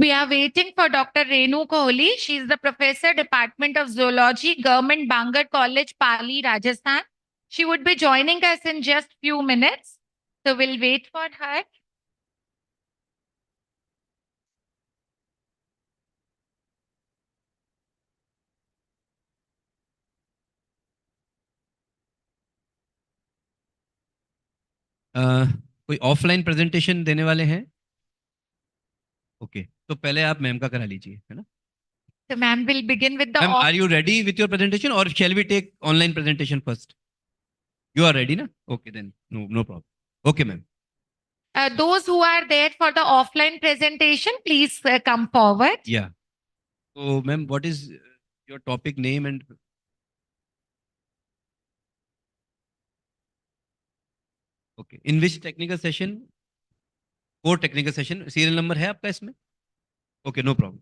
We are waiting for Dr. Renu Kohli. She is the professor, Department of Zoology, Government Bangar College, Pali, Rajasthan. She would be joining us in just few minutes. So we'll wait for her. कोई offline presentation देने वाले हैं? Okay, तो पहले आप ma'am का करा लीजिए, है ना? So ma'am will begin with the ma'am, are you ready with your presentation और shall we take online presentation first? You are ready ना? Okay then no problem. Okay ma'am. those who are there for the offline presentation, please come forward. Yeah, तो ma'am what is your topic name and okay, in which technical session? 4 technical session. Serial number है आपका इसमें? Okay, no problem.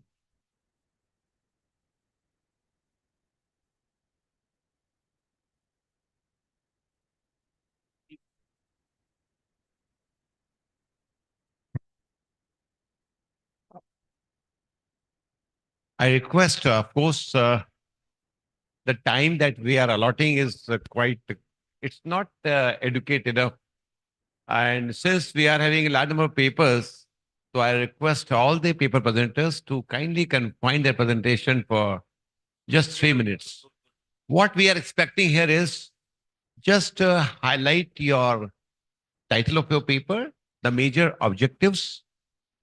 I request, of course, the time that we are allotting is quite, it's not educated enough. And since we are having a large number of papers, so I request all the paper presenters to kindly confine their presentation for just 3 minutes. What we are expecting here is just highlight your title of your paper, the major objectives,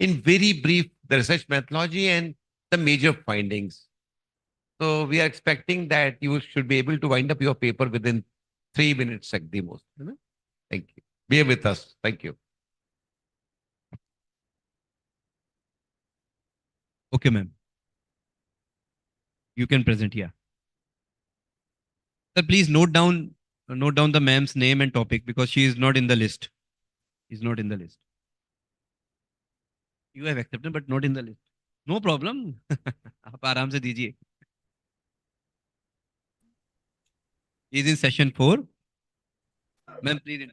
in very brief, the research methodology and the major findings. So we are expecting that you should be able to wind up your paper within 3 minutes at the most. Thank you. Bear with us. Thank you. Okay, ma'am. You can present here. Sir, please note down the ma'am's name and topic because she is not in the list. Is not in the list. You have accepted, but not in the list. No problem. आप आराम से दीजिए. He is in session 4. Ma'am, please.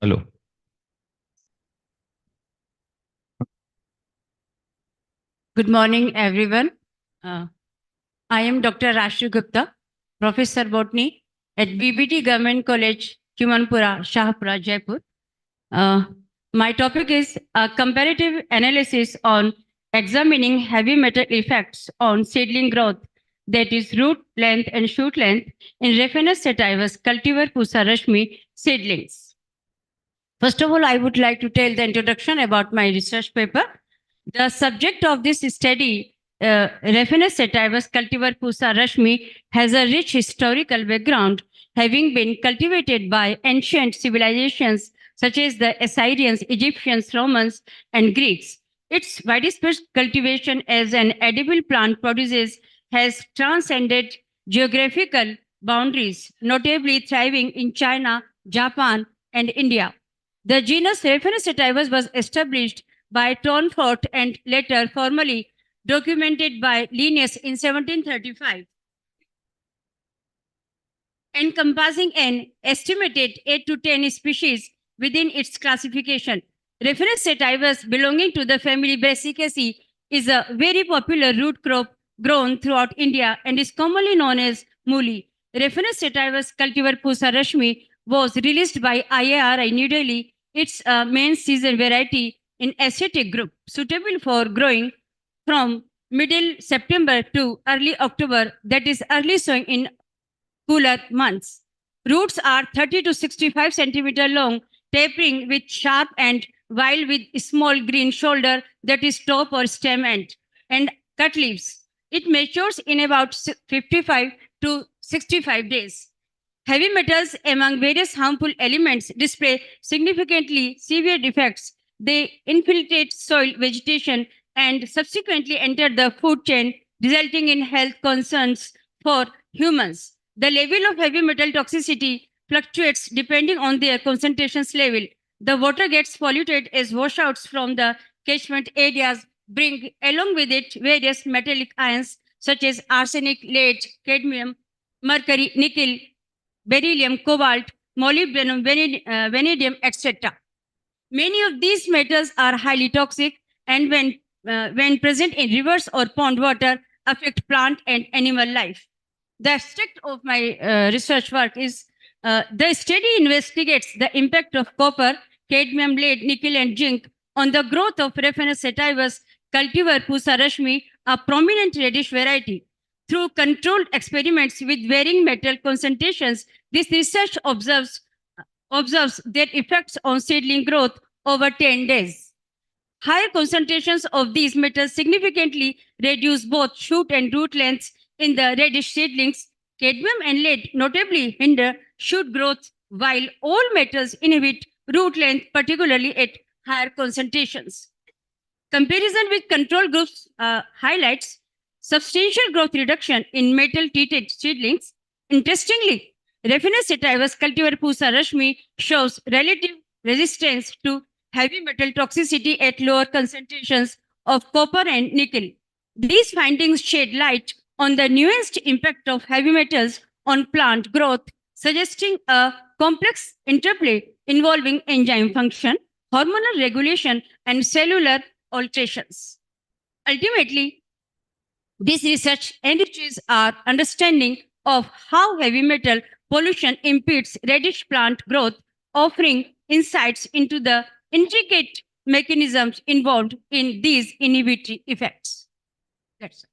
Hello. Good morning, everyone. I am Dr. Rashmi Gupta, Professor Botany at BBT Government College, Chumanpura, Shahpura, Jaipur. My topic is a comparative analysis on examining heavy metal effects on seedling growth, that is root length and shoot length, in Raphanus sativus cultivar Pusa Rashmi seedlings. First of all, I would like to tell the introduction about my research paper. The subject of this study, Raphanus sativus cultivar Pusa Rashmi, has a rich historical background, having been cultivated by ancient civilizations such as the Assyrians, Egyptians, Romans, and Greeks. Its widespread cultivation as an edible plant produces has transcended geographical boundaries, notably thriving in China, Japan, and India. The genus Raphanus sativus was established by Tournefort and later formally documented by Linnaeus in 1735, encompassing an estimated 8 to 10 species within its classification. Raphanus sativus, belonging to the family Brassicaceae, is a very popular root crop grown throughout India and is commonly known as mooli. Raphanus sativus cultivar Pusa Rashmi was released by IRI New Delhi. It's a main season variety in ascetic group, suitable for growing from middle September to early October, that is early sowing in cooler months. Roots are 30 to 65 centimeter long, tapering with sharp end, while with small green shoulder, that is top or stem end, and cut leaves. It matures in about 55 to 65 days. Heavy metals among various harmful elements display significantly severe defects they infiltrate soil, vegetation, and subsequently enter the food chain, resulting in health concerns for humans. The level of heavy metal toxicity fluctuates depending on their concentrations level. The water gets polluted as washouts from the catchment areas bring along with it various metallic ions such as arsenic, lead, cadmium, mercury, nickel, beryllium, cobalt, molybdenum, vanadium, etc. Many of these metals are highly toxic and when present in rivers or pond water affect plant and animal life. The aspect of my research work is the study investigates the impact of copper, cadmium, lead, nickel, and zinc on the growth of Raphanus sativus cultivar Pusa rashmi, a prominent reddish variety. Through controlled experiments with varying metal concentrations, this research observes their effects on seedling growth over 10 days. Higher concentrations of these metals significantly reduce both shoot and root lengths in the reddish seedlings. Cadmium and lead notably hinder shoot growth, while all metals inhibit root length, particularly at higher concentrations. Comparison with control groups highlights substantial growth reduction in metal-treated seedlings. Interestingly, Raphanus sativus cultivar Pusa rashmi shows relative resistance to heavy metal toxicity at lower concentrations of copper and nickel. These findings shed light on the nuanced impact of heavy metals on plant growth, suggesting a complex interplay involving enzyme function, hormonal regulation, and cellular alterations. Ultimately, this research enriches our understanding of how heavy metal pollution impedes reddish plant growth, offering insights into the intricate mechanisms involved in these inhibitory effects. That's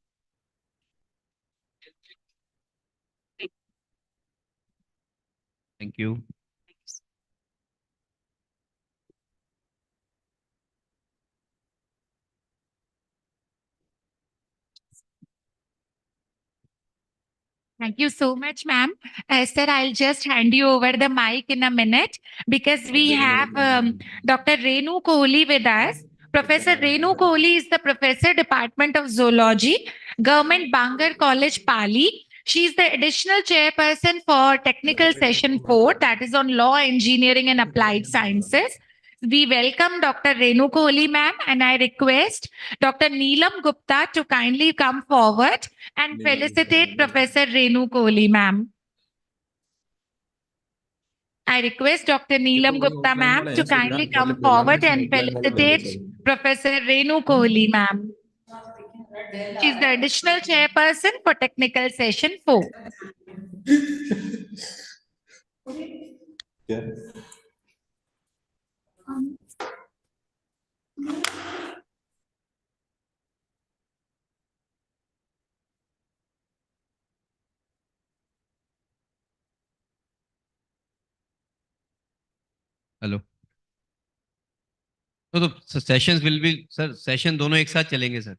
it. Thank you. Thank you so much, ma'am. Esther, I'll just hand you over the mic in a minute because we have Dr. Renu Kohli with us. Professor Renu Kohli is the Professor, Department of Zoology, Government Bangar College, Pali. She is the additional chairperson for Technical Session 4, that is on Law, Engineering and Applied Sciences. We welcome Dr. Renu Kohli, ma'am, and I request Dr. Neelam Gupta to kindly come forward and felicitate Professor Renu Kohli, ma'am. I request Dr. Neelam Gupta, ma'am, to kindly come forward and felicitate Professor Renu Kohli, ma'am. She is the additional chairperson for Technical Session 4. Yeah. Hello तो sessions will be sir session दोनों एक साथ चलेंगे sir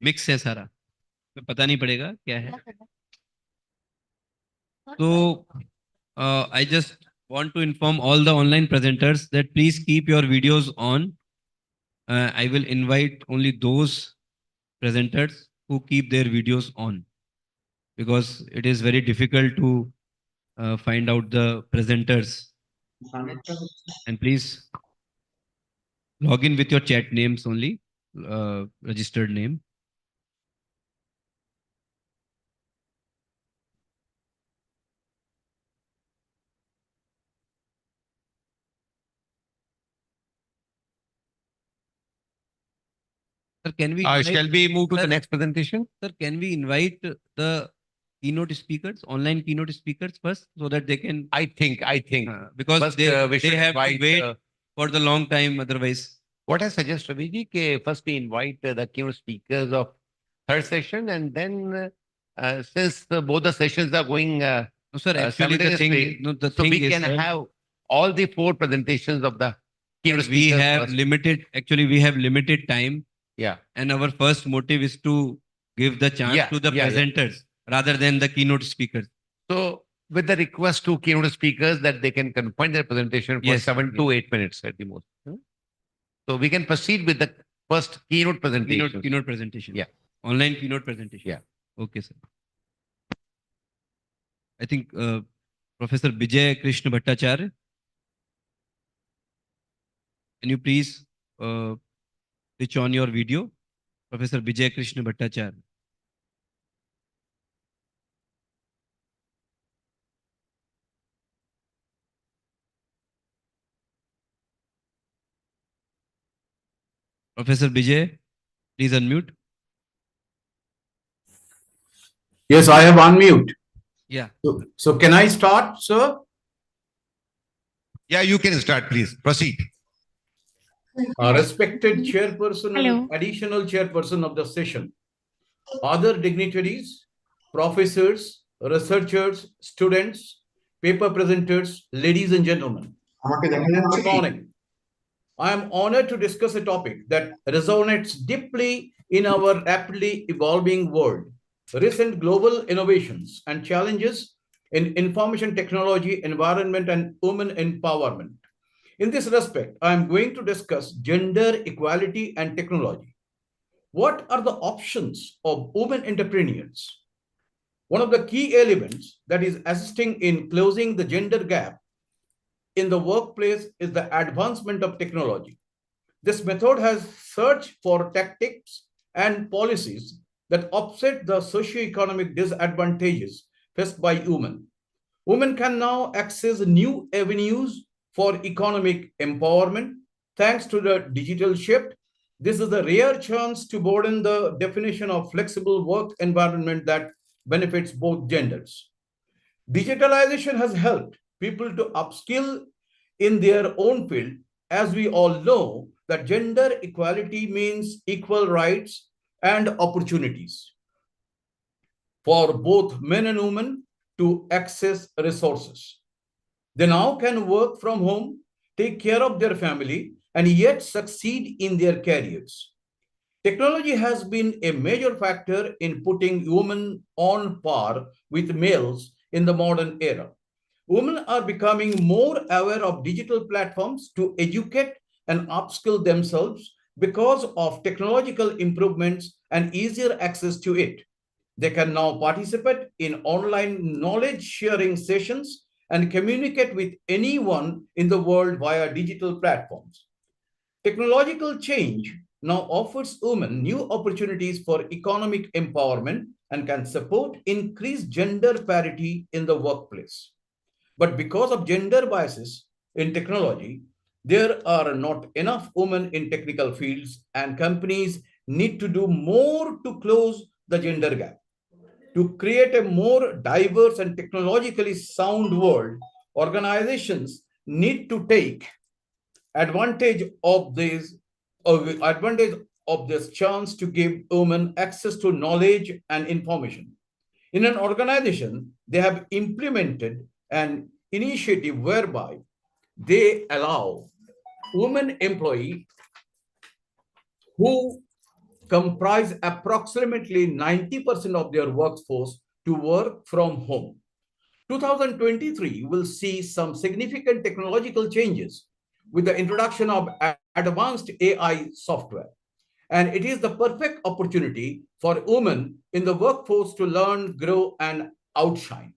mix है सारा तो पता नहीं पड़ेगा क्या है तो I just want to inform all the online presenters that please keep your videos on. I will invite only those presenters who keep their videos on because it is very difficult to find out the presenters. And please log in with your chat names only, registered name. Sir, can we Shall we move to the next presentation? Sir, can we invite the keynote speakers, online keynote speakers first, so that they can? I think. Because First, they we should have to invite, wait for the long time otherwise. What I suggest, Raviji, first we invite the keynote speakers of third session, and then since both the sessions are going No, sir, actually the simultaneously, thing, no, the so thing we is, can sir, have all the 4 presentations of the keynote we speakers have first. we have limited time, Yeah. and our first motive is to give the chance to the presenters rather than the keynote speakers. So with the request to keynote speakers that they can confine their presentation for Yes, 7 to 8 minutes at the most. So we can proceed with the first keynote presentation. Keynote presentation. Yeah. Online keynote presentation. Yeah. Okay, sir. I think Professor Vijay Krishna Bhattacharya. Can you please switch on your video? Professor Vijay Krishna Bhattacharya. Professor Vijay, please unmute. Yes, I have unmute. Yeah. So can I start, sir? Yeah, you can start, please. Proceed. Respected chairperson Hello. and additional chairperson of the session, other dignitaries, professors, researchers, students, paper presenters, ladies and gentlemen. Good morning. I am honored to discuss a topic that resonates deeply in our rapidly evolving world. Recent global innovations and challenges in information technology, environment, and women empowerment. In this respect, I am going to discuss gender equality and technology. What are the options of women entrepreneurs? One of the key elements that is assisting in closing the gender gap in the workplace is the advancement of technology. This method has searched for tactics and policies that offset the socio-economic disadvantages faced by women. Women can now access new avenues for economic empowerment thanks to the digital shift. This is a rare chance to broaden the definition of flexible work environment that benefits both genders. Digitalization has helped people to upskill in their own field. As we all know, that gender equality means equal rights and opportunities for both men and women to access resources. They now can work from home, take care of their family, and yet succeed in their careers. Technology has been a major factor in putting women on par with males in the modern era. Women are becoming more aware of digital platforms to educate and upskill themselves because of technological improvements and easier access to it. They can now participate in online knowledge sharing sessions and communicate with anyone in the world via digital platforms. Technological change now offers women new opportunities for economic empowerment and can support increased gender parity in the workplace. But because of gender biases in technology, there are not enough women in technical fields, and companies need to do more to close the gender gap. To create a more diverse and technologically sound world, organizations need to take advantage of advantage of this chance to give women access to knowledge and information. In an organization, they have implemented an initiative whereby they allow women employees who comprise approximately 90% of their workforce to work from home. 2023 will see some significant technological changes with the introduction of advanced AI software. And it is the perfect opportunity for women in the workforce to learn, grow, and outshine.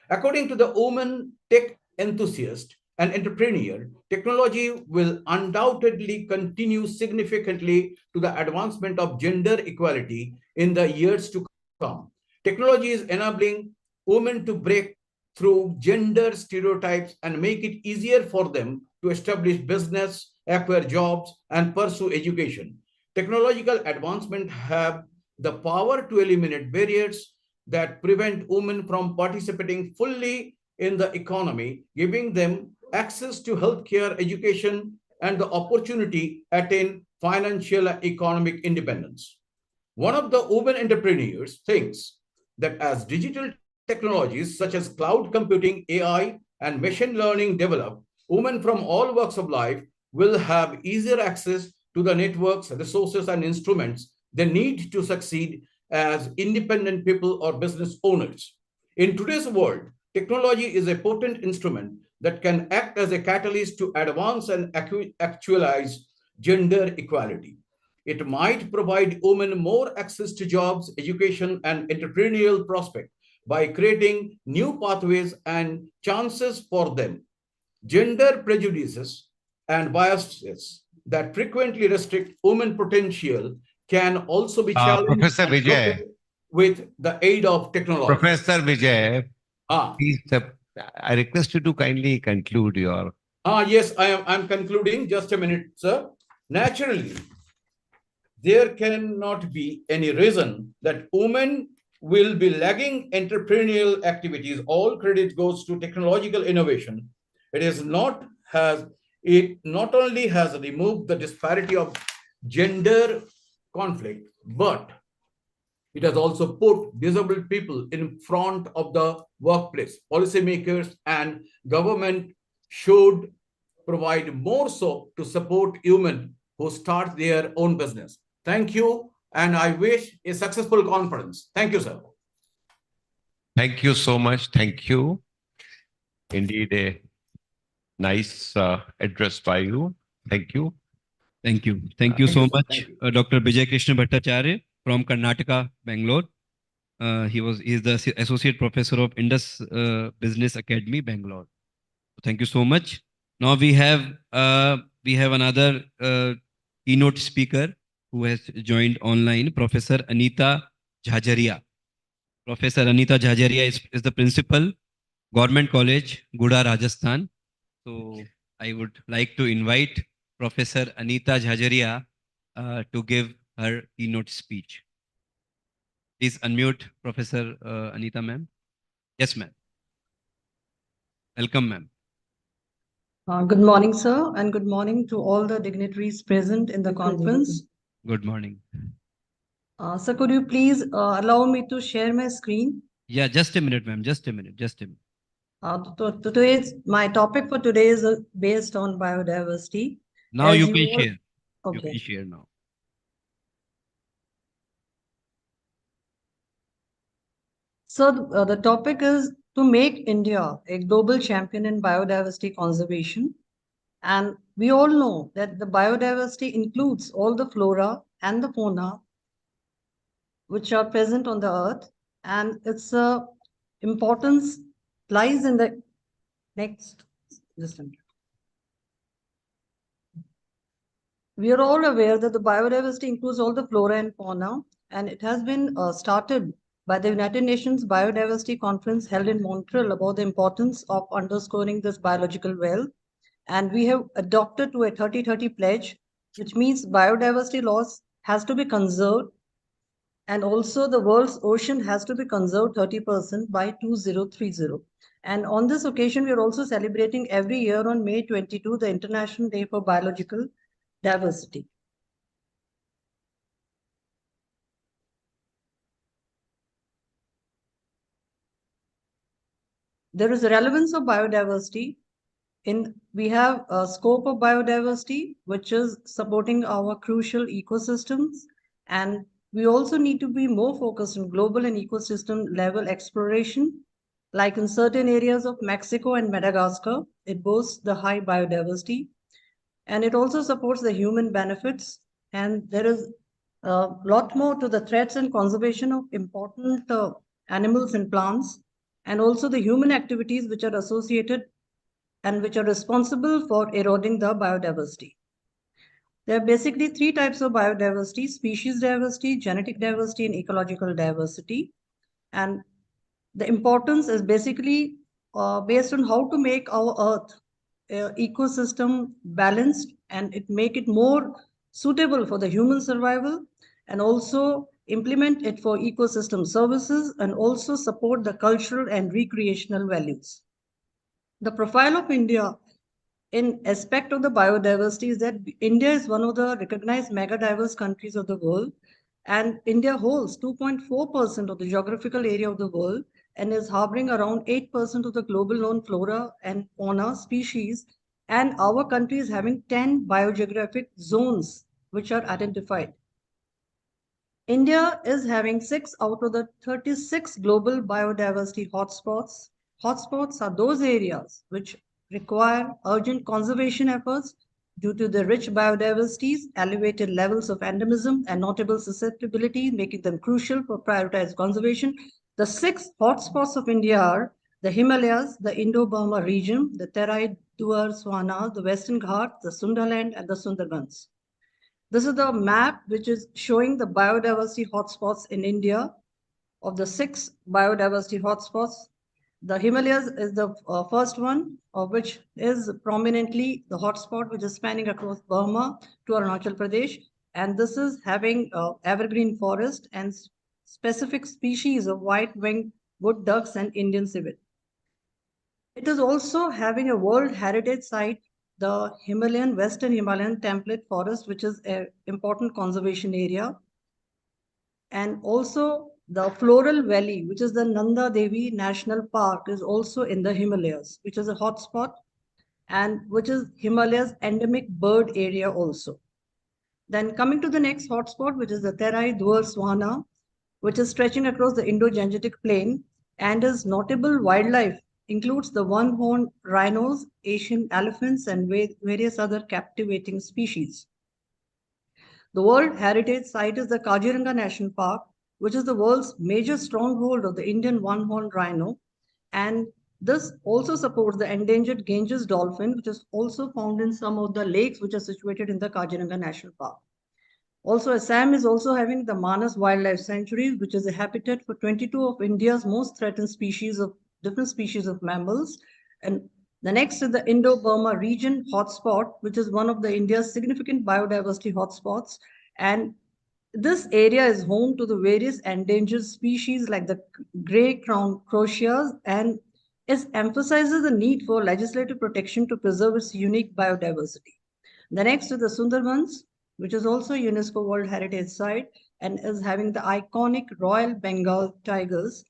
According to the woman tech enthusiast and entrepreneur, technology will undoubtedly continue significantly to the advancement of gender equality in the years to come. Technology is enabling women to break through gender stereotypes and make it easier for them to establish business, acquire jobs, and pursue education. Technological advancement have the power to eliminate barriers that prevent women from participating fully in the economy, giving them access to healthcare, education, and the opportunity to attain financial and economic independence. One of the women entrepreneurs thinks that as digital technologies such as cloud computing, AI, and machine learning develop, women from all walks of life will have easier access to the networks, resources, and instruments they need to succeed as independent people or business owners. In today's world, technology is a potent instrument that can act as a catalyst to advance and actualize gender equality. It might provide women more access to jobs, education, and entrepreneurial prospects by creating new pathways and chances for them. Gender prejudices and biases that frequently restrict women potential can also be challenged Professor and Vijay. broken with the aid of technology. Professor Vijay, Ah, please, I request you to kindly conclude your. yes, I'm concluding. Just a minute, sir. Naturally, there cannot be any reason that women will be lagging entrepreneurial activities. All credit goes to technological innovation. It not only has removed the disparity of gender conflict, but it has also put disabled people in front of the workplace. Policymakers and government should provide more so to support women who start their own business. Thank you, and I wish a successful conference. Thank you, sir. Thank you so much. Thank you. Indeed, a nice address by you. Thank you. Thank you. Thank you Thank so you, sir. much, Thank you. Dr. Vijay Krishna Bhattacharya from Karnataka, Bangalore. He is the Associate Professor of Indus Business Academy, Bangalore. Thank you so much. Now we have another keynote speaker who has joined online, Professor Anita Jhajaria. Professor Anita Jhajaria is the principal, Government College, Guda, Rajasthan. So I would like to invite Professor Anita Jhajaria to give her keynote speech. Please unmute Professor Anita, ma'am. Yes, ma'am. Welcome, ma'am. Good morning, sir, and good morning to all the dignitaries present in the conference. Good morning. Sir, could you please allow me to share my screen? Yeah, just a minute, ma'am. Just a minute. Just a minute. My topic for today is based on biodiversity. Now As you you can all- share. You Okay. can share now. So the topic is to make India a global champion in biodiversity conservation. And we all know that the biodiversity includes all the flora and the fauna which are present on the earth, and its importance lies in the next. Just a minute. We are all aware that the biodiversity includes all the flora and fauna, and it has been started by the United Nations Biodiversity Conference held in Montreal about the importance of underscoring this biological wealth. And we have adopted to a 30-30 pledge, which means biodiversity loss has to be conserved, and also the world's ocean has to be conserved 30% by 2030. And on this occasion, we are also celebrating every year on May 22, the International Day for Biological Diversity. There is a relevance of biodiversity. We have a scope of biodiversity, which is supporting our crucial ecosystems. And we also need to be more focused on global and ecosystem level exploration. Like in certain areas of Mexico and Madagascar, it boasts the high biodiversity. And it also supports the human benefits. And there is a lot more to the threats and conservation of important animals and plants, and also the human activities which are associated and which are responsible for eroding the biodiversity. There are basically three types of biodiversity: species diversity, genetic diversity, and ecological diversity. And the importance is basically based on how to make our earth ecosystem balanced, and make it more suitable for the human survival, and also implement it for ecosystem services, and also support the cultural and recreational values. The profile of India in aspect of the biodiversity is that India is one of the recognized mega diverse countries of the world, and India holds 2.4% of the geographical area of the world and is harboring around 8% of the global known flora and fauna species, and our country is having 10 biogeographic zones which are identified. India is having 6 out of the 36 global biodiversity hotspots. Hotspots are those areas which require urgent conservation efforts due to the rich biodiversities, elevated levels of endemism, and notable susceptibility, making them crucial for prioritized conservation. The 6 hotspots of India are the Himalayas, the Indo-Burma region, the Terai Duar Swana, the Western Ghats, the Sundaland, and the Sundarbans. This is the map which is showing the biodiversity hotspots in India. Of the 6 biodiversity hotspots, the Himalayas is the first one, of which is prominently the hotspot which is spanning across Burma to Arunachal Pradesh. And this is having evergreen forest and specific species of white-winged wood ducks and Indian civet. It is also having a World Heritage Site, the Western Himalayan Template Forest, which is an important conservation area. And also the Floral Valley, which is the Nanda Devi National Park, is also in the Himalayas, which is a hotspot and which is Himalayas endemic bird area also. Then coming to the next hotspot, which is the Terai Duar Swana, which is stretching across the Indo-Gangetic Plain and is notable wildlife, includes the one-horned rhinos, Asian elephants, and various other captivating species. The World Heritage Site is the Kaziranga National Park, which is the world's major stronghold of the Indian one-horned rhino. And this also supports the endangered Ganges dolphin, which is also found in some of the lakes which are situated in the Kaziranga National Park. Also, Assam is also having the Manas Wildlife Sanctuary, which is a habitat for 22 of India's most threatened species of different species of mammals. And the next is the Indo-Burma region hotspot, which is one of the India's significant biodiversity hotspots. And this area is home to the various endangered species like the gray-crowned croziers and emphasizes the need for legislative protection to preserve its unique biodiversity. The next is the Sundarbans, which is also a UNESCO World Heritage Site and is having the iconic Royal Bengal tigers.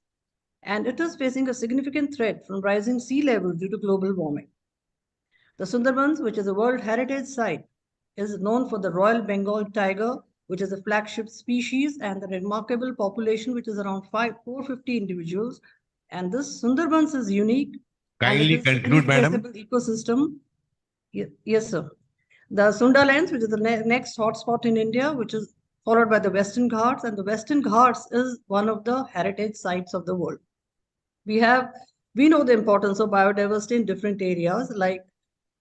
And it is facing a significant threat from rising sea levels due to global warming. The Sundarbans, which is a World Heritage Site, is known for the Royal Bengal tiger, which is a flagship species, and the remarkable population, which is around 450 individuals. And this Sundarbans is unique. Kindly conclude, madam. Ecosystem. Yes, sir. The Sundalands, which is the next hotspot in India, which is followed by the Western Ghats, and the Western Ghats is one of the heritage sites of the world. We know the importance of biodiversity in different areas, like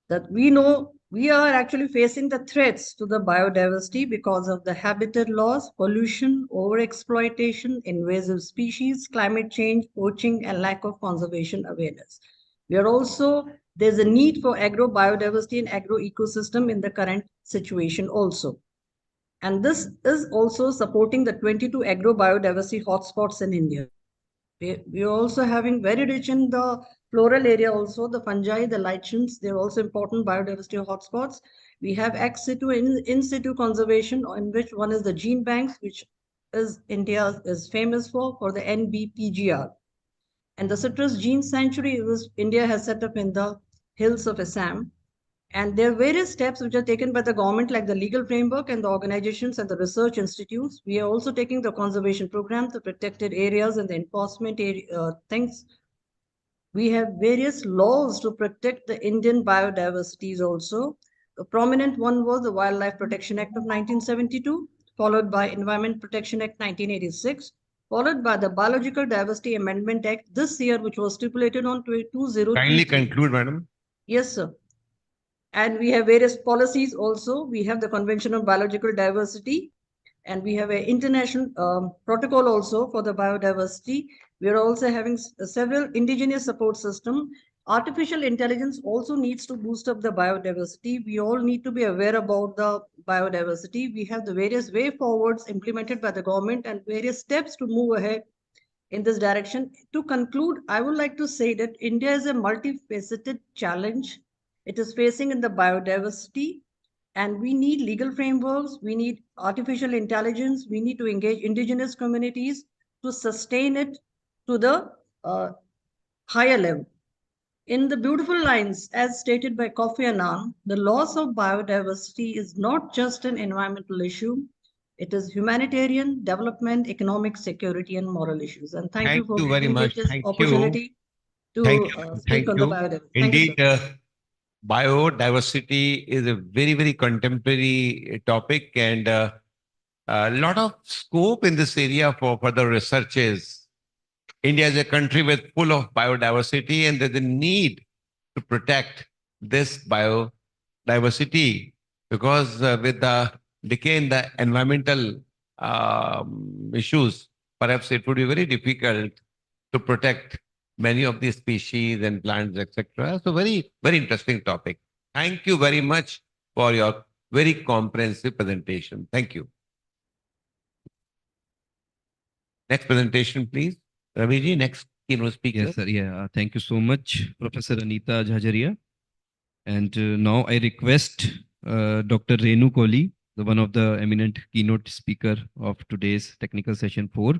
that we know we are actually facing the threats to the biodiversity because of the habitat loss, pollution, overexploitation, invasive species, climate change, poaching, and lack of conservation awareness. There's a need for agro-biodiversity and agro-ecosystem in the current situation also. And this is also supporting the 22 agro-biodiversity hotspots in India. We are also having very rich in the floral area also, the fungi, the lichens, they're also important biodiversity hotspots. We have ex situ, in situ conservation, in which one is the gene banks, which is India is famous for the NBPGR. And the citrus gene sanctuary India has set up in the hills of Assam. And there are various steps which are taken by the government, like the legal framework and the organizations and the research institutes. We are also taking the conservation program, the protected areas and the enforcement things. We have various laws to protect the Indian biodiversities also. The prominent one was the Wildlife Protection Act of 1972, followed by Environment Protection Act 1986, followed by the Biological Diversity Amendment Act this year, which was stipulated on 2023. Kindly conclude, madam. Yes, sir. And we have various policies also. We have the Convention on Biological Diversity, and we have an international protocol also for the biodiversity. We are also having several indigenous support systems. Artificial intelligence also needs to boost up the biodiversity. We all need to be aware about the biodiversity. We have the various way forwards implemented by the government and various steps to move ahead in this direction. To conclude, I would like to say that India is a multifaceted challenge it is facing in the biodiversity, and we need legal frameworks, we need artificial intelligence, we need to engage indigenous communities to sustain it to the higher level. In the beautiful lines, as stated by Kofi Annan, the loss of biodiversity is not just an environmental issue, it is humanitarian, development, economic security, and moral issues. And thank you for very much. this Thank opportunity to speak on the biodiversity. Indeed, biodiversity is a very, very contemporary topic and a lot of scope in this area for further researches. India is a country with full of biodiversity and there's a need to protect this biodiversity because with the decay in the environmental issues, perhaps it would be very difficult to protect many of these species and plants, etc. So very, very interesting topic. Thank you very much for your very comprehensive presentation. Thank you. Next presentation, please. Raviji, next keynote speaker. Yes, sir. Yeah. Thank you so much, Professor Anita Jhajaria. And now I request Dr. Renu Kohli, the one of the eminent keynote speaker of today's technical session 4.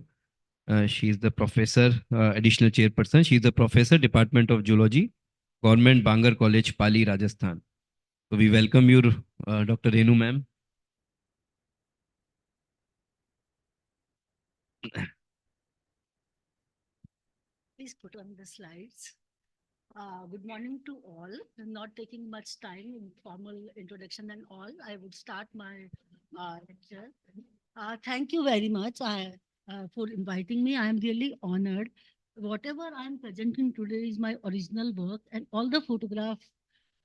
She is the professor, additional chairperson. She is the professor, Department of Zoology, Government Bangar College, Pali, Rajasthan. So we welcome you, Dr. Renu ma'am. Please put on the slides. Good morning to all. I'm not taking much time in formal introduction and all. I would start my lecture. Thank you very much for inviting me. I am really honored. Whatever I'm presenting today is my original work, and all the photographs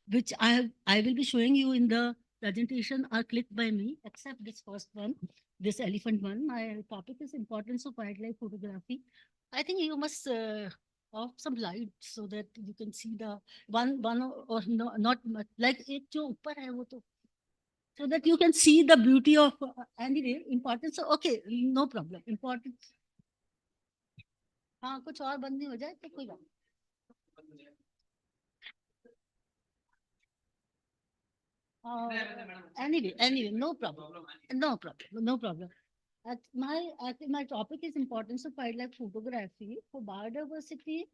which I will be showing you in the presentation are clicked by me, except this first one, this elephant one. My topic is importance of wildlife photography. I think you must off some light so that you can see the one or no, not much, like एक जो ऊपर है वो तो, so that you can see the beauty of anyway importance. Okay, no problem. Importance. हाँ कुछ और बंद नहीं हो जाए तो कोई बात नहीं. Anyway, no problem. No problem. My topic is importance of wildlife photography for biodiversity,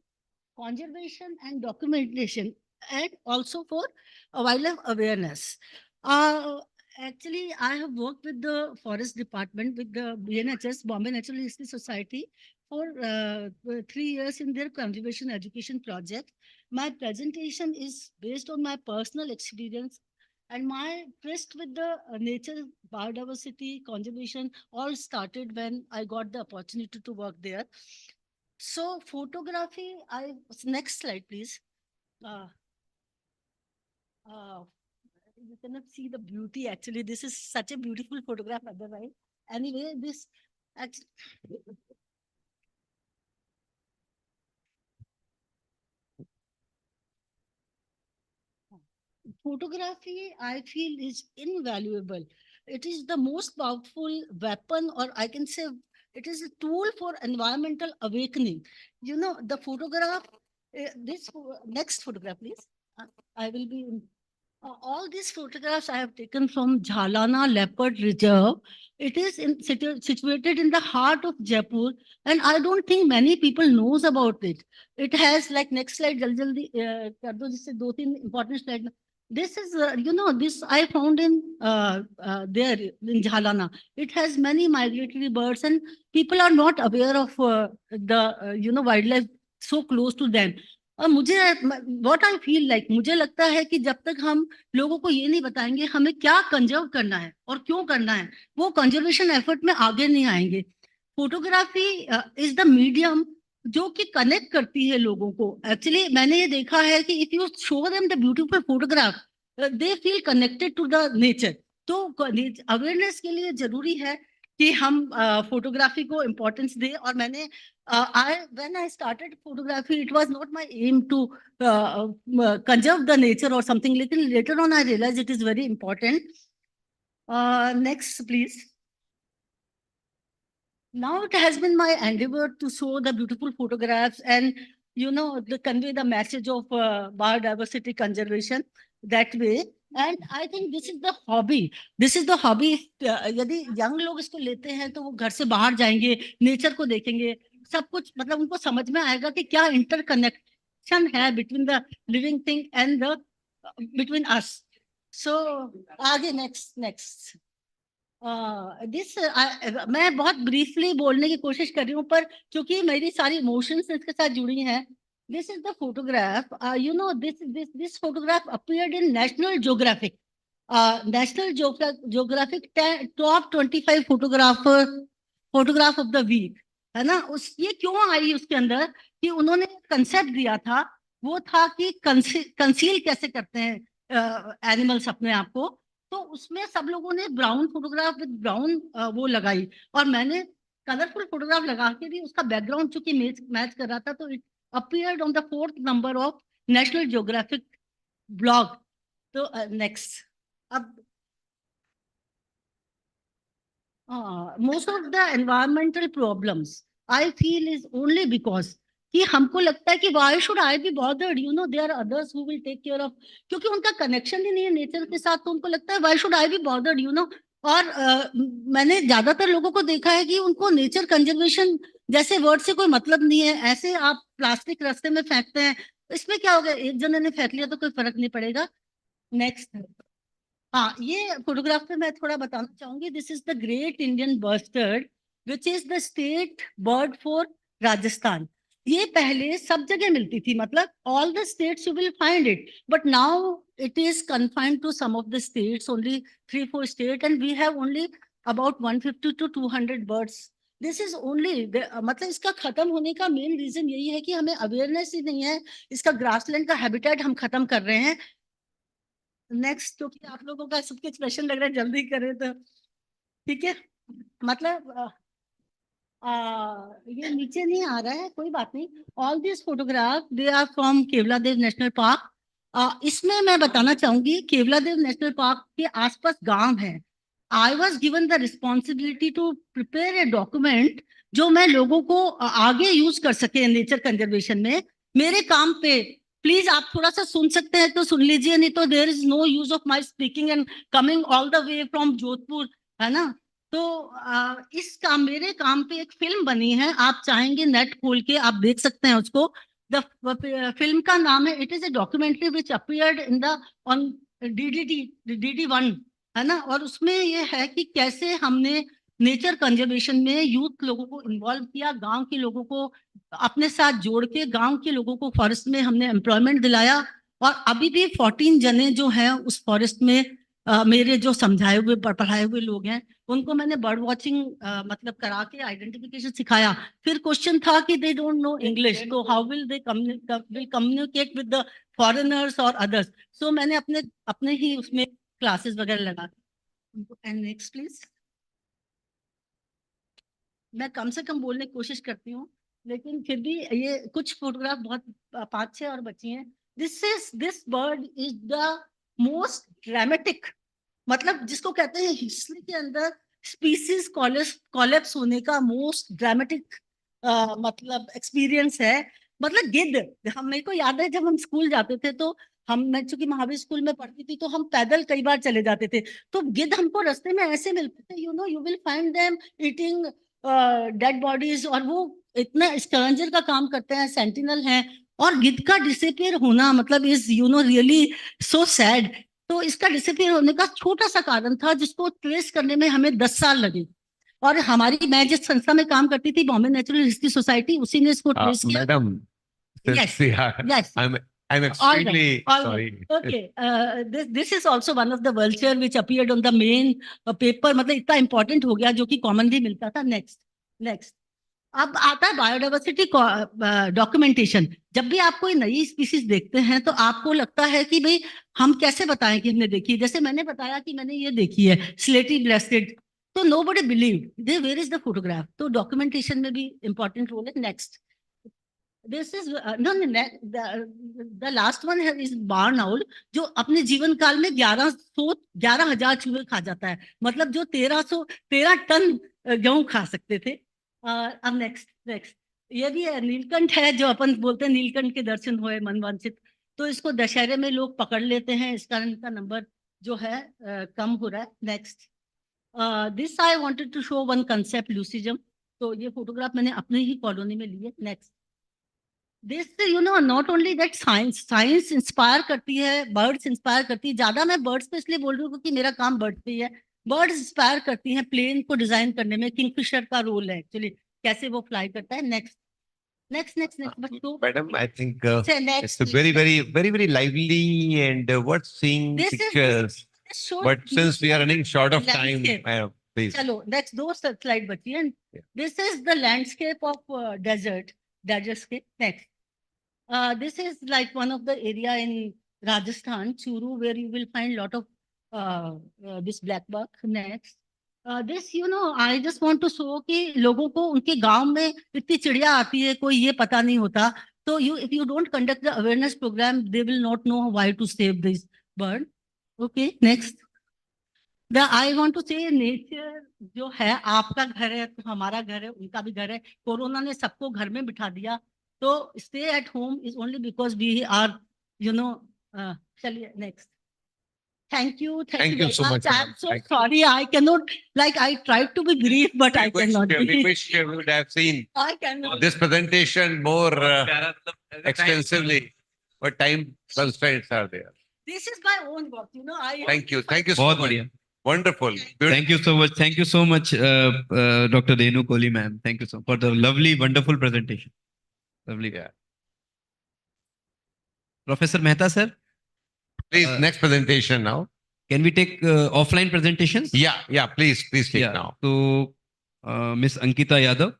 conservation and documentation, and also for wildlife awareness. Actually, I have worked with the forest department, with the BNHS, Bombay Natural History Society, for 3 years in their conservation education project. My presentation is based on my personal experience, and my interest with the nature, biodiversity, conservation all started when I got the opportunity to work there. So photography, next slide, please. You cannot see the beauty. Actually, this is such a beautiful photograph otherwise. Anyway, this actually, photography, I feel, is invaluable. It is the most powerful weapon, or I can say it is a tool for environmental awakening. You know, the photograph, next photograph, please. I will be in. All these photographs I have taken from Jhalana Leopard Reserve. It is situated in the heart of Jaipur, and I don't think many people knows about it. It has, like, next slide, jaldi kar do, jisse 2-3 important slide. This is, this I found in there in Jhalana. It has many migratory birds, and people are not aware of the wildlife so close to them. और मुझे what I feel like, मुझे लगता है कि जब तक हम लोगों को ये नहीं बताएंगे हमें क्या कंजर्व करना है और क्यों करना है, वो कंजर्वेशन एफर्ट में आगे नहीं आएंगे. फोटोग्राफी इज द मीडियम जो कि कनेक्ट करती है लोगों को. एक्चुअली मैंने ये देखा है कि if you show them the beautiful photograph, they feel connected to the nature. तो अवेयरनेस के लिए जरूरी है कि हम फोटोग्राफी को इम्पोर्टेंस दें. और मैंने when I started photography, it was not my aim to conserve the nature or something. Later on, I realized it is very important. Next, please. Now it has been my endeavor to show the beautiful photographs and, convey the message of biodiversity conservation that way. And I think this is the hobby. यदि young लोग इसको लेते हैं तो वो घर से बाहर जाएंगे, नेचर को देखेंगे, सब कुछ मतलब उनको समझ में आएगा कि क्या इंटरकनेक्शन है between the living thing and the between us. So आगे नेक्स्ट मैं बहुत ब्रीफली बोलने की कोशिश कर रही हूँ, पर क्योंकि मेरी सारी इमोशंस इसके साथ जुड़ी हैं This is the photograph. This photograph appeared in National Geographic. National Geographic top 25 photograph of the week, है ना? ये क्यों आई उसके अंदर कि उन्होंने कंसेप्ट दिया था, वो था कि कंसील कैसे करते हैं एनिमल्स अपने आप को। तो उसमें सब लोगों ने ब्राउन फोटोग्राफ विद ब्राउन वो लगाई, और मैंने कलरफुल फोटोग्राफ लगा के भी उसका बैकग्राउंड चूंकि मैच कर रहा था, तो it appeared on the 4th number of National Geographic blog. So next, most of the environmental problems I feel is only because कि हमको लगता है कि why should I be bothered? You know, there are others who will take care of, क्योंकि उनका connection ही नहीं है nature के साथ, तो उनको लगता है why should I be bothered? You know, और मैंने ज्यादातर लोगों को देखा है कि उनको नेचर कंजर्वेशन जैसे वर्ड से कोई मतलब नहीं है। ऐसे आप प्लास्टिक रास्ते में फेंकते हैं, इसमें क्या हो गया, एक जने ने फेंक लिया तो कोई फर्क नहीं पड़ेगा। नेक्स्ट, हाँ, ये फोटोग्राफ पे मैं थोड़ा बताना चाहूंगी। This is the great Indian bustard which is the state bird for Rajasthan. ये पहले सब जगह मिलती थी, मतलब all the states you will find it, but now it is confined to some of the states, only 3-4 state, and we have only about 150 to 200 birds. This is only, मतलब इसका खत्म होने का मेन रीजन यही है कि हमें awareness ही नहीं है, इसका ग्रासलैंड का हैबिटेट हम खत्म कर रहे हैं। नेक्स्ट, क्योंकि आप लोगों का सबके एक्सप्रेशन लग रहा है जल्दी करें तो ठीक है, मतलब ये नीचे नहीं आ रहा है, कोई बात नहीं। All this photograph they are from Keoladeo national park. इसमें मैं बताना चाहूंगी केवलादेव नेशनल पार्क के आसपास गांव है। I was given the responsibility to prepare a document जो मैं लोगों को आगे यूज कर सके नेचर कंजर्वेशन में। मेरे काम पे प्लीज आप थोड़ा सा सुन सकते हैं तो सुन लीजिए, नहीं तो there is no use of my speaking and coming all the way from Jodhpur, है ना? तो इस काम, मेरे काम पे एक फिल्म बनी है, आप चाहेंगे नेट खोल के आप देख सकते हैं उसको। द फिल्म का नाम है, it is a documentary which appeared in the on DD1, है ना? और उसमें ये है कि कैसे हमने नेचर कंजर्वेशन में यूथ लोगों को इन्वॉल्व किया, गांव के लोगों को अपने साथ जोड़ के गांव के लोगों को फॉरेस्ट में हमने एम्प्लॉयमेंट दिलाया। और अभी भी 14 जने जो हैं उस फॉरेस्ट में मेरे जो समझाए हुए पढ़ाए हुए लोग हैं, उनको मैंने बर्ड वॉचिंग मतलब करा के आइडेंटिफिकेशन सिखाया। फिर क्वेश्चन था कि दे डोंट नो इंग्लिश, तो how will they communicate with the foreigners और अदर्स। सो मैंने अपने अपने ही उसमें क्लासेस वगैरह लगा। And next please. मैं कम से कम बोलने की कोशिश करती हूँ, लेकिन फिर भी ये कुछ फोटोग्राफ बहुत 5-6 और बची हैं। This bird is the most dramatic, मतलब जिसको कहते हैं हिस्ट्री के अंदर स्पीसीज कॉलेप्स होने का मोस्ट ड्रामेटिक मतलब एक्सपीरियंस है। मतलब गिद्ध, हम, मेरे को याद है जब हम स्कूल जाते थे तो मैं चूंकि महावीर स्कूल में पढ़ती थी तो हम पैदल कई बार चले जाते थे, तो गिद्ध हमको रास्ते में ऐसे मिलते थे, you know, you will find them eating dead bodies, और वो इतना स्कैवेंजर का काम करते हैं, सेंटिनल हैं। और गिद्ध का डिसअपियर होना मतलब is you know really so sad. तो इसका डिसअपियर होने का छोटा सा कारण था जिसको ट्रेस करने में हमें 10 साल लगे। और मैं जिस संस्था में काम करती थी, बॉम्बे नेचुरल हिस्ट्री सोसाइटी, उसी ने इसको ट्रेस किया। Madam, Yes, yes. I'm extremely all sorry. right. Okay. This is also one of the vulture which appeared on the main paper. मतलब इतना important हो गया जो कि commonly मिलता था। Next. अब आता है बायोडाइवर्सिटी डॉक्यूमेंटेशन। जब भी आप कोई नई स्पीसीज देखते हैं तो आपको लगता है कि भाई हम कैसे बताएं कि हमने देखी है। जैसे मैंने बताया कि मैंने ये देखी है स्लेटी ब्रेस्टेड, तो nobody believed. Where is the photograph? तो डॉक्यूमेंटेशन में भी इंपॉर्टेंट रोल है। Next, this is the last one is barn owl, जो अपने जीवन काल में 11,000 चूहे खा जाता है, मतलब जो 13 टन गेहूं खा सकते थे। अब नेक्स्ट ये भी है, नीलकंठ है, जो अपन बोलते हैं नीलकंठ के दर्शन हुए मनवांछित, तो इसको दशहरे में लोग पकड़ लेते हैं, इस कारण का नंबर जो है कम हो रहा है। Next, this I wanted to show one concept leucism, तो ये फोटोग्राफ मैंने अपने ही कॉलोनी में लिए। Next, this you know not only that science inspire करती है, बर्ड्स इंस्पायर करती है। ज्यादा मैं बर्ड्स पे इसलिए बोल रही हूँ क्योंकि मेरा काम बर्ड्स पे ही है। बर्ड्स इंस्पायर करती हैं प्लेन को डिजाइन करने में, किंगफिशर का रोल है एक्चुअली, कैसे वो फ्लाई करता है। Next, Next. But no. Madam, I think Say next. it's a very lively and what's seeing This is- pictures. This shows But since we are running short of time, landscape. please. Chalo, that's those slide bachi. And Yeah. this is the landscape of desertscape. Next. This is like one of the area in Rajasthan, Churu, where you will find lot of this black buck. Next. This, I just want to show कि लोगों को उनके गांव में इतनी चिड़िया आती है, कोई ये पता नहीं होता. So if you don't conduct the awareness program, they will not know why to save this bird. Okay, next. I want to say nature जो है, आपका घर है तो हमारा घर है, उनका भी घर है. कोरोना ने सबको घर में बिठा दिया. तो stay at home is only because we are, चलिए next. Thank you Thank you so much, I'm ma'am. so Thank you. sorry, I cannot, I tried to be brief, but I cannot We be. wish you would have seen I cannot. this presentation more extensively, but time constraints are there. This is my own work, I. Thank you so बहुत much. बढ़िया. Wonderful. Thank you so much. Thank you so much, Dr. Renu Kohli, ma'am. Thank you so for the lovely, wonderful presentation. Lovely. Yeah. Professor Mehta, sir, Please, next presentation now. can we take offline presentations? Yeah, please take now. So, Miss Ankita Yadav.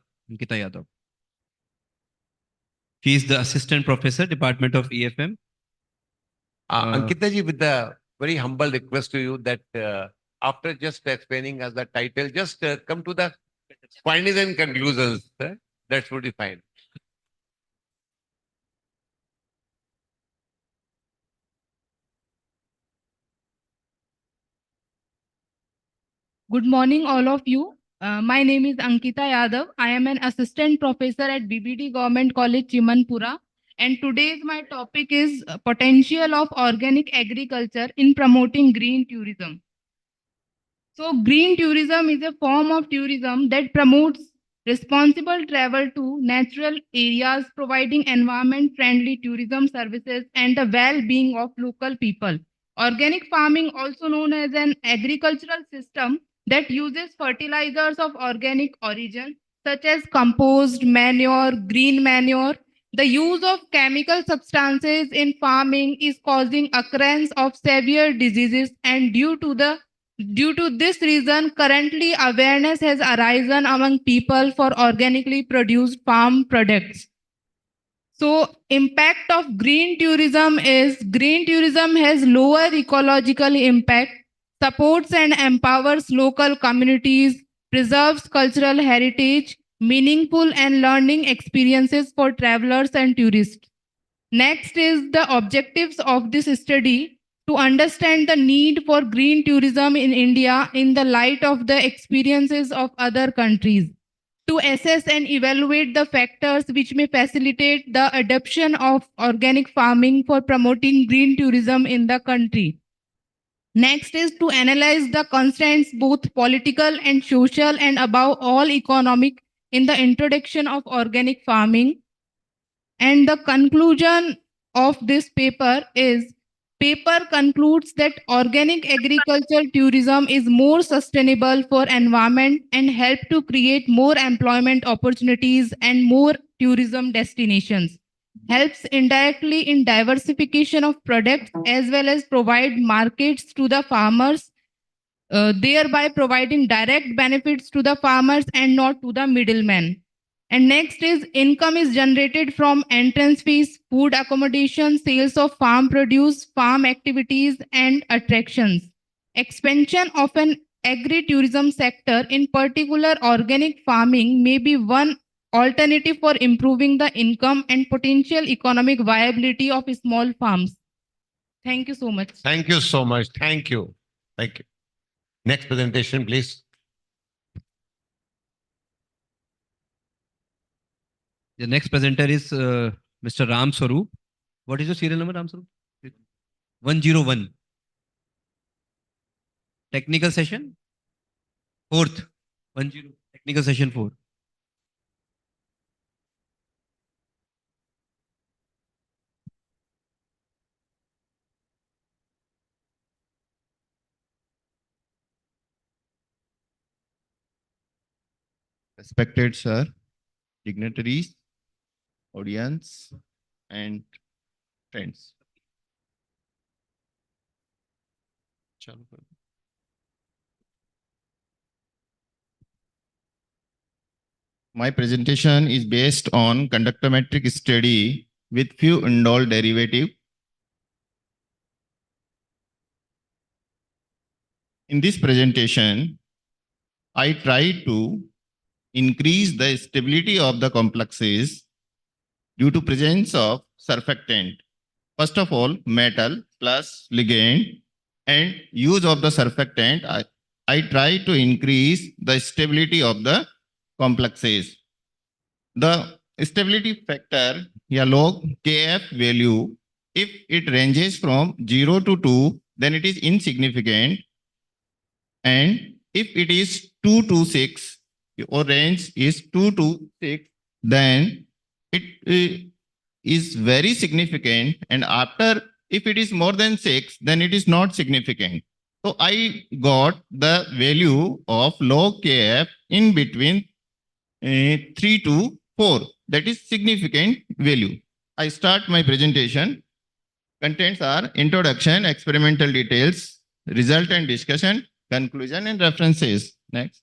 She is the assistant professor, Department of EFM. Ankita ji, with the very humble request to you that after just explaining us the title, just come to the findings and conclusions. That would be fine. Good morning, all of you. My name is Ankita Yadav. I am an assistant professor at BBD Government College, Chimanpura. And today's my topic is potential of organic agriculture in promoting green tourism. So green tourism is a form of tourism that promotes responsible travel to natural areas, providing environment-friendly tourism services and the well-being of local people. Organic farming, also known as an agricultural system that uses fertilizers of organic origin, such as compost, manure, green manure. The use of chemical substances in farming is causing occurrence of severe diseases, and due to this reason, currently awareness has arisen among people for organically produced farm products. So impact of green tourism has lower ecological impact, supports and empowers local communities, preserves cultural heritage, meaningful and learning experiences for travelers and tourists. Next is the objectives of this study: to understand the need for green tourism in India in the light of the experiences of other countries, to assess and evaluate the factors which may facilitate the adoption of organic farming for promoting green tourism in the country. Next is to analyze the constraints, both political and social, and above all economic, in the introduction of organic farming. And the conclusion of this paper concludes that organic agricultural tourism is more sustainable for environment and help to create more employment opportunities and more tourism destinations. Helps indirectly in diversification of products as well as provide markets to the farmers, thereby providing direct benefits to the farmers and not to the middlemen. And next is income is generated from entrance fees, food accommodation, sales of farm produce, farm activities, and attractions. Expansion of an agri-tourism sector, in particular organic farming, may be one alternative for improving the income and potential economic viability of small farms. Thank you so much. Thank you so much. Thank you. Next presentation, please. The next presenter is Mr. Ram Swaroop. What is your serial number, Ram Swaroop? 101. Technical session? 4th. 10. Technical session 4. Respected sir, dignitaries, audience, and friends. My presentation is based on conductometric study with few indole derivative. In this presentation, I try to increase the stability of the complexes due to presence of surfactant. First of all, metal plus ligand and use of the surfactant. I try to increase the stability of the complexes. The stability factor, log Kf value, if it ranges from 0 to 2, then it is insignificant. And if it is 2 to 6, or range is 2 to 6, then it is very significant. And after, if it is more than 6, then it is not significant. So I got the value of log Kf in between 3 to 4. That is significant value. I start my presentation. Contents are introduction, experimental details, result and discussion, conclusion and references. Next.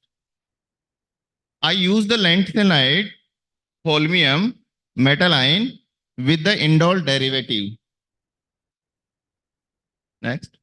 I use the lanthanide, holmium, metal ion with the indole derivative. Next.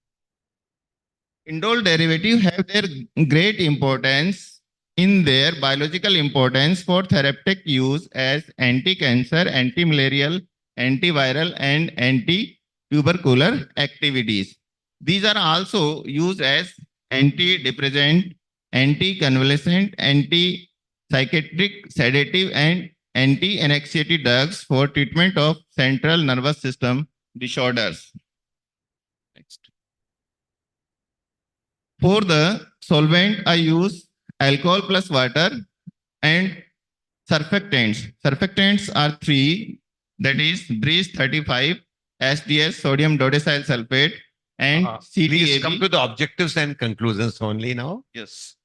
Indole derivative have their great importance in their biological importance for therapeutic use as anti-cancer, anti-malarial, antiviral, and anti-tubercular activities. These are also used as antidepressant, anti-convalescent, anti-psychiatric, sedative, and anti-anxiety drugs for treatment of central nervous system disorders. Next. For the solvent, I use alcohol plus water and surfactants. Surfactants are 3, that is Breeze 35, SDS, sodium dodecyl sulfate, and CTAB. Please come to the objectives and conclusions only now. Yes.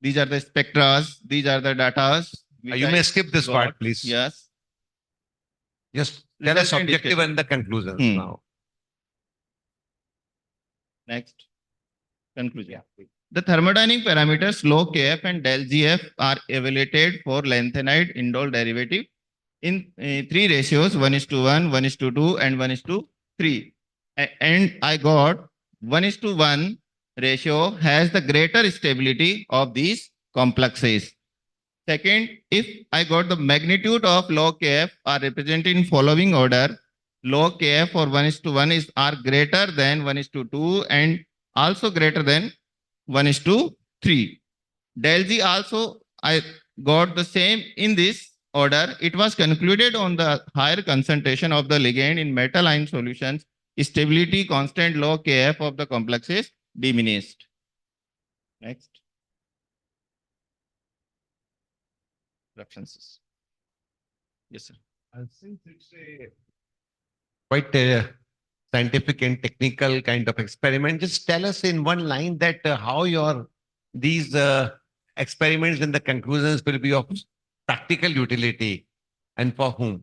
These are the spectras, these are the datas. You may skip this part, please. Yes. Just tell us objective and the conclusions now. Next. Conclusion. The thermodynamic parameters log Kf and del Gf are evaluated for lanthanide indole derivative in 3 ratios, 1:1, 1:2, and 1:3. And I got 1:1 ratio has the greater stability of these complexes. Second, if I got the magnitude of log Kf are represented in following order, log Kf for 1:1 are greater than 1:2 and also greater than 1:3. Del G also I got the same in this order. It was concluded on the higher concentration of the ligand in metal ion solutions, stability constant log Kf of the complexes diminished. Next. References. Yes, sir. Since it's quite a scientific and technical kind of experiment, just tell us in one line that how these experiments and the conclusions will be of practical utility and for whom.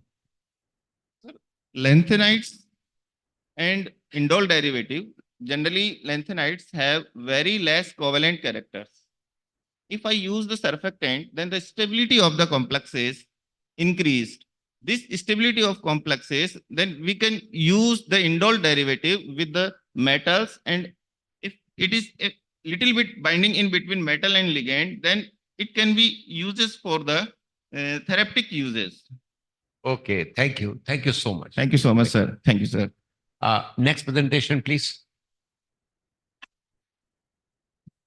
Lanthanides and indole derivative, generally lanthanides have very less covalent characters. If I use the surfactant, then the stability of the complexes increased. This stability of complexes, then we can use the indole derivative with the metals, and if it is a little bit binding in between metal and ligand, then it can be uses for the therapeutic uses. Okay, thank you. Thank you so much. Thank you so much, sir. Thank you, sir. Next presentation, please.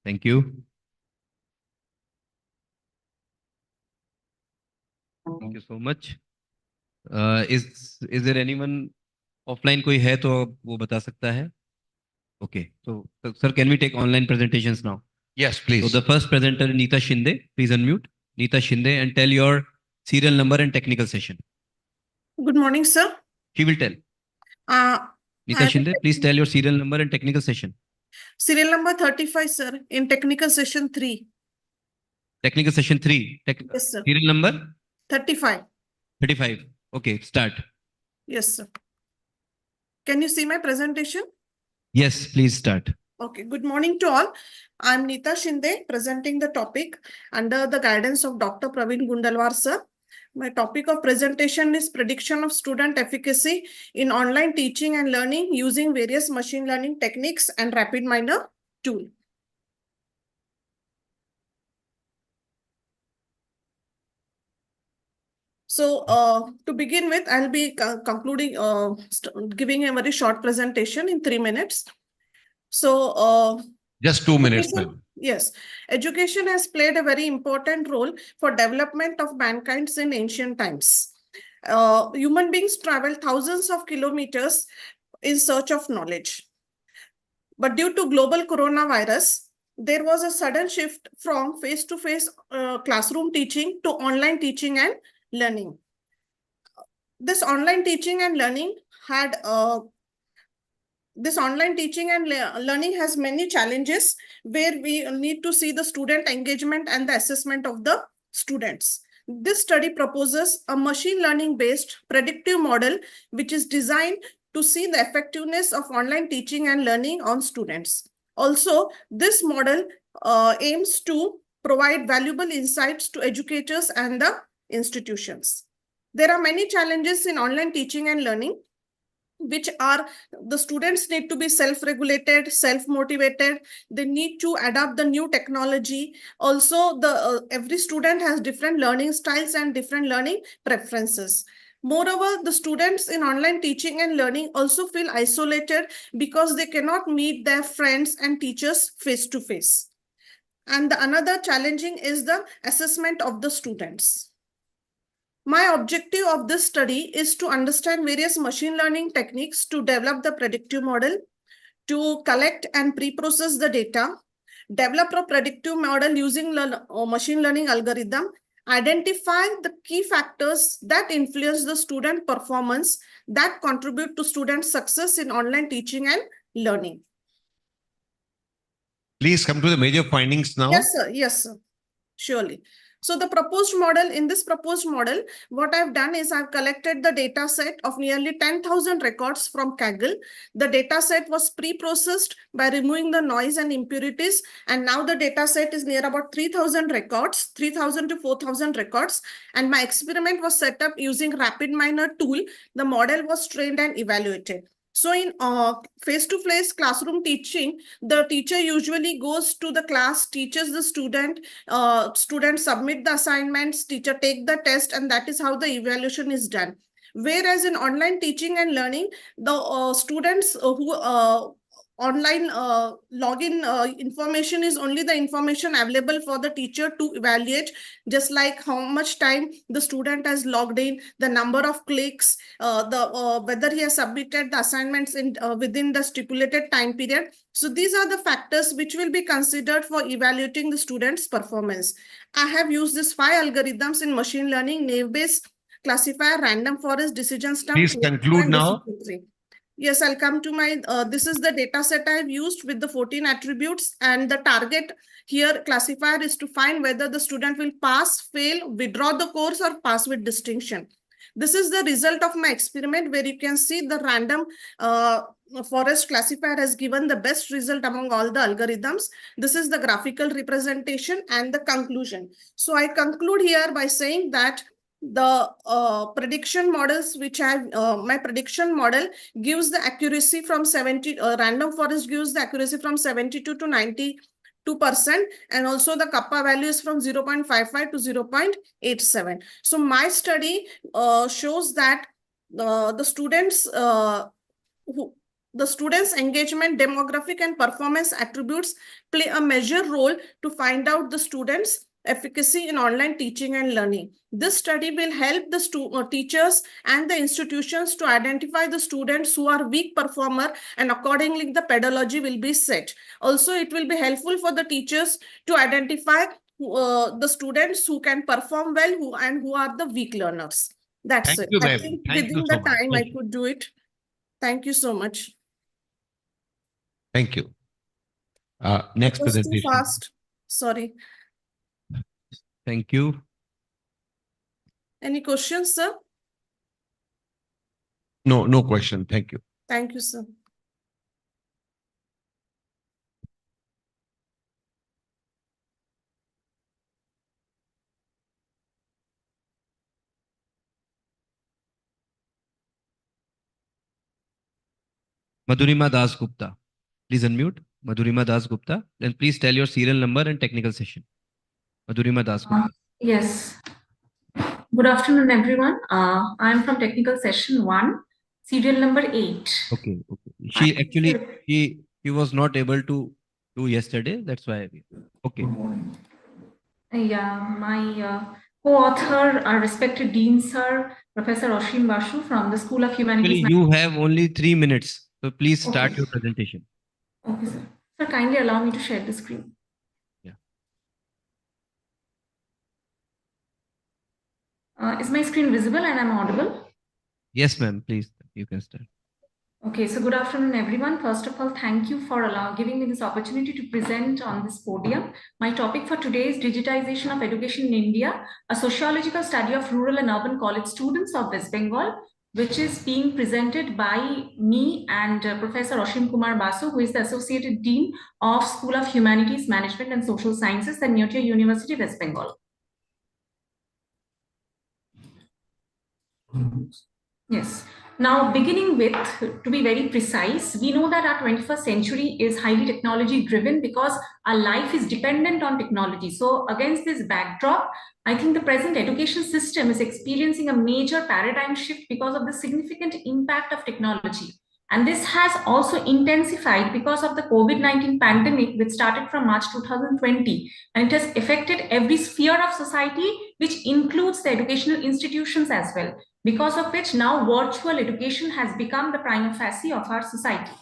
Thank you. Thank you so much. Is there anyone offline कोई है तो वो बता सकता है? Okay. So sir, can we take online presentations now? Yes, please. So the first presenter, Neeta Shinde, please unmute. Neeta Shinde, and tell your serial number and technical session. Good morning, sir. She will tell. Neeta Shinde, please tell your serial number and technical session. Serial number 35, sir, in technical session 3. Technical session 3. Yes, sir. Serial number 35. 35. Okay, start. Yes, sir. Can you see my presentation? Yes, please start. Okay, good morning to all. I'm Neeta Shinde, presenting the topic under the guidance of Dr. Praveen Gundalwar, sir. My topic of presentation is prediction of student efficacy in online teaching and learning using various machine learning techniques and rapid miner tool. So to begin with, I'll be concluding, giving a very short presentation in 3 minutes. So Just 2 minutes, education- ma'am. Yes, education has played a very important role for development of mankind in ancient times. Human beings travel thousands of kilometers in search of knowledge. But due to global coronavirus, there was a sudden shift from face-to-face classroom teaching to online teaching and learning. This online teaching and learning had learning has many challenges where we need to see the student engagement and the assessment of the students. This study proposes a machine learning based predictive model which is designed to see the effectiveness of online teaching and learning on students. Also, this model aims to provide valuable insights to educators and the institutions. There are many challenges in online teaching and learning, which are the students need to be self-regulated, self-motivated. They need to adapt the new technology. Also, every student has different learning styles and different learning preferences. Moreover, the students in online teaching and learning also feel isolated because they cannot meet their friends and teachers face-to-face. And another challenging is the assessment of the students. My objective of this study is to understand various machine learning techniques to develop the predictive model, to collect and pre-process the data, develop a predictive model using machine learning algorithm, identify the key factors that influence the student performance that contribute to student success in online teaching and learning. Please come to the major findings now. Yes, sir. Yes, sir. Surely. So the proposed model, in this proposed model, what I've done is I've collected the data set of nearly 10,000 records from Kaggle. The data set was pre-processed by removing the noise and impurities. And now the data set is near about 3,000 records, 3,000 to 4,000 records. And my experiment was set up using rapid miner tool. The model was trained and evaluated. So in face-to-face classroom teaching, the teacher usually goes to the class, teaches the student, students submit the assignments, teacher take the test, and that is how the evaluation is done. Whereas in online teaching and learning, the students who online login information is only the information available for the teacher to evaluate, just like how much time the student has logged in, the number of clicks, whether he has submitted the assignments in within the stipulated time period. So these are the factors which will be considered for evaluating the student's performance. I have used these 5 algorithms in machine learning: naive-bayes classifier, random forest, decision stump. Please conclude now. Yes, I'll come to my, this is the data set I've used with the 14 attributes, and the target here classifier is to find whether the student will pass, fail, withdraw the course, or pass with distinction. This is the result of my experiment, where you can see the random forest classifier has given the best result among all the algorithms. This is the graphical representation and the conclusion. So I conclude here by saying that the prediction models which my prediction model gives the accuracy from 70, random forest gives the accuracy from 72 to 92%, and also the kappa value is from 0.55 to 0.87. So my study shows that the students' engagement, demographic, and performance attributes play a major role to find out the students' efficacy in online teaching and learning. This study will help the teachers and the institutions to identify the students who are weak performer, and accordingly the pedagogy will be set. Also, it will be helpful for the teachers to identify the students who can perform well and who are the weak learners. That's Thank it. you, I ma'am. think Thank within you the so much. time I could do it. Thank you so much. Thank you. Next It was too presentation. fast. Sorry. Thank you. Any questions, sir? No, no question. Thank you. Thank you, sir. Madhurima Das Gupta. Please unmute. Madhurima Das Gupta. Then please tell your serial number and technical session. Madhurima Das Gupta. Yes. Good afternoon, everyone. I'm from technical session 1, serial number 8. Okay. She actually she was not able to do yesterday. That's why. Okay. Yeah, my co-author, our respected Dean Sir, Professor Oshim Basu from the School of Humanities. Actually, you have only 3 minutes. So please start Okay. your presentation. Okay, sir. Sir, kindly allow me to share the screen. Yeah. Is my screen visible and I'm audible? Yes, ma'am. Please, you can start. Okay, so good afternoon, everyone. First of all, thank you for giving me this opportunity to present on this podium. My topic for today is digitization of education in India, a sociological study of rural and urban college students of West Bengal, which is being presented by me and Professor Oshim Kumar Basu, who is the Associate Dean of School of Humanities, Management and Social Sciences at National University, West Bengal. Yes. Now, beginning with, to be very precise, we know that our 21st century is highly technology driven because our life is dependent on technology. So against this backdrop, I think the present education system is experiencing a major paradigm shift because of the significant impact of technology. And this has also intensified because of the COVID-19 pandemic, which started from March 2020. And it has affected every sphere of society, which includes the educational institutions as well, because of which now virtual education has become the prima facie of our society.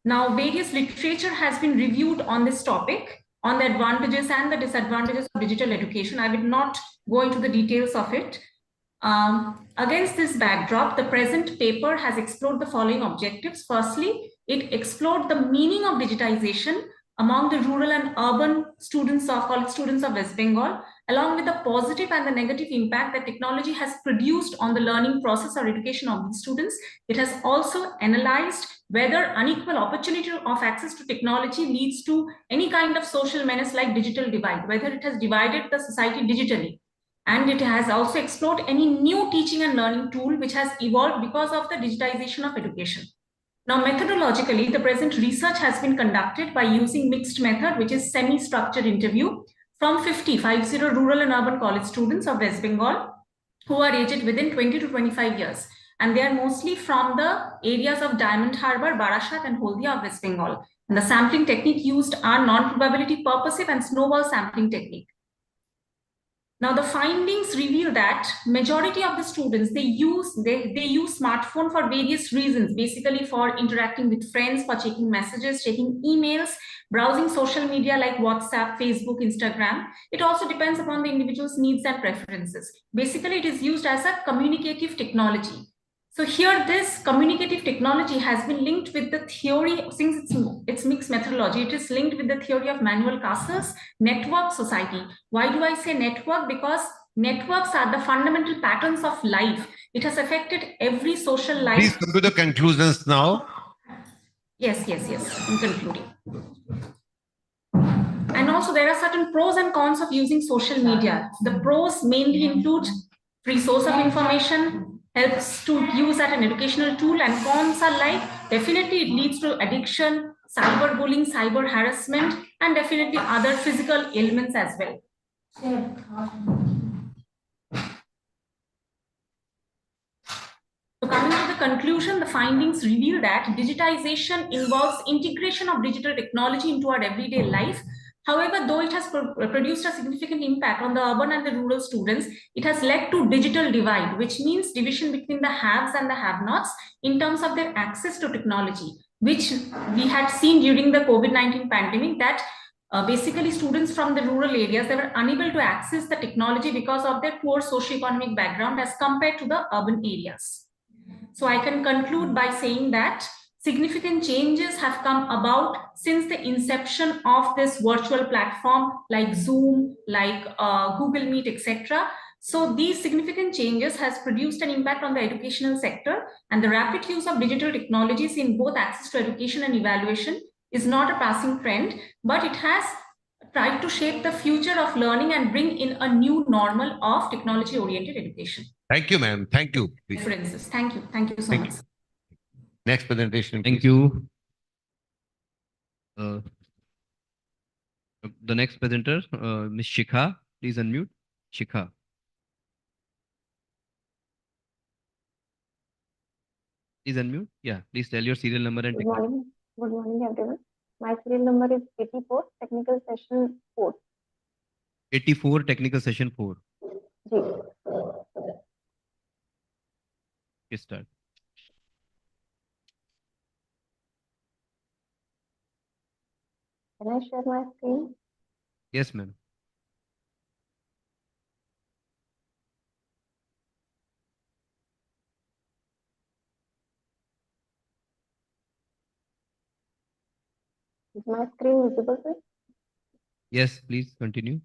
Now, various literature has been reviewed on this topic, on the advantages and the disadvantages of digital education. I will not go into the details of it. Against this backdrop, the present paper has explored the following objectives. Firstly, it explored the meaning of digitization among the rural and urban students of college students of West Bengal, along with the positive and the negative impact that technology has produced on the learning process or education of these students. It has also analyzed whether unequal opportunity of access to technology leads to any kind of social menace like digital divide, whether it has divided the society digitally. And it has also explored any new teaching and learning tool which has evolved because of the digitization of education. Now, methodologically, the present research has been conducted by using mixed method, which is semi-structured interview from 50 rural and urban college students of West Bengal who are aged within 20 to 25 years. And they are mostly from the areas of Diamond Harbour, Barashat and Haldia of West Bengal. And the sampling technique used are non-probability purposive and snowball sampling technique. Now, the findings reveal that majority of the students, they use smartphone for various reasons, basically for interacting with friends, for checking messages, checking emails, browsing social media like WhatsApp, Facebook, Instagram. It also depends upon the individual's needs and preferences. Basically, it is used as a communicative technology. So here, this communicative technology has been linked with the theory, since it's mixed methodology, it is linked with the theory of Manuel Casa's network society. Why do I say network? Because networks are the fundamental patterns of life. It has affected every social life. Please come to the conclusions now. Yes, I'm concluding. And also there are certain pros and cons of using social media. The pros mainly include free source of information, helps to use as an educational tool, and cons are like definitely it leads to addiction, cyberbullying, cyber harassment, and definitely other physical ailments as well. So coming to the conclusion, the findings reveal that digitization involves integration of digital technology into our everyday life. However, though it has produced a significant impact on the urban and the rural students, it has led to digital divide, which means division between the haves and the have-nots in terms of their access to technology, which we had seen during the COVID-19 pandemic, that basically students from the rural areas, they were unable to access the technology because of their poor socioeconomic background as compared to the urban areas. So I can conclude by saying that significant changes have come about since the inception of this virtual platform like Zoom, like Google Meet, etc. So these significant changes has produced an impact on the educational sector, and the rapid use of digital technologies in both access to education and evaluation is not a passing trend, but it has tried to shape the future of learning and bring in a new normal of technology-oriented education. Thank you, ma'am. Thank you. Please. References. Thank you. Thank you so Thank much. you. Next presentation. Thank please. you. The next presenter, Ms. Shikha, please unmute. Shikha. Please unmute. Yeah, please tell your serial number and Good technical. morning. Good morning, everyone. My serial number is 84, technical session 4. 84, technical session 4. Ji. Please start. Can I share my screen? Yes, ma'am. Is my screen visible, sir? Yes, please continue.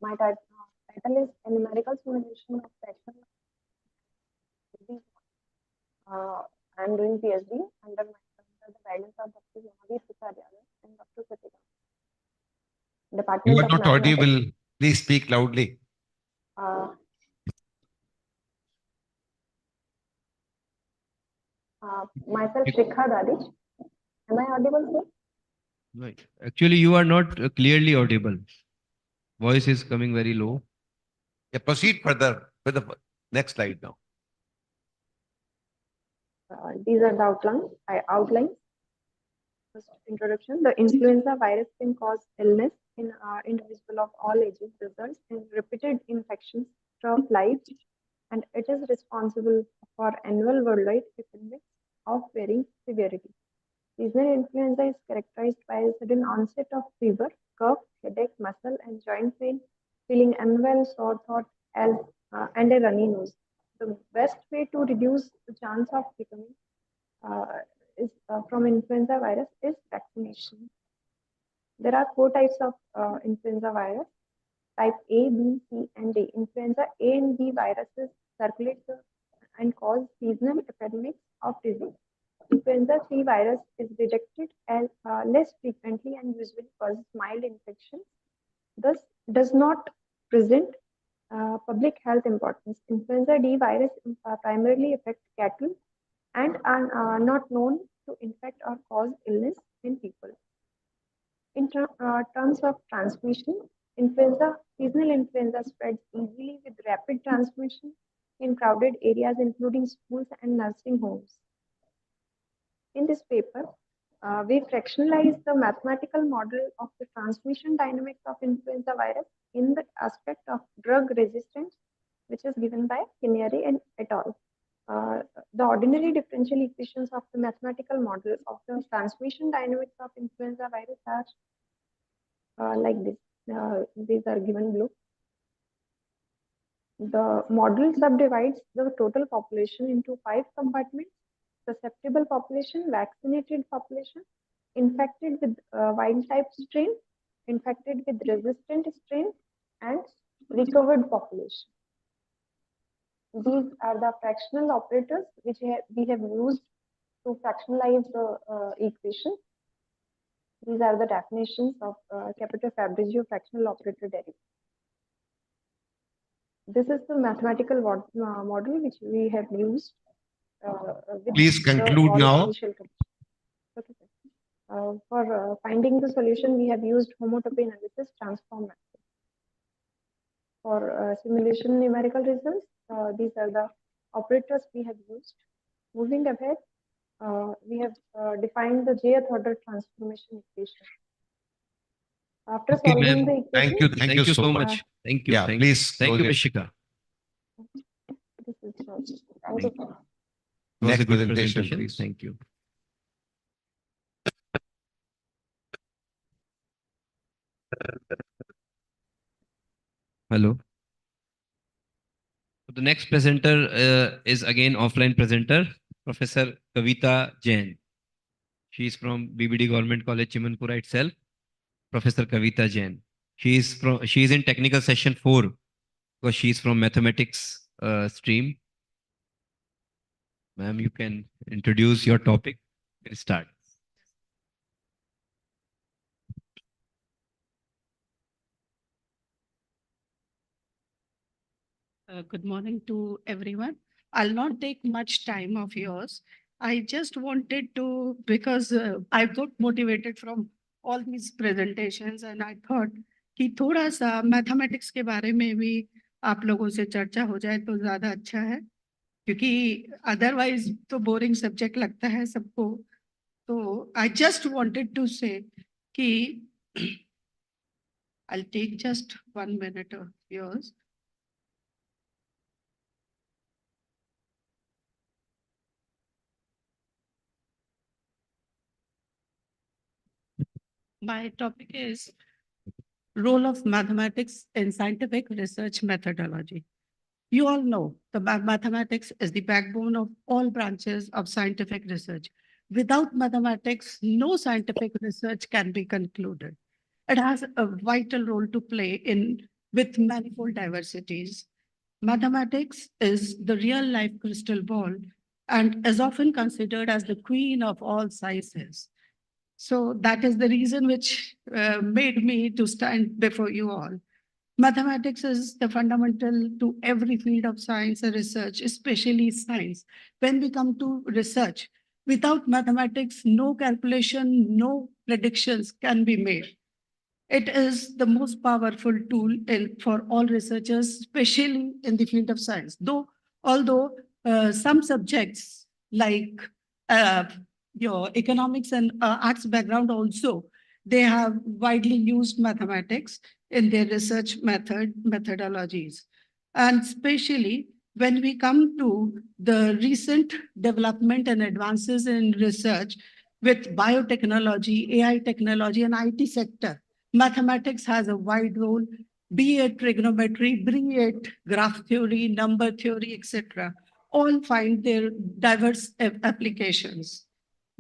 My title is a numerical simulation of session. I'm doing PhD under the guidance of Dr. Icrgict and Dr. Kritika. Department You are of not Mathematics. audible. Please speak loudly. Myself, Shikha Dadich. Am I audible, sir? Right. Actually, you are not clearly audible. Voice is coming very low. Yeah, proceed further with the next slide now. These are the outlines. First introduction. The influenza virus can cause illness in individuals of all ages, results in repeated infections throughout life, and it is responsible for annual worldwide epidemics of varying severity. Seasonal influenza is characterized by a sudden onset of fever, cough, headache, muscle and joint pain, feeling unwell, sore throat, and a runny nose. The best way to reduce the chance of becoming from influenza virus is vaccination. There are 4 types of influenza virus: type A, B, C, and D. Influenza A and B viruses circulate and cause seasonal epidemics of disease. Influenza C virus is detected as less frequently and usually causes mild infection, thus does not present public health importance. Influenza D virus primarily affect cattle and are not known to infect or cause illness in people. In terms of transmission, seasonal influenza spreads easily with rapid transmission in crowded areas, including schools and nursing homes. In this paper, we fractionalize the mathematical model of the transmission dynamics of influenza virus in the aspect of drug resistance, which is given by Kinneary and et al. The ordinary differential equations of the mathematical model of the transmission dynamics of influenza virus are like this. These are given below. The model subdivides the total population into 5 compartments: susceptible population, vaccinated population, infected with wild type strain, infected with resistant strain, and recovered population. These are the fractional operators which we have used to fractionalize the equation. These are the definitions of Capito-Fabrizio fractional operator derivative. This is the mathematical model which we have used. Please conclude now. Okay, for finding the solution, we have used homotopy analysis transform method. For simulation numerical results, these are the operators we have used. Moving ahead, we have defined the jth order transformation equation. After Okay, solving ma'am. the equation, Thank you so much. Thank you. Yeah, please Thank close you, it. Ms. Shikha. this is Thank you. you. It was Next a good presentation, presentation. please. Thank you. Hello. The next presenter is again offline presenter, Professor Kavita Jain. She is from BBD Government College, Chimanpura itself. Professor Kavita Jain. She is in technical session 4 because she is from mathematics stream. Ma'am, you can introduce your topic. We'll start. Good morning to everyone. I'll not take much time of yours. I just wanted to, because I got motivated from all these presentations and I thought कि थोड़ा सा mathematics के बारे में भी आप लोगों से चर्चा हो जाए तो ज़्यादा अच्छा है, क्योंकि अदरवाइज तो बोरिंग सब्जेक्ट लगता है सबको. तो I just wanted to say कि I'll take just 1 minute of yours. My topic is role of mathematics in scientific research methodology. You all know the mathematics is the backbone of all branches of scientific research. Without mathematics, no scientific research can be concluded. It has a vital role to play in with manifold diversities. Mathematics is the real life crystal ball and is often considered as the queen of all sciences. So that is the reason which made me to stand before you all. Mathematics is the fundamental to every field of science and research, especially science. When we come to research, without mathematics, no calculation, no predictions can be made. It is the most powerful tool for all researchers, especially in the field of science. Although some subjects like your economics and arts background also, they have widely used mathematics in their research methodologies. And especially when we come to the recent development and advances in research with biotechnology, AI technology, and IT sector, mathematics has a wide role, be it trigonometry, be it graph theory, number theory, etc. All find their diverse applications.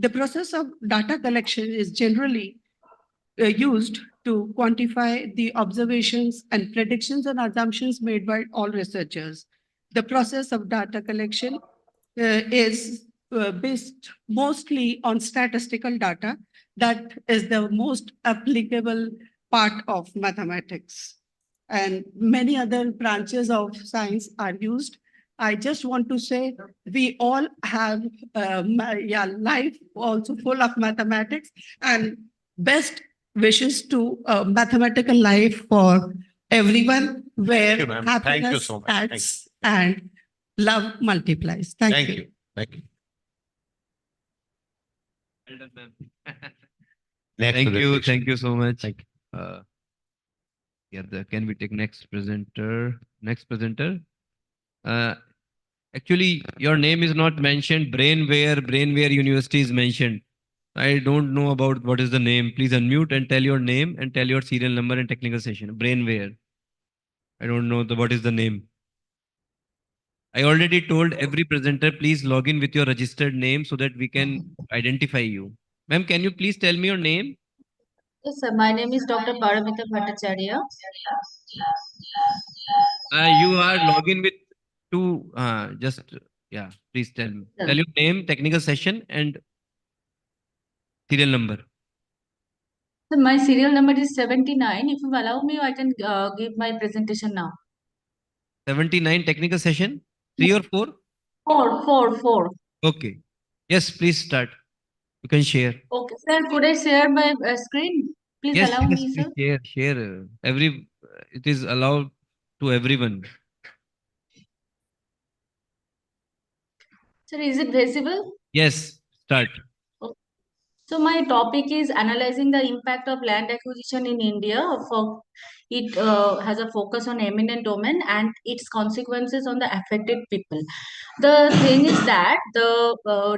The process of data collection is generally used to quantify the observations and predictions and assumptions made by all researchers. The process of data collection is based mostly on statistical data. That is the most applicable part of mathematics. And many other branches of science are used. I just want to say we all have life also full of mathematics, and best wishes to a mathematical life for everyone where Thank you, ma'am. Thank you happiness so much. Thank adds and love multiplies. Thank you. Thank you. Well done, ma'am. Next Thank you. presentation. Thank you so much. Thank Can we take next presenter? Next presenter. Actually, your name is not mentioned. Brainware University is mentioned. I don't know about what is the name. Please unmute and tell your name and tell your serial number and technical session. Brainware. I don't know what is the name. I already told every presenter, please log in with your registered name so that we can identify you. Ma'am, can you please tell me your name? Yes, sir. My name is Dr. Paramita Bhattacharya. You are login with two. Yeah. Please tell me. Sir. Tell your name, technical session, and serial number. So my serial number is 79. If you allow me, I can give my presentation now. 79 technical session. 3 or 4? 4. Okay. Yes, please start. You can share. Okay, sir. Could I share my screen? Please Yes, allow yes, me, please sir. share. It is allowed to everyone. Sir, is it visible? Yes, start. So my topic is analyzing the impact of land acquisition in India. It has a focus on eminent domain and its consequences on the affected people. The thing is that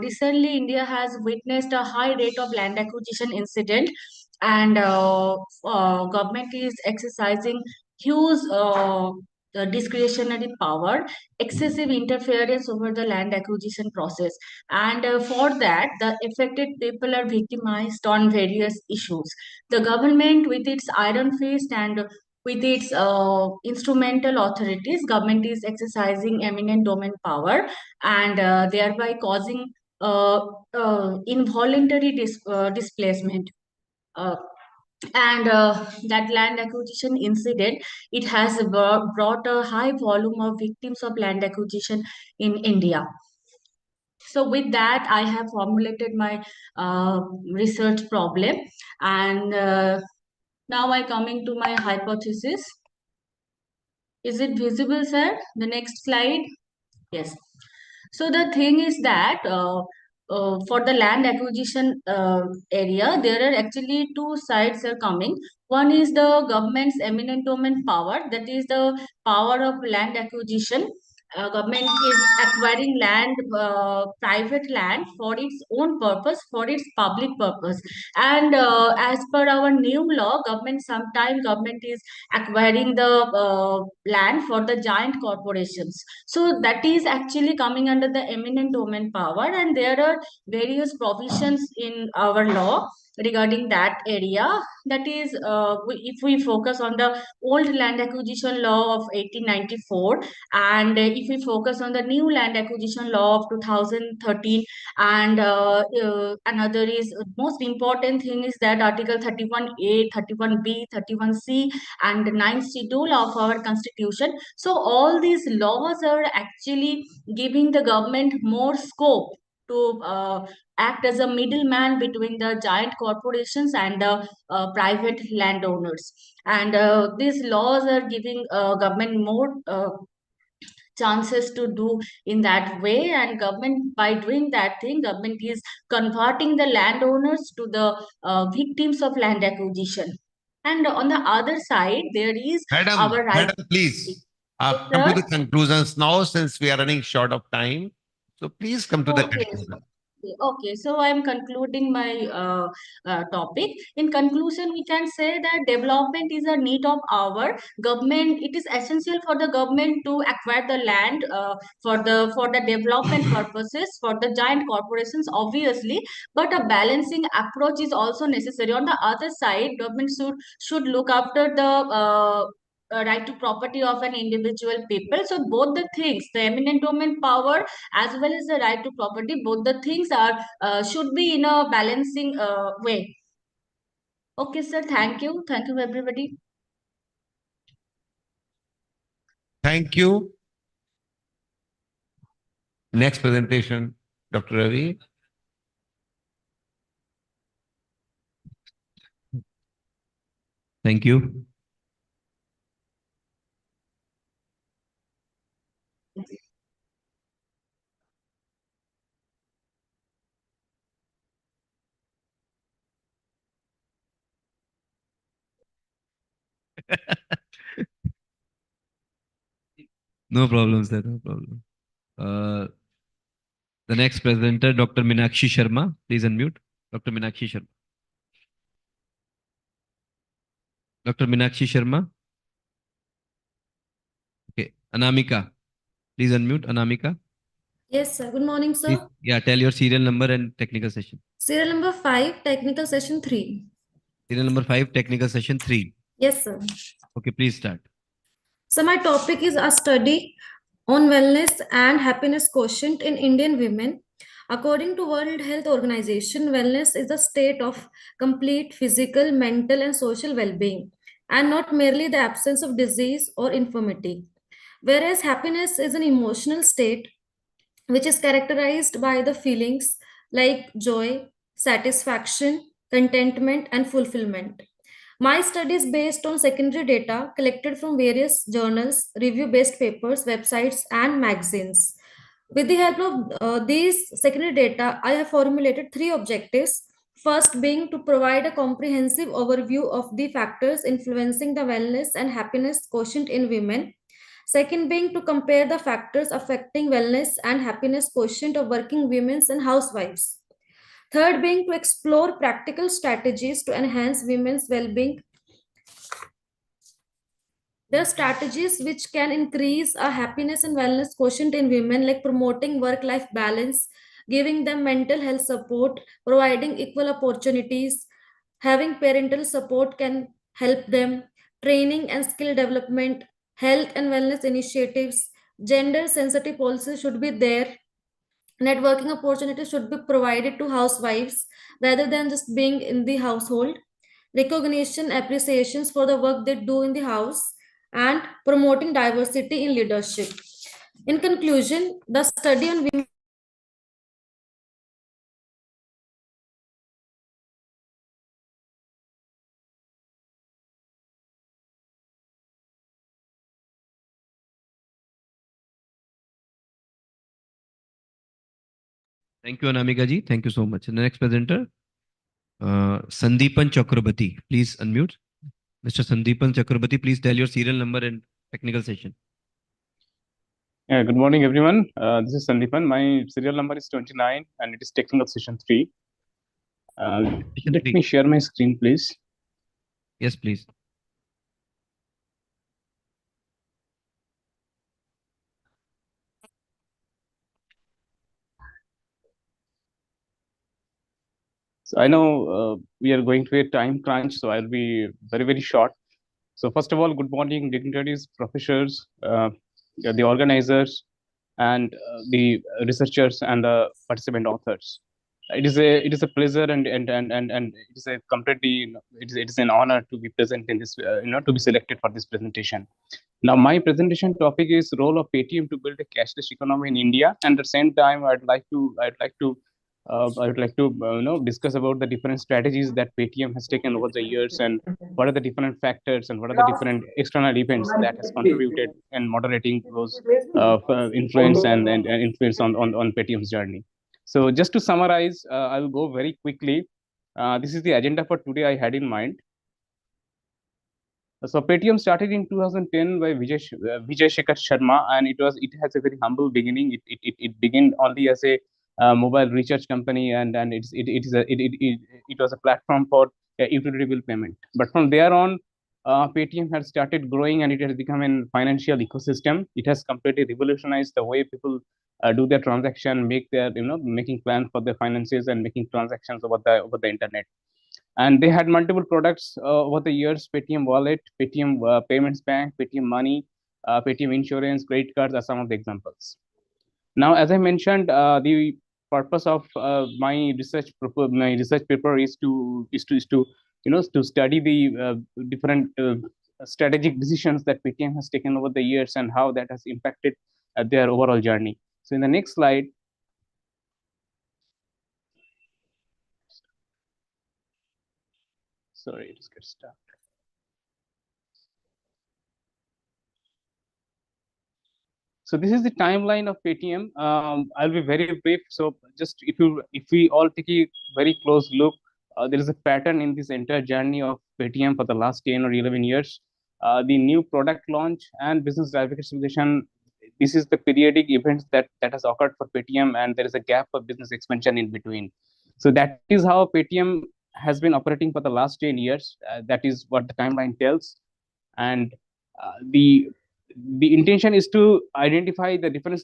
recently India has witnessed a high rate of land acquisition incident and government is exercising huge discretionary power, excessive interference over the land acquisition process, and for that the affected people are victimized on various issues. The government, with its iron fist and with its instrumental authorities, government is exercising eminent domain power, and thereby causing involuntary displacement. Uh, and that land acquisition incident, it has brought a high volume of victims of land acquisition in India. So with that, I have formulated my research problem, and now I coming to my hypothesis. Is it visible, sir? The next slide. Yes. So the thing is that for the land acquisition area, there are actually two sides are coming. One is the government's eminent domain power, that is the power of land acquisition. Government is acquiring land, private land for its own purpose, for its public purpose. And as per our new law, government is acquiring the land for the giant corporations. So that is actually coming under the eminent domain power, and there are various provisions in our law regarding that area. That is, if we focus on the old land acquisition law of 1894, and if we focus on the new land acquisition law of 2013, and another is most important thing is that Article 31A, 31B, 31C, and the ninth schedule of our constitution. So all these laws are actually giving the government more scope to act as a middleman between the giant corporations and the private landowners. And these laws are giving government more chances to do in that way, and government, by doing that thing, government is converting the landowners to the victims of land acquisition. And on the other side, there is our right. Madam, please Yes, come to sir. the conclusions now, since we are running short of time. So please come to the Okay. conclusion. Okay, so I am concluding my topic. In conclusion, we can say that development is a need of our government. It is essential for the government to acquire the land for the development purposes for the giant corporations, obviously. But a balancing approach is also necessary. On the other side, government should look after the right to property of an individual people. So both the things, the eminent domain power as well as the right to property, both the things are should be in a balancing way. Okay, sir. Thank you. Thank you, everybody. Thank you. Next presentation, Dr. Ravi. Thank you. No problem, sir. No problem. The next presenter, Dr. Meenakshi Sharma. Please unmute. Dr. Meenakshi Sharma. Dr. Meenakshi Sharma. Okay. Anamika. Please unmute. Anamika. Yes, sir. Good morning, sir. Please, yeah, tell your serial number and technical session. Serial number 5, technical session 3. Serial number 5, technical session 3. Yes, sir. Okay, please start. So my topic is a study on wellness and happiness quotient in Indian women. According to World Health Organization, wellness is a state of complete physical, mental, and social well-being, and not merely the absence of disease or infirmity. Whereas happiness is an emotional state which is characterized by the feelings like joy, satisfaction, contentment, and fulfillment. My study is based on secondary data collected from various journals, review based papers, websites, and magazines. With the help of these secondary data, I have formulated 3 objectives. First, being to provide a comprehensive overview of the factors influencing the wellness and happiness quotient in women. Second, being to compare the factors affecting wellness and happiness quotient of working women and housewives. Third being to explore practical strategies to enhance women's well-being. There are strategies which can increase a happiness and wellness quotient in women, like promoting work-life balance, giving them mental health support, providing equal opportunities, having parental support can help them, training and skill development, health and wellness initiatives, gender-sensitive policies should be there. Networking opportunities should be provided to housewives rather than just being in the household. Recognition, appreciations for the work they do in the house, and promoting diversity in leadership. In conclusion, the study on women. Thank you, Anamika ji. Thank you so much. And the next presenter, Sandeepan Chakrabarti. Please unmute. Mr. Sandeepan Chakrabarti, please tell your serial number and technical session. Yeah, good morning, everyone. This is Sandeepan. My serial number is 29 and it is technical session 3. Let me share my screen, please. Yes, please. So I know we are going to a time crunch, so I'll be very, very short. So first of all, good morning, dignitaries, professors, the organizers, and the researchers and the participant authors. It is a pleasure and it is a completely it is an honor to be present in this to be selected for this presentation. Now my presentation topic is role of Paytm to build a cashless economy in India, and at the same time I would like to discuss about the different strategies that Paytm has taken over the years, and what are the different factors and what are the different external events that has contributed in moderating those influence and influence on Paytm's journey. So just to summarize, I will go very quickly. This is the agenda for today I had in mind. So Paytm started in 2010 by Vijay Shekhar Sharma, and it has a very humble beginning. It began only as a mobile recharge company, and it was a platform for utility bill payment. But from there on, Paytm has started growing, and it has become a financial ecosystem. It has completely revolutionized the way people do their transaction, making plans for their finances and making transactions over the internet. And they had multiple products over the years: Paytm Wallet, Paytm Payments Bank, Paytm Money, Paytm Insurance, credit cards are some of the examples. Now, as I mentioned, the purpose of my research paper is to study the different strategic decisions that Paytm has taken over the years and how that has impacted their overall journey. So in the next slide, sorry, just get stuck. So this is the timeline of Paytm. I'll be very brief. So just if we all take a very close look, there is a pattern in this entire journey of Paytm for the last 10 or 11 years. The new product launch and business diversification, this is the periodic events that has occurred for Paytm, and there is a gap of business expansion in between. So that is how Paytm has been operating for the last 10 years. That is what the timeline tells. And the intention is to identify the different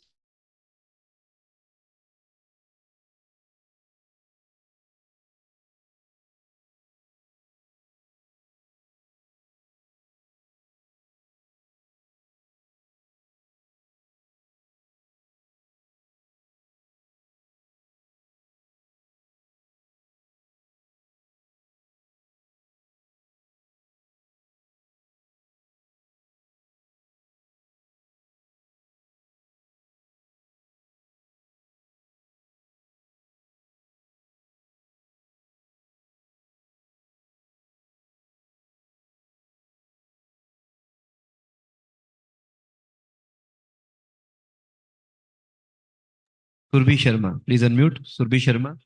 Surbhi Sharma, please unmute. Surbhi Sharma.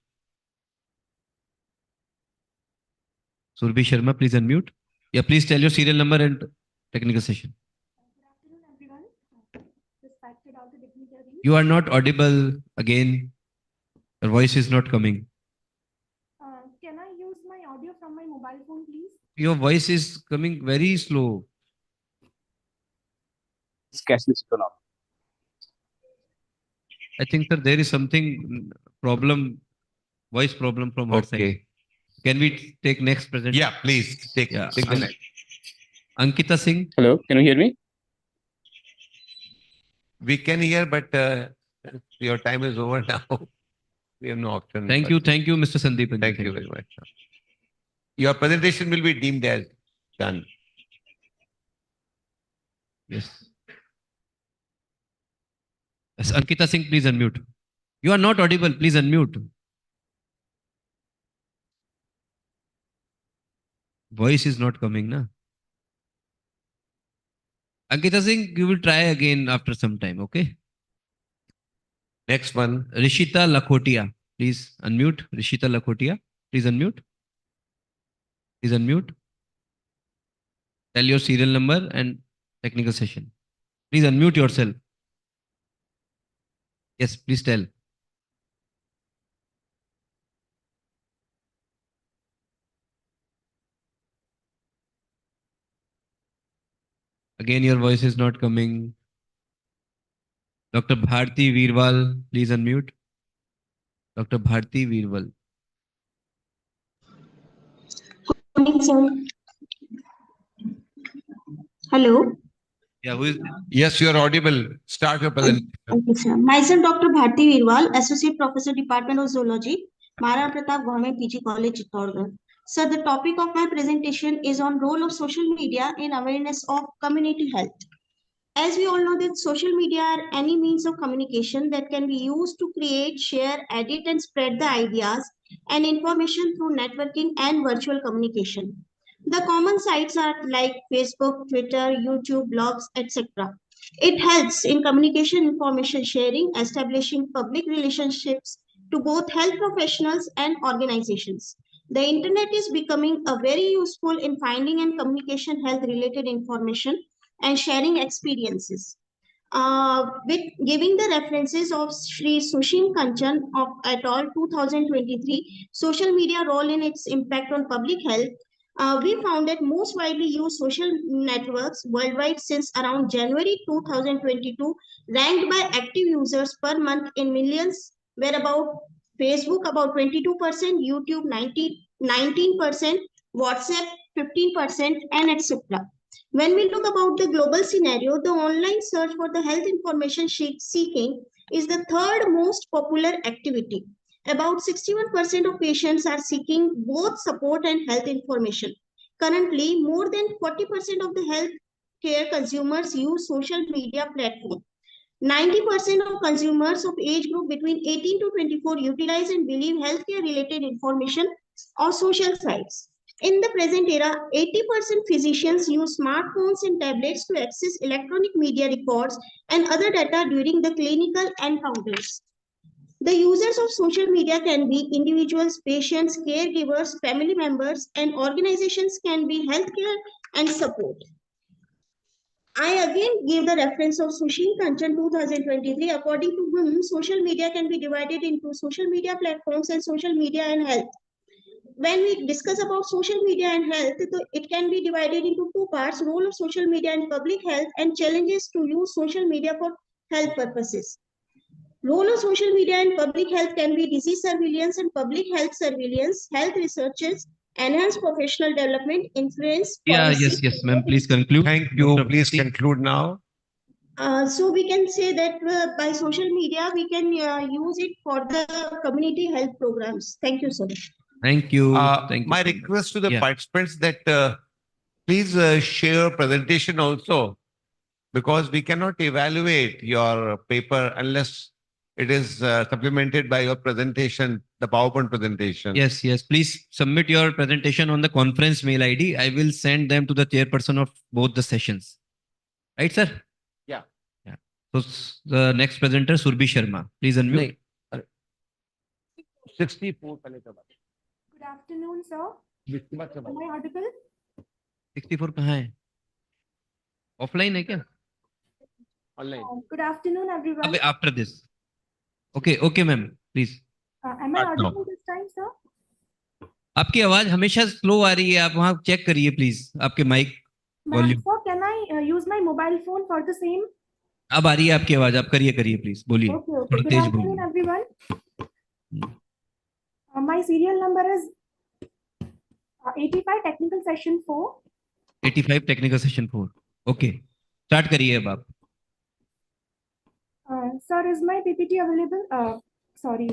Surbhi Sharma, please unmute. Yeah, please tell your serial number and technical session. You are not audible again. Your voice is not coming. your voice is coming very slow. It's cashless economy. I think, sir, there is something problem, voice problem from our side. Okay. Can we take next presenter? Yeah, please take Yeah. the next. Ankita Singh. Hello, can you hear me? We can hear, but your time is over now. We have no option. Thank you, Mr. Sandeep. Thank you very much. Your presentation will be deemed as done. Yes. Yes, Ankita Singh, please unmute. You are not audible. Please unmute. Voice is not coming, na? Ankita Singh, you will try again after some time, okay? Next one. Rishita Lakhotia. Please unmute. Rishita Lakhotia. Please unmute. Please unmute. Tell your serial number and technical session. Please unmute yourself. Yes, please tell. Again, your voice is not coming. Dr. Bharti Veerwal, please unmute. Dr. Bharti Veerwal. Morning, sir. Hello. Yeah, who is? Yes, you are audible. Start your presentation. Okay, sir. Myself, Dr. Bharti Veerwal, Associate Professor, Department of Zoology, Maharana Pratap Government PG College, Chittorgarh. Sir, the topic of my presentation is on role of social media in awareness of community health. As we all know that social media are any means of communication that can be used to create, share, edit, and spread the ideas and information through networking and virtual communication. The common sites are like Facebook, Twitter, YouTube, blogs, etc. It helps in communication, information sharing, establishing public relationships to both health professionals and organizations. The internet is becoming a very useful in finding and communication health related information and sharing experiences. With giving the references of Sri Sushim Kanchan of et al. 2023, social media role in its impact on public health, we found that most widely used social networks worldwide since around January 2022, ranked by active users per month in millions, were about Facebook about 22%, YouTube 19%, WhatsApp 15%, and etc. When we look about the global scenario, the online search for the health information seeking is the third most popular activity. About 61% of patients are seeking both support and health information. Currently, more than 40% of the health care consumers use social media platforms. 90% of consumers of age group between 18 to 24 utilize and believe healthcare related information on social sites. In the present era, 80% physicians use smartphones and tablets to access electronic media records and other data during the clinical encounters. The users of social media can be individuals, patients, caregivers, family members, and organizations can be healthcare and support. I again give the reference of Sushil Kanchan 2023, according to whom social media can be divided into social media platforms and social media and health. When we discuss about social media and health, it can be divided into two parts: role of social media in public health and challenges to use social media for health purposes. Role of social media in public health can be disease surveillance and public health surveillance, health researches, enhance professional development, influence policy. Yes, ma'am. Please conclude. Thank you. Please conclude now. So we can say that by social media, we can use it for the community health programs. Thank you so much. Thank you. My request to the participants that please share presentation also, because we cannot evaluate your paper unless it is supplemented by your presentation, the PowerPoint presentation. Yes. Please submit your presentation on the conference mail ID. I will send them to the chairperson of both the sessions. Right, sir? Yeah. So the next presenter, Surbhi Sharma. Please unmute. 64. Good afternoon, sir. Am I audible? 64 कहाँ है? Offline है क्या? Online. Good afternoon, everyone. After this. Okay, ma'am. Please. Am I audible this time, sir? आपकी आवाज हमेशा slow आ रही है, आप वहां चेक करिए प्लीज आपके mic volume. So can I use my mobile phone for the same? अब आ रही है आपकी आवाज, आप करिए प्लीज, बोलिए Okay, okay. थोड़ा Good तेज afternoon, बोलिए। everyone. My serial number is 85 technical session 4. 85 technical session 4। Okay, start करिए अब आप। Sir, is my PPT available? Sorry.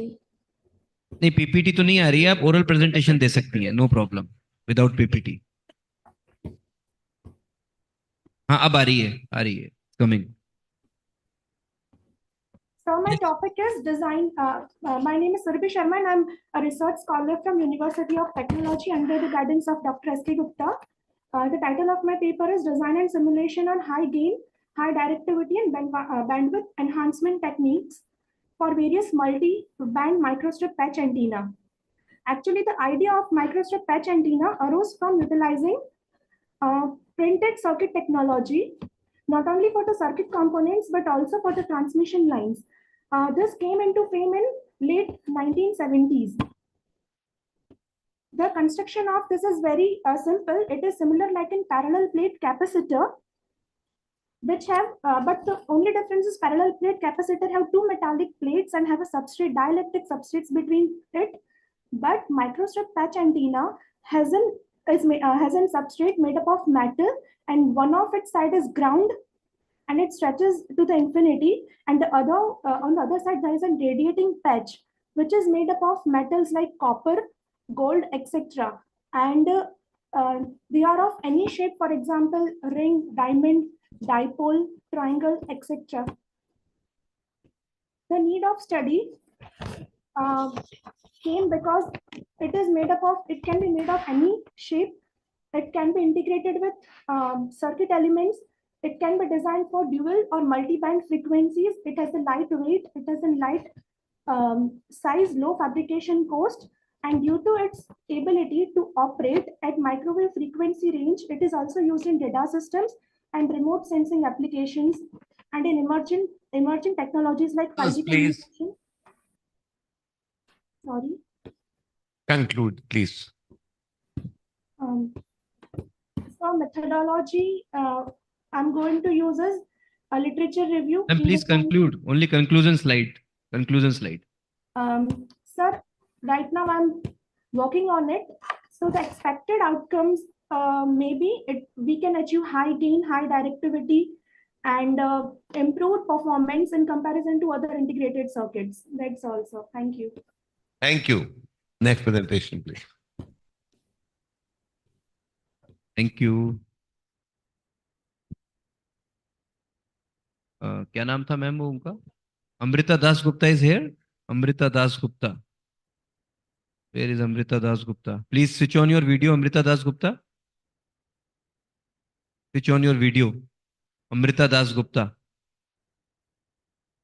नहीं, पीपीटी तो नहीं आ रही है, आप ओरल प्रेजेंटेशन दे सकती हैं, नो प्रॉब्लम, विदाउट पीपीटी। हाँ अब आ रही है coming. So my topic is design. My name is Surbhi Sharma and I'm a research scholar from University of Technology under the guidance of Dr. S.K. Gupta. The title of my paper is Design and Simulation on High Gain, High Directivity and Bandwidth Enhancement Techniques for various multi-band microstrip patch antenna. Actually, the idea of microstrip patch antenna arose from utilizing printed circuit technology, not only for the circuit components, but also for the transmission lines. This came into fame in late 1970s. The construction of this is very simple. It is similar like in parallel plate capacitor, which have, but the only difference is parallel plate capacitor have two metallic plates and have a substrate, dielectric substrates between it. But microstrip patch antenna has a substrate made up of metal, and one of its side is ground, and it stretches to the infinity, and the other on the other side there is a radiating patch which is made up of metals like copper, gold, etc. And they are of any shape, for example ring, diamond, dipole, triangle, etc. The need of study came because it can be made of any shape. It can be integrated with circuit elements. It can be designed for dual or multi-band frequencies. It has a light weight. It has a light size, low fabrication cost, and due to its ability to operate at microwave frequency range, it is also used in radar systems and remote sensing applications, and in emerging technologies like 5G Please communication. Sorry. conclude, please. So methodology I'm going to use is a literature review. And please conclude, only conclusion slide. Sir, right now I'm working on it. So the expected outcomes, maybe we can achieve high gain, high directivity, and improved performance in comparison to other integrated circuits. That's also. Thank you. Thank you. Next presentation, please. Thank you. क्या नाम था ma'am वो उनका? Amrita Das Gupta is here. Amrita Das Gupta, where is Amrita Das Gupta? Please switch on your video, Amrita Das Gupta, switch on your video. Amrita Das Gupta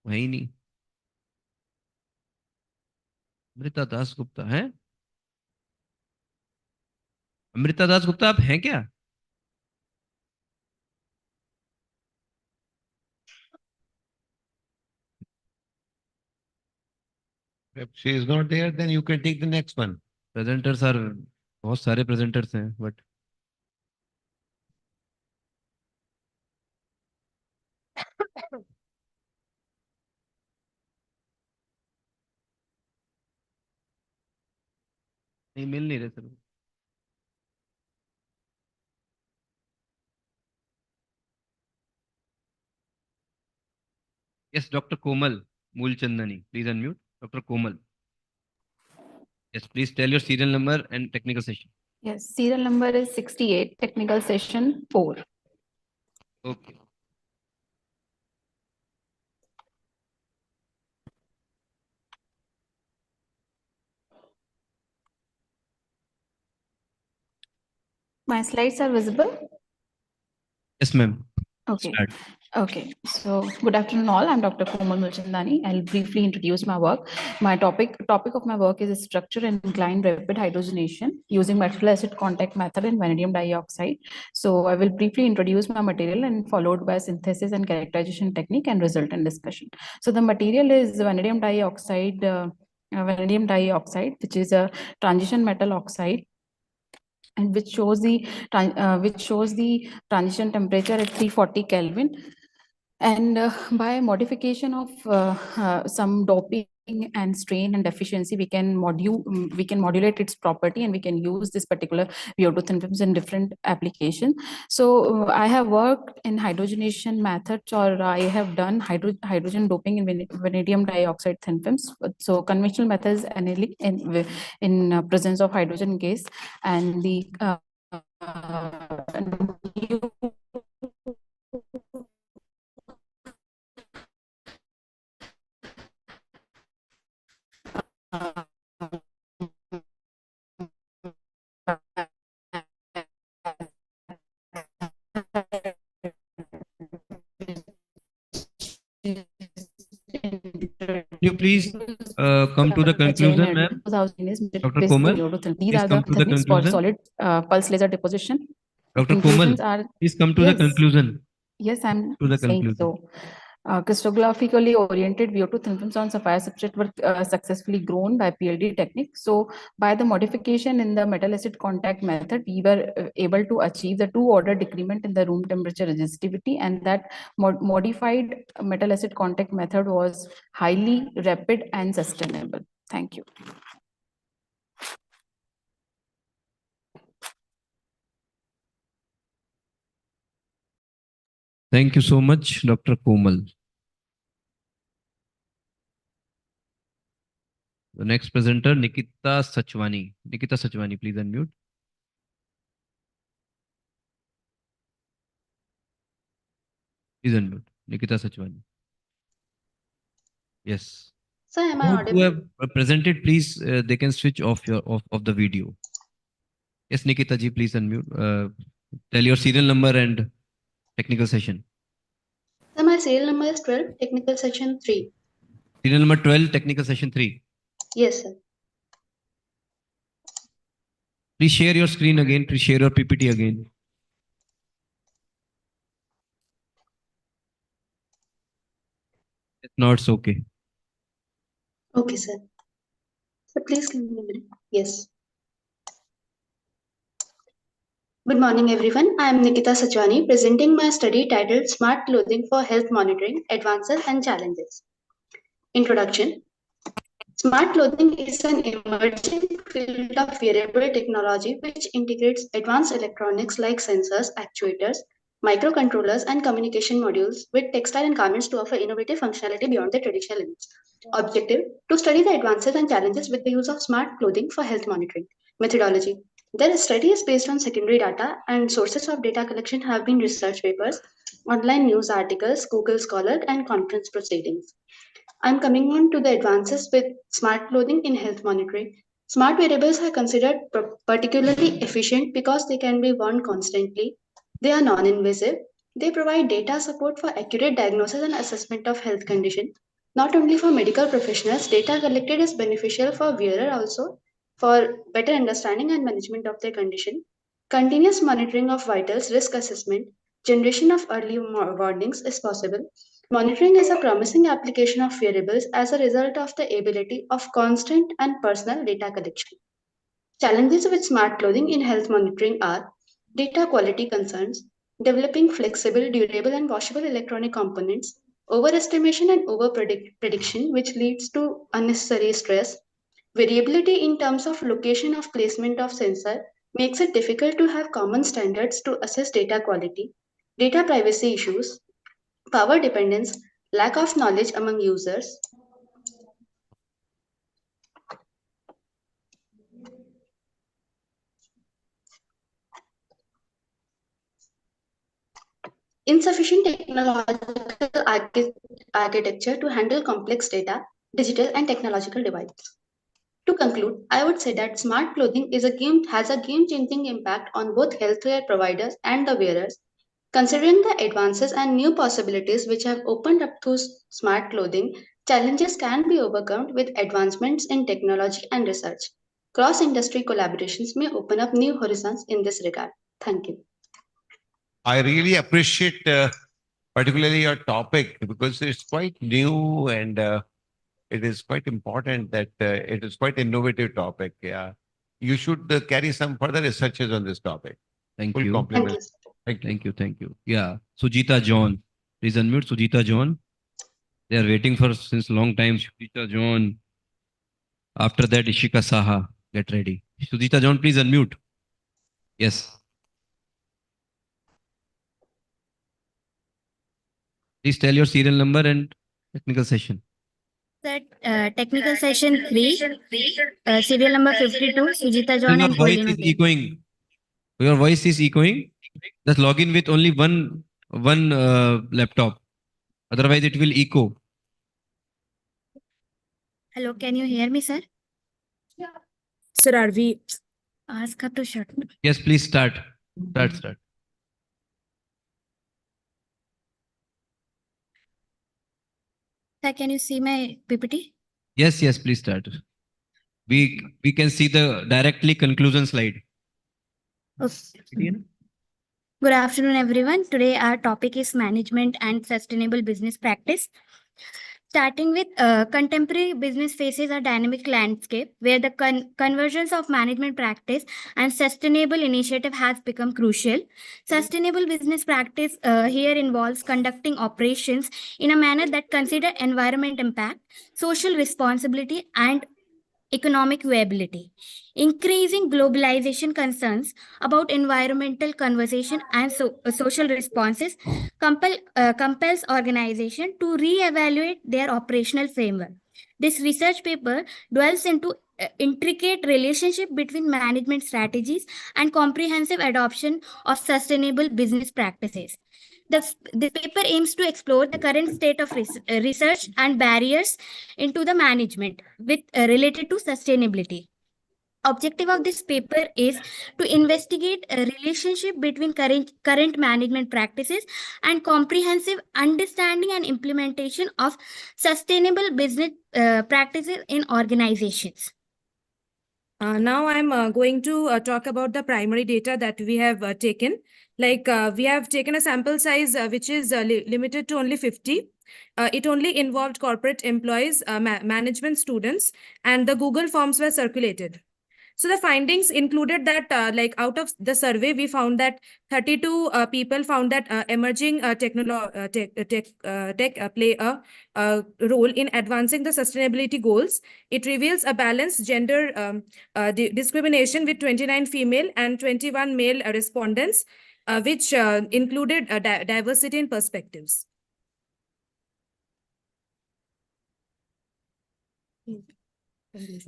वही नहीं, अमृता दास गुप्ता है? अमृता दास गुप्ता आप हैं क्या? If she is not there, then you can take the next one. Presenters are, बहुत सारे प्रेजेंटर्स हैं बट नहीं मिल नहीं रहे sir. Yes, Dr. Komal Mulchandani. Please unmute. Dr. Komal. Yes, please tell your serial number and technical session. Yes, serial number is 68, technical session 4. Okay. My slides are visible? Yes, ma'am. Okay. Start. Okay, so good afternoon all. I'm Dr. Komal Mulchandani. I'll briefly introduce my work. My topic of my work is structure and inclined rapid hydrogenation using metal acid contact method and vanadium dioxide. So I will briefly introduce my material and followed by synthesis and characterization technique and result and discussion. So the material is vanadium dioxide vanadium dioxide, which is a transition metal oxide, and which shows the transition temperature at 340 Kelvin. And by modification of some doping and strain and efficiency, we can modulate its property, and we can use this particular VO2 thin films in different applications. So I have worked in hydrogenation methods, or I have done hydrogen doping in vanadium dioxide thin films. So conventional methods annealing in presence of hydrogen gas, and the you please come to the conclusion, ma'am? Dr. Komal, These please are come the to the techniques for conclusion. solid pulse laser deposition. Dr. Komal, Conclusions are, please come to the yes, conclusion. yes, I'm To the saying conclusion. so. Crystallographically oriented VO2 thin films on sapphire substrate were successfully grown by PLD technique. So by the modification in the metal acid contact method, we were able to achieve the 2-order decrement in the room temperature resistivity, and that modified metal acid contact method was highly rapid and sustainable. Thank you. Thank you so much, Dr. Komal. The next presenter, Nikita Sachwani. Nikita Sachwani, please unmute. Please unmute. Nikita Sachwani. Yes. Sir, am I Those who audible? have presented, please, they can switch off of the video. Yes, Nikita ji, please unmute. Tell your serial number and technical session. Sir, my serial number is 12, technical section 3. Serial number 12, technical session 3. Yes, sir. Please share your screen again. Please share your PPT again. If not, it's okay. Okay, sir. So please give me a minute. Yes. Good morning, everyone. I am Nikita Sachwani, presenting my study titled Smart Clothing for Health Monitoring, Advances and Challenges. Introduction. Smart clothing is an emerging field of wearable technology which integrates advanced electronics like sensors, actuators, microcontrollers, and communication modules with textile and garments to offer innovative functionality beyond the traditional limits. Objective: to study the advances and challenges with the use of smart clothing for health monitoring. Methodology: their study is based on secondary data, and sources of data collection have been research papers, online news articles, Google Scholar, and conference proceedings. I'm coming on to the advances with smart clothing in health monitoring. Smart wearables are considered particularly efficient because they can be worn constantly. They are non-invasive. They provide data support for accurate diagnosis and assessment of health condition. Not only for medical professionals, data collected is beneficial for wearer also for better understanding and management of their condition. Continuous monitoring of vitals, risk assessment, generation of early warnings is possible. Monitoring is a promising application of wearables as a result of the ability of constant and personal data collection. Challenges with smart clothing in health monitoring are data quality concerns, developing flexible, durable, and washable electronic components, overestimation and over-prediction, which leads to unnecessary stress, variability in terms of location of placement of sensor makes it difficult to have common standards to assess data quality, data privacy issues, power dependence, lack of knowledge among users, insufficient technological architecture to handle complex data, digital and technological divides. To conclude, I would say that smart clothing has a game-changing impact on both healthcare providers and the wearers. Considering the advances and new possibilities which have opened up through smart clothing, challenges can be overcome with advancements in technology and research. Cross-industry collaborations may open up new horizons in this regard. Thank you. I really appreciate particularly your topic because it's quite new and it is quite important that it is quite innovative topic. Yeah. You should carry some further researches on this topic. Thank Full you. compliment. Thank you. Thank you. Thank you. Yeah. Sujita John. Please unmute Sujita John. They are waiting for since long time. Sujita John. After that, Ishika Saha. Get ready. Sujita John, please unmute. Yes. Please tell your serial number and technical session. Technical session 3, serial number 52, Sujita John Your and voice Pauline is again. echoing. Your voice is echoing. Just log in with only one laptop. Otherwise, it will echo. Hello, can you hear me, sir? Sir, are we? Ask her to shut. Yes, please start. Start. Sir, can you see my PPT? Yes, please start. We can see the directly conclusion slide. Okay. Good afternoon, everyone. Today, our topic is management and sustainable business practice. Starting with contemporary business faces a dynamic landscape where the convergence of management practice and sustainable initiative has become crucial. Sustainable business practice here involves conducting operations in a manner that consider environment impact, social responsibility, and economic viability. Increasing globalization concerns about environmental conversation and social responses compels organization to re-evaluate their operational framework. This research paper dwells into intricate relationship between management strategies and comprehensive adoption of sustainable business practices. The paper aims to explore the current state of research and barriers into the management with related to sustainability. Objective of this paper is to investigate a relationship between current management practices and comprehensive understanding and implementation of sustainable business practices in organizations. Now I'm going to talk about the primary data that we have taken. We have taken a sample size which is limited to only 50. It only involved corporate employees, management students, and the Google forms were circulated. So the findings included that out of the survey, we found that 32 people found that emerging tech play a role in advancing the sustainability goals. It reveals a balanced gender discrimination with 29 female and 21 male respondents, which included diversity in perspectives.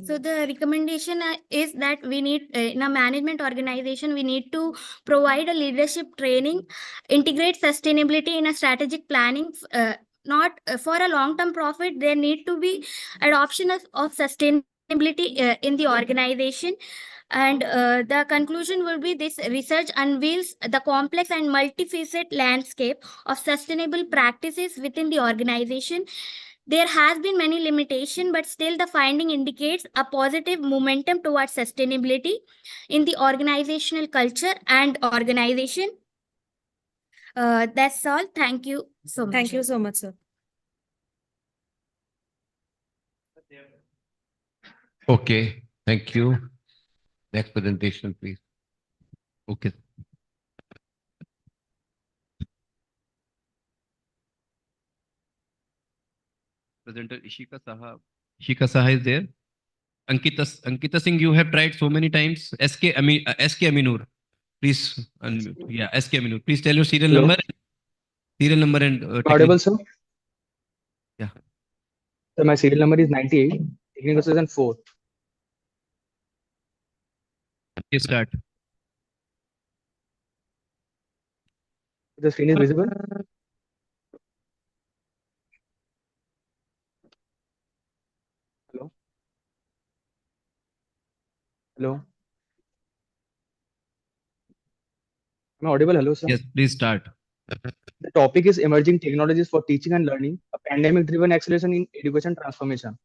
So the recommendation is that we need in a management organization, we need to provide a leadership training, integrate sustainability in a strategic planning, not for a long-term profit. There need to be adoption of sustainability in the organization. And the conclusion will be this research unveils the complex and multifaceted landscape of sustainable practices within the organization. There has been many limitations, but still the finding indicates a positive momentum towards sustainability in the organizational culture and organization. That's all. Thank you so much. Thank you so much, sir. Okay, thank you. Next presentation, please. Okay. Presenter Ishika Saha. Ishika Saha is there. Ankita Singh, you have tried so many times. SK Aminur. Please unmute. Yeah, SK Aminur. Please tell your serial Hello. number. Serial number and Audible, sir? Yeah. So my serial number is 98, technical session 4. Okay, start. The screen is visible. Hello. Hello. Am I audible? Hello, sir. Yes, please start. The topic is emerging technologies for teaching and learning, a pandemic-driven acceleration in education transformation.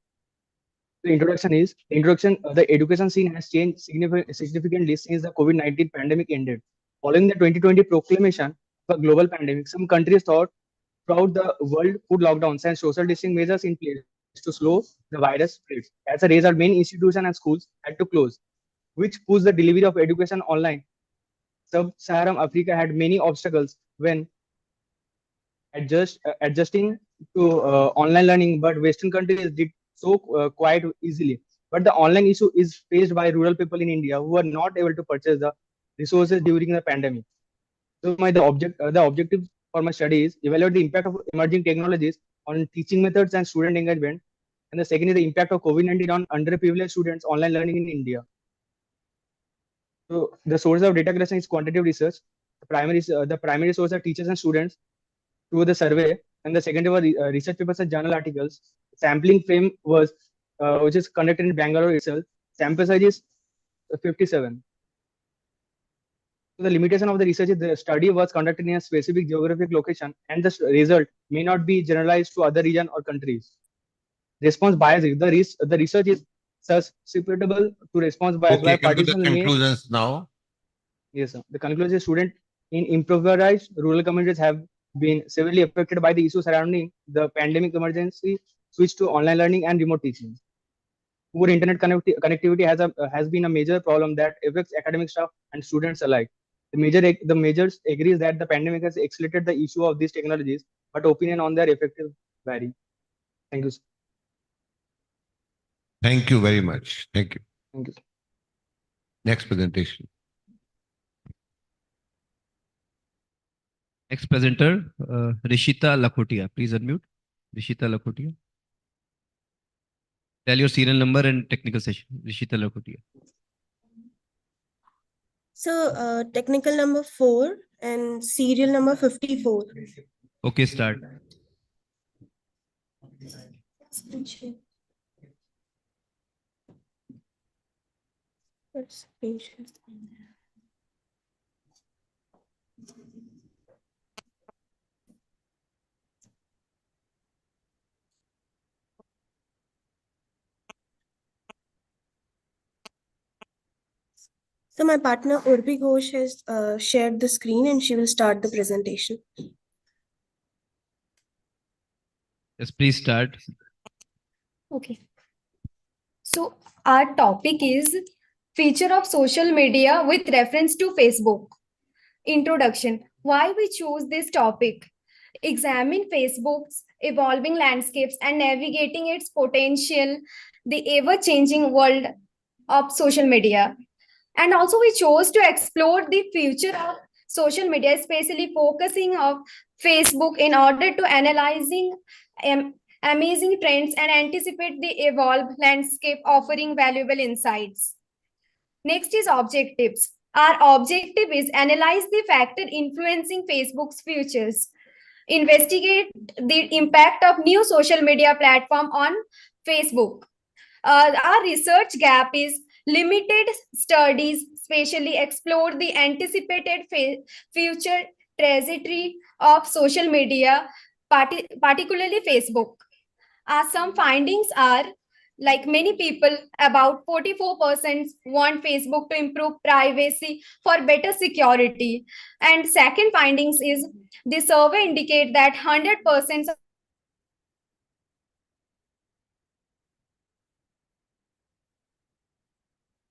The introduction is the education scene has changed significantly since the COVID-19 pandemic ended. Following the 2020 proclamation of a global pandemic, some countries throughout the world put lockdowns and social distancing measures in place. to slow the virus spread. As a result, many institutions and schools had to close, which pushed the delivery of education online. Sub-Saharan Africa had many obstacles when adjusting to online learning, but Western countries did so quite easily. But the online issue is faced by rural people in India who are not able to purchase the resources during the pandemic. So the objective for my study is evaluate the impact of emerging technologies on teaching methods and student engagement. And the second is the impact of COVID-19 on underprivileged students online learning in India. So the source of data collection is quantitative research. The primary source are teachers and students through the survey, and the secondary were research papers and journal articles. Sampling frame was which is conducted in Bangalore itself. Sample size is 57. So the limitation of the research is the study was conducted in a specific geographic location, and the result may not be generalized to other regions or countries. Response bias: the research is susceptible to response bias by Come to the participants. conclusions now. Yes, sir. The conclusion is students in impoverished rural communities have been severely affected by the issues surrounding the pandemic emergency, switch to online learning and remote teaching. Poor internet connectivity has been a major problem that affects academic staff and students alike. The measures agrees that the pandemic has accelerated the issue of these technologies, but opinion on their effective vary. Thank you, sir. Thank you very much. Thank you. Thank you, sir. Next presentation. Next presenter, Rishita Lakhotia. Please unmute. Rishita Lakhotia. Tell your serial number and technical session. Rishita Lakhotia. So, technical number 4 and serial number 54. Okay, start. So my partner Urbi Ghosh has shared the screen and she will start the presentation. Yes, please start. Okay. So our topic is feature of social media with reference to Facebook. Introduction. Why we choose this topic? Examine Facebook's evolving landscapes and navigating its potential, the ever-changing world of social media. And also we chose to explore the future of social media, especially focusing on Facebook in order to analyzing amazing trends and anticipate the evolved landscape, offering valuable insights. Next is objectives. Our objective is analyze the factor influencing Facebook's futures, investigate the impact of new social media platform on Facebook. Our research gap is limited studies, especially explore the anticipated future trajectory of social media, particularly Facebook. Some findings are, like many people, about 44% want Facebook to improve privacy for better security. And second findings is the survey indicate that 100%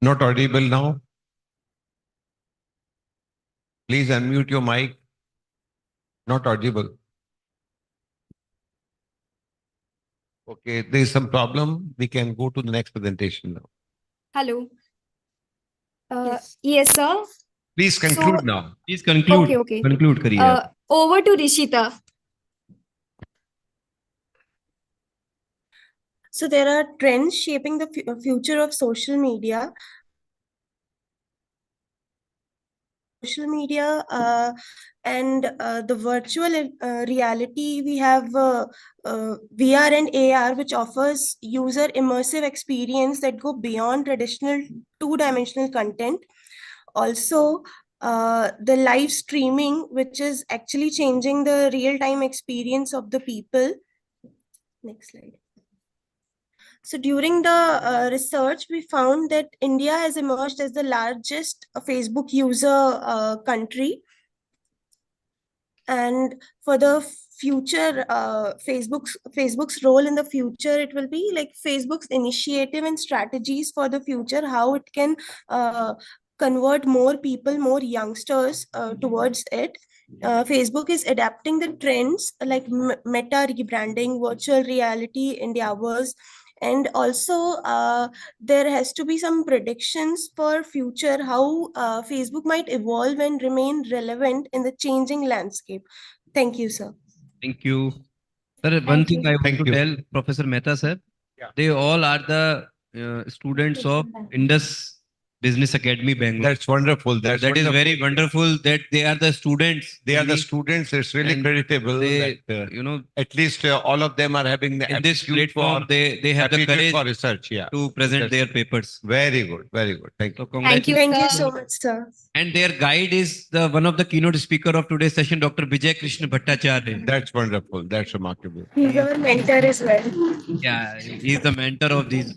Not audible now. Please unmute your mic. Not audible. Okay, there is some problem. We can go to the next presentation now. Hello. Yes, sir. Please conclude now. Please conclude. Okay. Conclude, Kariya. Over to Rishita. So there are trends shaping the future of social media. Social media and the virtual reality, we have VR and AR, which offers user immersive experience that go beyond traditional two-dimensional content. Also, the live streaming, which is actually changing the real-time experience of the people. Next slide. So during the research, we found that India has emerged as the largest Facebook user country. And for the future, Facebook's role in the future, it will be like Facebook's initiative and strategies for the future, how it can convert more people, more youngsters towards it. Facebook is adapting the trends like meta rebranding, virtual reality endeavors, and also there has to be some predictions for future, how Facebook might evolve and remain relevant in the changing landscape. Thank you, sir. Thank you. Sir, one Thank thing you. I want Thank to you. tell Professor Mehta sir, Yeah. they all are the students of Indus Business Academy, Bangalore. That's wonderful. That is wonderful. very wonderful that they are the students. They are the only, students. It's really and creditable they, that at least all of them are having the in this aptitude platform, for they have the aptitude courage for research. Yeah. to present That's their papers. very good. Very good. Thank So you. congratulations. Thank you so much, sir. And their guide is the one of the keynote speaker of today's session, Dr. Vijay Krishna Bhattacharya. That's wonderful. That's remarkable. He's our mentor as well. Yeah, he's the mentor of these.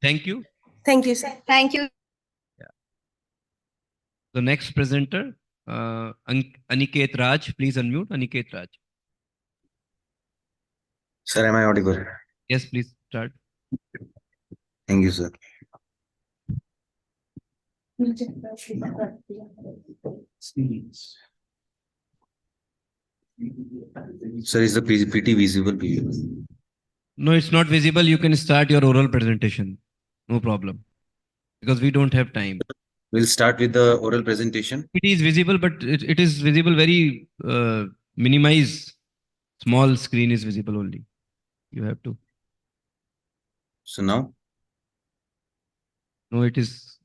Thank you. Thank you, sir. Thank you. The next presenter, Aniket Raj. Please unmute Aniket Raj. Sir, am I audible? Yes, please start. Thank you, sir. Sir, is the PPT visible? No, it's not visible. You can start your oral presentation. No problem. Because we don't have time. We'll start with the oral presentation. It is visible, but it is visible very minimized. Small screen is visible only. You have to. So now? No, it is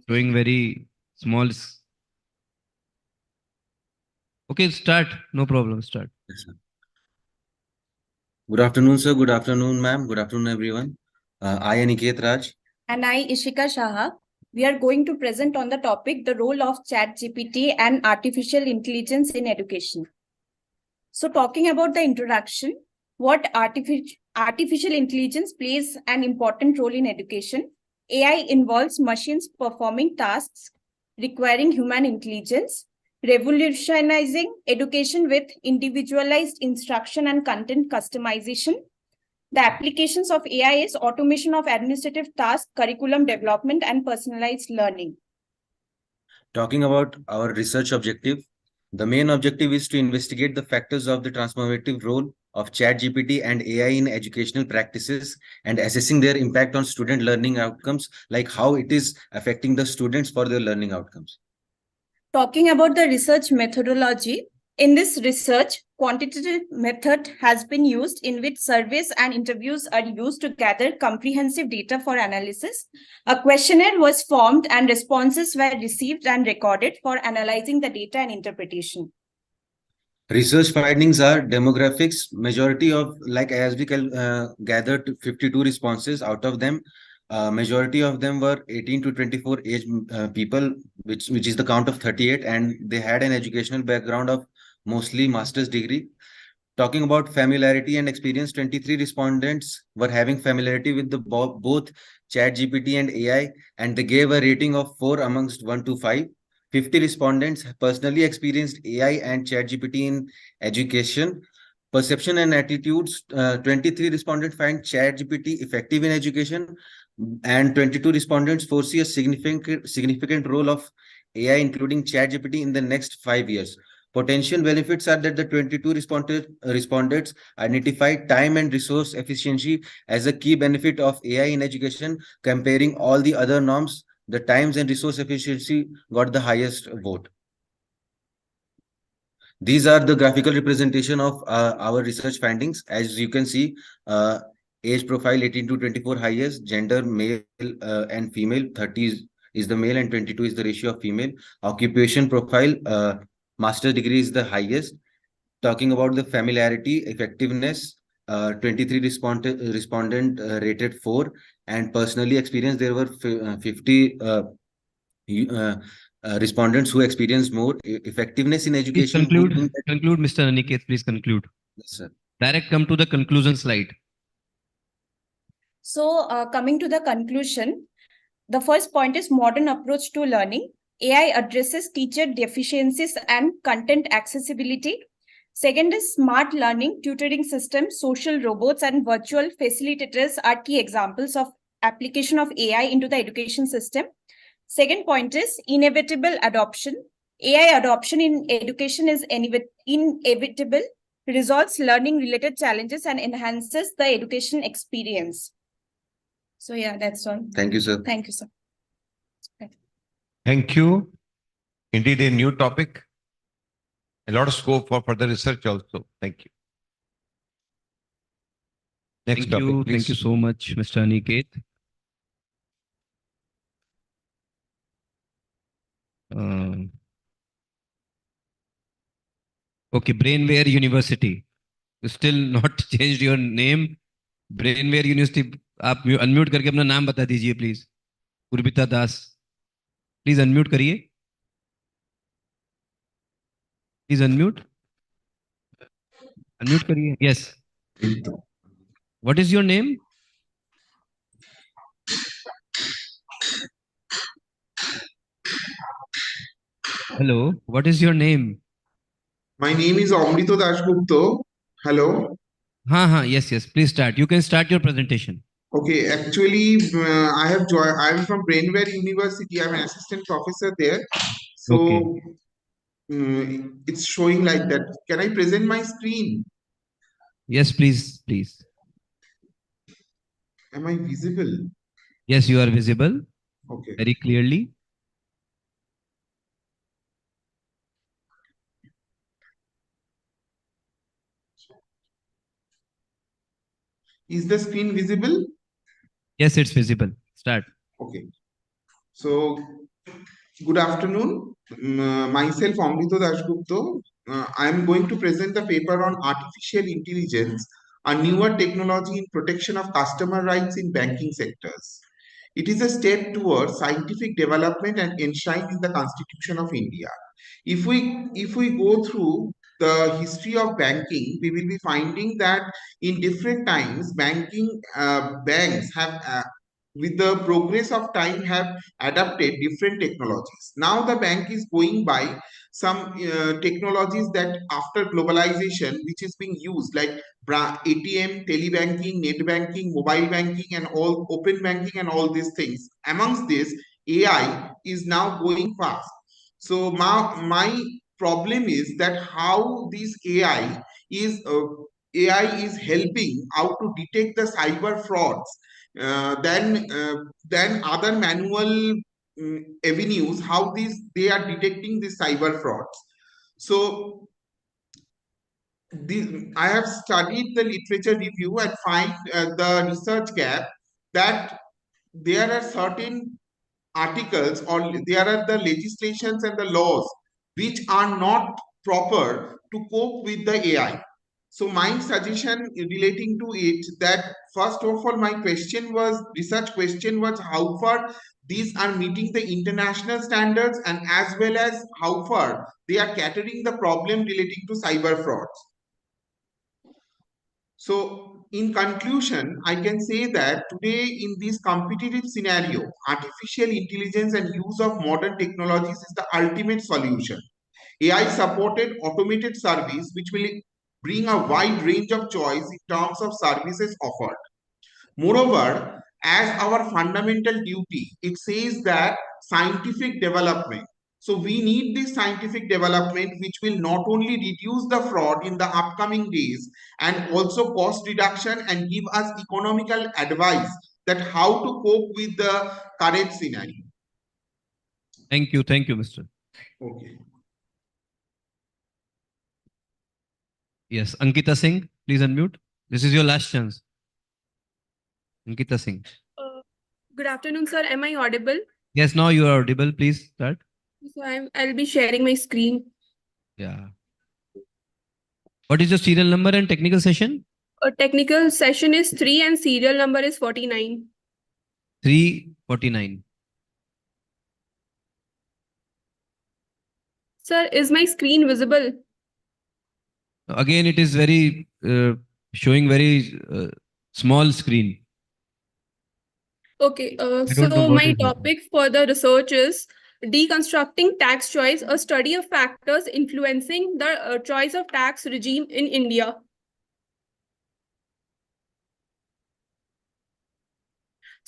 showing very small. Okay, start. No problem. Start. Yes, sir. Good afternoon, sir. Good afternoon, ma'am. Good afternoon, everyone. I, Aniket Raj. And I, Ishika Shaha. We are going to present on the topic, the role of ChatGPT and artificial intelligence in education. So talking about the introduction, what artificial intelligence plays an important role in education. AI involves machines performing tasks requiring human intelligence, revolutionizing education with individualized instruction and content customization. The applications of AI is automation of administrative tasks, curriculum development, and personalized learning. Talking about our research objective, the main objective is to investigate the factors of the transformative role of ChatGPT and AI in educational practices and assessing their impact on student learning outcomes, like how it is affecting the students for their learning outcomes. Talking about the research methodology, in this research, quantitative method has been used in which surveys and interviews are used to gather comprehensive data for analysis. A questionnaire was formed and responses were received and recorded for analyzing the data and interpretation. Research findings are demographics. Majority of, like as we gathered 52 responses, out of them, majority of them were 18 to 24 age people, which is the count of 38, and they had an educational background of mostly master's degree. Talking about familiarity and experience, 23 respondents were having familiarity with the both ChatGPT and AI, and they gave a rating of 4 amongst 1 to 5. 50 respondents personally experienced AI and ChatGPT in education. Perception and attitudes, 23 respondents find ChatGPT effective in education, and 22 respondents foresee a significant role of AI, including ChatGPT, in the next 5 years. Potential benefits are that the 22 respondents identified time and resource efficiency as a key benefit of AI in education. Comparing all the other norms, the times and resource efficiency got the highest vote. These are the graphical representation of our research findings. As you can see, age profile 18 to 24 highest, gender male and female, 30 is the male and 22 is the ratio of female. Occupation profile, master's degree is the highest. Talking about the familiarity, effectiveness, 23 respondent rated 4, and personally experienced, there were 50 respondents who experienced more. Effectiveness in education. Please conclude, Mr. Aniket. Please conclude. Yes, sir. Direct come to the conclusion slide. So coming to the conclusion, the first point is modern approach to learning. AI addresses teacher deficiencies and content accessibility. Second is smart learning, tutoring systems, social robots, and virtual facilitators are key examples of application of AI into the education system. Second point is inevitable adoption. AI adoption in education is inevitable, resolves learning related challenges, and enhances the education experience. So yeah, that's all. Thank you, sir. Thank you, sir. Thank you. Indeed, a new topic. A lot of scope for further research also. Thank you. Next Thank topic, you. please. Thank you so much, Mr. Aniket. Okay, Brainware University. You still not changed your name. Brainware University. आप unmute करके अपना नाम बता दीजिए please. Purbita Das. Please unmute करिए. Please unmute. Unmute करिए. Yes. What is your name? Hello. What is your name? My name is Amrito Dashgupta. Hello. Yes, yes. Please start. You can start your presentation. Okay, actually, I have joined. I'm from Brainware University. I'm an assistant professor there. So Okay. it's showing like that. Can I present my screen? Yes, please, please. Am I visible? Yes, you are visible. Okay. Very clearly. Is the screen visible? Yes, it's visible. Start. Okay. So, good afternoon. Myself, Amrito Dashgupta. I am going to present the paper on artificial intelligence, a newer technology in protection of customer rights in banking sectors. It is a step towards scientific development and enshrined in the Constitution of India. If we go through the history of banking, we will be finding that in different times, banks have with the progress of time have adapted different technologies. Now the bank is going by some technologies that after globalization, which is being used like ATM, telebanking, net banking, mobile banking, and all open banking and all these things. Amongst this, AI is now going fast. So my problem is that how this AI is helping how to detect the cyber frauds than other manual avenues, how they are detecting these cyber frauds. So I have studied the literature review and find the research gap that there are certain articles or there are the legislations and the laws which are not proper to cope with the AI. So my suggestion relating to it, that first of all, my research question was how far these are meeting the international standards and as well as how far they are catering the problem relating to cyber frauds. So in conclusion, I can say that today in this competitive scenario, artificial intelligence and use of modern technologies is the ultimate solution. AI supported automated service which will bring a wide range of choice in terms of services offered. Moreover, as our fundamental duty, it says that scientific development. So we need this scientific development which will not only reduce the fraud in the upcoming days and also cost reduction and give us economical advice that how to cope with the current scenario. Thank you, Mr. Okay. Yes, Ankita Singh, please unmute. This is your last chance. Ankita Singh. Good afternoon, sir. Am I audible? Yes, now you are audible. Please start. So I'll be sharing my screen. Yeah. What is your serial number and technical session? Technical session is 3 and serial number is 49. 349. Sir, is my screen visible? Again, it is very showing very small screen. Okay, I don't know so what my is it. topic for the research is Deconstructing Tax Choice, a study of factors influencing the choice of tax regime in India.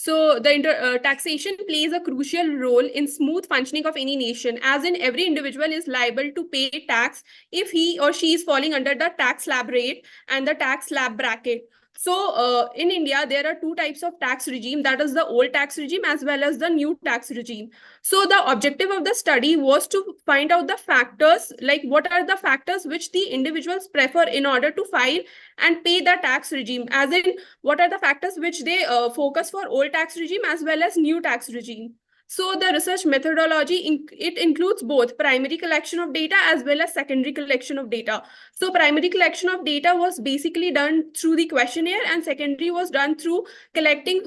So the taxation plays a crucial role in smooth functioning of any nation, as in every individual is liable to pay tax if he or she is falling under the tax slab rate and the tax slab bracket. So in India, there are two types of tax regime, that is the old tax regime as well as the new tax regime. So the objective of the study was to find out the factors, like what are the factors which the individuals prefer in order to file and pay the tax regime, as in what are the factors which they focus for old tax regime as well as new tax regime. So the research methodology, it includes both primary collection of data as well as secondary collection of data. So primary collection of data was basically done through the questionnaire, and secondary was done through collecting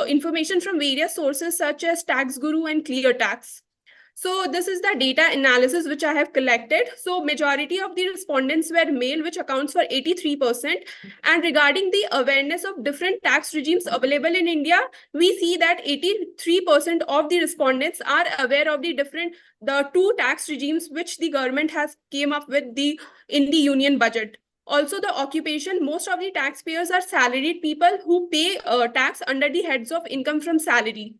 information from various sources such as Tax Guru and ClearTax. So this is the data analysis which I have collected. So majority of the respondents were male, which accounts for 83%. And regarding the awareness of different tax regimes available in India, we see that 83% of the respondents are aware of the two tax regimes which the government has came up with in the union budget. Also, the occupation, most of the taxpayers are salaried people who pay tax under the heads of income from salary.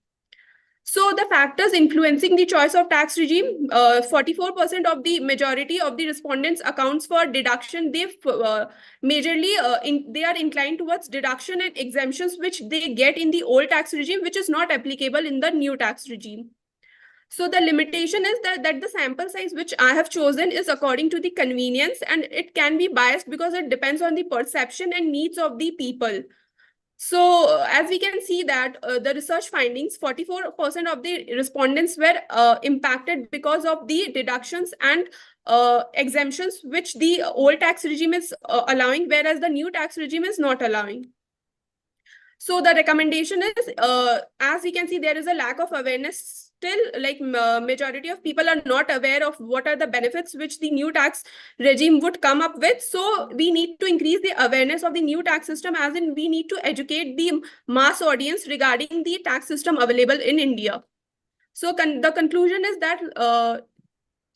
So the factors influencing the choice of tax regime, 44% of the majority of the respondents accounts for deduction. They majorly they are inclined towards deduction and exemptions which they get in the old tax regime, which is not applicable in the new tax regime. So the limitation is that the sample size which I have chosen is according to the convenience, and it can be biased because it depends on the perception and needs of the people. So as we can see that the research findings, 44% of the respondents were impacted because of the deductions and exemptions which the old tax regime is allowing, whereas the new tax regime is not allowing. So the recommendation is, as we can see, there is a lack of awareness. Still, like majority of people are not aware of what are the benefits which the new tax regime would come up with. So we need to increase the awareness of the new tax system, as in we need to educate the mass audience regarding the tax system available in India. So the conclusion is that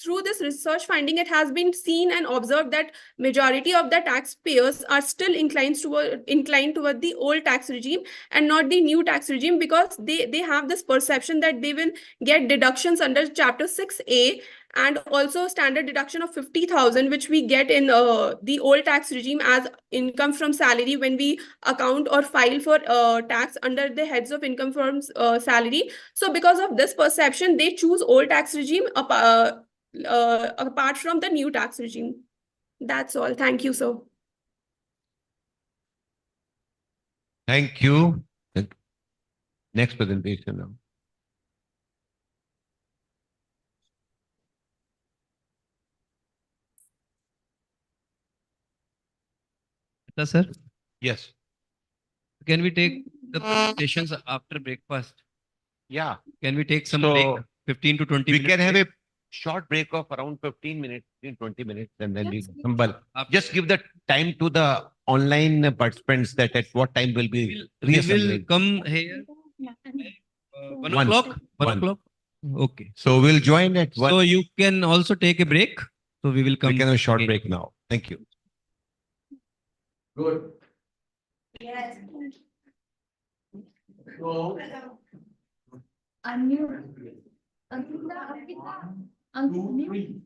through this research finding, it has been seen and observed that majority of the taxpayers are still inclined toward the old tax regime and not the new tax regime, because they have this perception that they will get deductions under Chapter 6A and also standard deduction of 50,000, which we get in the old tax regime as income from salary when we account or file for tax under the heads of income from salary. So because of this perception, they choose old tax regime apart from the new tax regime. That's all. Thank you, sir. Thank you. Next presentation now. Sir? Yes. Can we take the presentations after breakfast? Yeah. Can we take some break? 15 to 20 we minutes? can have a short break of around 15 minutes, 20 minutes, and then we come back. Just give the time to the online participants that at what time will be We will reassembling. come here 1 o'clock? 1 o'clock? Okay. So we'll join at 1. So you can also take a break. So we will come. We can have a short again. break now. Thank you. Good. Yes. So, Unmute. Ankita. Unmute.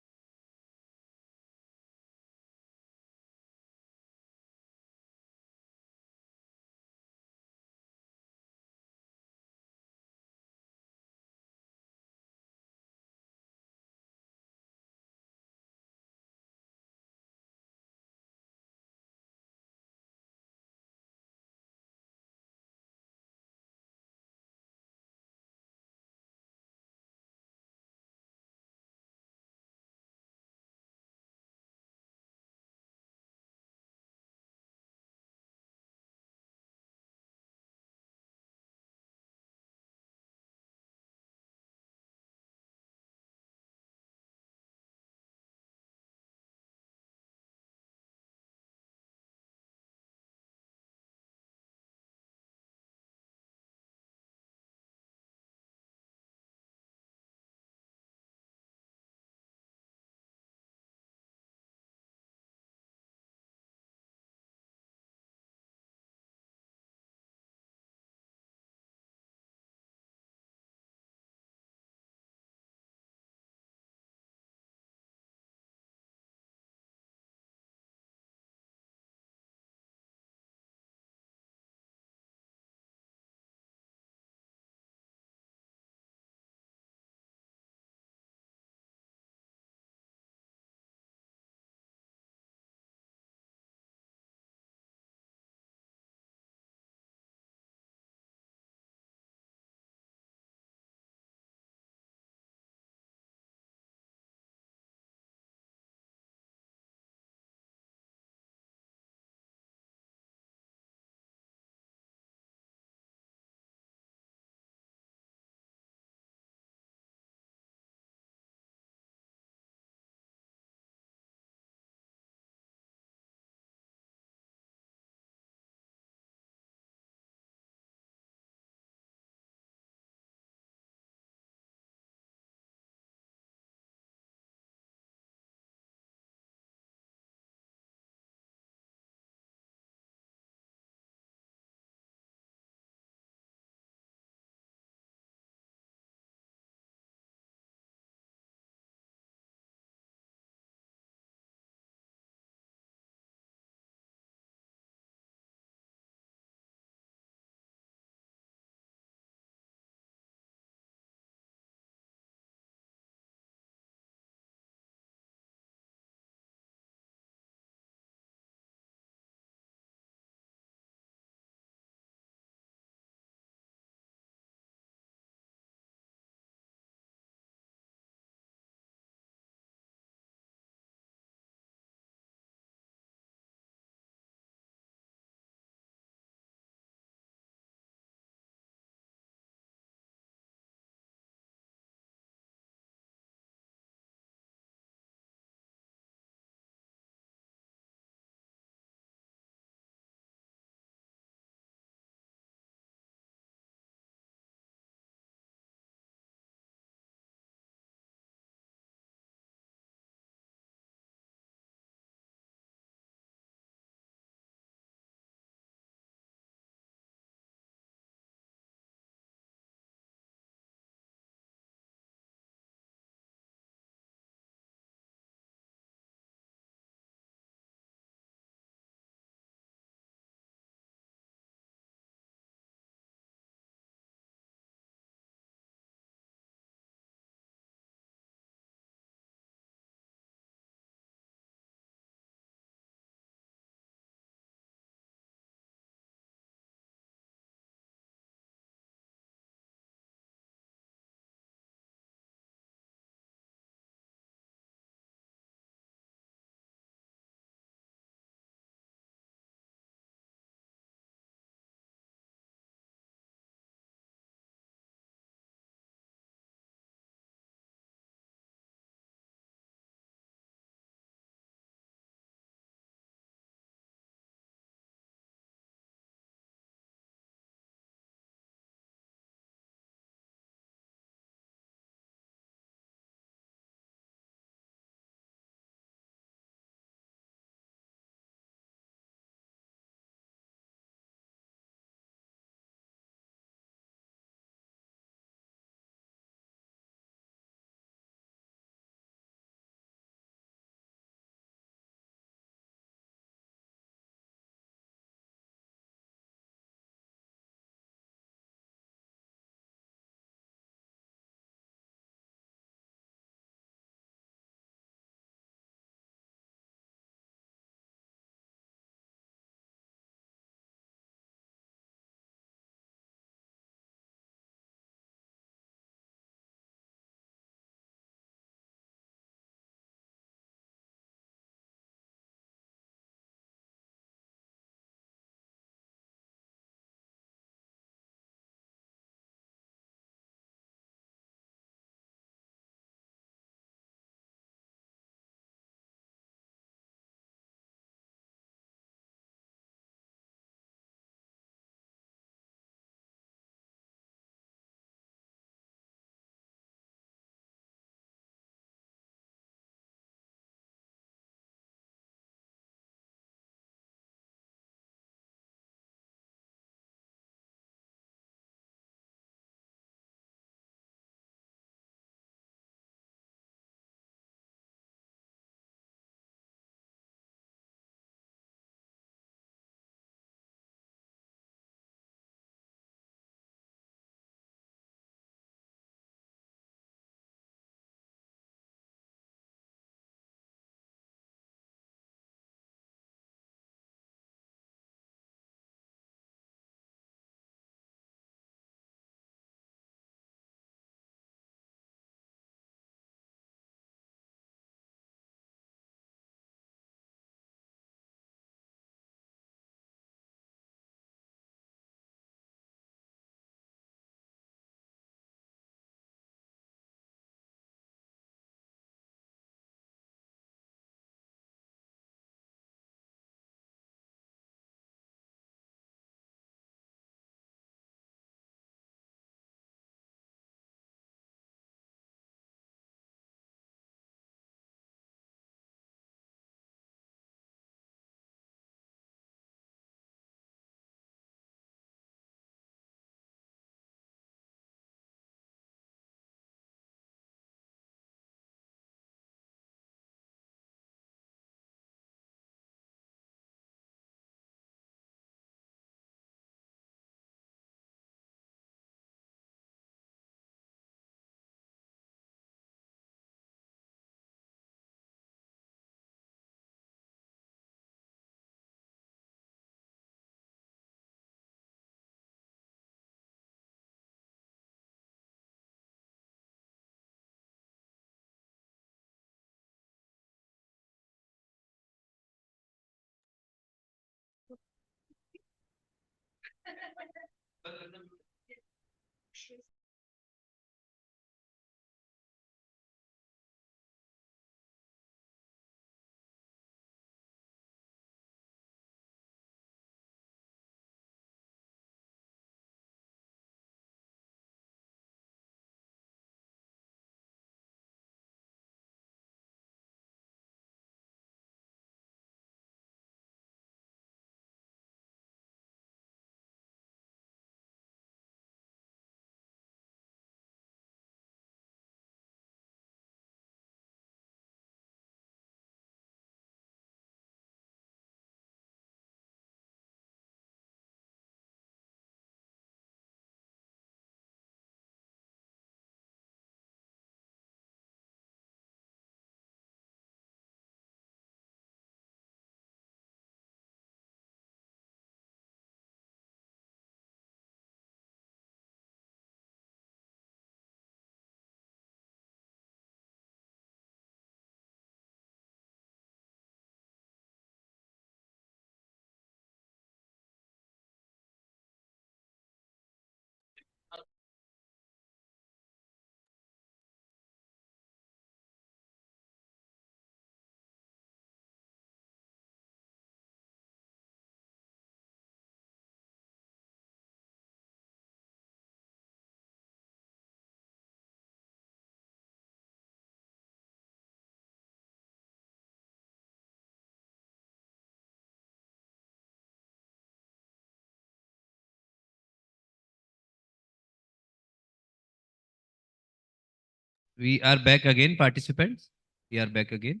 We are back again, participants. We are back again.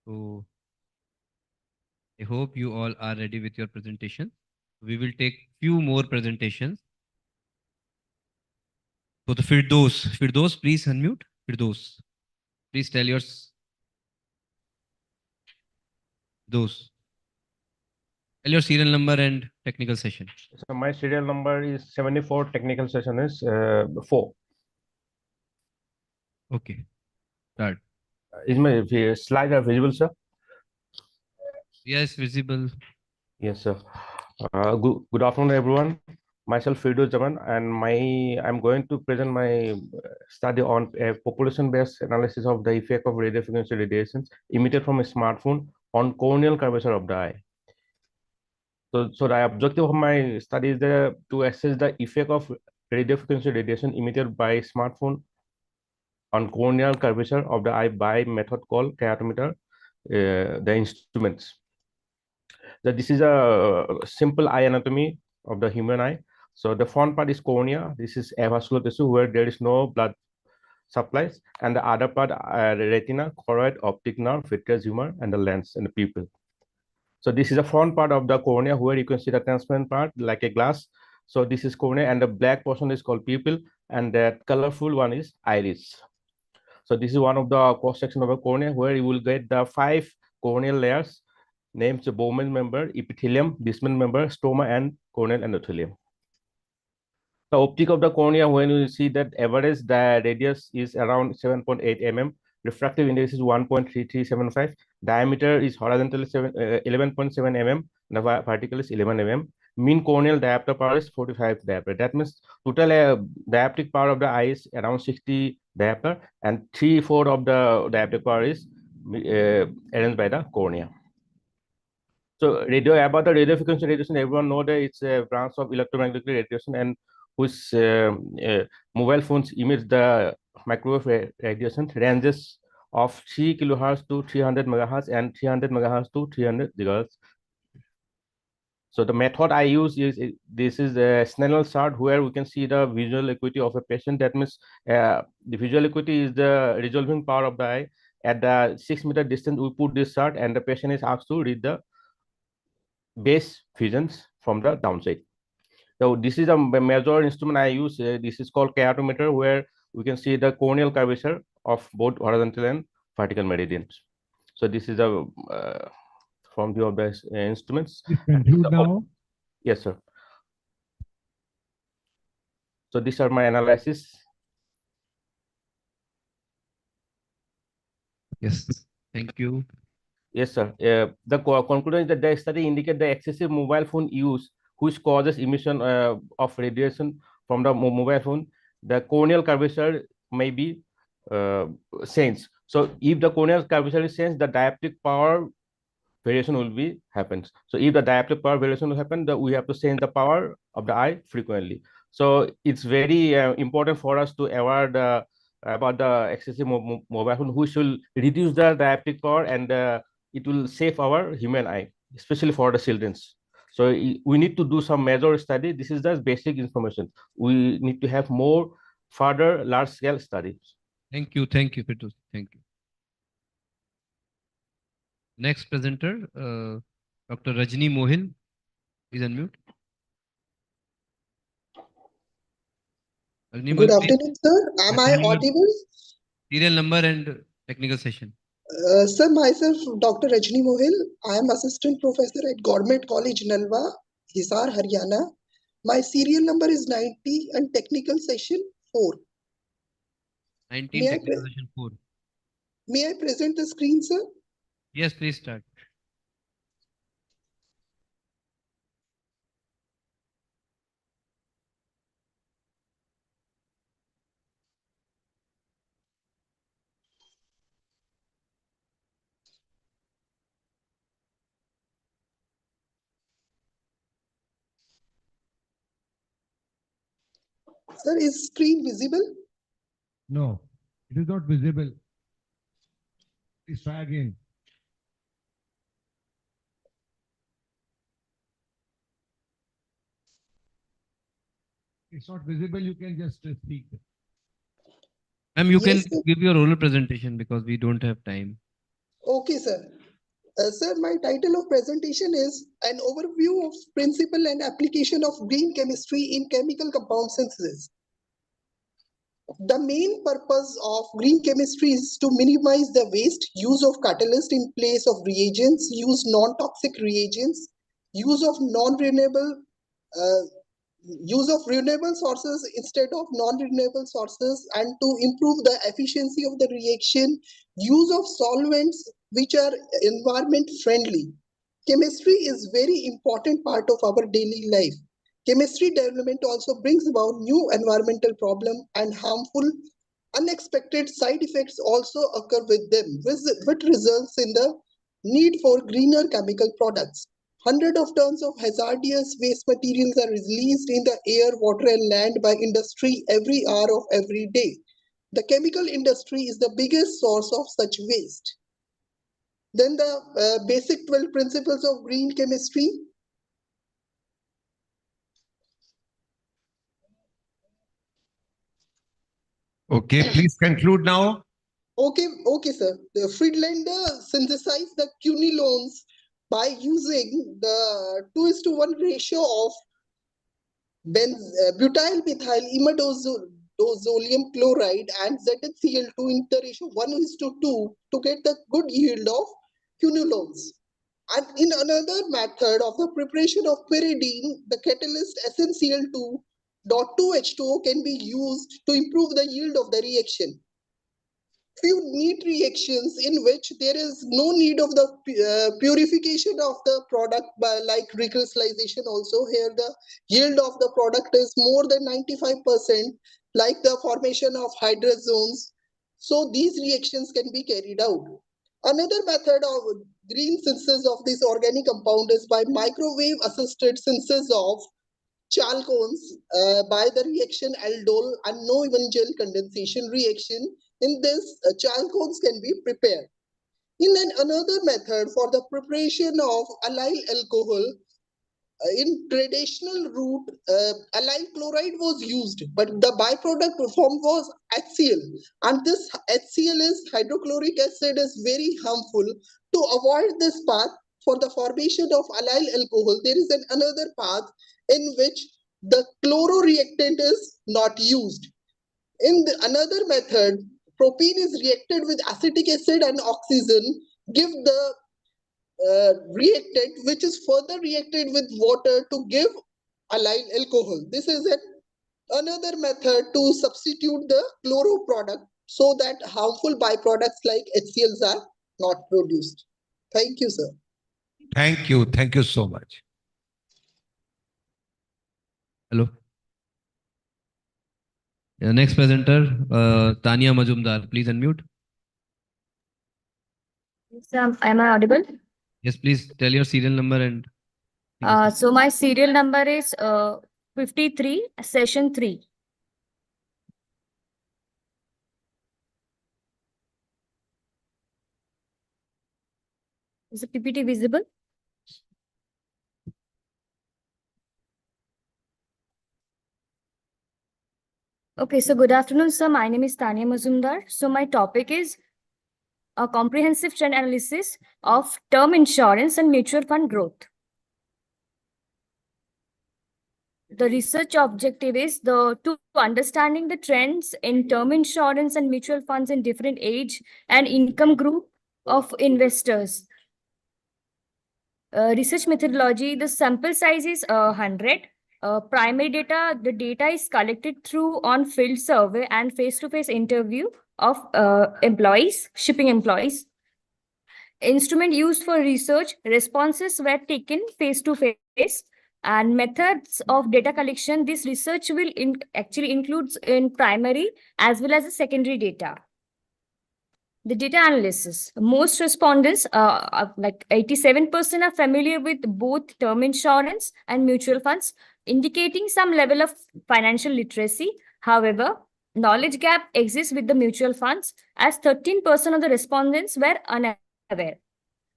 So I hope you all are ready with your presentation. We will take few more presentations. So the Firdos, please unmute. Firdos, please tell yours. Those. Tell your serial number and technical session. So my serial number is 74. Technical session is 4. Okay. Start. Is my slide are visible, sir? Yes, visible. Yes, sir. Good afternoon, everyone. Myself, Firdos Zaman, and I'm going to present my study on population-based analysis of the effect of radio frequency radiations emitted from a smartphone on corneal curvature of the eye. So the objective of my study is to assess the effect of radio frequency radiation emitted by smartphone on corneal curvature of the eye by method called keratometer, the instruments. This is a simple eye anatomy of the human eye. So the front part is cornea. This is avascular tissue where there is no blood supplies, and the other part retina, choroid, optic nerve, vitreous humor, and the lens and the pupil. So this is the front part of the cornea where you can see the transparent part like a glass. So this is cornea, and the black portion is called pupil, and that colorful one is iris. So this is one of the cross section of a cornea where you will get the 5 corneal layers named the Bowman member, epithelium, Dismal member, stroma, and corneal endothelium. The optic of the cornea, when you see that average the radius is around 7.8 mm, refractive index is 1.3375, diameter is horizontally 11.7 mm, the vertical is 11 mm. Mean corneal diopter power is 45 diopter. That means total dioptric power of the eye is around 60 diopter, and 3/4 of the dioptric power is arranged by the cornea. So about the radio frequency radiation, everyone know that it's a branch of electromagnetic radiation, and which mobile phones emit the microwave radiation ranges of 3 kilohertz to 300 megahertz and 300 megahertz to 300 gigahertz. So the method I use is this is a Snellen chart where we can see the visual acuity of a patient. That means the visual acuity is the resolving power of the eye. At the 6-meter distance, we put this chart, and the patient is asked to read the base visions from the downside. So this is a major instrument I use. This is called keratometer, where we can see the corneal curvature of both horizontal and vertical meridians. So this is a from view of the instruments. Yes, sir. So these are my analysis. Yes, thank you. Yes, sir. The conclusion is that the study indicate the excessive mobile phone use which causes emission of radiation from the mobile phone, the corneal curvature may be changed. So if the corneal curvature is changed, the dioptric power variation will be happens. So if the dioptric power variation will happen, we have to change the power of the eye frequently. So it's very important for us to aware about the excessive mobile phone, which will reduce the dioptric power, and it will save our human eye, especially for the children's. So we need to do some major study. This is just basic information. We need to have more further large scale studies. Thank you, Firdous. Thank you. Next presenter, Dr. Rajni Mohil. Please unmute. Good afternoon, sir. Am I audible? Serial number and technical session. Sir, myself, Dr. Rajni Mohil. I am assistant professor at Government College, Nalwa, Hisar, Haryana. My serial number is 90 and technical session 4. 19 technical session 4. May I present the screen, sir? Yes, please start. Sir, is screen visible? No, it is not visible. Please try again. It's not visible. You can just speak. Ma'am, you Yes, can sir. give your oral presentation because we don't have time. Okay, sir. Sir, my title of presentation is an overview of principle and application of green chemistry in chemical compound synthesis. The main purpose of green chemistry is to minimize the waste, use of catalyst in place of reagents, use non-toxic reagents, use of renewable sources instead of non-renewable sources, and to improve the efficiency of the reaction, use of solvents which are environment friendly. Chemistry is very important part of our daily life. Chemistry development also brings about new environmental problem, and harmful unexpected side effects also occur with them, which results in the need for greener chemical products. Hundreds of tons of hazardous waste materials are released in the air, water, and land by industry every hour of every day. The chemical industry is the biggest source of such waste. Then the basic 12 principles of green chemistry. Okay, please conclude now. Okay, sir. The Friedlander synthesized the quinolones by using the 2:1 ratio of butyl methyl imidazolium chloride and ZnCl2 in the ratio 1:2 to get the good yield of quinolones. And in another method of the preparation of pyridine, the catalyst SnCl2.2H2O can be used to improve the yield of the reaction. Few neat reactions in which there is no need of the purification of the product by like recrystallization. Also here the yield of the product is more than 95%, like the formation of hydrozones. So these reactions can be carried out. Another method of green synthesis of this organic compound is by microwave assisted synthesis of chalcones by the reaction aldol and no even gel condensation reaction. In this, chalcones can be prepared. In another method for the preparation of allyl alcohol, in traditional route, allyl chloride was used, but the byproduct form was HCl, and this HCl is hydrochloric acid is very harmful. To avoid this path for the formation of allyl alcohol, there is another path in which the chlororeactant is not used. In another method, propene is reacted with acetic acid and oxygen, give the reactant which is further reacted with water to give allyl alcohol. This is another method to substitute the chloro product so that harmful byproducts like HCLs are not produced. Thank you, sir. Thank you. Thank you so much. Hello. Yeah, next presenter, Tania Majumdar. Please unmute. Am I audible? Yes, please tell your serial number and. So my serial number is 53, session 3. Is the PPT visible? Okay, so good afternoon, sir. My name is Tania Mazumdar. So my topic is a comprehensive trend analysis of term insurance and mutual fund growth. The research objective is to understanding the trends in term insurance and mutual funds in different age and income group of investors. Research methodology, the sample size is 100. Primary data, the data is collected through on-field survey and face-to-face interview of employees, shipping employees. Instrument used for research, responses were taken face-to-face, and methods of data collection. This research will actually includes in primary as well as the secondary data. The data analysis. Most respondents, like 87%, are familiar with both term insurance and mutual funds, indicating some level of financial literacy. However, knowledge gap exists with the mutual funds, as 13% of the respondents were unaware.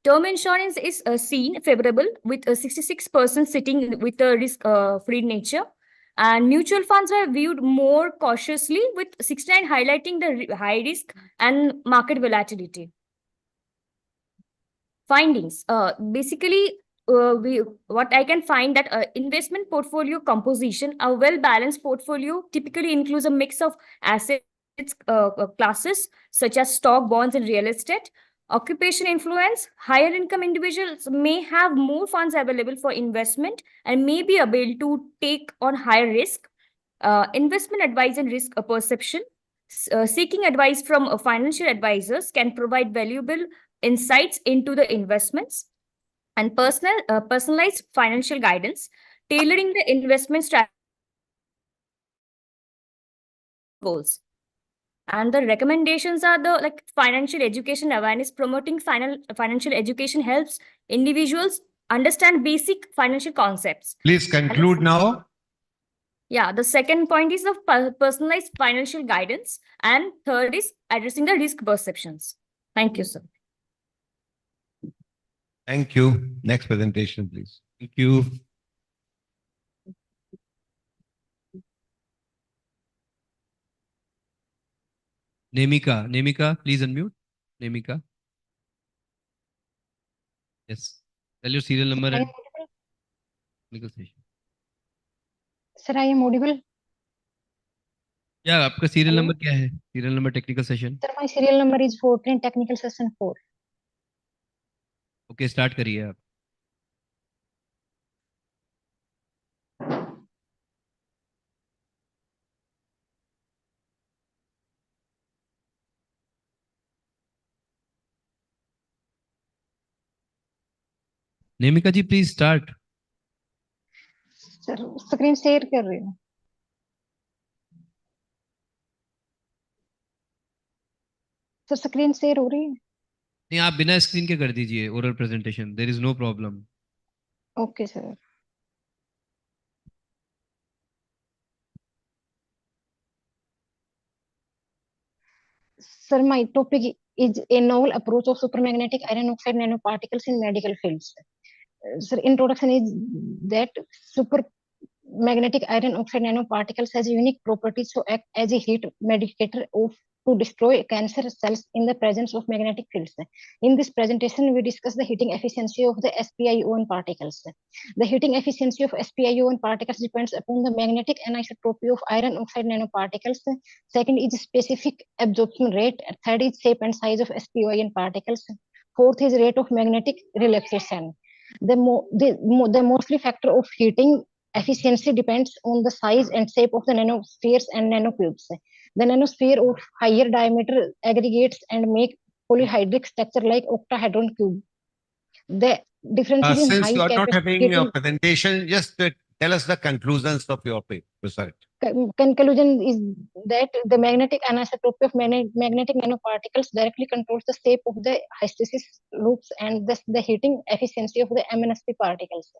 Term insurance is seen favorable with 66% sitting with a risk-free nature. And mutual funds were viewed more cautiously with 69 highlighting the high risk and market volatility. Findings. Basically, what I can find that investment portfolio composition, a well-balanced portfolio typically includes a mix of assets classes such as stock, bonds, and real estate. Occupation influence, higher income individuals may have more funds available for investment and may be able to take on higher risk. Investment advice and risk perception. Seeking advice from financial advisors can provide valuable insights into the investments. And personalized financial guidance, tailoring the investment strategy goals. And the recommendations are the like financial education awareness. Promoting financial education helps individuals understand basic financial concepts. Please conclude now. Yeah, the second point is of personalized financial guidance, and third is addressing the risk perceptions. Thank you, sir. Thank you. Next presentation, please. Thank you. Nemika, please unmute. Nemika. Yes. Tell your serial number and technical session. Sir, I am audible. Yeah, आपका serial number क्या है? Serial number technical session. Sir, my serial number is 14, technical session 4. Okay, start करिए आप. Nemika ji please start. Sir screen share कर रही हूँ. Sir screen share हो रही है. नहीं, आप बिना स्क्रीन के कर दीजिए oral presentation. There is no problem. Okay sir. Sir, my topic is a novel approach of supermagnetic iron oxide nanoparticles in medical fields. Sir, introduction is that supermagnetic iron oxide nanoparticles has unique properties to act as a heat mediator to destroy cancer cells in the presence of magnetic fields. In this presentation, we discuss the heating efficiency of the SpION particles. The heating efficiency of SpION particles depends upon the magnetic anisotropy of iron oxide nanoparticles. Second is specific absorption rate. Third is shape and size of SpION particles. Fourth is rate of magnetic relaxation. The mostly factor of heating efficiency depends on the size and shape of the nanospheres and nanocubes. The nanosphere of higher diameter aggregates and make polyhedric structure like octahedron cube. The differences in Since high you are not capacity having your presentation, just Tell us the conclusions of your research. Conclusion is that the magnetic anisotropy of magnetic nanoparticles directly controls the shape of the hysteresis loops and thus the heating efficiency of the MNSP particles.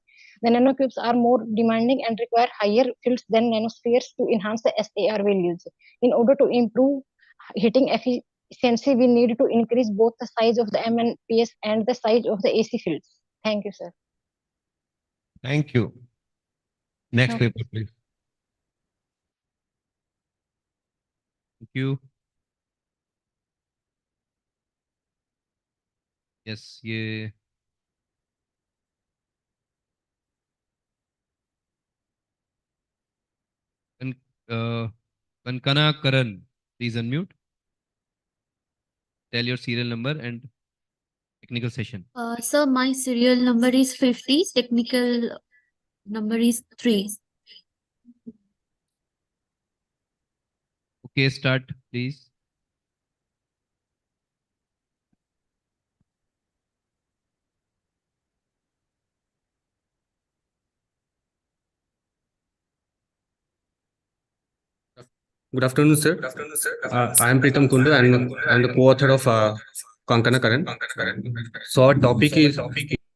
The nanocubes are more demanding and require higher fields than nanospheres to enhance the SAR values. In order to improve heating efficiency, we need to increase both the size of the MNPS and the size of the AC fields. Thank you, sir. Thank you. Next Okay. paper, please. Thank you. Yes, ये Kankana Karan, please unmute. Tell your serial number and technical session. Sir, my serial number is 50, technical number is 3. Okay, start, please. Good afternoon, sir. I am Pritam Kundu and I'm the co-author of Kankana Karan. So our topic is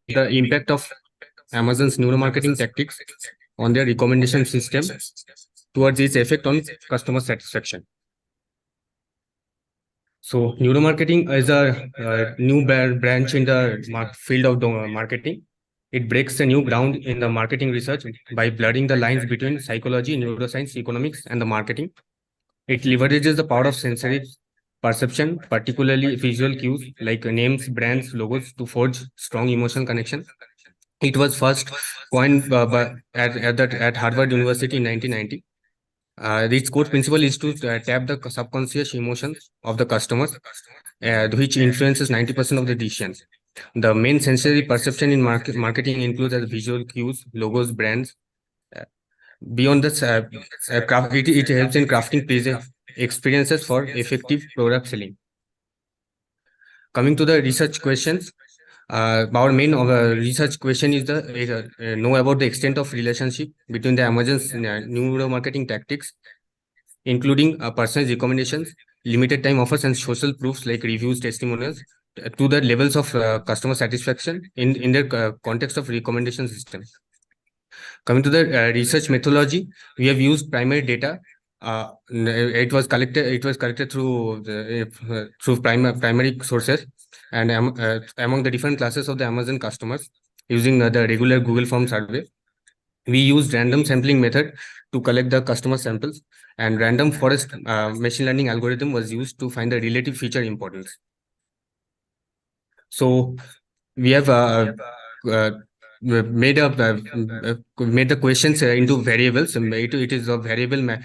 the impact of Amazon's neuromarketing tactics on their recommendation system towards its effect on customer satisfaction. So neuromarketing is a new branch in the field of marketing. It breaks a new ground in the marketing research by blurring the lines between psychology, neuroscience, economics, and the marketing. It leverages the power of sensory perception, particularly visual cues like names, brands, logos, to forge strong emotional connection. It was first coined at Harvard University in 1990. Its core principle is to tap the subconscious emotions of the customers, which influences 90% of the decisions. The main sensory perception in marketing includes as visual cues, logos, brands. Beyond this, it helps in crafting experiences for effective product selling. Coming to the research questions, our main research question is know about the extent of relationship between the Amazon's neuromarketing tactics, including personalized recommendations, limited time offers, and social proofs like reviews, testimonials, to the levels of customer satisfaction in their context of recommendation system. Coming to the research methodology, we have used primary data. It was collected through primary sources and among the different classes of the Amazon customers using the regular Google form survey. We used random sampling method to collect the customer samples, and random forest machine learning algorithm was used to find the relative feature importance. So we have made the questions into variables. It is a variable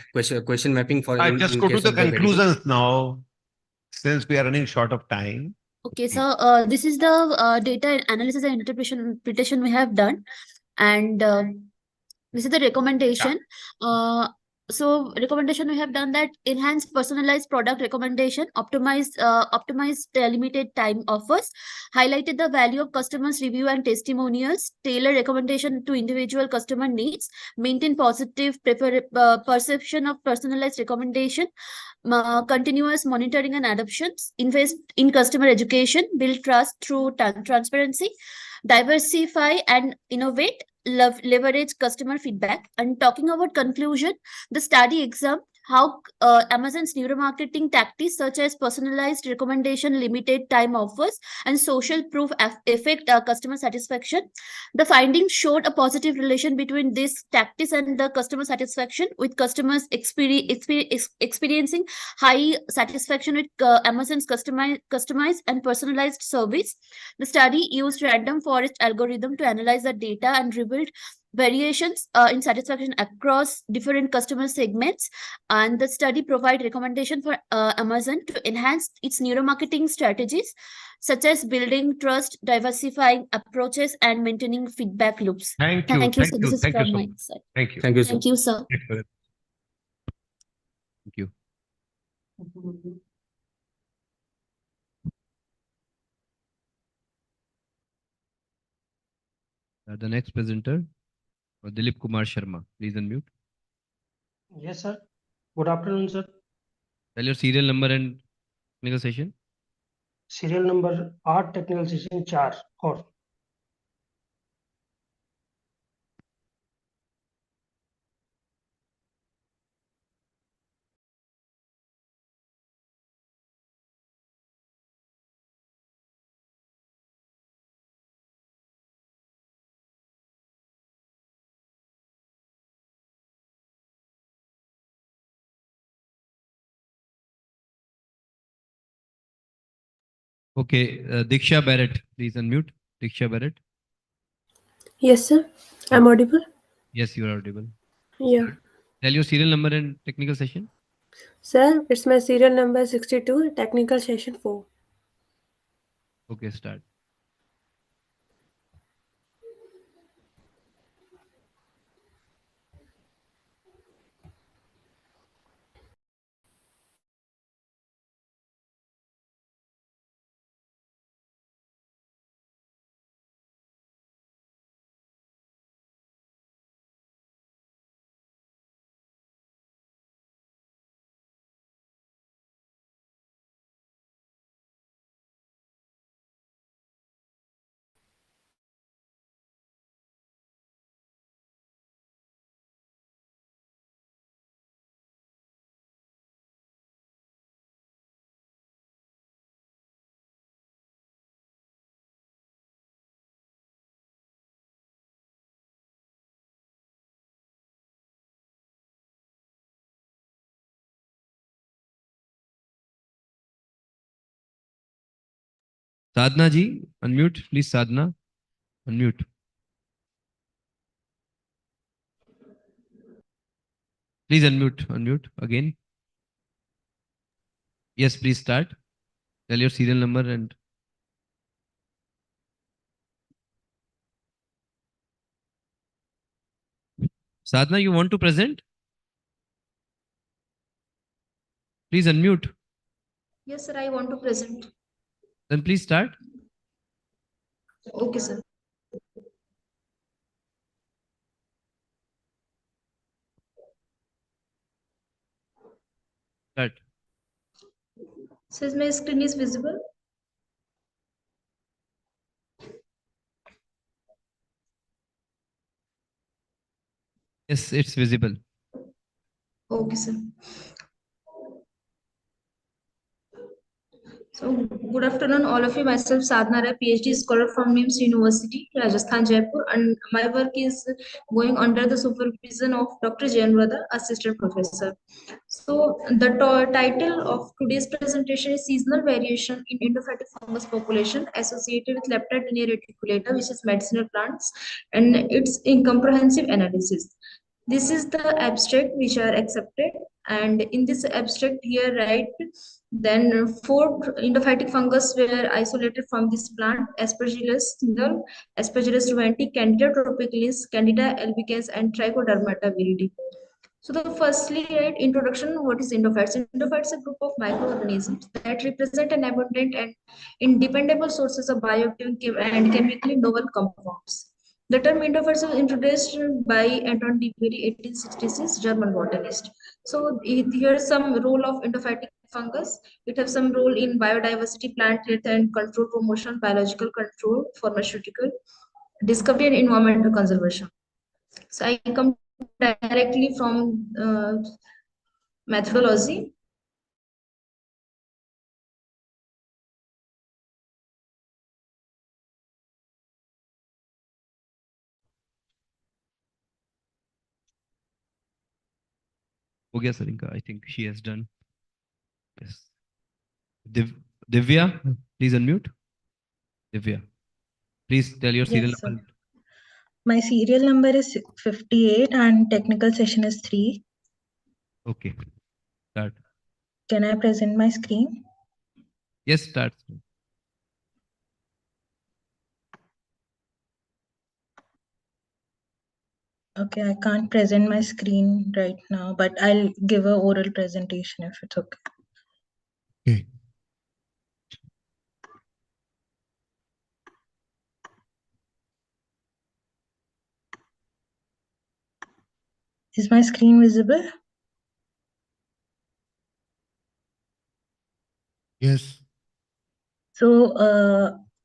question mapping for. I just go to the conclusions now, since we are running short of time. Okay, so this is the data analysis and interpretation we have done, and this is the recommendation. So recommendation we have done that enhance personalized product recommendation, optimized limited time offers, highlighted the value of customers review and testimonials, tailor recommendation to individual customer needs, maintain positive perception of personalized recommendation, continuous monitoring and adoptions, invest in customer education, build trust through transparency, diversify and innovate, leverage customer feedback. And talking about conclusion, the study exam how Amazon's neuromarketing tactics such as personalized recommendation, limited time offers, and social proof affect customer satisfaction. The findings showed a positive relation between these tactics and the customer satisfaction, with customers experiencing high satisfaction with Amazon's customized and personalized service. The study used random forest algorithm to analyze the data and revealed variations in satisfaction across different customer segments, and the study provide recommendation for Amazon to enhance its neuromarketing strategies such as building trust, diversifying approaches, and maintaining feedback loops. Thank you. Thank you, sir. This is Thank you from so my much. side. Thank you. Thank you, sir. Thank you, sir. Thank you. The next presenter. Dilip Kumar Sharma, please unmute. Yes, sir. Good afternoon, sir. Tell your serial number and technical session. Serial number 8 technical session 4 और Okay, Diksha Barrett, please unmute. Diksha Barrett. Yes, sir. I'm audible. Yes, you are audible. Yeah. Tell your serial number and technical session. Sir, it's my serial number 62, technical session 4. Okay, start. Sadhna ji, unmute, please. Sadhna, unmute. Please unmute, unmute again. Yes, please start. Tell your serial number and Sadhna, you want to present? Please unmute. Yes, sir, I want to present. Then please start. Okay, sir. Start. Says my screen is visible. Yes, it's visible. Okay, sir. So, good afternoon, all of you. Myself, Sadhna Rai, PhD scholar from NIMS University, Rajasthan, Jaipur, and my work is going under the supervision of Dr. Jayanwada, Assistant Professor. So, the title of today's presentation is Seasonal Variation in Endophytic Fungus Population Associated with Leptidemia reticulata, which is medicinal plants, and its incomprehensive analysis. This is the abstract which are accepted, and in this abstract here, right, then four endophytic fungus were isolated from this plant: Aspergillus single, Aspergillus ruenti, Candida tropicalis, Candida albicans, and Trichodermata viridi. So the firstly, right, introduction, what is endophytes? Endophytes are a group of microorganisms that represent an abundant and independable sources of bioactive and chemically novel compounds. The term endophytes was introduced by Anton de Bary, 1866, German botanist. So here's some role of endophytic fungus. It has some role in biodiversity, plant health and control, promotion, biological control, pharmaceutical, discovery and environmental conservation. So I come directly from methodology. Okay, Sarinka, I think she has done. Yes. Divya, please unmute. Divya, please tell your serial Yes, sir. number. My serial number is 58 and technical session is 3. Okay, start. Can I present my screen? Yes, start. Okay, I can't present my screen right now, but I'll give a oral presentation if it's okay. Okay. Is my screen visible? Yes. So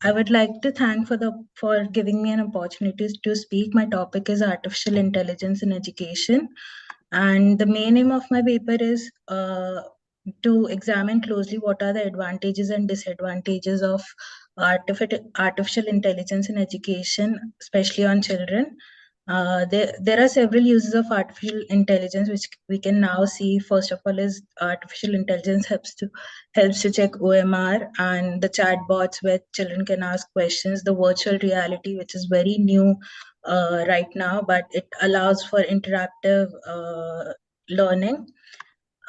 I would like to thank for giving me an opportunity to speak. My topic is artificial intelligence in education, and the main aim of my paper is to examine closely what are the advantages and disadvantages of artificial intelligence in education, especially on children. There are several uses of artificial intelligence which we can now see. First of all, is artificial intelligence helps to check OMR, and the chatbots where children can ask questions. The virtual reality, which is very new right now, but it allows for interactive learning.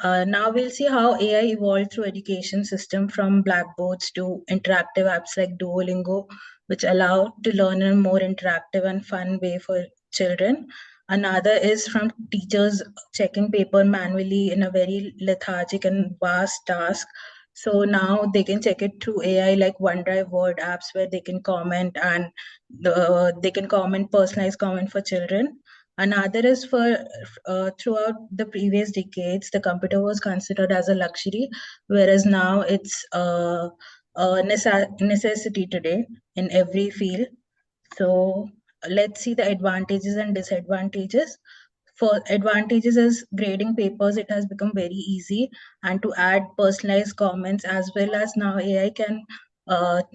Now we'll see how AI evolved through education system, from blackboards to interactive apps like Duolingo, which allow to learn in a more interactive and fun way for children. Another is from teachers checking paper manually in a very lethargic and vast task. So now they can check it through AI, like OneDrive, Word apps, where they can comment, and they can comment personalized comment for children. Another is for throughout the previous decades, the computer was considered as a luxury, whereas now it's a necessity today in every field. So let's see the advantages and disadvantages. For advantages is grading papers, it has become very easy, and to add personalized comments, as well as now AI can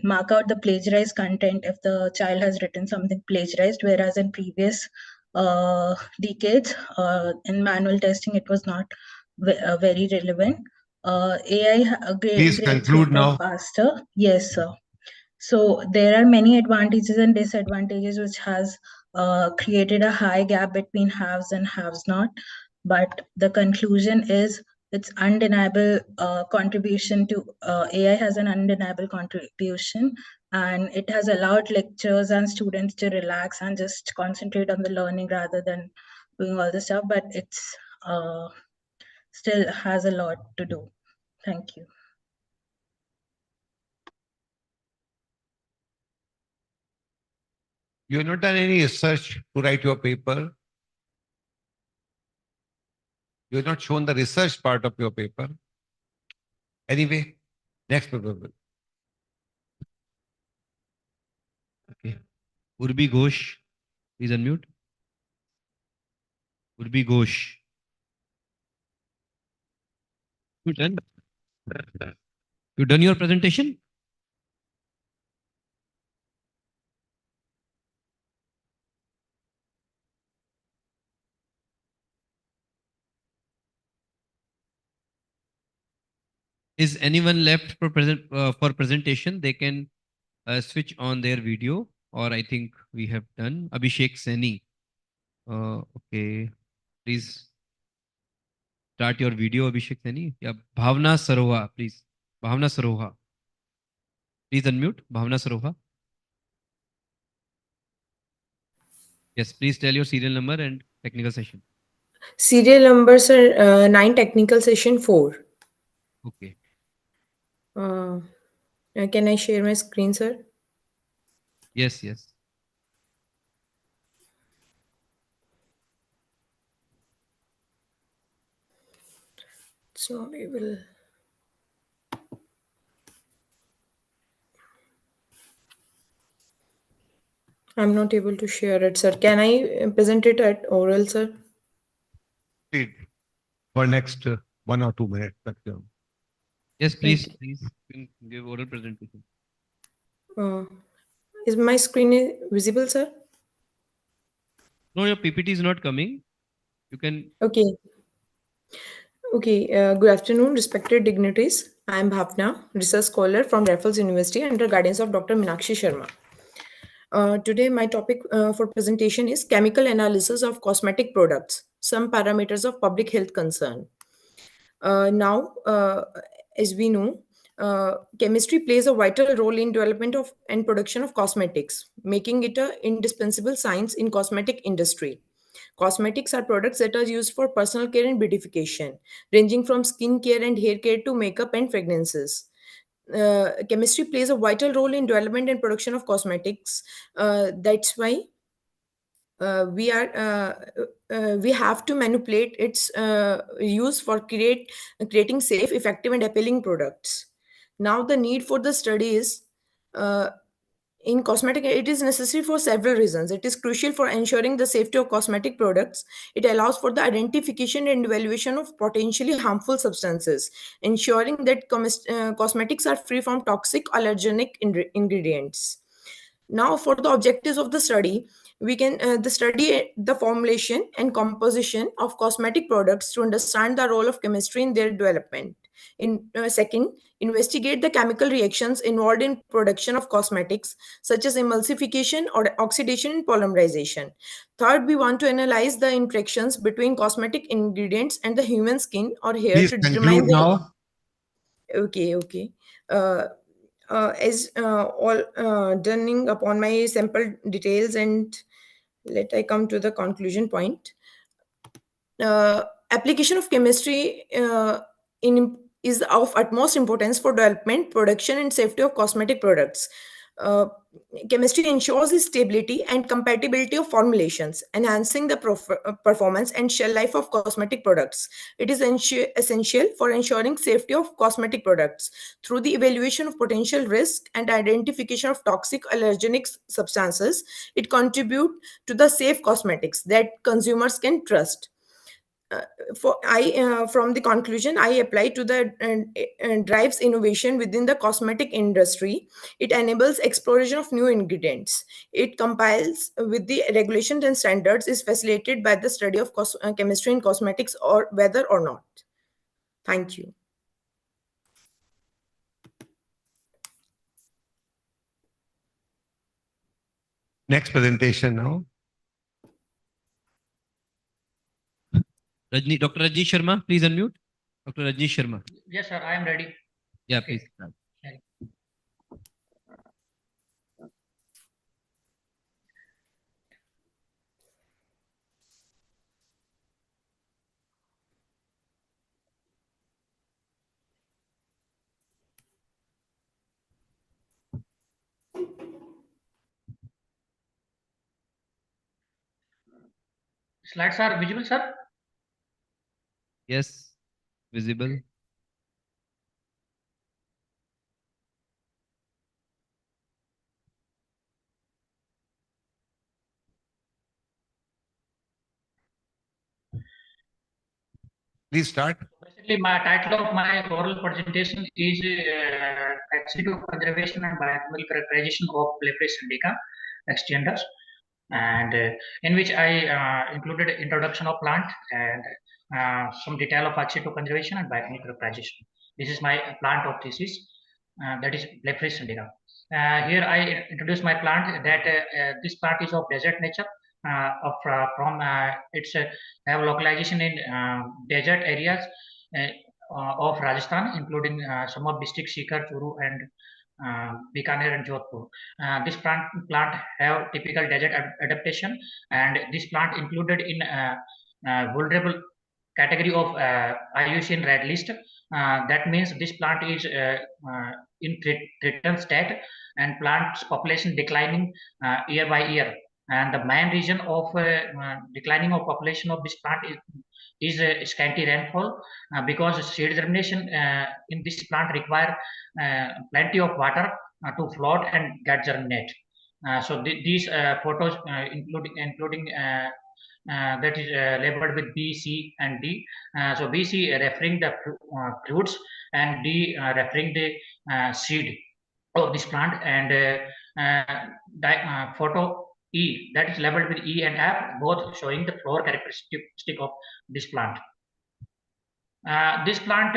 mark out the plagiarized content if the child has written something plagiarized, whereas in previous decades in manual testing it was not very relevant. AI Please grades conclude paper now. faster. Yes, sir. So there are many advantages and disadvantages, which has created a high gap between haves and haves not. But the conclusion is its undeniable contribution to AI has an undeniable contribution, and it has allowed lecturers and students to relax and just concentrate on the learning rather than doing all the stuff. But it's still has a lot to do. Thank you. You have not done any research to write your paper. You have not shown the research part of your paper. Anyway, next paper. Okay. Urbi Ghosh, please unmute. Urbi Ghosh. You done? You done your presentation? Is anyone left for presentation? They can switch on their video, or I think we have done. Abhishek Seni. Okay, please start your video, Abhishek Seni. Yeah, Bhavna Saroha, please. Bhavna Saroha. Please unmute. Bhavna Saroha. Yes, please tell your serial number and technical session. Serial numbers are 9, technical session 4. Okay. Can I share my screen, sir? Yes, yes. So we will. I'm not able to share it, sir. Can I present it at oral, sir? For next 1 or 2 minutes. Yes, please, please give oral presentation. Is my screen visible, sir? No, your PPT is not coming. You can. Okay. Okay. Good afternoon, respected dignitaries. I am Bhavna, research scholar from Raffles University under guidance of Dr. Meenakshi Sharma. Today, my topic for presentation is chemical analysis of cosmetic products, some parameters of public health concern. Now, as we know, chemistry plays a vital role in development of and production of cosmetics, making it an indispensable science in cosmetic industry. Cosmetics are products that are used for personal care and beautification, ranging from skin care and hair care to makeup and fragrances. Chemistry plays a vital role in development and production of cosmetics. That's why we have to manipulate its use for creating safe, effective, and appealing products. Now, the need for the study is in cosmetic, it is necessary for several reasons. It is crucial for ensuring the safety of cosmetic products. It allows for the identification and evaluation of potentially harmful substances, ensuring that cosmetics are free from toxic allergenic ingredients. Now, for the objectives of the study, we can study the formulation and composition of cosmetic products to understand the role of chemistry in their development. Second, investigate the chemical reactions involved in production of cosmetics, such as emulsification or oxidation and polymerization. Third, we want to analyze the interactions between cosmetic ingredients and the human skin or hair Please to conclude determine the. now. Okay. As all turning upon my sample details, and let I come to the conclusion point. Application of chemistry is of utmost importance for development, production, and safety of cosmetic products. Chemistry ensures the stability and compatibility of formulations, enhancing the performance and shelf life of cosmetic products. It is essential for ensuring safety of cosmetic products through the evaluation of potential risk and identification of toxic allergenic substances. It contributes to the safe cosmetics that consumers can trust. From the conclusion, I apply to the drives innovation within the cosmetic industry. It enables exploration of new ingredients. It compiles with the regulations and standards, is facilitated by the study of chemistry in cosmetics, or whether or not. Thank you. Next presentation now. Dr. Rajni Sharma, please unmute. Dr. Rajni Sharma. Yes, sir, I am ready. Yeah, please. Slides are visible, sir? Yes, visible. Please start. Basically, my title of my oral presentation is Accident Conservation and Biochemical Characterization of Leprous indica extenders, and in which I included introduction of plant and some detail of accident conservation and biochemical characterization. This is my plant of thesis, that is Leprous indica. Here I introduce my plant that this plant is of desert nature. From its have localization in desert areas of Rajasthan, including some of districts Sikar, Churu, and Bikaner and Jodhpur. This plant have typical desert adaptation, and this plant included in vulnerable category of IUCN Red List. That means this plant is in threatened state, and plant's population declining year by year. And the main reason of declining of population of this plant is scanty rainfall, because seed germination in this plant require plenty of water to float and get germinate. So these photos including that is labeled with B, C, and D. So B, C referring the fruits, and D referring the seed of this plant, and photo E, that is labeled with E and F, both showing the flower characteristic of this plant. This plant,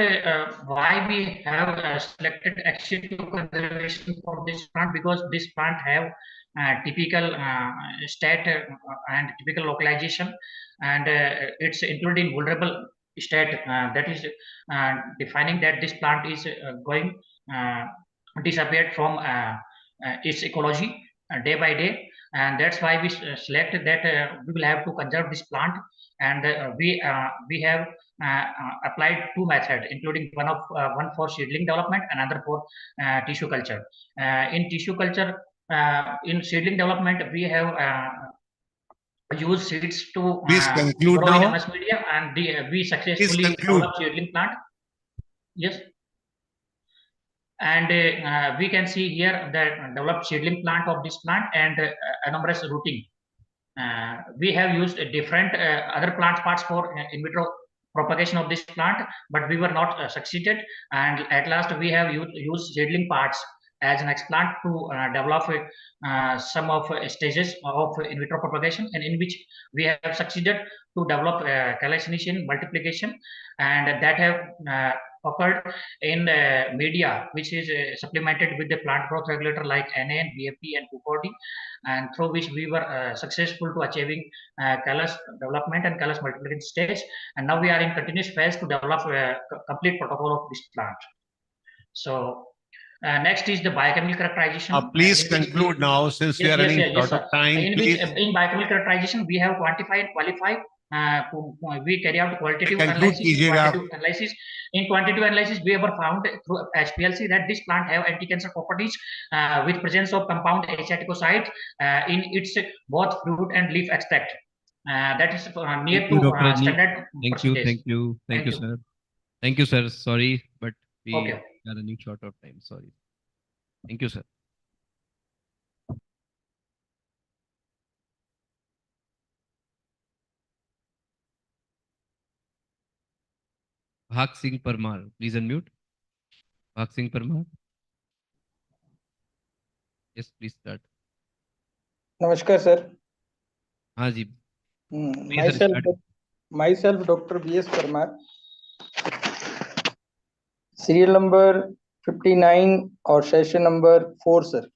why we have selected accident conservation for this plant, because this plant have typical state and typical localization, and it's included in vulnerable state, that is defining that this plant is going disappeared from its ecology day by day, and that's why we selected that we will have to conserve this plant, and we have applied two methods, including one for seedling development, another for tissue culture. In tissue culture, in seedling development, we have use seeds to Please conclude grow in now. MS media, and we successfully conclude. developed seedling plant. Yes. And we can see here the developed seedling plant of this plant and numerous rooting. We have used different other plant parts for in vitro propagation of this plant, but we were not succeeded. And at last, we have used seedling parts as an explant to develop some of stages of in vitro propagation, and in which we have succeeded to develop calcination multiplication, and that have occurred in media, which is supplemented with the plant growth regulator like NAN, BFD, and 2,4-D, and through which we were successful to achieving callus development and callus multiplication stage. And now we are in continuous phase to develop a complete protocol of this plant. So next is the biochemical characterization. Please conclude now, since we are running short of time. In Please. which, in biochemical characterization, we have quantified and qualified. We carry out qualitative Conclude analysis. In quantitative analysis, we ever found through HPLC that this plant have anti-cancer properties with presence of compound acetocyte in its both fruit and leaf extract. That is near to standard percentage. Thank you, sir. Thank you, sir. Sorry, but we Okay. are running short of time. Sorry. Thank you, sir. Bhag Singh Parmar, please unmute. Bhag Singh Parmar. Yes, please start. Namaskar, sir. हाँ जी. Myself, Dr. B.S. Parmar. Serial number 59 or session number 4, sir.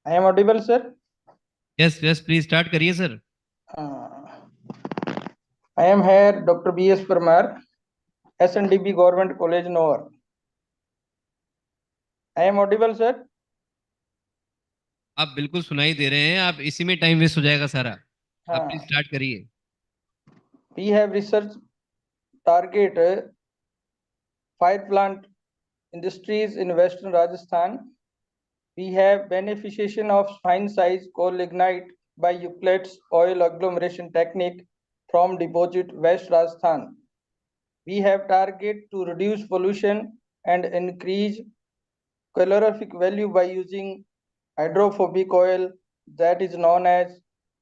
I am audible, sir? Yes, please start करिए, sir. I am here, Dr. B.S. Parmar, SNDB Government College, Noor. I am audible, sir? आप बिल्कुल सुनाई दे रहे हैं. आप इसी में time waste हो जाएगा सारा. आप प्लीज स्टार्ट करिए. We have research target fire plant industries in Western Rajasthan. We have beneficiation of fine size coal lignite by Euclid's oil agglomeration technique from deposit West Rajasthan. We have target to reduce pollution and increase calorific value by using hydrophobic oil that is known as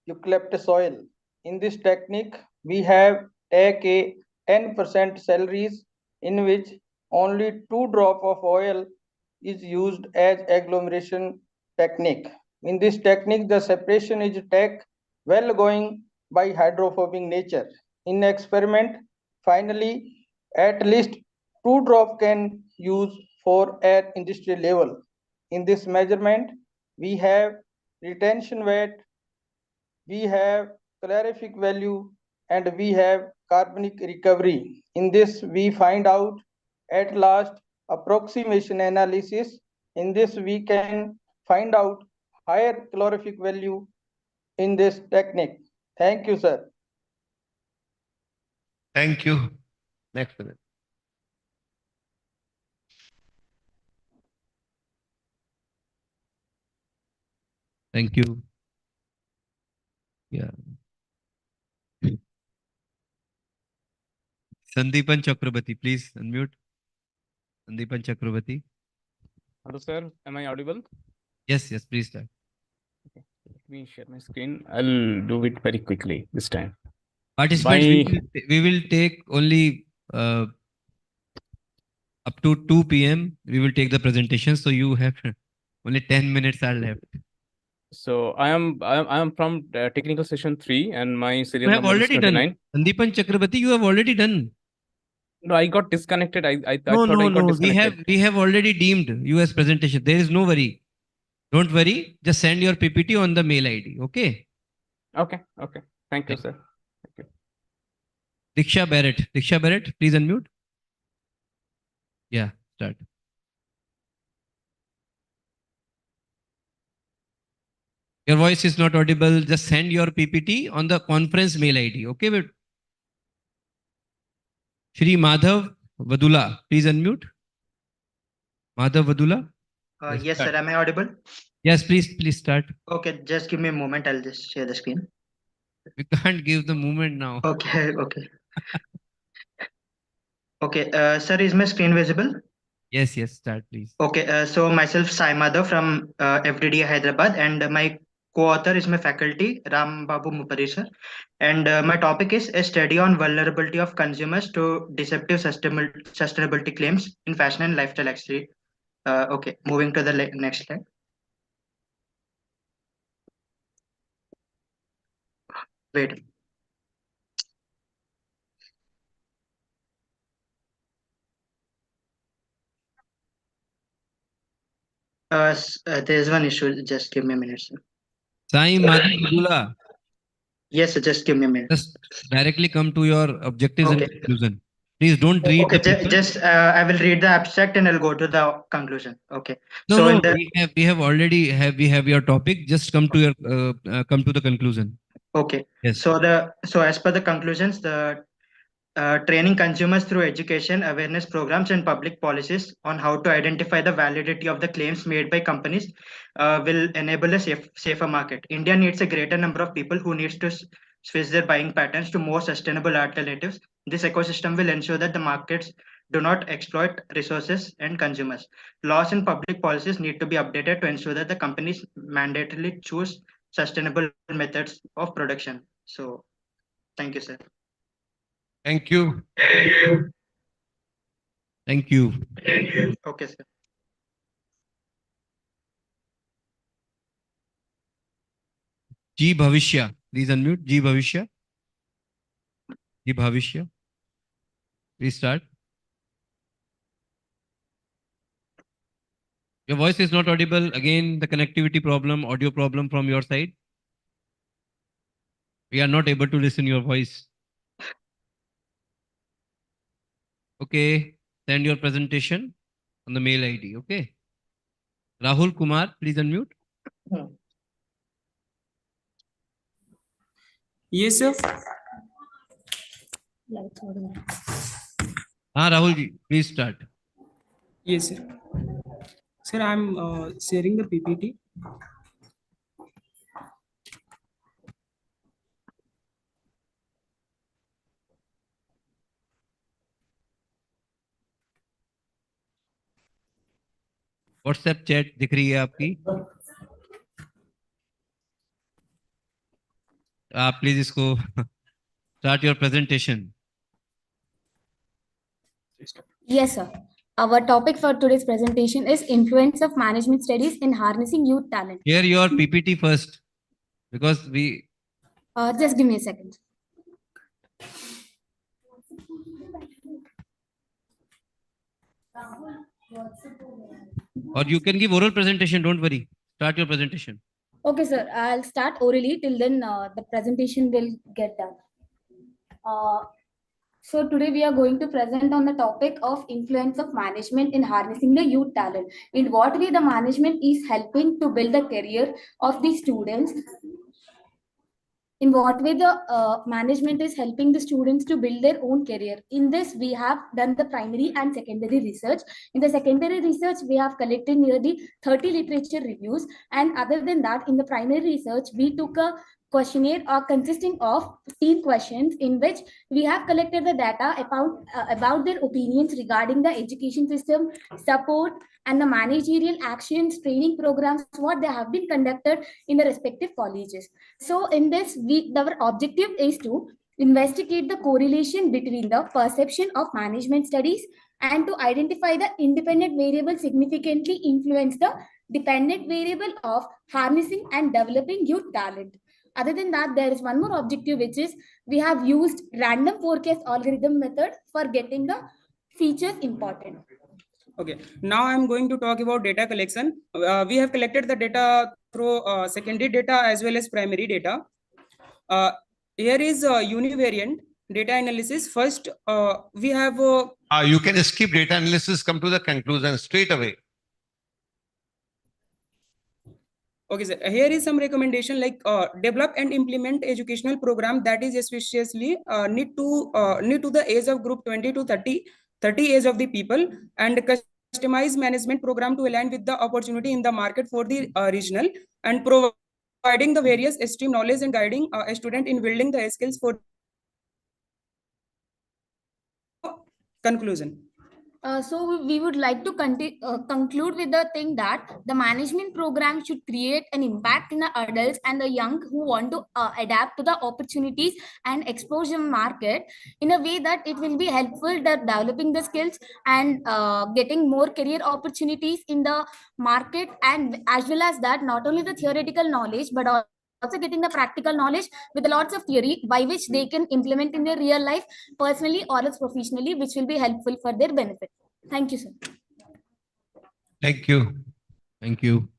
eucalyptus oil. In this technique, we have take a 10% salaries in which only 2 drops of oil is used as agglomeration technique. In this technique, the separation is take well going by hydrophobic nature. In experiment, finally, at least 2 drops can use for at industrial level. In this measurement, we have retention weight, we have calorific value, and we have carbonic recovery. In this, we find out at last approximation analysis. In this, we can find out higher calorific value in this technique. Thank you, sir. Thank you. Next minute. Thank you. Yeah. Sandeepan Chakrabarti, please unmute. Sandeepan Chakrabarti. Hello, sir. Am I audible? Yes, please start. Okay. Let me share my screen. I'll do it very quickly this time. Participants, we will take only up to 2 p.m. We will take the presentation. So you have only 10 minutes are left. So I am from technical session 3 and my serial You have number is already 29. done. Sandeepan Chakrabarti, you have already done. No, I got disconnected. I No, thought I got no. disconnected. We have already deemed you as presentation. There is no worry. Don't worry. Just send your PPT on the mail ID. Okay. Okay. Thank you, sir. Thank you. Diksha Barrett, please unmute. Yeah, start. Your voice is not audible. Just send your PPT on the conference mail ID. Okay, but Shri Madhav Vadula, please unmute. Madhav Vadula. Yes, sir. Am I audible? Yes, please start. Okay, just give me a moment. I'll just share the screen. We can't give the movement now. Okay, okay. Okay, sir, is my screen visible? Yes, start please. Okay, so myself, Sai Madhav from FDD Hyderabad, and my co-author is my faculty, Ram Babu Mupari sir. And my topic is a study on vulnerability of consumers to deceptive sustainability claims in fashion and lifestyle accessory. Okay, moving to the next slide. Wait. There's one issue. Just give me a minute, sir. Sai Madhula. Yes, sir, just give me a minute. Just directly come to your objectives Okay. and conclusion. Please don't read Okay, the paper. just I will read the abstract and I'll go to the conclusion. Okay. No, So no, in the we have already have your topic. Just come to your come to the conclusion. okay. Yes. So as per the conclusions, the training consumers through education, awareness programs, and public policies on how to identify the validity of the claims made by companies will enable a safer market. India needs a greater number of people who needs to switch their buying patterns to more sustainable alternatives. This ecosystem will ensure that the markets do not exploit resources and consumers. Laws and public policies need to be updated to ensure that the companies mandatorily choose sustainable methods of production. So, thank you, sir. Thank you. Thank you. Okay, sir. G Bhavishya. Please unmute. G Bhavishya. G Bhavishya. Please start. Your voice is not audible. Again, the connectivity problem, audio problem from your side. We are not able to listen your voice. Okay. Send your presentation on the mail ID. Okay. Rahul Kumar, please unmute. Yes, sir. Rahul ji, please start. Yes, sir. Sir, I'm sharing the PPT. WhatsApp chat दिख रही है आपकी? आप please इसको start your presentation. Yes, sir. Our topic for today's presentation is influence of management studies in harnessing youth talent. Share your PPT first, because we. Just give me a second. Or you can give oral presentation. Don't worry. Start your presentation. Okay, sir. I'll start orally. Till then, the presentation will get done. So today we are going to present on the topic of influence of management in harnessing the youth talent. In what way the management is helping to build the career of the students. In what way the management is helping the students to build their own career. In this, we have done the primary and secondary research. In the secondary research, we have collected nearly 30 literature reviews. And other than that, in the primary research, we took a questionnaire consisting of 15 questions in which we have collected the data about their opinions regarding the education system, support, and the managerial actions, training programs, what they have been conducted in the respective colleges. So in this, our objective is to investigate the correlation between the perception of management studies and to identify the independent variable significantly influence the dependent variable of harnessing and developing youth talent. Other than that, there is one more objective, which is we have used random forecast algorithm method for getting the features important. Okay, now I'm going to talk about data collection. We have collected the data through secondary data as well as primary data. Here is univariant data analysis. First, we have... you can skip data analysis, come to the conclusion straight away. Okay, sir. Here is some recommendation like develop and implement educational program that is especially need to the age of group 20 to 30 age of the people, and customized management program to align with the opportunity in the market for the regional, and providing the various stream knowledge and guiding a student in building the skills for conclusion. So we would like to conclude with the thing that the management program should create an impact in the adults and the young who want to adapt to the opportunities and exposure market in a way that it will be helpful that developing the skills and getting more career opportunities in the market, and as well as that not only the theoretical knowledge but also getting the practical knowledge with lots of theory by which they can implement in their real life personally or else professionally, which will be helpful for their benefit. Thank you, sir. Thank you. Thank you.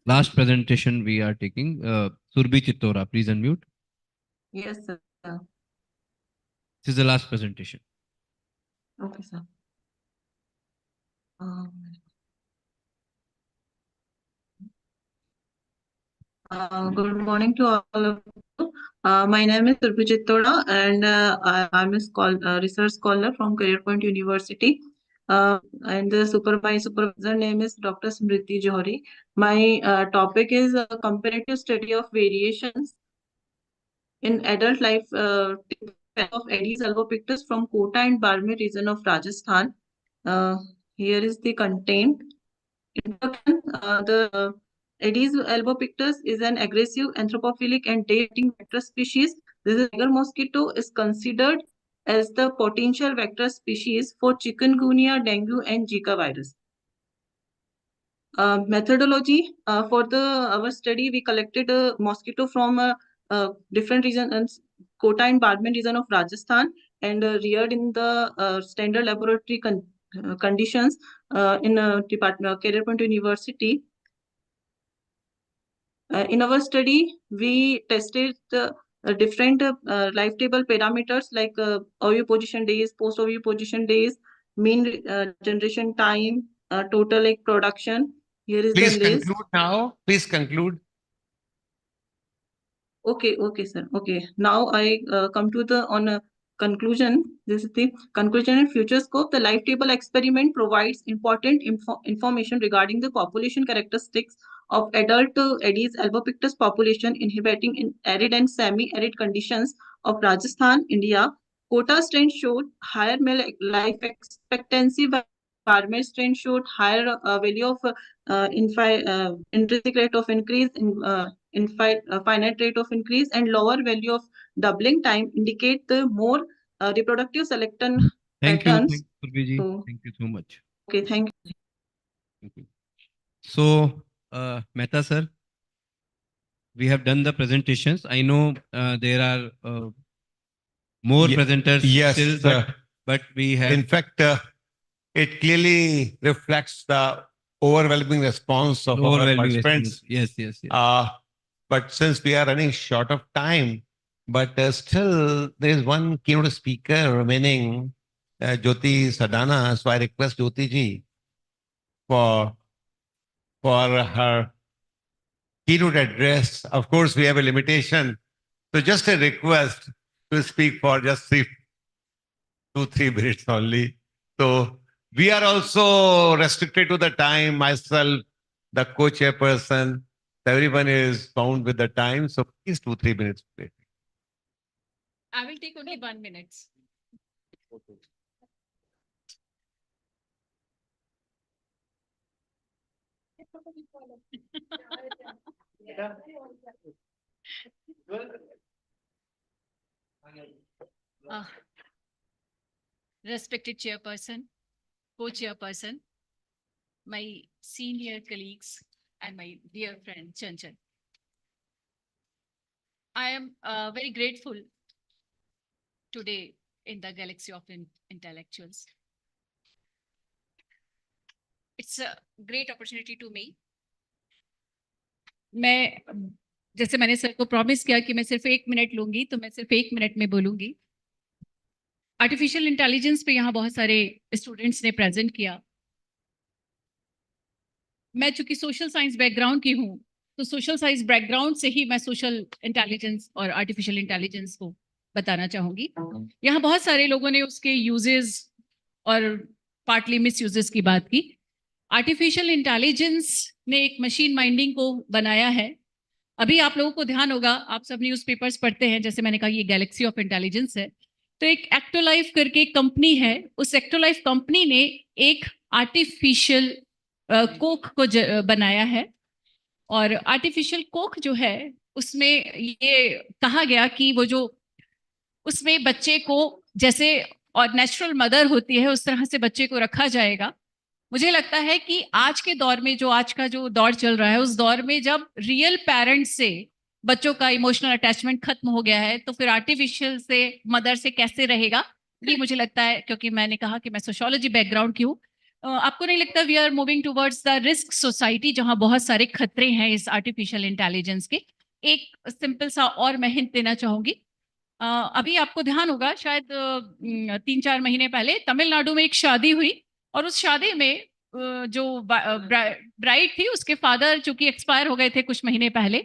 Last presentation we are taking. Surbhi Chittora, please unmute. Yes, sir. This is the last presentation. Okay, sir. Good morning to all of you. My name is Surbhi Chittora, and I'm a research scholar from Career Point University. And my supervisor name is Dr. Smriti Johari. My topic is a comparative study of variations in adult life of Aedes albopictus from Kota and Barmer region of Rajasthan. Here is the content. The Aedes albopictus is an aggressive, anthropophilic, and day-eating vector species. This tiger mosquito is considered as the potential vector species for chikungunya, dengue, and Zika virus. Methodology for our study, we collected a mosquito from different regions, Kota and Barmer region of Rajasthan, and reared in the standard laboratory conditions in Career Point University. In our study, we tested different life table parameters like oviposition days, post-oviposition days, mean generation time, total egg production. Here is Please the list. conclude now. Please conclude. Okay, sir. Okay, now I come to the conclusion. This is the conclusion and future scope. The life table experiment provides important information regarding the population characteristics of adult Aedes albopictus population inhabiting in arid and semi-arid conditions of Rajasthan, India. Kota strain showed higher male life expectancy, while Barmer strain showed higher value of intrinsic rate of increase in finite rate of increase, and lower value of doubling time indicate the more reproductive selection patterns. Thank you, Surbhi ji. So, Thank you so much. okay, thank you. Thank you. So, Mehta sir, we have done the presentations. I know there are more presenters Yes, still, but we have. In fact, it clearly reflects the overwhelming response of our participants. Yes. But since we are running short of time, but still there is one keynote speaker remaining, Jyoti Sadana. So I request Jyoti ji for her keynote address. Of course, we have a limitation. So just a request to speak for just 2-3 minutes only. So we are also restricted to the time. Myself, the co-chairperson, everyone is bound with the time. So please 2-3 minutes. Please. I will take only 1 minute. Respected chairperson, co-chairperson, my senior colleagues, and my dear friend Chanchan. I am very grateful today in the galaxy of intellectuals. It's a great opportunity to me. मैं जैसे मैंने sir को promise किया कि मैं सिर्फ 1 minute लूंगी, तो मैं सिर्फ 1 मिनट में बोलूंगी। आर्टिफिशियल इंटेलिजेंस पे यहाँ बहुत सारे स्टूडेंट्स ने प्रेजेंट किया। मैं चूंकि सोशल साइंस बैकग्राउंड की हूँ, तो सोशल साइंस बैकग्राउंड से ही मैं सोशल इंटेलिजेंस और आर्टिफिशियल इंटेलिजेंस को बताना चाहूंगी। यहाँ बहुत सारे लोगों ने उसके यूजेस और पार्टली मिस यूजेस की बात की। आर्टिफिशियल इंटेलिजेंस ने एक मशीन माइंडिंग को बनाया है। अभी आप लोगों को ध्यान होगा, आप सब न्यूज़पेपर्स पढ़ते हैं, जैसे मैंने कहा ये गैलेक्सी ऑफ इंटेलिजेंस है। तो एक एक्टोलाइफ करके एक कंपनी है, उस एक्टोलाइफ कंपनी ने एक आर्टिफिशियल कोक को बनाया है। और आर्टिफिशियल कोक जो है उसमें ये कहा गया कि वो जो उसमें बच्चे को जैसे और नेचुरल मदर होती है उस तरह से बच्चे को रखा जाएगा। मुझे लगता है कि आज के दौर में, जो आज का जो दौर चल रहा है, उस दौर में जब रियल पेरेंट्स से बच्चों का इमोशनल अटैचमेंट खत्म हो गया है, तो फिर आर्टिफिशियल से मदर से कैसे रहेगा, ये मुझे लगता है। क्योंकि मैंने कहा कि मैं सोशियोलॉजी बैकग्राउंड की हूँ, आपको नहीं लगता we are moving towards the risk society, जहां बहुत सारे खतरे हैं इस आर्टिफिशियल इंटेलिजेंस के। एक सिंपल सा और मैं हिंट देना चाहूंगी। अभी आपको ध्यान होगा, शायद 3-4 महीने पहले तमिलनाडु में एक शादी हुई, और उस शादी में जो ब्राइड थी, उसके फादर चूंकि एक्सपायर हो गए थे कुछ महीने पहले,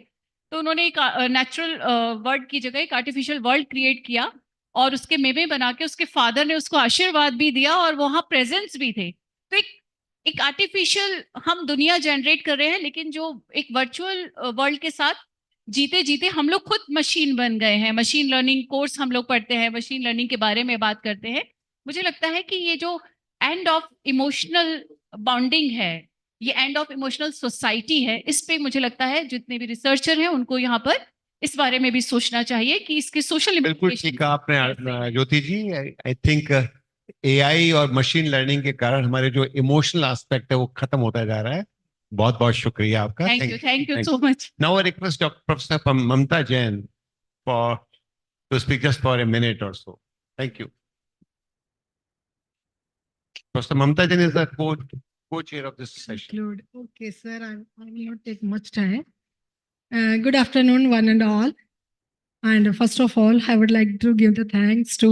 तो उन्होंने एक नेचुरल वर्ल्ड की जगह एक आर्टिफिशियल वर्ल्ड क्रिएट किया, और उसके मेमे बना के उसके फादर ने उसको आशीर्वाद भी दिया, और वहां प्रेजेंस भी थे। तो एक आर्टिफिशियल हम दुनिया जनरेट कर रहे हैं, लेकिन जो एक वर्चुअल वर्ल्ड के साथ जीते जीते हम लोग खुद मशीन बन गए हैं। मशीन लर्निंग कोर्स हम लोग पढ़ते हैं, मशीन लर्निंग के बारे में बात करते हैं। मुझे लगता है कि ये जो एंड ऑफ इमोशनल बॉन्डिंग है, ये एंड ऑफ इमोशनल सोसाइटी है, इस पे मुझे लगता है जितने भी रिसर्चर हैं उनको यहाँ पर इस बारे में भी सोचना चाहिए कि इसके सोशल बिल्कुल ठीक कहा आपने ज्योति जी। आई थिंक एआई और मशीन लर्निंग के कारण हमारे जो इमोशनल एस्पेक्ट है वो खत्म होता जा रहा है। बहुत बहुत शुक्रिया आपका। Thank you so much. Now I request professor Mamta Jain for to speak just for a minute और so. Thank you. Professor Mamta Jain is the co-chair of this session. Okay, sir, I will not take much time. Good afternoon, one and all. And first of all, I would like to give the thanks to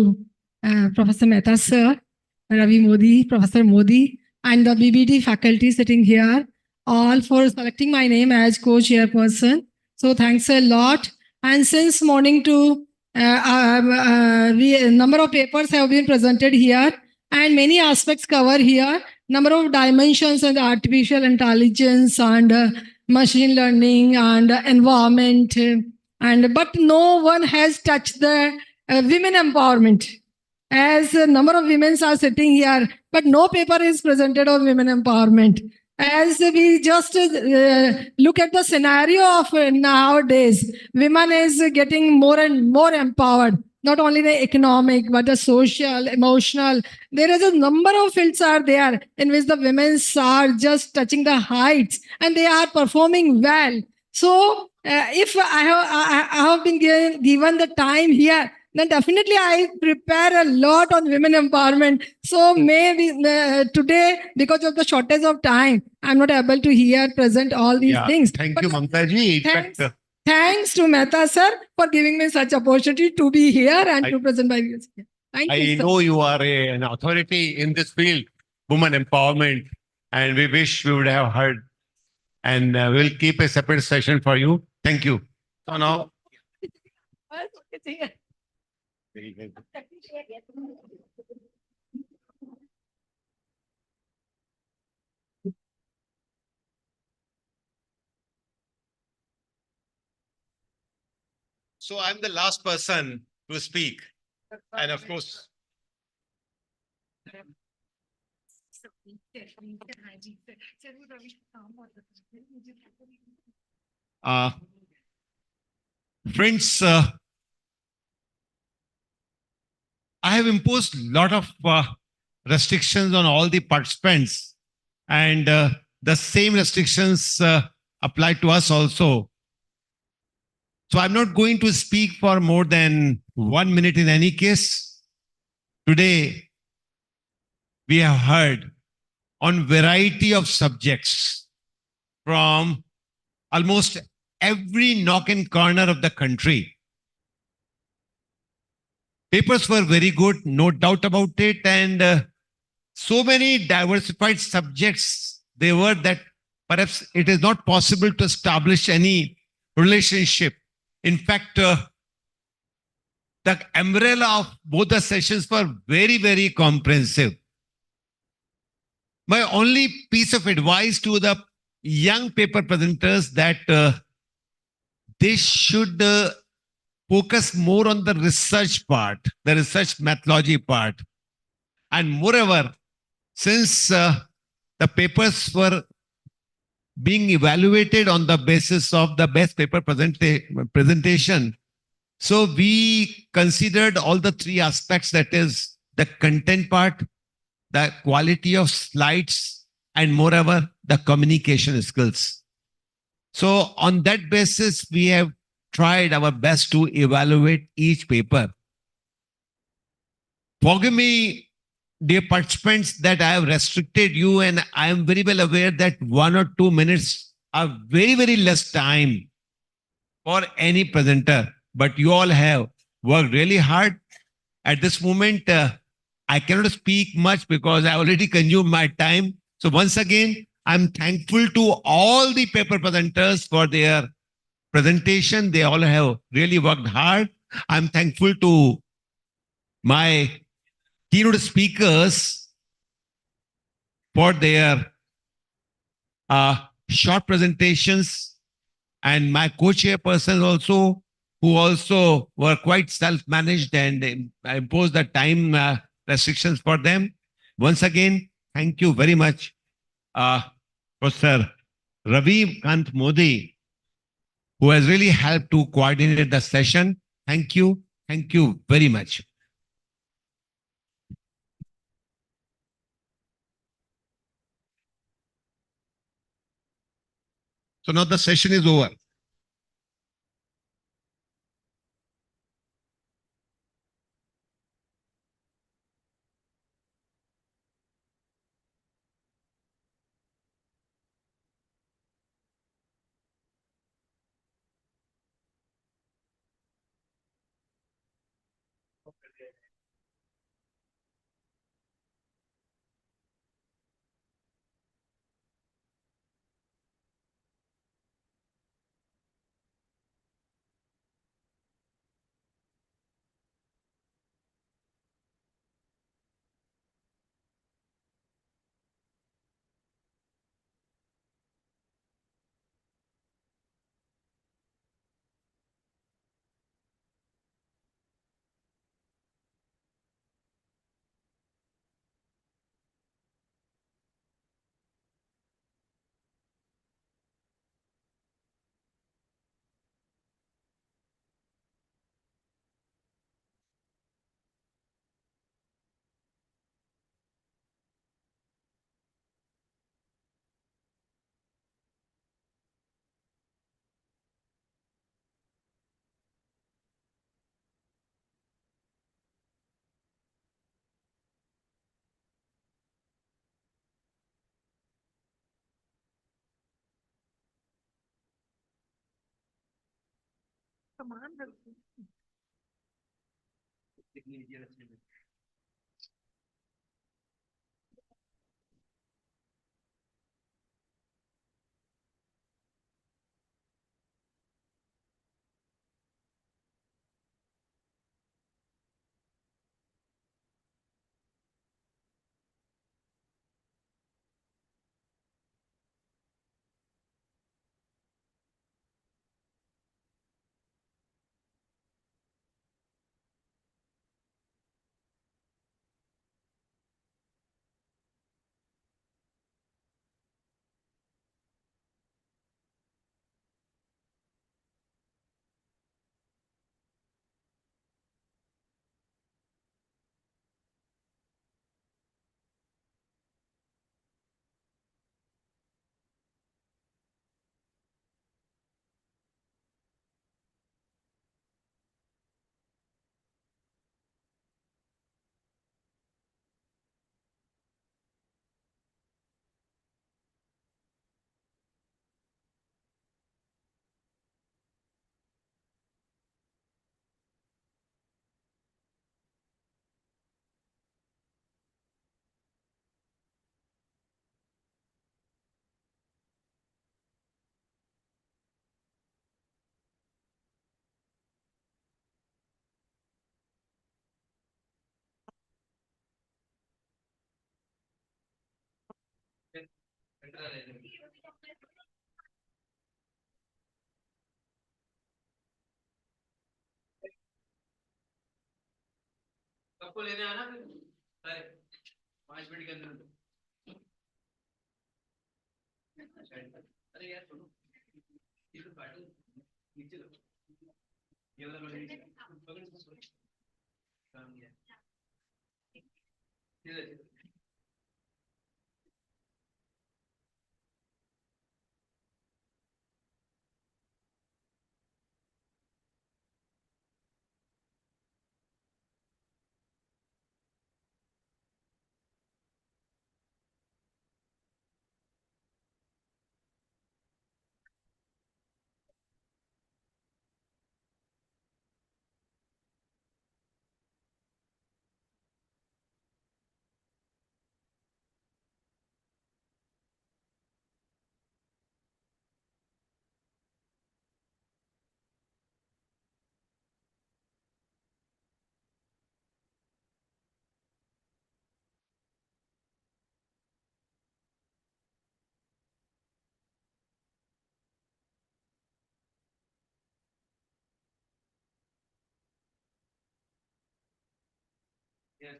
Professor Mehta, sir, Ravi Modi, Professor Modi, and the BBD faculty sitting here, all for selecting my name as co-chairperson. So thanks a lot. And since morning to a number of papers have been presented here, and many aspects cover here, number of dimensions and artificial intelligence and machine learning and environment, but no one has touched the women empowerment. As a number of women are sitting here, but no paper is presented on women empowerment. As we just look at the scenario of nowadays, women is getting more and more empowered. Not only the economic, but the social, emotional. There is a number of fields are there in which the women are just touching the heights and they are performing well. So if I have been given the time here, then definitely I prepare a lot on women empowerment. So maybe today, because of the shortage of time, I'm not able to present all these things. Thank you, Mamta ji. Thanks to Mehta sir for giving me such opportunity to be here and to present my views here. Thank you, I sir. know you are an authority in this field, women empowerment, and we wish we would have heard. And we'll keep a separate session for you. Thank you. So now. So I'm the last person to speak. And of course, friends, I have imposed a lot of restrictions on all the participants, and the same restrictions apply to us also. So I'm not going to speak for more than 1 minute in any case. Today, we have heard on variety of subjects from almost every nook and corner of the country. Papers were very good, no doubt about it, and so many diversified subjects they were that perhaps it is not possible to establish any relationship. In fact, the umbrella of both the sessions were very, very comprehensive. My only piece of advice to the young paper presenters that they should focus more on the research part, the research methodology part. And moreover, since the papers were being evaluated on the basis of the best paper presentation, so we considered all the three aspects, that is the content part, the quality of slides, and moreover, the communication skills. So on that basis, we have tried our best to evaluate each paper. Forgive me, dear participants, that I have restricted you, and I am very well aware that 1 or 2 minutes are very, very less time for any presenter. But you all have worked really hard. At this moment, I cannot speak much because I already consumed my time. So once again, I'm thankful to all the paper presenters for their presentation. They all have really worked hard. I'm thankful to my keynote speakers for their short presentations, and my co-chairpersons also, who also were quite self-managed and imposed the time restrictions for them. Once again, thank you very much, Professor Ravi Kant Modi, who has really helped to coordinate the session. Thank you. Thank you very much. So now the session is over. सबको लेने आना फिर। अरे 5 minute के अंदर। अरे यार सुनो, ये तो काटो, नीचे लो, ये वाला पकड़ पकड़ काम किया। ठीक है। Yes,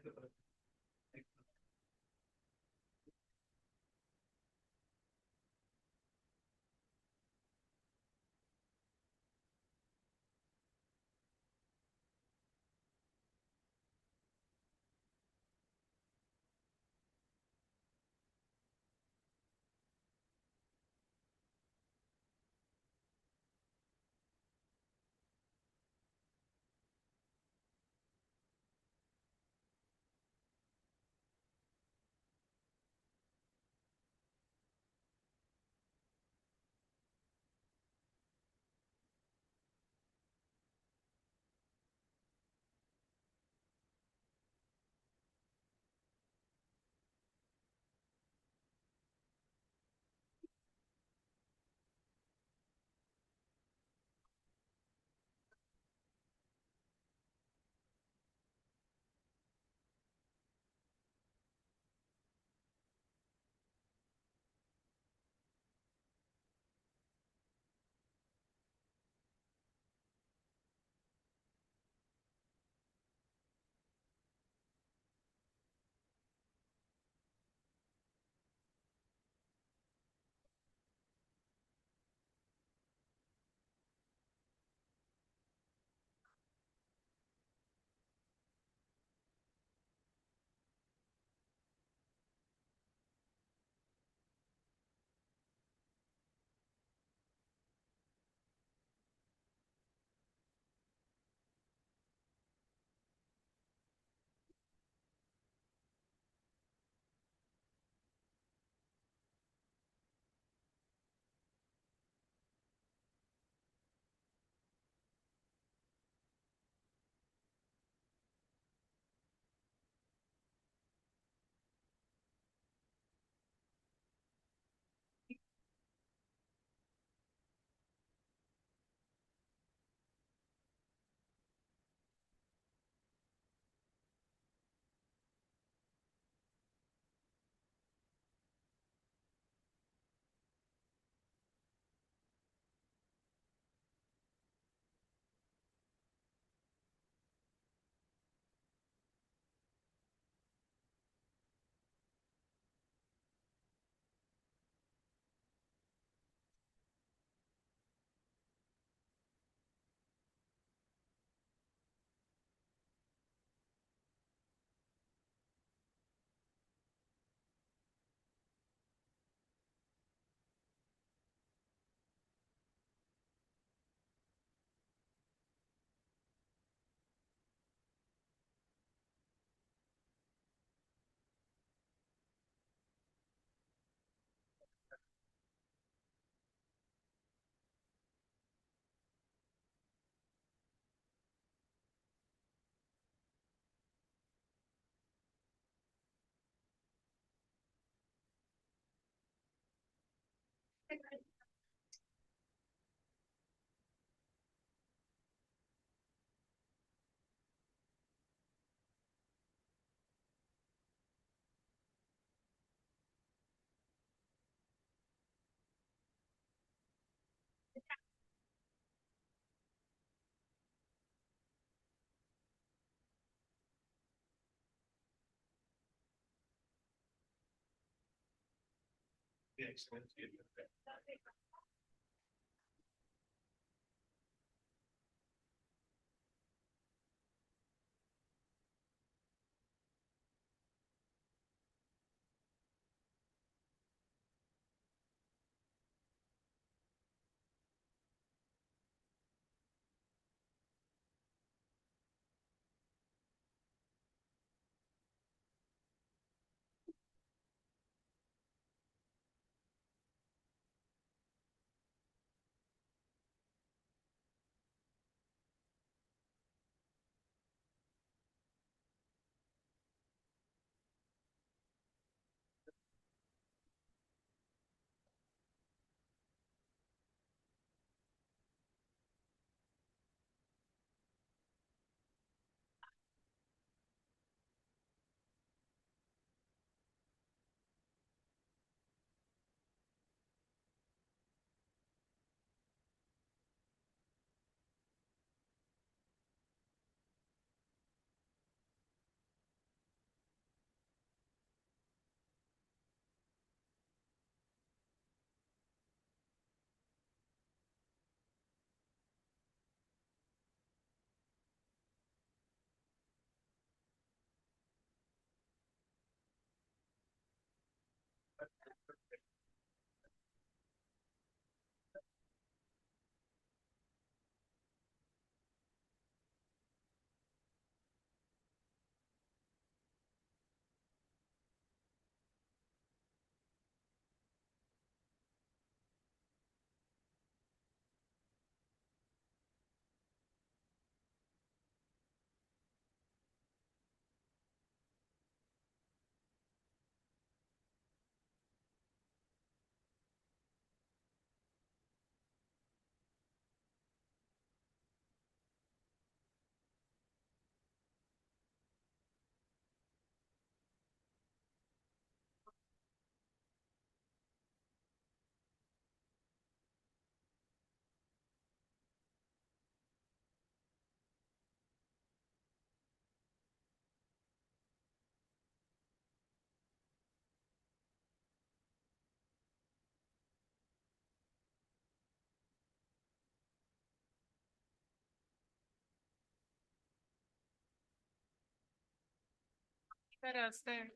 रास्ता है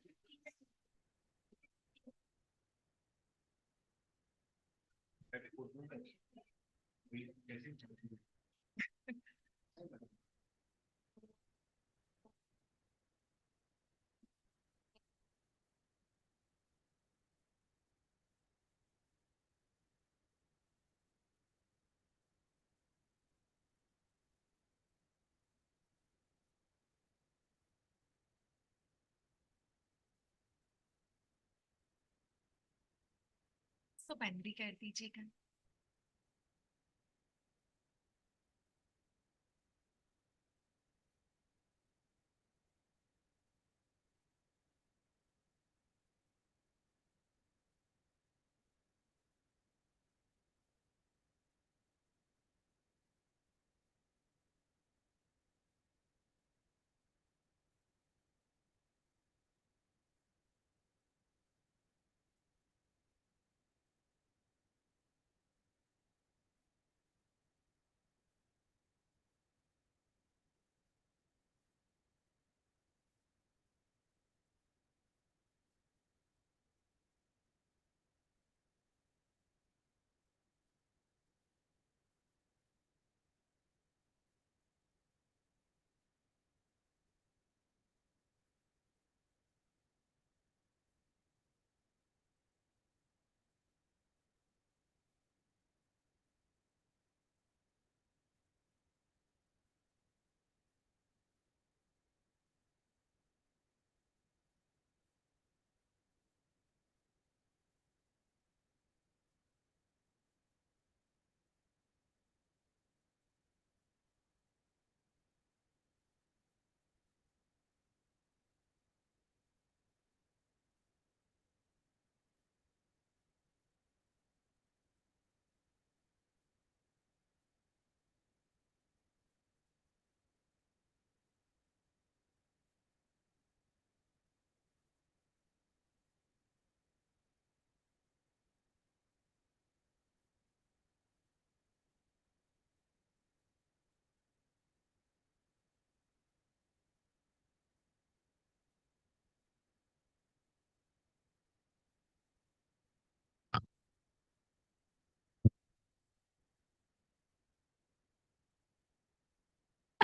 तो बंद भी कर दीजिएगा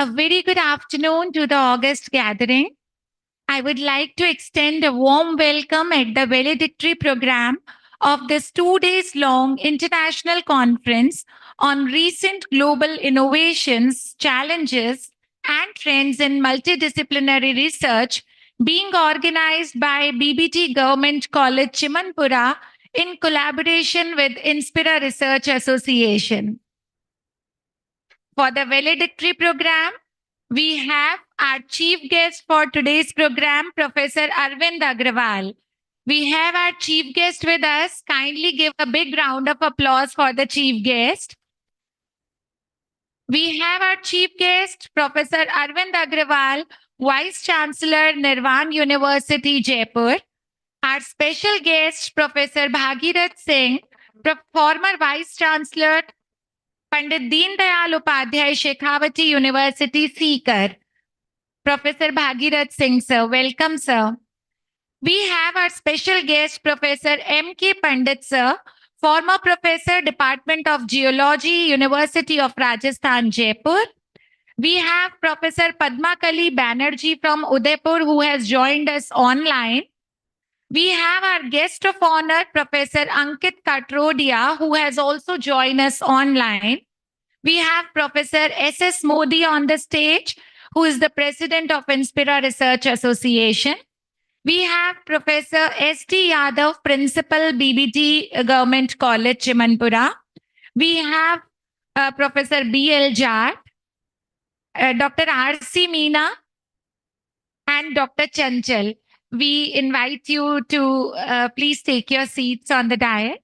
A very good afternoon to the August gathering. I would like to extend a warm welcome at the Valedictory program of this 2 days long international conference on recent global innovations, challenges, and trends in multidisciplinary research being organized by BBT Government College Chimanpura in collaboration with Inspira Research Association. For the Valedictory program, we have our chief guest for today's program, Professor Arvind Agrawal. We have our chief guest with us. Kindly give a big round of applause for the chief guest. We have our chief guest, Professor Arvind Agrawal, Vice Chancellor, Nirvan University, Jaipur. Our special guest, Professor Bhagirath Singh, former Vice Chancellor, Pandit Deen Dayal Upadhyay, Shekhawati University, Sikar. Professor Bhagirath Singh, sir. Welcome, sir. We have our special guest, Professor M.K. Pandit, sir, former Professor, Department of Geology, University of Rajasthan, Jaipur. We have Professor Padmakali Banerjee from Udaipur, who has joined us online. We have our guest of honor, Professor Ankit Katrodia, who has also joined us online. We have Professor S.S. Modi on the stage, who is the president of Inspira Research Association. We have Professor S.T. Yadav, principal, BBT Government College, Chimanpura. We have Professor B.L. Jat, Dr. R.C. Meena, and Dr. Chanchal. We invite you to please take your seats on the dais.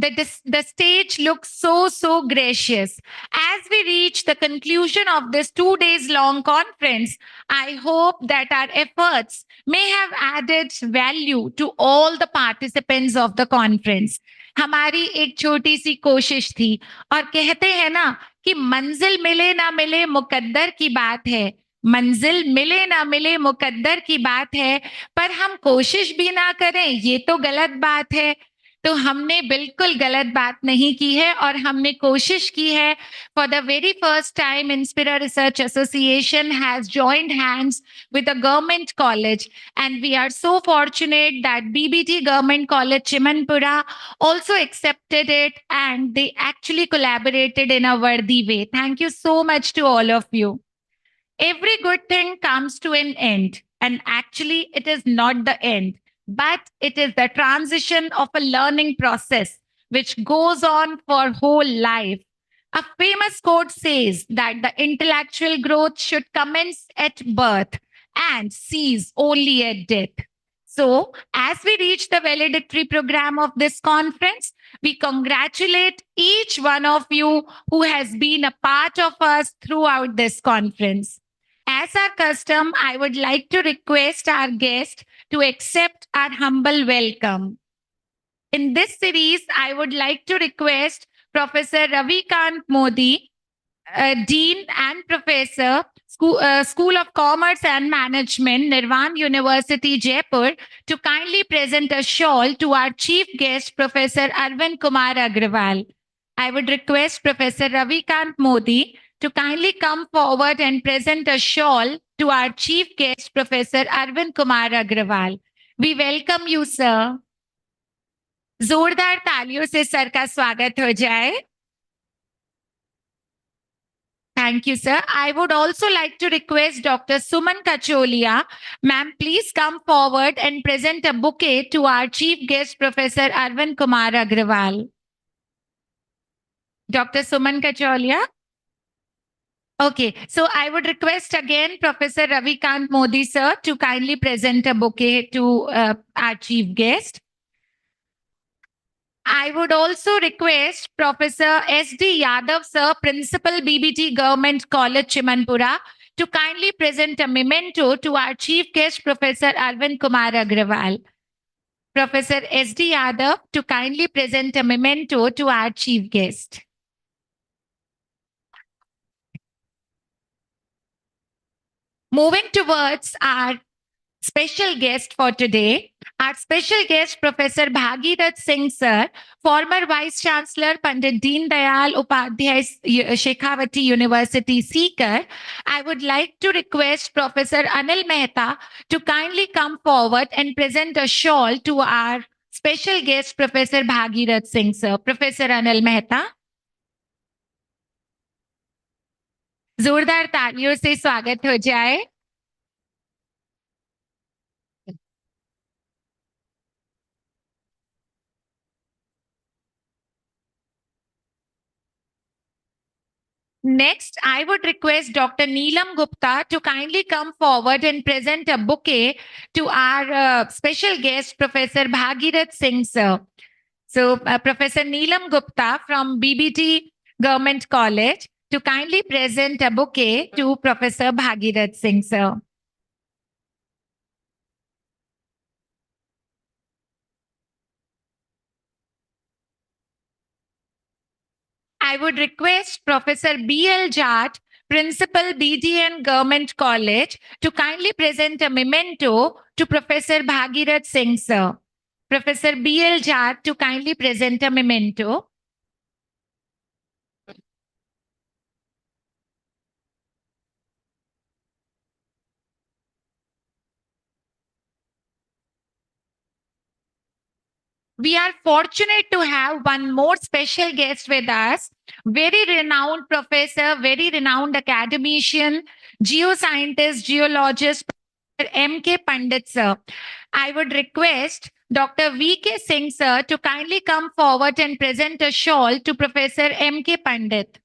The stage looks so gracious. As we reach the conclusion of this 2 days long conference, I hope that our efforts may have added value to all the participants of the conference. हमारी एक छोटी सी कोशिश थी और कहते हैं ना कि मंजिल मिले ना मिले मुकद्दर की बात है, मंजिल मिले ना मिले मुकद्दर की बात है, पर हम कोशिश भी ना करें ये तो गलत बात है. तो हमने बिल्कुल गलत बात नहीं की है और हमने कोशिश की है. For the very first time, Inspira Research Association has joined hands with a government college, and we are so fortunate that BBT Government College Chimanpura also accepted it, and they actually collaborated in a worthy way. Thank you so much to all of you. Every good thing comes to an end, and actually it is not the end, but it is the transition of a learning process which goes on for whole life. A famous quote says that the intellectual growth should commence at birth and cease only at death. So, as we reach the valedictory program of this conference, we congratulate each one of you who has been a part of us throughout this conference. As our custom, I would like to request our guest to accept our humble welcome. In this series, I would like to request Professor Ravikant Modi, Dean and Professor, School of Commerce and Management, Nirvan University, Jaipur, to kindly present a shawl to our chief guest, Professor Arvind Kumar Agrawal. I would request Professor Ravikant Modi to kindly come forward and present a shawl to our chief guest, Professor Arvind Kumar Agrawal. We welcome you, sir. जोरदार तालियों से sir का स्वागत हो जाए. Thank you, sir. I would also like to request Dr. Suman Kacholia. Ma'am, please come forward and present a bouquet to our chief guest, Professor Arvind Kumar Agrawal. Dr. Suman Kacholia. Okay, so I would request again Professor Ravikant Modi, sir, to kindly present a bouquet to our chief guest. I would also request Professor S.D. Yadav, sir, Principal, BBT Government College, Chimanpura, to kindly present a memento to our chief guest, Professor Arvind Kumar Agrawal. Professor S.D. Yadav to kindly present a memento to our chief guest. Moving towards our special guest for today, our special guest, Professor Bhagirath Singh Sir, former Vice Chancellor Pandit Deen Dayal Upadhyay Shekhawati University Seeker. I would like to request Professor Anil Mehta to kindly come forward and present a shawl to our special guest, Professor Bhagirath Singh Sir. Professor Anil Mehta. जोरदार तालियों से स्वागत हो जाए. Next, I would request Dr. Neelam Gupta to kindly come forward and present a bouquet to our special guest, Professor Bhagirath Singh Sir. So, Professor Neelam Gupta from BBT Government College to kindly present a bouquet to Professor Bhagirath Singh Sir. I would request Professor B.L. Jat, Principal BDN Government College, to kindly present a memento to Professor Bhagirath Singh Sir. Professor B.L. Jat to kindly present a memento. We are fortunate to have one more special guest with us, very renowned professor, very renowned academician, geoscientist, geologist, M.K. Pandit sir. I would request Dr. V.K. Singh sir to kindly come forward and present a shawl to Professor M.K. Pandit.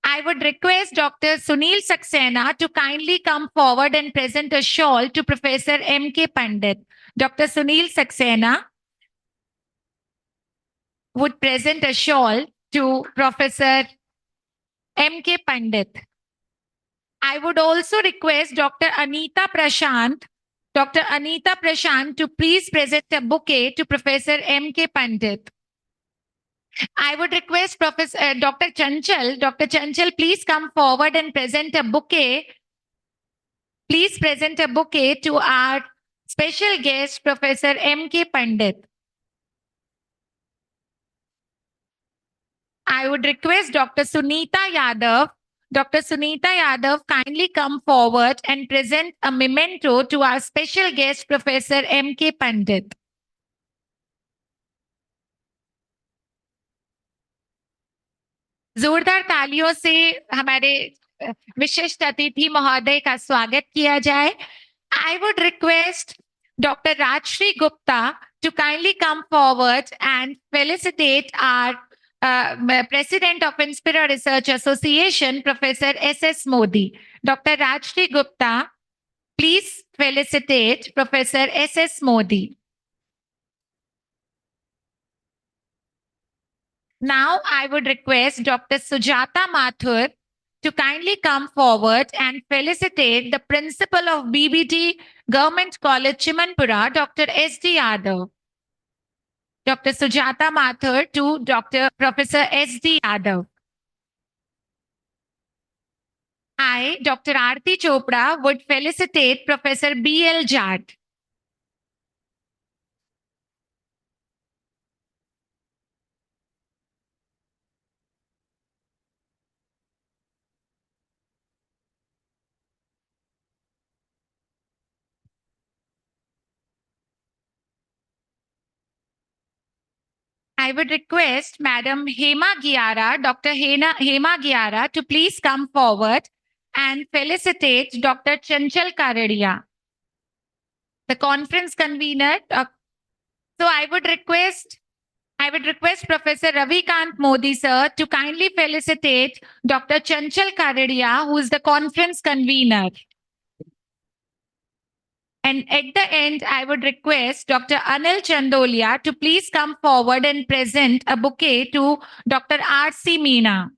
I would request Dr. Sunil Saxena to kindly come forward and present a shawl to Professor M.K. Pandit. Dr. Sunil Saxena would present a shawl to Professor M.K. Pandit. I would also request Dr. Anita Prashant to please present a bouquet to Professor M.K. Pandit. I would request Professor Dr. Chanchal. Dr. Chanchal, please come forward and present a bouquet. Please present a bouquet to our special guest, Professor M.K. Pandit. I would request Dr. Sunita Yadav. Dr. Sunita Yadav, kindly come forward and present a memento to our special guest, Professor M.K. Pandit. जोरदार तालियों से हमारे विशिष्ट अतिथि महोदय का स्वागत किया जाए. I would request Dr. Rajshri Gupta to kindly come forward and felicitate our President of Inspira Research Association, Professor S.S. Modi. Dr. Rajshri Gupta, please felicitate Professor S.S. Modi. Now I would request Dr. Sujata Mathur to kindly come forward and felicitate the principal of BBT Government College Chimanpura, Dr. S.D. Yadav. Dr. Sujata Mathur to Dr. Professor S.D. Yadav. I, Dr. Aarti Chopra, would felicitate Professor B.L. Jat. I would request Madam Hema Giara, Dr. Hema Giara, to please come forward and felicitate Dr. Chanchal Karadia, the conference convener. So I would request Professor Ravikant Modi sir to kindly felicitate Dr. Chanchal Karadia, who is the conference convener. And at the end, I would request Dr. Anil Chandolia to please come forward and present a bouquet to Dr. R.C. Meena.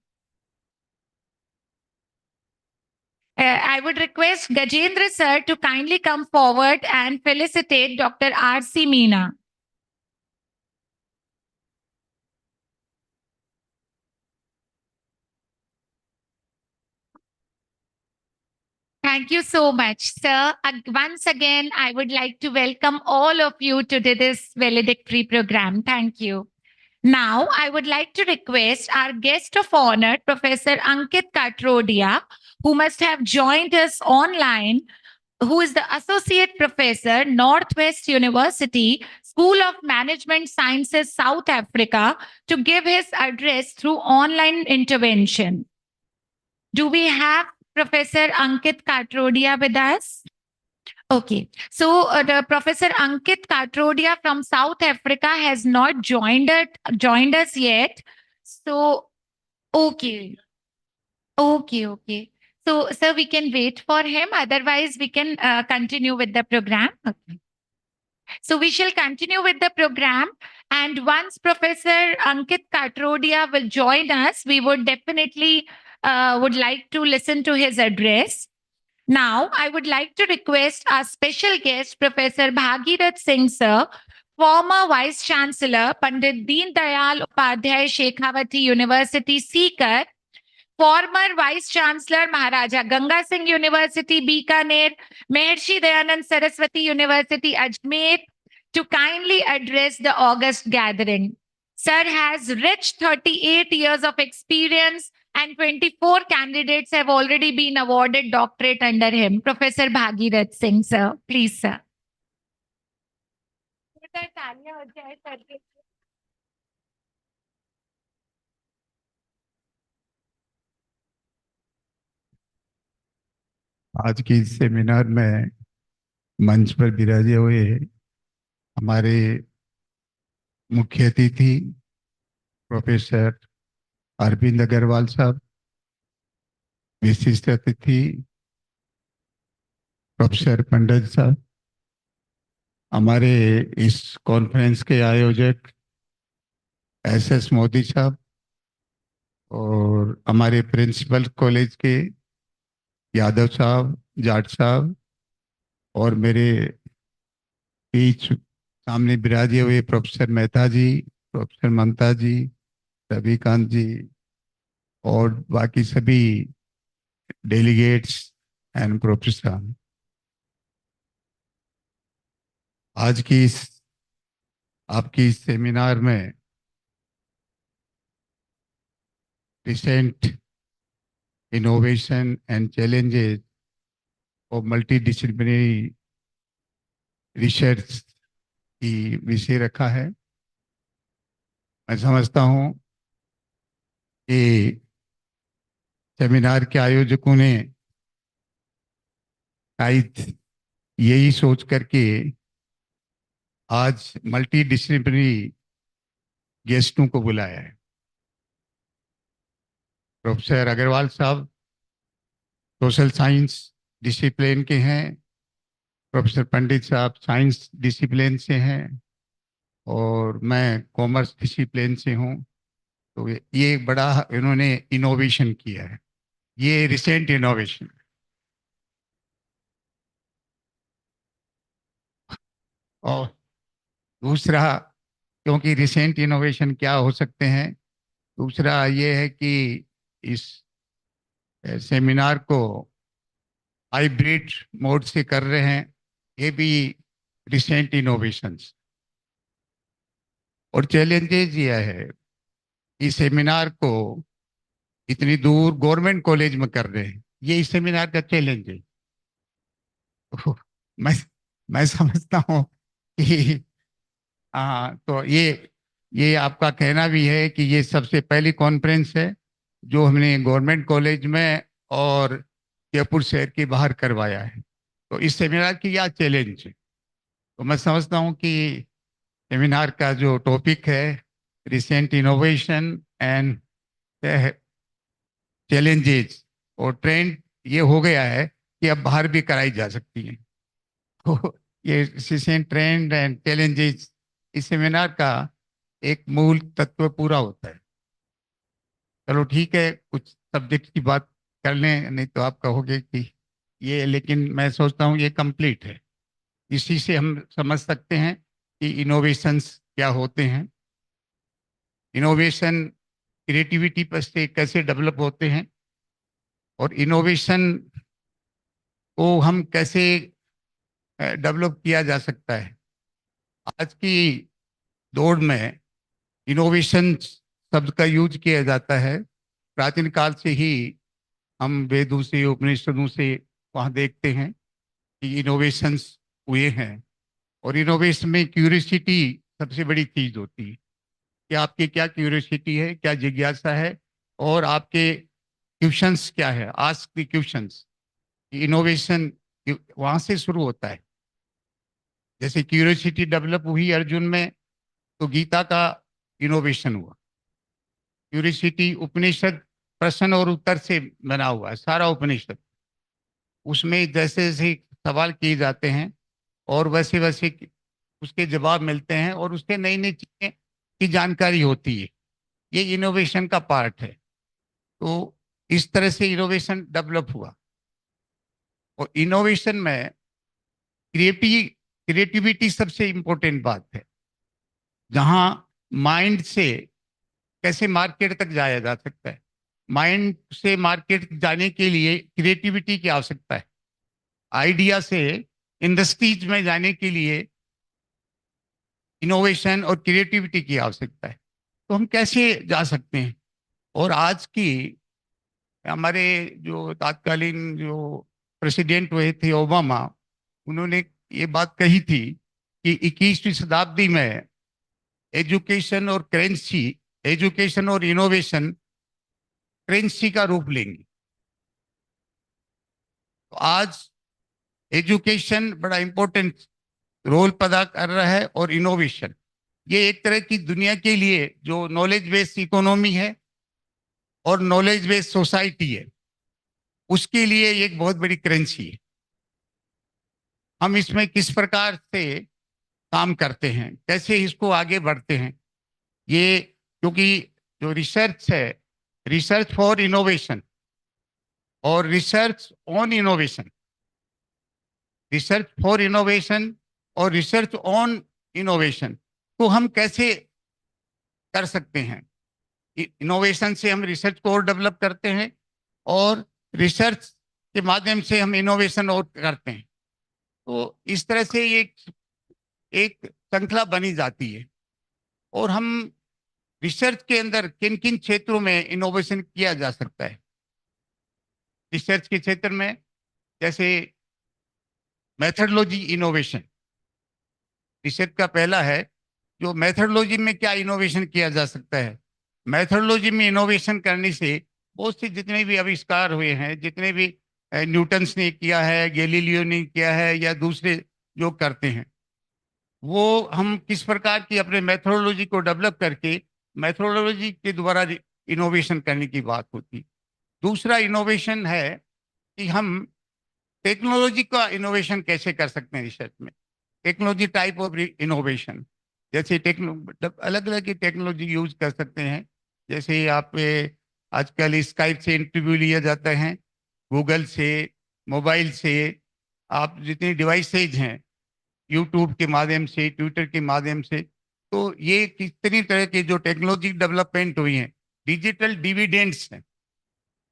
I would request Gajendra sir to kindly come forward and felicitate Dr. R.C. Meena. Thank you so much, sir. Once again, I would like to welcome all of you to this valedictory program. Thank you. Now, I would like to request our guest of honor, Professor Ankit Katrodia, who must have joined us online, who is the Associate Professor, Northwest University, School of Management Sciences, South Africa, to give his address through online intervention. Do we have Professor Ankit Katrodia with us? Okay, so the Professor Ankit Katrodia from South Africa has not joined us yet. So, okay, okay. So, sir, we can wait for him. Otherwise, we can continue with the program. Okay. So we shall continue with the program. And once Professor Ankit Katrodia will join us, we would definitely would like to listen to his address. Now, I would like to request our special guest, Professor Bhagirath Singh sir, former Vice Chancellor, Pandit Deen Dayal Upadhyay Shekhawati University, Sikar, former Vice Chancellor, Maharaja Ganga Singh University, Bikaner, Maharshi Dayanand Saraswati University, Ajmer, to kindly address the August gathering. Sir has rich 38 years of experience and 24 candidates have already been awarded doctorate under him. Professor Bhagirath Singh, sir. Please, sir. आज की इस seminar में मंच पर विराजे हुए हमारे मुख्य अतिथि प्रोफेसर अरविंद अग्रवाल साहब, विशिष्ट अतिथि प्रोफेसर पंडित साहब, हमारे इस कॉन्फ्रेंस के आयोजक एस मोदी साहब और हमारे प्रिंसिपल कॉलेज के यादव साहब, जाट साहब और मेरे बीच सामने विराजे हुए प्रोफेसर मेहता जी, प्रोफेसर ममता जी, रविकांत जी और बाकी सभी डेलीगेट्स एंड प्रोफेसर, आज की इस आपकी इस सेमिनार में recent innovation and challenges of multidisciplinary research की विषय रखा है। मैं समझता हूँ कि सेमिनार के आयोजकों ने शायद यही सोच करके आज मल्टीडिसिप्लिनरी गेस्टों को बुलाया है। प्रोफेसर अग्रवाल साहब सोशल साइंस डिसिप्लिन के हैं, प्रोफेसर पंडित साहब साइंस डिसिप्लिन से हैं और मैं कॉमर्स डिसिप्लिन से हूँ। तो ये बड़ा इन्होंने इनोवेशन किया है, ये रिसेंट इनोवेशन। और दूसरा, क्योंकि रिसेंट इनोवेशन क्या हो सकते हैं, दूसरा ये है कि इस सेमिनार को हाइब्रिड मोड से कर रहे हैं, ये भी रिसेंट इनोवेशंस। और चैलेंजेस ये है कि सेमिनार को इतनी दूर गवर्नमेंट कॉलेज में कर रहे हैं, ये इस सेमिनार का चैलेंज है। तो मैं समझता हूँ कि हाँ, तो ये आपका कहना भी है कि ये सबसे पहली कॉन्फ्रेंस है जो हमने गवर्नमेंट कॉलेज में और जयपुर शहर के बाहर करवाया है। तो इस सेमिनार की क्या चैलेंज है, तो मैं समझता हूँ कि सेमिनार का जो टॉपिक है रिसेंट इनोवेशन एंड चैलेंजेस और ट्रेंड, ये हो गया है कि अब बाहर भी कराई जा सकती है। तो ये रिसेंट ट्रेंड एंड चैलेंजेस इस सेमिनार का एक मूल तत्व पूरा होता है। चलो ठीक है, कुछ सब्जेक्ट की बात कर लें, नहीं तो आप कहोगे कि ये, लेकिन मैं सोचता हूँ ये कंप्लीट है। इसी से हम समझ सकते हैं कि इनोवेशंस क्या होते हैं, इनोवेशन क्रिएटिविटी पर से कैसे डेवलप होते हैं, और इनोवेशन को हम कैसे डेवलप किया जा सकता है। आज की दौड़ में इनोवेशन शब्द का यूज किया जाता है। प्राचीन काल से ही हम वेदों से, उपनिषदों से वहाँ देखते हैं कि इनोवेशंस हुए हैं, और इनोवेशन में क्यूरियोसिटी सबसे बड़ी चीज होती है कि आपकी क्या क्यूरियोसिटी है, क्या जिज्ञासा है, और आपके क्वेश्चंस क्या है, आस्क द क्वेश्चंस। इनोवेशन वहां से शुरू होता है। जैसे क्यूरियोसिटी डेवलप हुई अर्जुन में, तो गीता का इनोवेशन हुआ। क्यूरियोसिटी उपनिषद प्रश्न और उत्तर से बना हुआ है सारा उपनिषद। उसमें जैसे जैसे सवाल किए जाते हैं और वैसे वैसे उसके जवाब मिलते हैं, और उससे नई नई चीजें की जानकारी होती है। ये इनोवेशन का पार्ट है। तो इस तरह से इनोवेशन डेवलप हुआ। और इनोवेशन में क्रिएटिविटी सबसे इंपॉर्टेंट बात है, जहां माइंड से कैसे मार्केट तक जाया जा सकता है। माइंड से मार्केट जाने के लिए क्रिएटिविटी की आवश्यकता है। आइडिया से इंडस्ट्रीज में जाने के लिए इनोवेशन और क्रिएटिविटी की आवश्यकता है। तो हम कैसे जा सकते हैं? और आज की हमारे जो तात्कालीन जो प्रेसिडेंट हुए थे ओबामा, उन्होंने ये बात कही थी कि 21वीं शताब्दी में एजुकेशन और करेंसी, एजुकेशन और इनोवेशन करेंसी का रूप लेंगे। तो आज एजुकेशन बड़ा इंपॉर्टेंट रोल अदा कर रहा है, और इनोवेशन ये एक तरह की दुनिया के लिए जो नॉलेज बेस्ड इकोनॉमी है और नॉलेज बेस्ड सोसाइटी है, उसके लिए एक बहुत बड़ी करेंसी है। हम इसमें किस प्रकार से काम करते हैं, कैसे इसको आगे बढ़ते हैं, ये क्योंकि जो रिसर्च है, रिसर्च फॉर इनोवेशन और research on innovation, research for innovation और रिसर्च ऑन इनोवेशन को हम कैसे कर सकते हैं। इनोवेशन से हम रिसर्च को और डेवलप करते हैं, और रिसर्च के माध्यम से हम इनोवेशन और करते हैं। तो इस तरह से एक एक श्रृंखला बनी जाती है। और हम रिसर्च के अंदर किन किन क्षेत्रों में इनोवेशन किया जा सकता है। रिसर्च के क्षेत्र में जैसे मेथडोलॉजी इनोवेशन, रिसर्च का पहला है जो मेथडोलॉजी में क्या इनोवेशन किया जा सकता है। मेथडोलॉजी में इनोवेशन करने से बहुत से जितने भी आविष्कार हुए हैं, जितने भी न्यूटन्स ने किया है, गैलीलियो ने किया है, या दूसरे जो करते हैं, वो हम किस प्रकार की अपने मेथडोलॉजी को डेवलप करके मेथडोलॉजी के द्वारा इनोवेशन करने की बात होती। दूसरा इनोवेशन है कि हम टेक्नोलॉजी का इनोवेशन कैसे कर सकते हैं रिसर्च में। टेक्नोलॉजी टाइप ऑफ इनोवेशन, जैसे अलग अलग की टेक्नोलॉजी यूज कर सकते हैं। जैसे आप आजकल स्काइप से इंटरव्यू लिया जाता है, गूगल से, मोबाइल से, आप जितनी डिवाइसेज हैं, यूट्यूब के माध्यम से, ट्विटर के माध्यम से। तो ये कितनी तरह की जो टेक्नोलॉजी डेवलपमेंट हुई है, डिजिटल डिविडेंड्स हैं,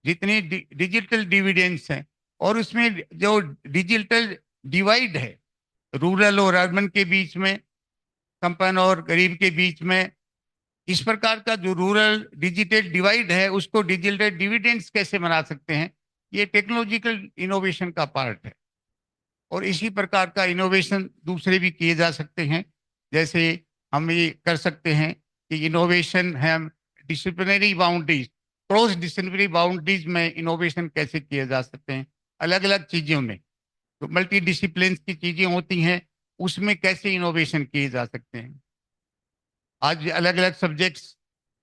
जितनी डिजिटल डिविडेंड्स हैं, और उसमें जो डिजिटल डिवाइड है रूरल और अर्बन के बीच में, संपन्न और गरीब के बीच में, इस प्रकार का जो रूरल डिजिटल डिवाइड है उसको डिजिटल डिविडेंड्स कैसे बना सकते हैं, ये टेक्नोलॉजिकल इनोवेशन का पार्ट है। और इसी प्रकार का इनोवेशन दूसरे भी किए जा सकते हैं। जैसे हम ये कर सकते हैं कि इनोवेशन है disciplinary boundaries, cross disciplinary boundaries में इनोवेशन कैसे किए जा सकते हैं। अलग अलग चीजों में तो मल्टी डिसिप्लिन की चीजें होती हैं, उसमें कैसे इनोवेशन किए जा सकते हैं। आज अलग अलग सब्जेक्ट्स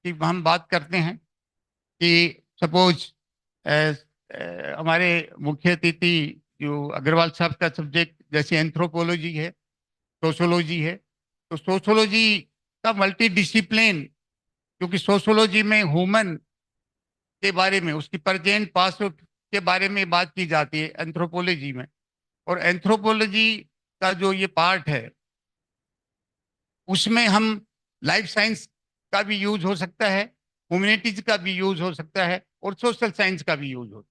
की हम बात करते हैं कि सपोज हमारे मुख्य अतिथि जो अग्रवाल साहब का सब्जेक्ट जैसे एंथ्रोपोलॉजी है, सोशोलॉजी है, तो सोशोलॉजी का मल्टी डिसिप्लिन, क्योंकि सोशोलॉजी में ह्यूमन के बारे में, उसकी प्रेजेंट पास्ट और के बारे में बात की जाती है एंथ्रोपोलॉजी में। और एंथ्रोपोलॉजी का जो ये पार्ट है उसमें हम लाइफ साइंस का भी यूज हो सकता है, ह्यूमैनिटीज का भी यूज हो सकता है और सोशल साइंस का भी यूज हो।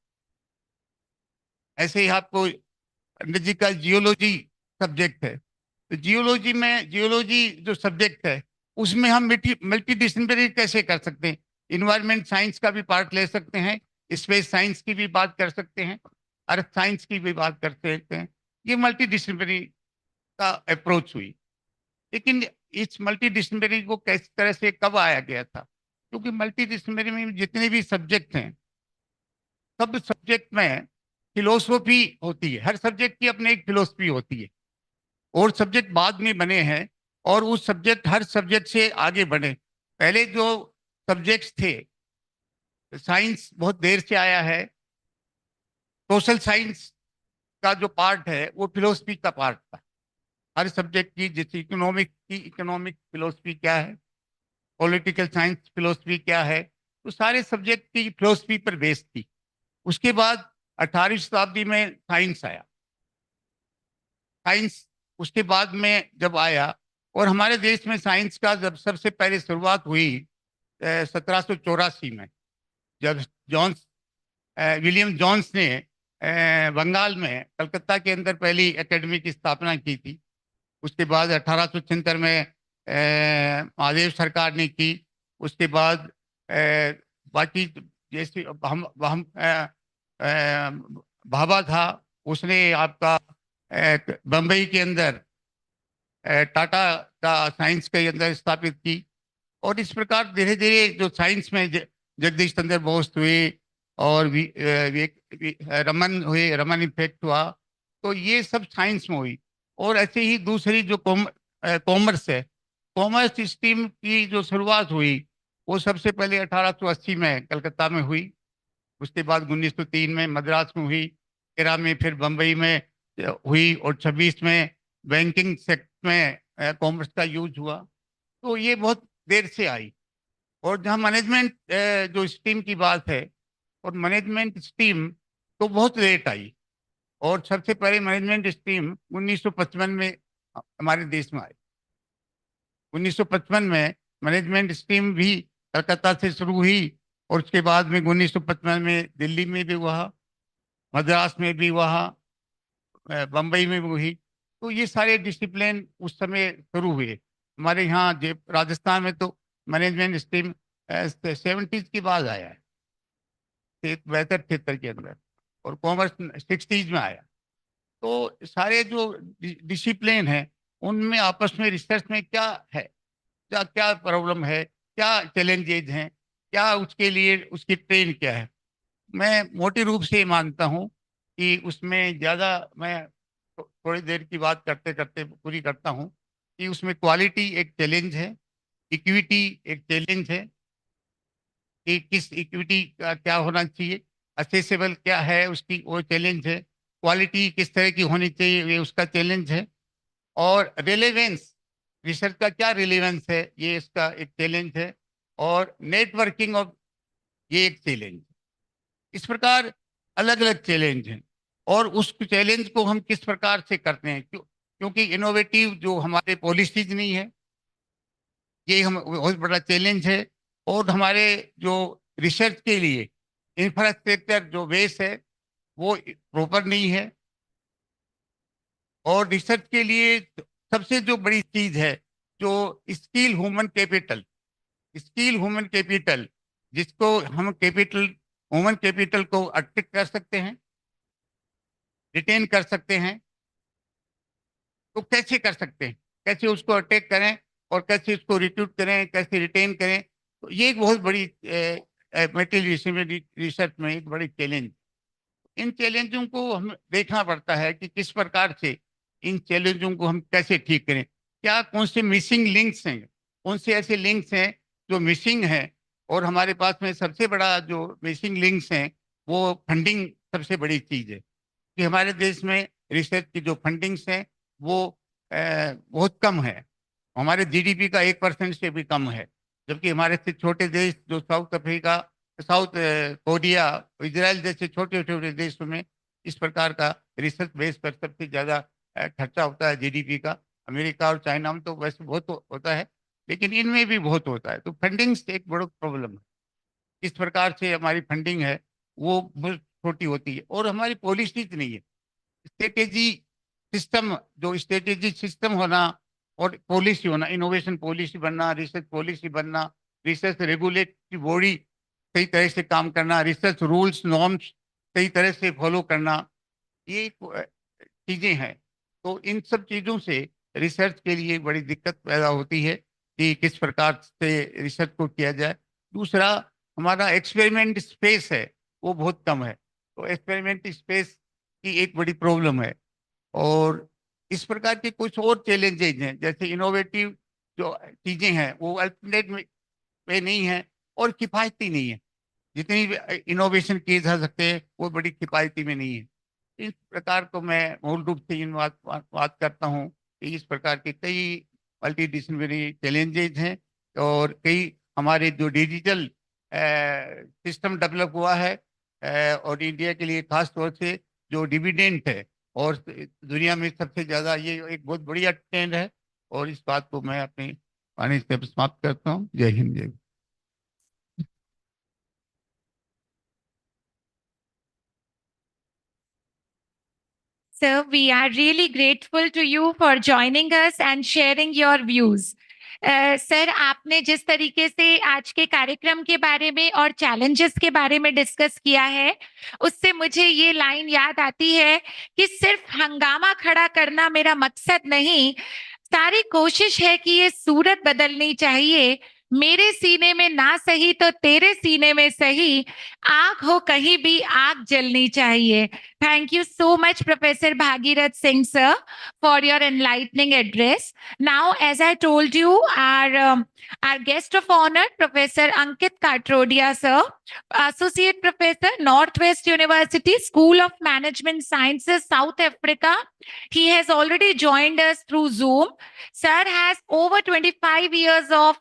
ऐसे ही आपको पंडित जी का जियोलॉजी सब्जेक्ट है, तो जियोलॉजी जो सब्जेक्ट है उसमें हम मल्टी डिसिप्लिनरी कैसे कर सकते हैं। इन्वायरमेंट साइंस का भी पार्ट ले सकते हैं, स्पेस साइंस की भी बात कर सकते हैं, अर्थ साइंस की भी बात कर सकते हैं। ये मल्टी डिसिप्लिनरी का अप्रोच हुई। लेकिन इस मल्टी डिसिप्लिनरी को किस तरह से कब आया गया था, क्योंकि मल्टी डिसिप्लिनरी में जितने भी सब्जेक्ट हैं सब सब्जेक्ट में फिलोसफी होती है, हर सब्जेक्ट की अपनी एक फिलोसफी होती है और सब्जेक्ट बाद में बने हैं और उस सब्जेक्ट हर सब्जेक्ट से आगे बढ़े। पहले जो सब्जेक्ट्स थे, साइंस बहुत देर से आया है, सोशल साइंस का जो पार्ट है वो फिलोसफी का पार्ट था। हर सब्जेक्ट की, जैसे इकोनॉमिक फिलोसफी क्या है, पॉलिटिकल साइंस फिलोसफी क्या है, तो सारे सब्जेक्ट की फिलोसफी पर बेस्ड थी। उसके बाद 18वीं शताब्दी में साइंस आया। साइंस उसके बाद में जब आया और हमारे देश में साइंस का जब सबसे पहले शुरुआत हुई 1784 में, जब विलियम जॉन्स ने बंगाल में कलकत्ता के अंदर पहली एकेडमी की स्थापना की थी। उसके बाद 1876 में महादेव सरकार ने की। उसके बाद बाकी जैसे हम भाभा था, उसने आपका बम्बई के अंदर टाटा का साइंस के अंदर स्थापित की। और इस प्रकार धीरे धीरे जो साइंस में जगदीश चंद्र बोस हुए और रमन हुए, रमन इफेक्ट हुआ, तो ये सब साइंस में हुई। और ऐसे ही दूसरी जो कॉमर्स है, कॉमर्स स्ट्रीम की जो शुरुआत हुई वो सबसे पहले 1880 में कलकत्ता में हुई। उसके बाद 1903 में मद्रास में हुई, 13 में फिर बम्बई में हुई और 26 में बैंकिंग सेक्टर में कॉमर्स का यूज हुआ। तो ये बहुत देर से आई। और जहाँ मैनेजमेंट जो स्ट्रीम की बात है, और मैनेजमेंट स्ट्रीम तो बहुत लेट आई। और सबसे पहले मैनेजमेंट स्ट्रीम 1955 में हमारे देश में आई। 1955 में मैनेजमेंट स्ट्रीम भी कलकत्ता से शुरू हुई और उसके बाद में 1955 में दिल्ली में भी हुआ, मद्रास में भी हुआ, बम्बई में भी हुई। तो ये सारे डिसिप्लिन उस समय शुरू हुए। हमारे यहाँ राजस्थान में तो मैनेजमेंट स्ट्रीम 70s के बाद आया है, 72-73 के अंदर, और कॉमर्स 60s में आया। तो सारे जो डिसिप्लिन है उनमें आपस में रिसर्च में क्या है, क्या क्या प्रॉब्लम है, क्या चैलेंजेज हैं, क्या उसके लिए उसकी ट्रेन क्या है। मैं मोटे रूप से मानता हूँ कि उसमें ज़्यादा मैं थोड़ी देर की बात करते करते पूरी करता हूँ कि उसमें क्वालिटी एक चैलेंज है, इक्विटी एक चैलेंज है कि किस इक्विटी का क्या होना चाहिए, असेसेबल क्या है उसकी वो चैलेंज है, क्वालिटी किस तरह की होनी चाहिए ये उसका चैलेंज है, और रिलेवेंस, रिसर्च का क्या रिलेवेंस है ये इसका एक चैलेंज है, और नेटवर्किंग ऑफ ये एक चैलेंज। इस प्रकार अलग अलग चैलेंज हैं और उस चैलेंज को हम किस प्रकार से करते हैं, क्योंकि इनोवेटिव जो हमारे पॉलिसीज नहीं है, ये हम बहुत बड़ा चैलेंज है। और हमारे जो रिसर्च के लिए इंफ्रास्ट्रक्चर जो बेस है वो प्रॉपर नहीं है। और रिसर्च के लिए सबसे जो बड़ी चीज है जो स्किल ह्यूमन कैपिटल, जिसको हम ह्यूमन कैपिटल को अट्रैक्ट कर सकते हैं, रिटेन कर सकते हैं, तो कैसे कर सकते हैं, कैसे उसको अटैक करें और कैसे उसको रिक्रूट करें, कैसे रिटेन करें। तो ये एक बहुत बड़ी मटेरियल रिसर्च में एक बड़ी चैलेंज। इन चैलेंजों को हम देखना पड़ता है कि किस प्रकार से इन चैलेंजों को हम कैसे ठीक करें, क्या कौन से मिसिंग लिंक्स हैं, कौन से ऐसे लिंक्स हैं जो मिसिंग हैं। और हमारे पास में सबसे बड़ा जो मिसिंग लिंक्स हैं वो फंडिंग सबसे बड़ी चीज है कि हमारे देश में रिसर्च की जो फंडिंग्स हैं वो बहुत कम है। हमारे जीडीपी का 1% से भी कम है, जबकि हमारे से छोटे देश जो south Africa south Korea, Israel जैसे छोटे छोटे देशों में इस प्रकार का रिसर्च बेस पर सबसे ज्यादा खर्चा होता है जीडीपी का। अमेरिका और चाइना में तो वैसे बहुत होता है, लेकिन इनमें भी बहुत होता है। तो फंडिंग से एक बड़ा प्रॉब्लम है। इस प्रकार से हमारी फंडिंग है वो बहुत छोटी होती है, और हमारी पॉलिसीज नहीं है। स्ट्रेटेजी सिस्टम, जो स्ट्रेटेजी सिस्टम होना और पॉलिसी होना, इनोवेशन पॉलिसी बनना, रिसर्च पॉलिसी बनना, रिसर्च रेगुलेटरी बॉडी सही तरह से काम करना, रिसर्च रूल्स नॉर्म्स सही तरह से फॉलो करना, ये चीजें हैं। तो इन सब चीजों से रिसर्च के लिए बड़ी दिक्कत पैदा होती है कि किस प्रकार से रिसर्च को किया जाए। दूसरा, हमारा एक्सपेरिमेंट स्पेस है वो बहुत कम है, तो एक्सपेरिमेंट स्पेस की एक बड़ी प्रॉब्लम है। और इस प्रकार के कुछ और चैलेंजेज हैं, जैसे इनोवेटिव जो चीजें हैं वो अल्टरनेट में नहीं है और किफायती नहीं है। जितनी इनोवेशन किए जा सकते हैं वो बड़ी किफायती में नहीं है। इस प्रकार को मैं मूल रूप से इन बात करता हूँ कि इस प्रकार के कई मल्टी डिसिप्लिनरी चैलेंजेज हैं, और कई हमारे जो डिजिटल सिस्टम डेवलप हुआ है और इंडिया के लिए खास तौर से जो डिविडेंड है, और दुनिया में सबसे ज्यादा ये एक बहुत बढ़िया ट्रेंड है। और इस बात को मैं अपनी वाणी से समाप्त करता हूँ। जय हिंद, जय। Sir, we are really grateful to you for joining us and sharing your views. Sir, आपने जिस तरीके से आज के कार्यक्रम के बारे में और चैलेंजेस के बारे में डिस्कस किया है, उससे मुझे ये लाइन याद आती है कि सिर्फ हंगामा खड़ा करना मेरा मकसद नहीं, सारी कोशिश है कि ये सूरत बदलनी चाहिए। मेरे सीने में ना सही तो तेरे सीने में सही, आग हो कहीं भी आग जलनी चाहिए। Thank you so much, Professor Bhagirath Singh, sir, for your enlightening address. Now, as I told you, our guest of honor, Professor Ankit Katrodia, sir, Associate Professor, Northwest University, School of Management Sciences, South Africa. He has already joined us through Zoom. Sir has over 25 years of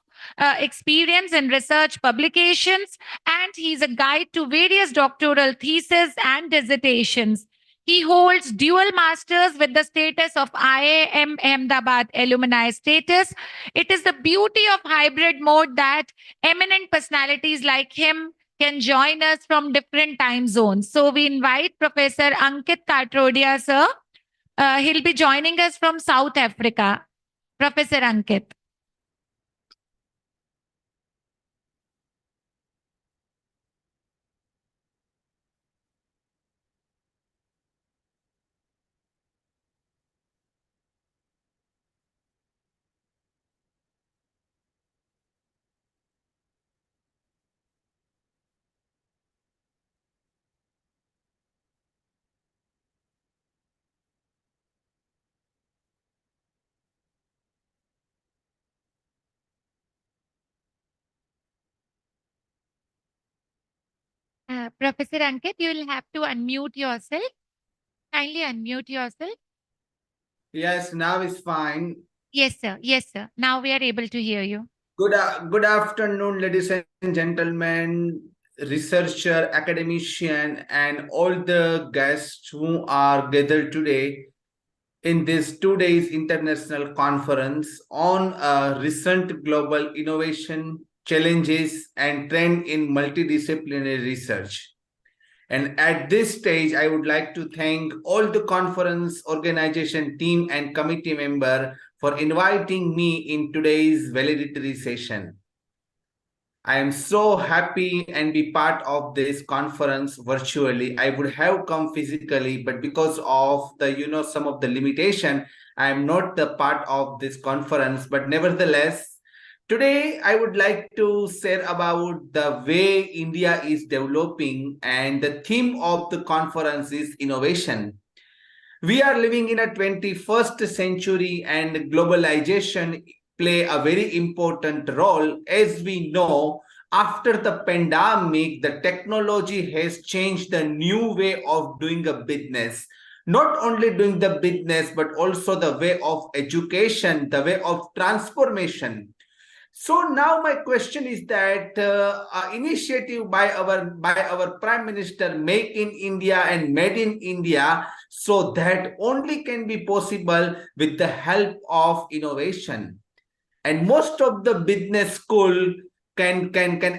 experience in research publications, and he's a guide to various doctoral theses and dissertations. He holds dual masters with the status of IIM Ahmedabad alumni status. It is the beauty of hybrid mode that eminent personalities like him can join us from different time zones. So we invite Professor Ankit Katrodia, sir. He'll be joining us from South Africa. Professor Ankit. Professor Ankit, you will have to unmute yourself. Kindly unmute yourself. Yes, now it's fine. Yes, sir. Yes, sir. Now we are able to hear you. Good afternoon, ladies and gentlemen, researcher, academician, and all the guests who are gathered today in this 2 days international conference on recent global innovation challenges and trend in multidisciplinary research. And at this stage, I would like to thank all the conference organization team and committee member for inviting me in today's valedictory session. I am so happy and be part of this conference virtually. I would have come physically, but because of the, some of the limitation, I am not the part of this conference. But nevertheless, today, I would like to share about the way India is developing, and the theme of the conference is innovation. We are living in a 21st century, and globalization play a very important role. As we know, after the pandemic, the technology has changed the new way of doing a business. Not only doing the business, but also the way of education, the way of transformation. So now my question is that initiative by our Prime Minister, Make in India and Made in India, so that only can be possible with the help of innovation. And most of the business school can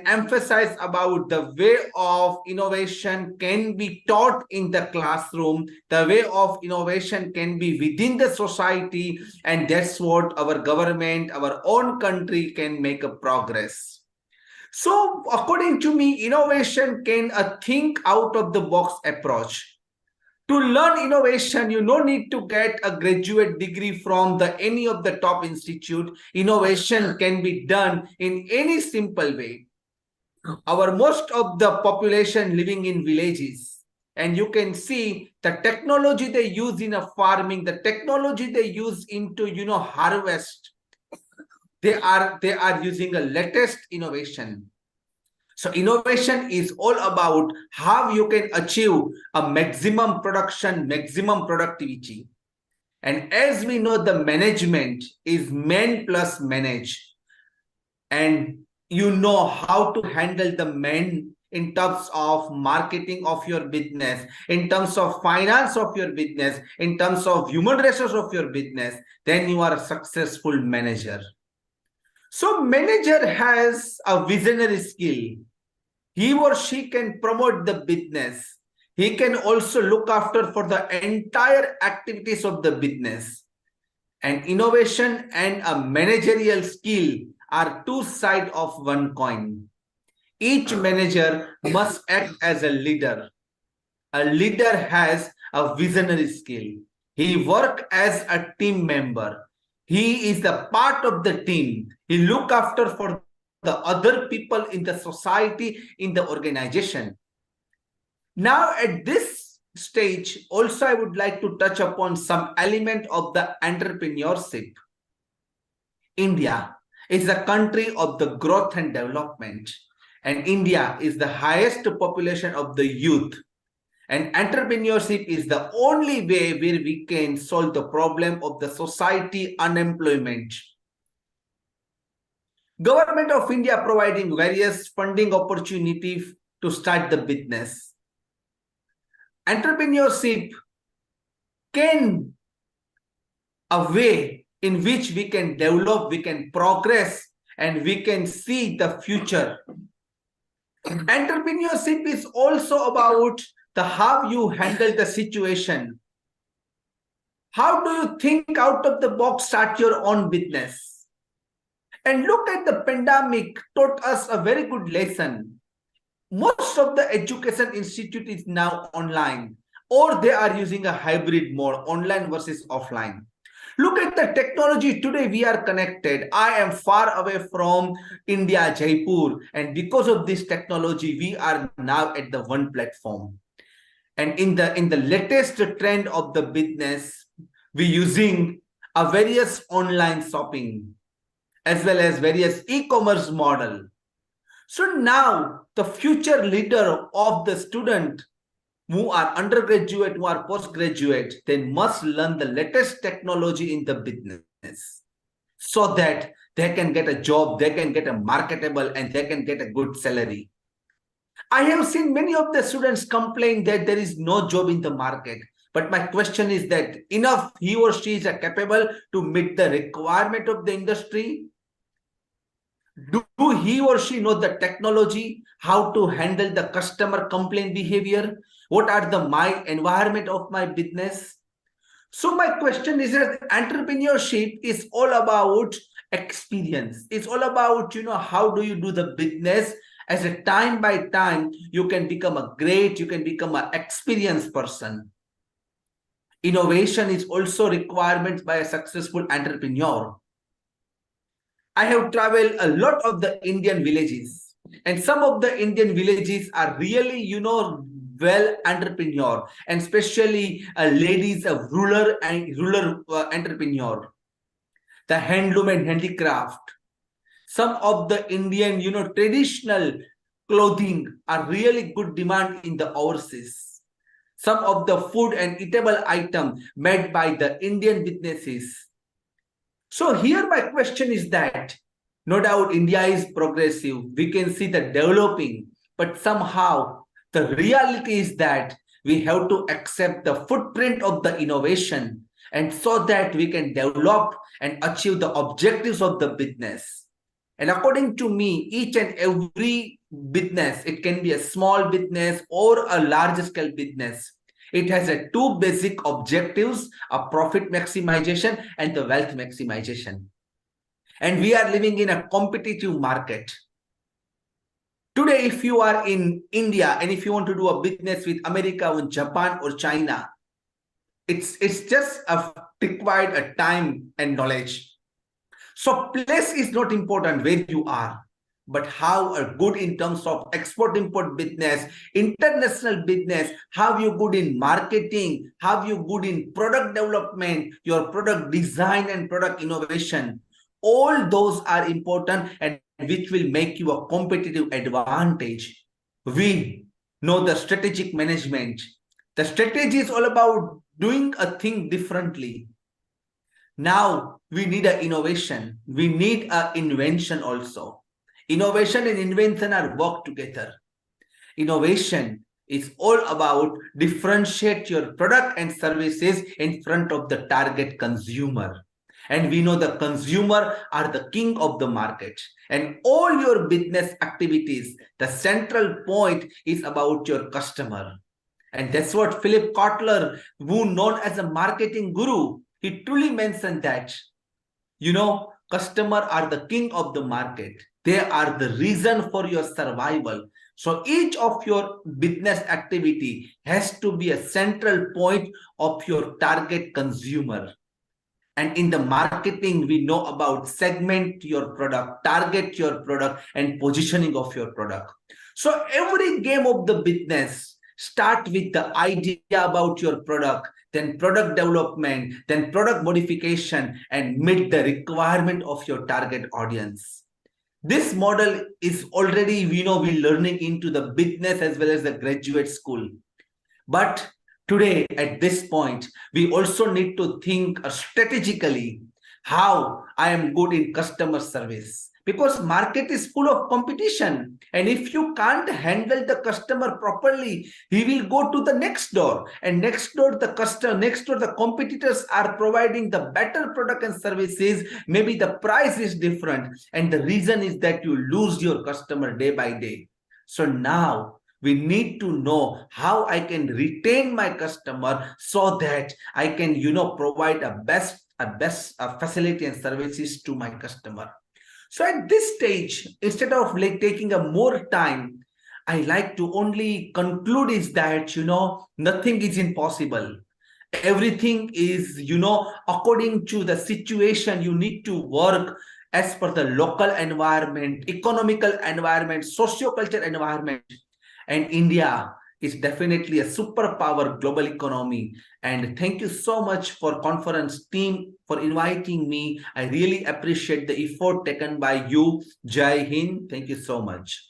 emphasize about the way of innovation can be taught in the classroom, the way of innovation can be within the society, and that's what our government, our own country can make a progress. So according to me, innovation can think out of the box approach. To learn innovation, you no need to get a graduate degree from any of the top institute. Innovation can be done in any simple way. Our most of the population living in villages, and you can see the technology they use in a farming, the technology they use into harvest. They are using a latest innovation. So innovation is all about how you can achieve a maximum production, maximum productivity. And as we know, the management is man plus manage. And you know how to handle the man in terms of marketing of your business, in terms of finance of your business, in terms of human resources of your business, then you are a successful manager. So manager has a visionary skill. He or she can promote the business. He can also look after for the entire activities of the business. And innovation and a managerial skill are two sides of one coin. Each manager must act as a leader. A leader has a visionary skill. He works as a team member. He is the part of the team. He look after for the other people in the society, in the organization. Now at this stage, also I would like to touch upon some element of the entrepreneurship. India is a country of the growth and development, and India is the highest population of the youth. And entrepreneurship is the only way where we can solve the problem of the society unemployment. Government of India providing various funding opportunities to start the business. Entrepreneurship can a way in which we can develop, we can progress, and we can see the future. Entrepreneurship is also about the how you handle the situation. How do you think out of the box, start your own business? And look at the pandemic taught us a very good lesson. Most of the education institute is now online, or they are using a hybrid mode, online versus offline. Look at the technology today. We are connected. I am far away from India, Jaipur, and because of this technology, we are now at the one platform. And in the latest trend of the business, we using a various online shopping as well as various e-commerce model. So now the future leader of the student who are undergraduate, who are postgraduate, they must learn the latest technology in the business so that they can get a job, they can get a marketable, and they can get a good salary. I have seen many of the students complain that there is no job in the market. But my question is that enough he or she is capable to meet the requirement of the industry? Do he or she know the technology, how to handle the customer complaint behavior? What are the my environment of my business? So my question is that entrepreneurship is all about experience. It's all about, how do you do the business as a time by time, you can become a great, you can become an experienced person. Innovation is also requirement by a successful entrepreneur. I have traveled a lot of the Indian villages, and some of the Indian villages are really, well entrepreneur, and especially ladies of rural entrepreneur, the handloom and handicraft. Some of the Indian, traditional clothing are really good demand in the overseas. Some of the food and eatable item made by the Indian businesses. So here my question is that No doubt India is progressive. We can see the developing, but somehow the reality is that we have to accept the footprint of the innovation, and so that we can develop and achieve the objectives of the business. And according to me, each and every business, it can be a small business or a large scale business, it has a two basic objectives, a profit maximization and the wealth maximization. And we are living in a competitive market. Today, if you are in India and if you want to do a business with America or Japan or China, it's just required a time and knowledge. So place is not important where you are, but how are good in terms of export-import business, international business, how you good in marketing, how you good in product development, your product design and product innovation. All those are important and which will make you a competitive advantage. We know the strategic management. The strategy is all about doing a thing differently. Now we need an innovation. We need an invention also. Innovation and invention are work together. Innovation is all about differentiate your product and services in front of the target consumer. And we know the consumer are the king of the market. And all your business activities, the central point is about your customer. And that's what Philip Kotler, who known as a marketing guru, he truly mentioned that, customer are the king of the market. They are the reason for your survival. So each of your business activity has to be a central point of your target consumer. And in the marketing, we know about segment your product, target your product, and positioning of your product. So every game of the business start with the idea about your product, then product development, then product modification, and meet the requirement of your target audience. This model is already, we learning into the business as well as the graduate school. But today, at this point, we also need to think strategically how I am good in customer service. Because market is full of competition. And if you can't handle the customer properly, he will go to the next door. And next door, the competitors are providing the better product and services. Maybe the price is different. And the reason is that you lose your customer day by day. So now we need to know how I can retain my customer so that I can, provide a best facility and services to my customer. So at this stage, instead of taking a more time, I like to only conclude is that, nothing is impossible. Everything is, according to the situation, you need to work as per the local environment, economical environment, socio-cultural environment. And India is definitely a superpower global economy. And thank you so much for conference team for inviting me. I really appreciate the effort taken by you. Jai Hind. Thank you so much.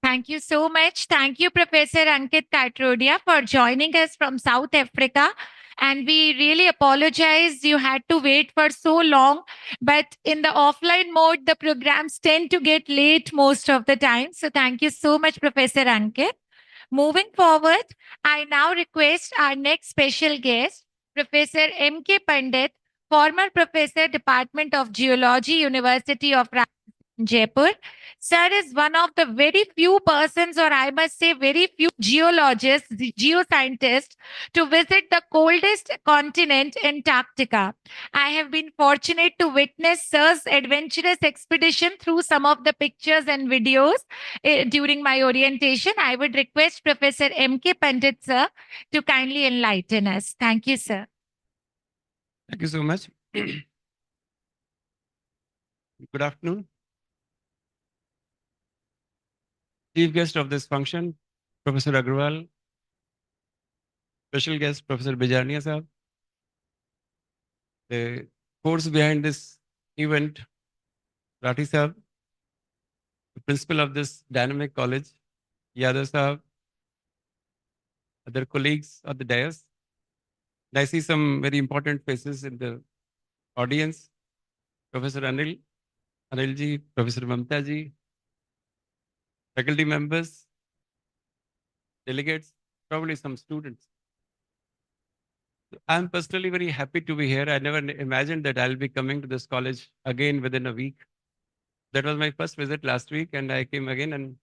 Thank you so much. Thank you, Professor Ankit Katrodia, for joining us from South Africa. And we really apologize you had to wait for so long. But in the offline mode, the programs tend to get late most of the time. So thank you so much, Professor Ankit. Moving forward, I now request our next special guest, Professor M.K. Pandit, former Professor, Department of Geology, University of Jaipur. Sir is one of the very few persons, or I must say very few geologists, geoscientists, to visit the coldest continent, Antarctica. I have been fortunate to witness Sir's adventurous expedition through some of the pictures and videos during my orientation. I would request Professor M.K. Pandit, sir, to kindly enlighten us. Thank you, sir. Thank you so much. Good afternoon. Chief guest of this function, Professor Agrawal. Special guest, Professor Bijania Sahab. The force behind this event, Rathi Sahab, the principal of this dynamic college, Yadav Sahab, other colleagues of the dais. I see some very important faces in the audience. Professor Anil, Anil ji, Professor Mamta ji, faculty members, delegates, probably some students. I'm personally very happy to be here. I never imagined that I'll be coming to this college again within a week. That was my first visit last week, and I came again. And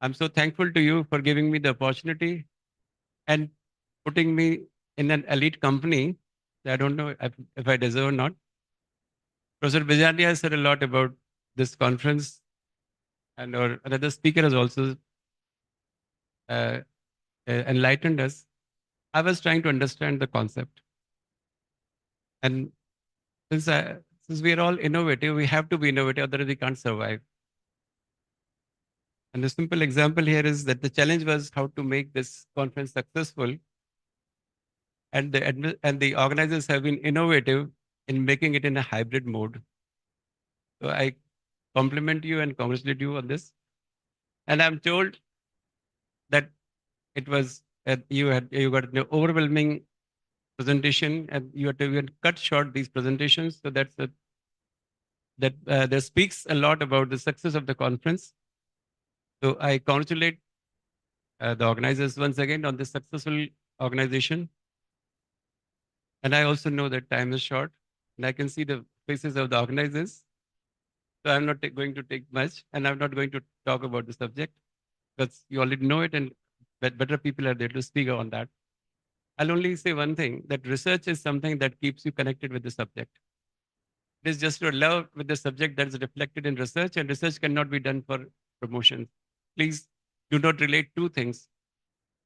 I'm so thankful to you for giving me the opportunity and putting me in an elite company. I don't know if I deserve or not. Professor Bijani has said a lot about this conference, and or another speaker has also enlightened us. I was trying to understand the concept. And since we are all innovative, we have to be innovative, otherwise we can't survive. And the simple example here is that the challenge was how to make this conference successful. And the organizers have been innovative in making it in a hybrid mode. So I compliment you and congratulate you on this. And I'm told that it was you got an overwhelming presentation, and you had cut short these presentations. So that speaks a lot about the success of the conference. So I congratulate the organizers once again on this successful organization. And I also know that time is short, and I can see the faces of the organizers. So I'm not going to take much, and I'm not going to talk about the subject because you already know it, and better people are there to speak on that. I'll only say one thing, that research is something that keeps you connected with the subject. It is just your love with the subject that is reflected in research, and research cannot be done for promotion. Please do not relate two things.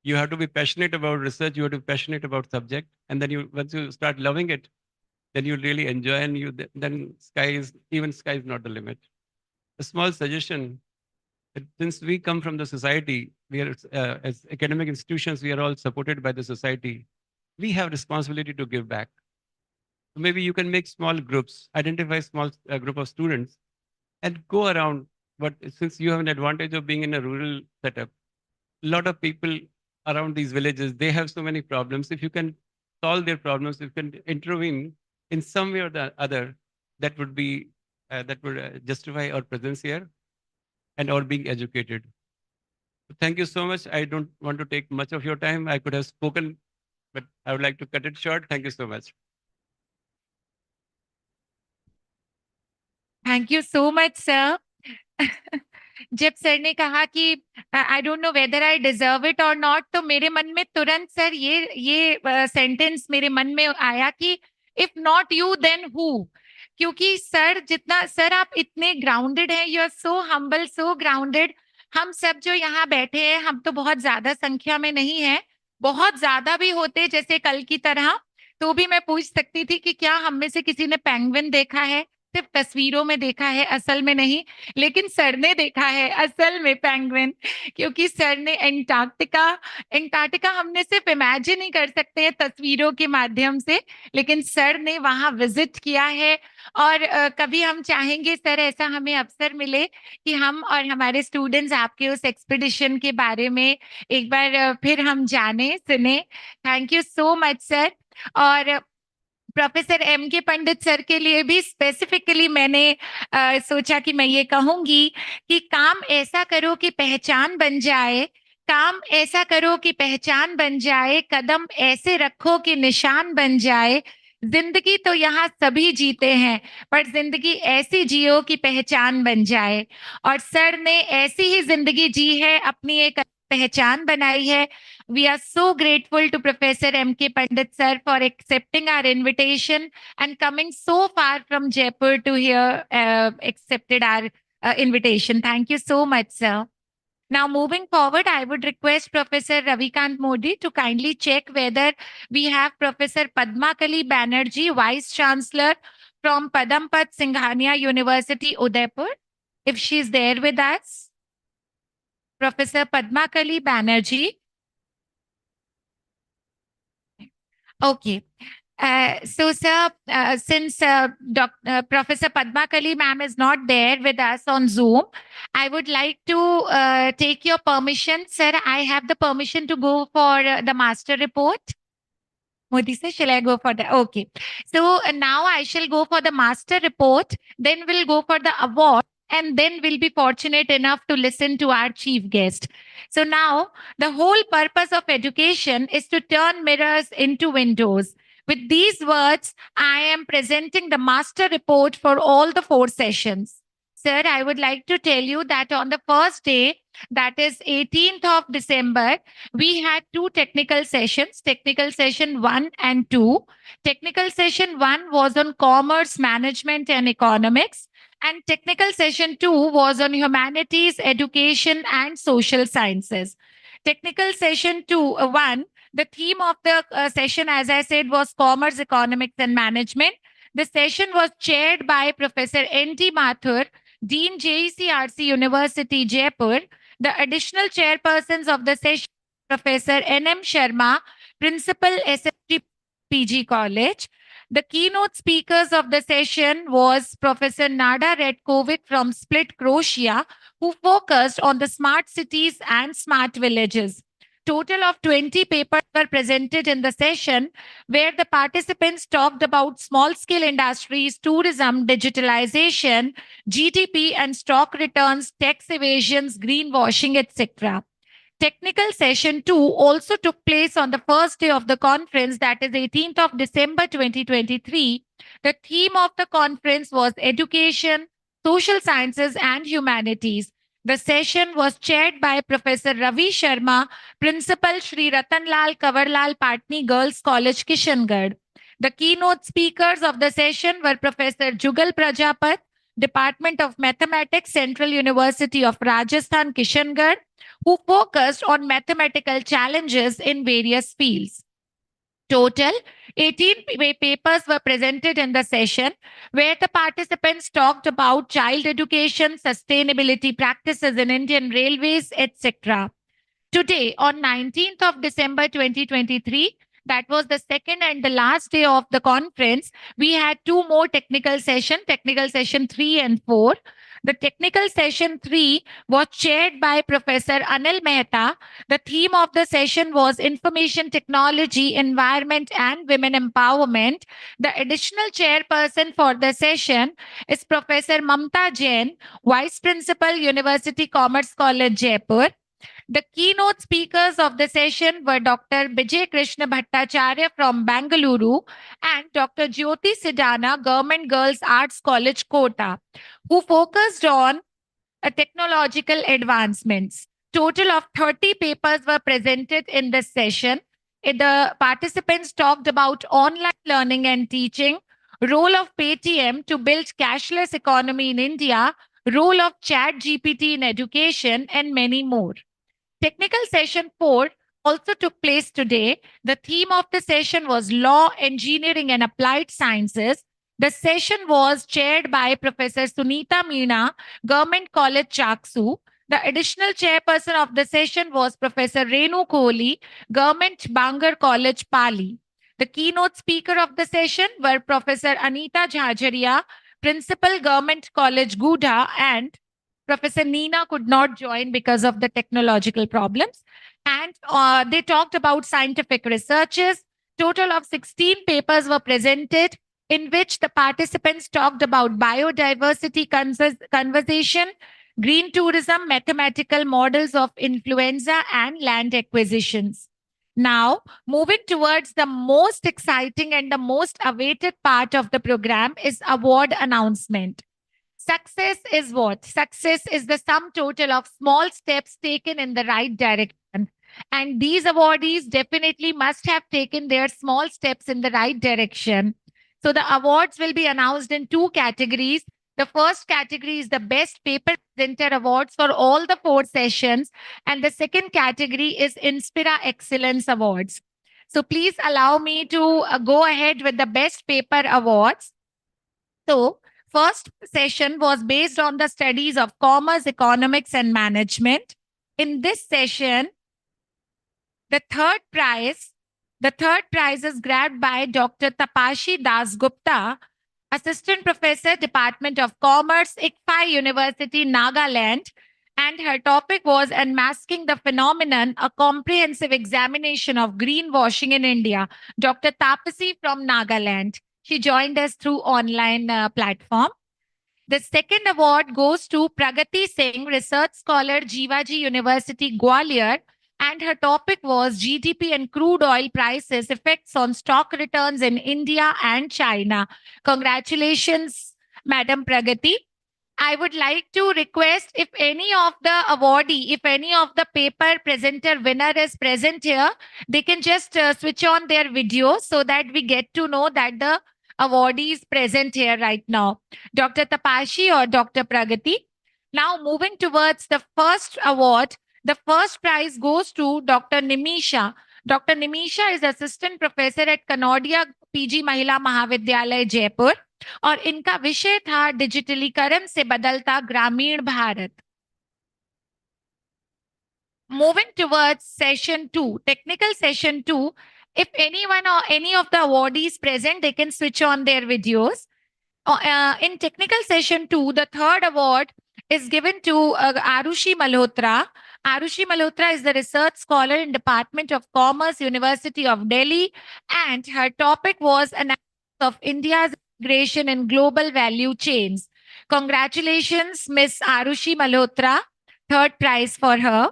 You have to be passionate about research, you have to be passionate about subject, and then once you start loving it, then you really enjoy, and then sky is not the limit. A small suggestion, since we come from the society, we are as academic institutions, we are all supported by the society. We have responsibility to give back. So maybe you can make small groups, identify small group of students, and go around. But since you have an advantage of being in a rural setup, a lot of people around these villages, they have so many problems. If you can solve their problems, if you can intervene in some way or the other, that would be justify our presence here and our being educated. So thank you so much. I don't want to take much of your time. I could have spoken, but I would like to cut it short. Thank you so much. Thank you so much, sir. जब sir ने कहा कि I don't know whether I deserve it और not, तो मेरे मन में तुरंत सर ये सेंटेंस मेरे मन में आया कि if not you then who. क्योंकि सर आप इतने ग्राउंडेड हैं, you are so humble, so grounded. हम सब जो यहाँ बैठे हैं, हम तो बहुत ज्यादा संख्या में नहीं है, बहुत ज्यादा भी होते जैसे कल की तरह तो भी मैं पूछ सकती थी कि क्या हम में से किसी ने पेंगुइन देखा है? सिर्फ तस्वीरों में देखा है, असल में नहीं। लेकिन सर ने देखा है असल में पेंगुइन, क्योंकि सर ने एंटार्क्टिका हमने सिर्फ इमेजिन ही कर सकते हैं तस्वीरों के माध्यम से, लेकिन सर ने वहां विजिट किया है। और कभी हम चाहेंगे सर ऐसा हमें अवसर मिले कि हम और हमारे स्टूडेंट्स आपके उस एक्सपीडिशन के बारे में एक बार फिर हम जाने सुने। Thank you so much sir. और प्रोफेसर एम के पंडित सर के लिए भी स्पेसिफिकली मैंने सोचा कि मैं ये कहूंगी कि काम ऐसा करो कि पहचान बन जाए, काम ऐसा करो कि पहचान बन जाए, कदम ऐसे रखो कि निशान बन जाए। जिंदगी तो यहाँ सभी जीते हैं, पर जिंदगी ऐसी जियो कि पहचान बन जाए। और सर ने ऐसी ही जिंदगी जी है, अपनी एक पहचान बनाई है। We are so grateful to Professor M.K. Pandit sir for accepting our invitation and coming so far from Jaipur to here, accepted our invitation. Thank you so much, sir. Now, moving forward, I would request Professor Ravikant Modi to kindly check whether we have Professor Padmakali Banerjee, Vice Chancellor from Padampat Singhania University, Udaipur, if she is there with us. Professor Padmakali Banerjee. Okay. So, sir, since Professor Padmakali ma'am is not there with us on Zoom, I would like to take your permission. Sir, I have the permission to go for the master report. Modi sir, shall I go for the? Okay. So now I shall go for the master report. Then we'll go for the award. And then we'll be fortunate enough to listen to our chief guest. So now the whole purpose of education is to turn mirrors into windows. With these words, I am presenting the master report for all the 4 sessions. Sir, I would like to tell you that on the first day, that is 18th of December, we had 2 technical sessions, technical session 1 and 2. Technical session 1 was on commerce, management, and economics. And technical session 2 was on humanities, education, and social sciences. Technical session 1, the theme of the session, as I said, was commerce, economics, and management. The session was chaired by Professor N.T. Mathur, Dean JECRC University, Jaipur. The additional chairpersons of the session, Professor N.M. Sharma, Principal SFT PG College. The keynote speakers of the session was Professor Nada Redkovic from Split, Croatia, who focused on the smart cities and smart villages. Total of 20 papers were presented in the session, where the participants talked about small-scale industries, tourism, digitalization, GDP and stock returns, tax evasions, greenwashing, etc. Technical session 2 also took place on the first day of the conference, that is 18th of December 2023. The theme of the conference was education, social sciences, and humanities. The session was chaired by Professor Ravi Sharma, Principal Shri Ratanlal Kavarlal Patni Girls College, Kishangarh. The keynote speakers of the session were Professor Jugal Prajapat, Department of Mathematics, Central University of Rajasthan, Kishangarh, who focused on mathematical challenges in various fields. Total 18 papers were presented in the session, where the participants talked about child education, sustainability practices in Indian railways, etc. Today, on 19th of December 2023, that was the second and the last day of the conference, we had 2 more technical sessions, technical session 3 and 4. The technical session 3 was chaired by Professor Anil Mehta. The theme of the session was information technology, environment, and women empowerment. The additional chairperson for the session is Professor Mamta Jain, Vice Principal, University Commerce College, Jaipur. The keynote speakers of the session were Dr. Bijay Krishna Bhattacharya from Bangalore and Dr. Jyoti Sidana, Government Girls Arts College, Kota, who focused on technological advancements. Total of 30 papers were presented in this session. The participants talked about online learning and teaching, role of Paytm to build cashless economy in India, role of Chat GPT in education, and many more. Technical session 4 also took place today. The theme of the session was Law, Engineering, and Applied Sciences. The session was chaired by Professor Sunita Meena, Government College, Chaksu. The additional chairperson of the session was Professor Renu Kohli, Government Bangar College, Pali. The keynote speaker of the session were Professor Anita Jhajaria, Principal, Government College, Guda, and Professor Neena could not join because of the technological problems. And they talked about scientific researches. Total of 16 papers were presented, in which the participants talked about biodiversity conservation, green tourism, mathematical models of influenza, and land acquisitions. Now, moving towards the most exciting and the most awaited part of the program is award announcement. Success is what? Success is the sum total of small steps taken in the right direction. And these awardees definitely must have taken their small steps in the right direction. So the awards will be announced in 2 categories. The first category is the Best Paper Presenter Awards for all the 4 sessions. And the second category is Inspira Excellence Awards. So please allow me to go ahead with the Best Paper Awards. So, first session was based on the studies of commerce, economics, and management. In this session, the third prize is grabbed by Dr. Tapashi Das Gupta, Assistant Professor, Department of Commerce, ICFI University, Nagaland. and her topic was Unmasking the Phenomenon, a comprehensive examination of greenwashing in India. Dr. Tapasi from Nagaland. She joined us through online platform. The second award goes to Pragati Singh, research scholar, Jivaji University, Gwalior, and her topic was GDP and crude oil prices effects on stock returns in India and China. Congratulations, Madam Pragati. I would like to request if any of the awardee, if any of the paper presenter winner is present here, they can just switch on their video so that we get to know that the awardee is present here right now. Dr. Tapashi or Dr. Pragati. Now moving towards the first award, the first prize goes to Dr. Nimisha. Dr. Nimisha is assistant professor at Kanodia PG Mahila Mahavidyalay, Jaipur. और इनका विषय था डिजिटलीकरण से बदलता ग्रामीण Bharat. Moving towards session 2, technical session 2, if anyone or any of the awardees present, they can switch on their videos. In technical session 2, the third award is given to Arushi Malhotra. Arushi Malhotra is the research scholar in Department of Commerce, University of Delhi, and her topic was analysis of India's integration in global value chains. Congratulations, Miss Arushi Malhotra. Third prize for her.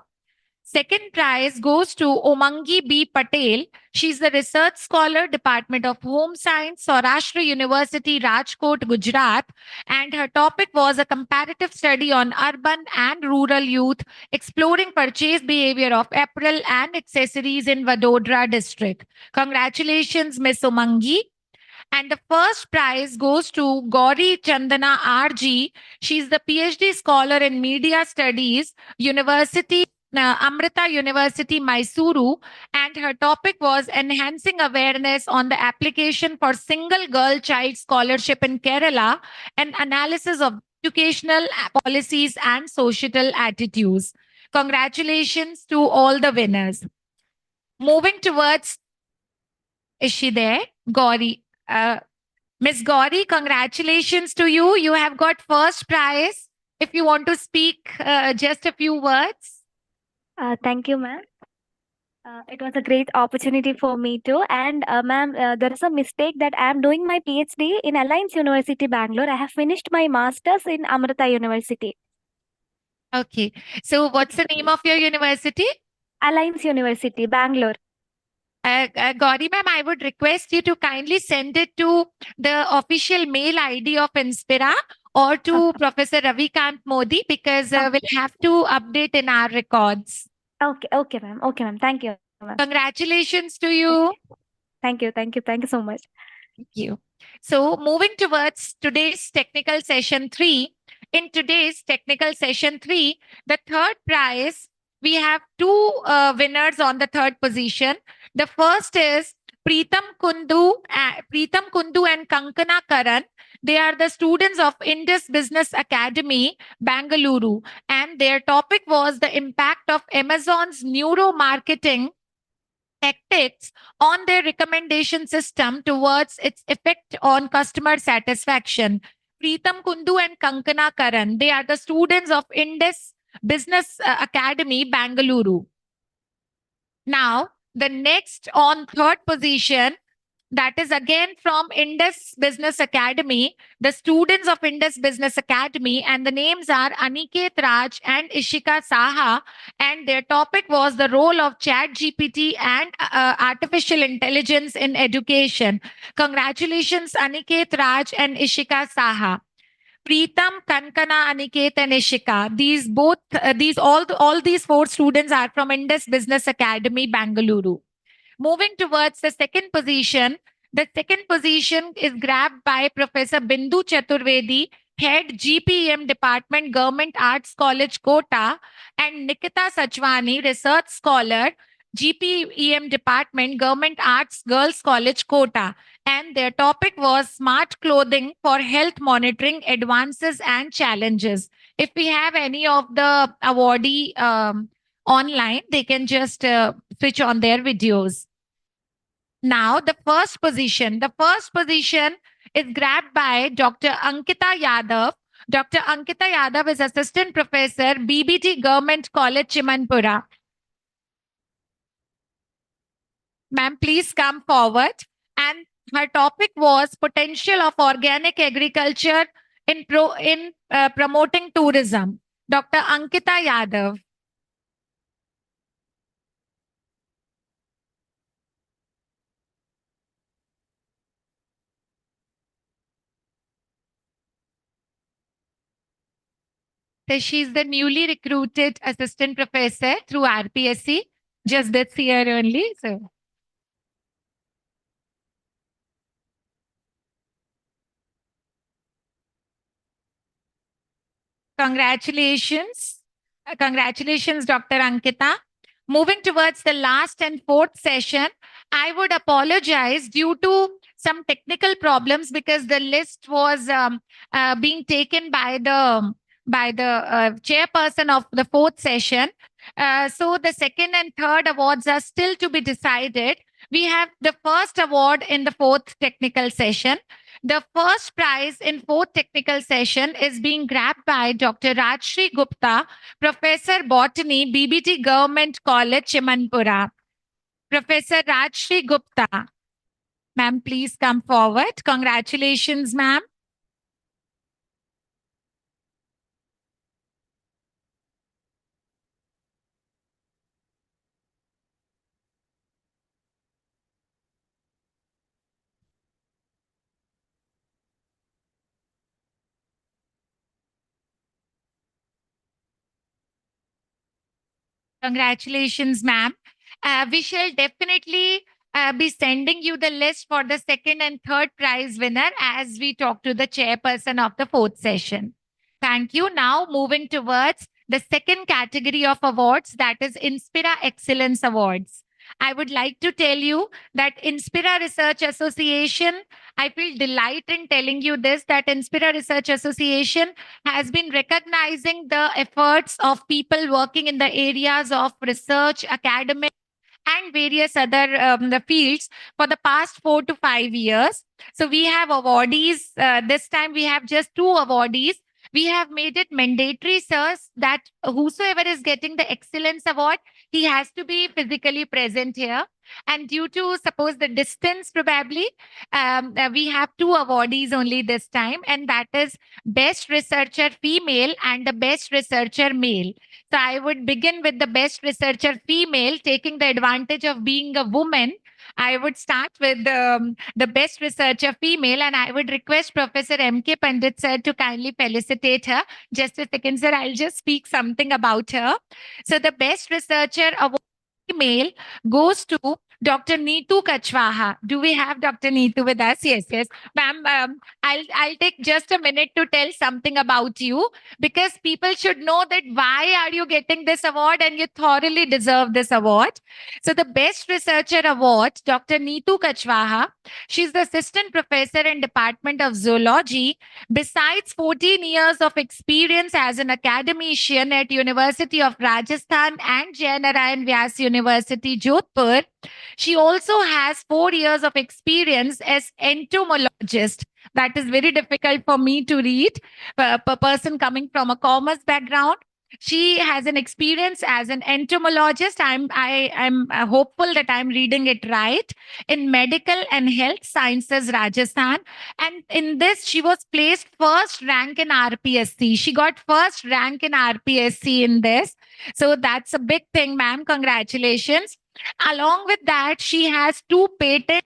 Second prize goes to Omangi B. Patel. She's the research scholar, Department of Home Science, Saurashtra University, Rajkot, Gujarat. And her topic was a comparative study on urban and rural youth, exploring purchase behavior of apparel and accessories in Vadodara district. Congratulations, Miss Omangi. And the first prize goes to Gauri Chandana RG. She's the PhD scholar in media studies, University Amrita University, Mysuru, and her topic was enhancing awareness on the application for single girl child scholarship in Kerala and analysis of educational policies and societal attitudes. Congratulations to all the winners. Moving towards, is she there? Gauri. Miss Gauri, congratulations to you. You have got first prize. If you want to speak just a few words. Thank you, ma'am. It was a great opportunity for me too. And ma'am, there is a mistake that I am doing my PhD in Alliance University, Bangalore. I have finished my master's in Amrita University. Okay. So what's the name of your university? Alliance University, Bangalore. Gauri ma'am, I would request you to kindly send it to the official mail ID of Inspira or to Professor Ravikant Modi because we'll have to update in our records. Okay, ma'am. Okay, ma'am. Thank you, ma'am. Congratulations to you. Thank you so much. Thank you. So moving towards today's technical session 3. In today's technical session 3, the third prize, we have two winners on the third position. The first is Preetam Kundu and Kankana Karan. They are the students of Indus Business Academy, Bangalore, and their topic was the impact of Amazon's neuromarketing tactics on their recommendation system towards its effect on customer satisfaction. Preetam Kundu and Kankana Karan, they are the students of Indus Business Academy, Bangalore. Now, the next on third position, that is again from Indus Business Academy, the students of Indus Business Academy, and the names are Aniket Raj and Ishika Saha, and their topic was the role of ChatGPT and artificial intelligence in education. Congratulations, Aniket Raj and Ishika Saha. Preetam, Kankana, Aniket, and Ishika. All these four students are from Indus Business Academy, Bangalore. Moving towards the second position, the second position is grabbed by Professor Bindu Chaturvedi, Head GPM Department, Government Arts College, Kota, and Nikita Sachwani, Research Scholar, GPEM Department, Government Arts Girls College, Kota. And their topic was Smart Clothing for Health Monitoring, Advances and Challenges. If we have any of the awardee online, they can just switch on their videos. Now, the first position is grabbed by Dr. Ankita Yadav. Dr. Ankita Yadav is Assistant Professor, BBT Government College, Chimanpura. Ma'am, please come forward. And her topic was potential of organic agriculture in promoting tourism. Dr. Ankita Yadav. So she's the newly recruited assistant professor through RPSC just this year only. So congratulations. Congratulations, Dr. Ankita. Moving towards the last and fourth session, I would apologize due to some technical problems because the list was being taken by the chairperson of the fourth session. So the second and third awards are still to be decided. We have the first award in the fourth technical session. The first prize in fourth technical session is being grabbed by Dr. Rajshri Gupta, Professor Botany, BBT Government College, Chimanpura. Professor Rajshri Gupta. Ma'am, please come forward. Congratulations, ma'am. Congratulations, ma'am. We shall definitely be sending you the list for the second and third prize winner as we talk to the chairperson of the fourth session. Thank you. Now moving towards the second category of awards, that is Inspira Excellence Awards. I would like to tell you that Inspira Research Association, I feel delight in telling you this, that Inspira Research Association has been recognizing the efforts of people working in the areas of research, academic, and various other the fields for the past 4 to 5 years. So we have awardees. This time we have just 2 awardees. We have made it mandatory, sirs, that whosoever is getting the excellence award, he has to be physically present here. And due to suppose the distance, probably we have 2 awardees only this time, and that is best researcher female and the best researcher male. So I would begin with the best researcher female, taking the advantage of being a woman. I would start with the best researcher female, and I would request Professor M.K. Pandit sir to kindly felicitate her. Just a second, sir. I'll just speak something about her. So the best researcher award female goes to Dr. Neetu Kachwaha. Do we have Dr. Neetu with us? Yes, yes. Ma'am, I'll take just a minute to tell something about you, because people should know that why are you getting this award, and you thoroughly deserve this award. So the Best Researcher Award, Dr. Neetu Kachwaha, she's the Assistant Professor in Department of Zoology. Besides 14 years of experience as an academician at University of Rajasthan and Jai Narayan Vyas University, Jodhpur, she also has 4 years of experience as entomologist. That is very difficult for me to read. A person coming from a commerce background, she has an experience as an entomologist. I'm hopeful that I'm reading it right, in medical and health sciences, Rajasthan. And in this, she was placed first rank in RPSC. She got first rank in RPSC in this. So that's a big thing, ma'am. Congratulations. Along with that, she has 2 patents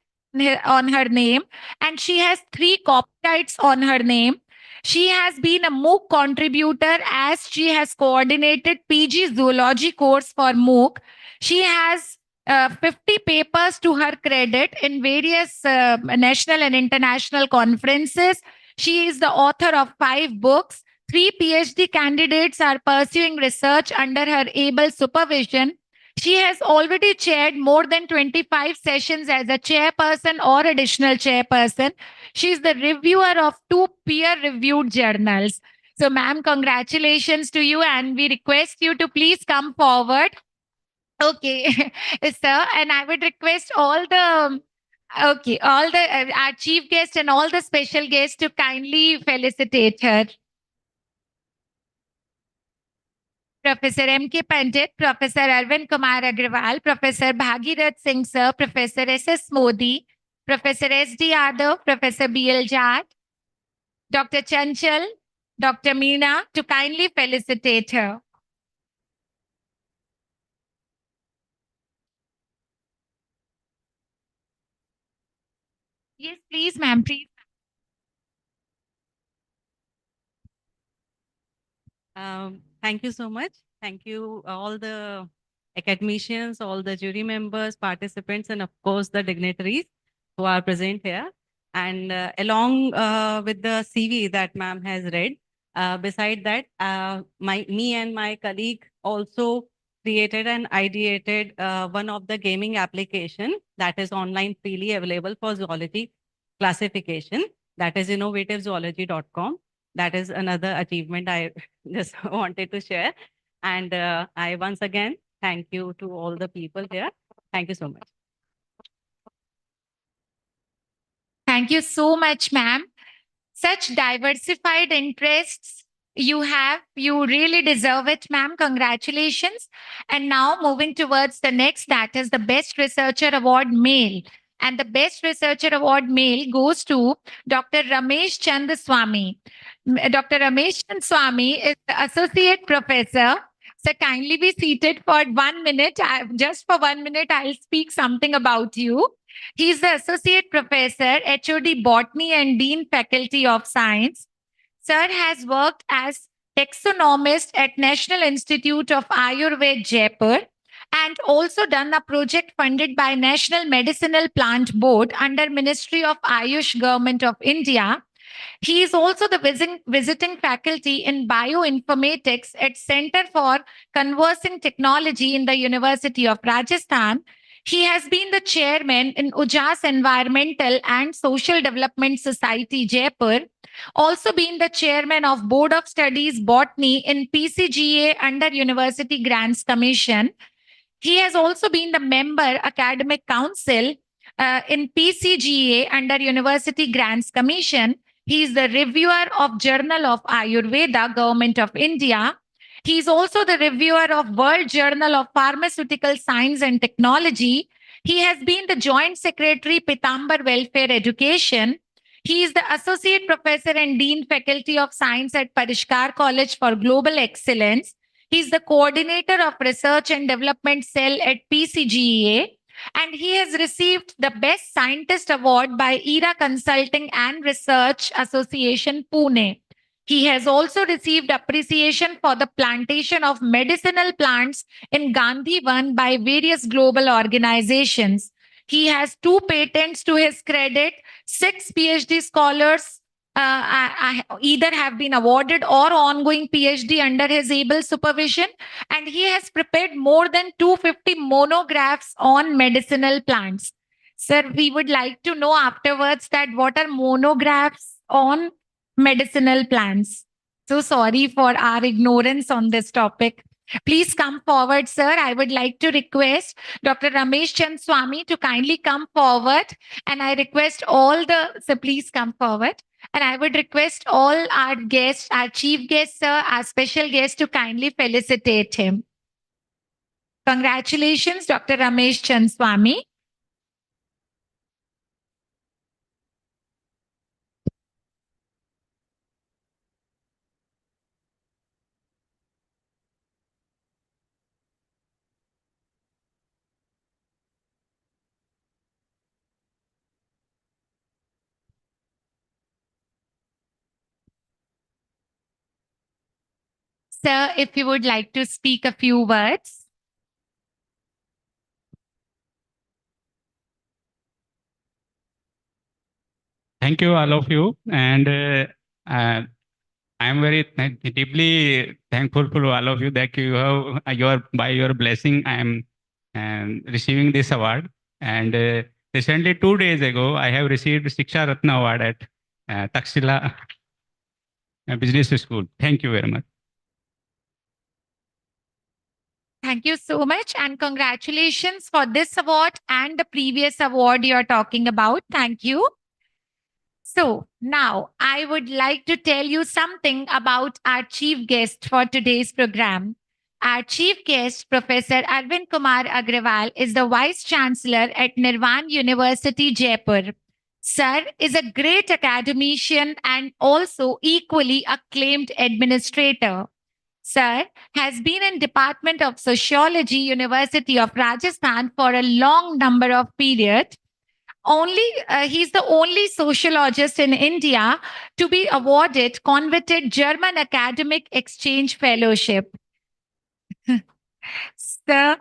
on her name, and she has 3 copyrights on her name. She has been a MOOC contributor as she has coordinated PG Zoology course for MOOC. She has 50 papers to her credit in various national and international conferences. She is the author of 5 books. 3 PhD candidates are pursuing research under her able supervision. She has already chaired more than 25 sessions as a chairperson or additional chairperson. She is the reviewer of 2 peer-reviewed journals. So, ma'am, congratulations to you, and we request you to please come forward. Okay, sir, and I would request all the our chief guest and all the special guests to kindly felicitate her. Professor M.K. Pandit, Professor Arvind Kumar Agrawal, Professor Bhagirath Singh Sir, Professor S.S. Modi, Professor S.D. Yadav, Professor B.L. Jat, Dr. Chanchal, Dr. Meena to kindly felicitate her. Yes, please, ma'am, please. Thank you so much. Thank you, all the academicians, all the jury members, participants, and of course the dignitaries who are present here. And along with the CV that ma'am has read, beside that, me and my colleague also created and ideated one of the gaming application that is online freely available for zoology classification. That is innovativezoology.com. That is another achievement I just wanted to share. And I once again thank you to all the people here. Thank you so much. Thank you so much, ma'am. Such diversified interests you have. You really deserve it, ma'am. Congratulations. And now moving towards the next, that is the Best Researcher Award Male. And the Best Researcher Award Male goes to Dr. Ramesh Chandaswamy. Dr. Ramesh Chandaswamy is the Associate Professor. So kindly be seated for 1 minute. Just for 1 minute, I'll speak something about you. He is the Associate Professor, HOD Botany and Dean Faculty of Science. Sir has worked as taxonomist at National Institute of Ayurveda, Jaipur, and also done a project funded by National Medicinal Plant Board under Ministry of Ayush, Government of India. He is also the visiting faculty in bioinformatics at Center for Conversing Technology in the University of Rajasthan. He has been the chairman in Ujas Environmental and Social Development Society, Jaipur. Also been the chairman of Board of Studies Botany in PCGA under University Grants Commission. He has also been the member academic council in PCGA under University Grants Commission. He is the reviewer of Journal of Ayurveda, Government of India. He is also the reviewer of World Journal of Pharmaceutical Science and Technology. He has been the Joint Secretary, Pitambar Welfare Education. He is the Associate Professor and Dean Faculty of Science at Parishkar College for Global Excellence. He is the Coordinator of Research and Development Cell at PCGA. And he has received the Best Scientist Award by IRA Consulting and Research Association, Pune. He has also received appreciation for the plantation of medicinal plants in Gandhivan by various global organizations. He has 2 patents to his credit, 6 PhD scholars either have been awarded or ongoing PhD under his able supervision, and he has prepared more than 250 monographs on medicinal plants. Sir, we would like to know afterwards that what are monographs on medicinal plants. So sorry for our ignorance on this topic. Please come forward, sir. I would like to request Dr. Ramesh Chandaswamy to kindly come forward. And I request all so please come forward. And I would request all our guests, our chief guest, sir, our special guest to kindly felicitate him. Congratulations, Dr. Ramesh Chandaswamy. Sir, if you would like to speak a few words. Thank you, all of you. And I am very deeply thankful for all of you that you have, by your blessing, I am receiving this award. And recently, 2 days ago, I have received Shiksha Ratna Award at Taxila Business School. Thank you very much. Thank you so much, and congratulations for this award and the previous award you are talking about. Thank you. So now I would like to tell you something about our chief guest for today's program. Our chief guest, Professor Arvind Kumar Agrawal, is the Vice Chancellor at Nirvan University, Jaipur. Sir is a great academician and also equally acclaimed administrator. Sir has been in Department of Sociology, University of Rajasthan for a long number of periods. He's the only sociologist in India to be awarded coveted German Academic Exchange Fellowship. Sir,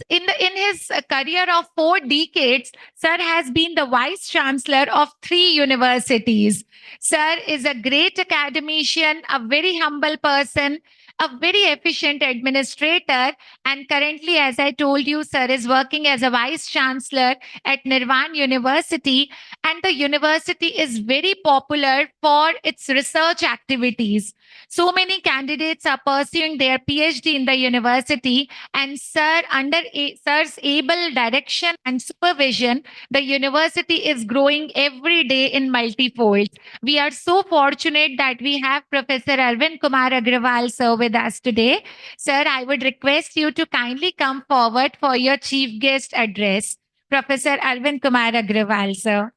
in his career of 4 decades, Sir has been the vice chancellor of 3 universities. Sir is a great academician, a very humble person, a very efficient administrator, and currently, as I told you, Sir is working as a vice chancellor at Nirvan University, and the university is very popular for its research activities. So many candidates are pursuing their PhD in the university, and Sir's able direction and supervision, the university is growing every day in multifold. We are so fortunate that we have Professor Arvind Kumar Agrawal, sir, with us today. Sir, I would request you to kindly come forward for your chief guest address. Professor Arvind Kumar Agrawal, sir.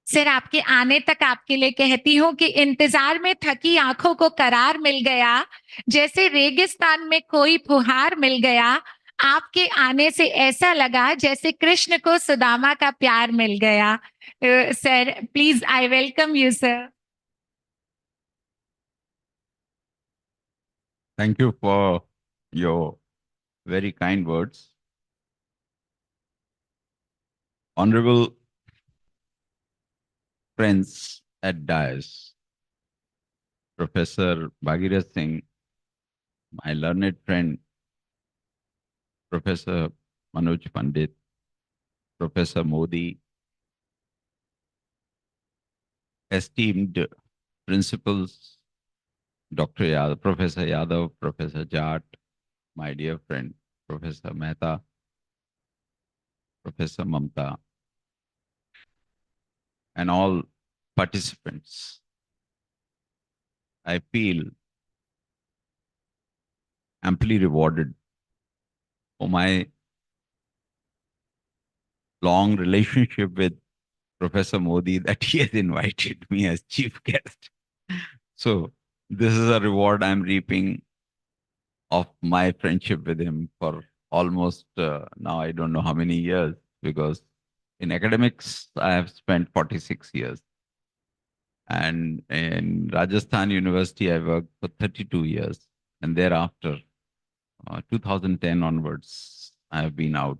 Sir आपके आने तक आपके लिए कहती हूँ कि इंतजार में थकी आंखों को करार मिल गया, जैसे रेगिस्तान में कोई फुहार मिल गया. आपके आने से ऐसा लगा जैसे कृष्ण को सुदामा का प्यार मिल गया. Sir, please I welcome you sir. Thank you for your very kind words. Honorable friends at DAS, Professor Bhagirath Singh, my learned friend, Professor Manoj Pandit, Professor Modi, esteemed principals, Dr. Yadav, Professor Yadav, Professor Jat, my dear friend, Professor Mehta, Professor Mamta, and all participants. I feel amply rewarded for my long relationship with Professor Modi that he has invited me as chief guest. So this is a reward I'm reaping of my friendship with him for almost now I don't know how many years, because in academics I have spent 46 years. And in Rajasthan University I worked for 32 years. And thereafter, 2010 onwards, I have been out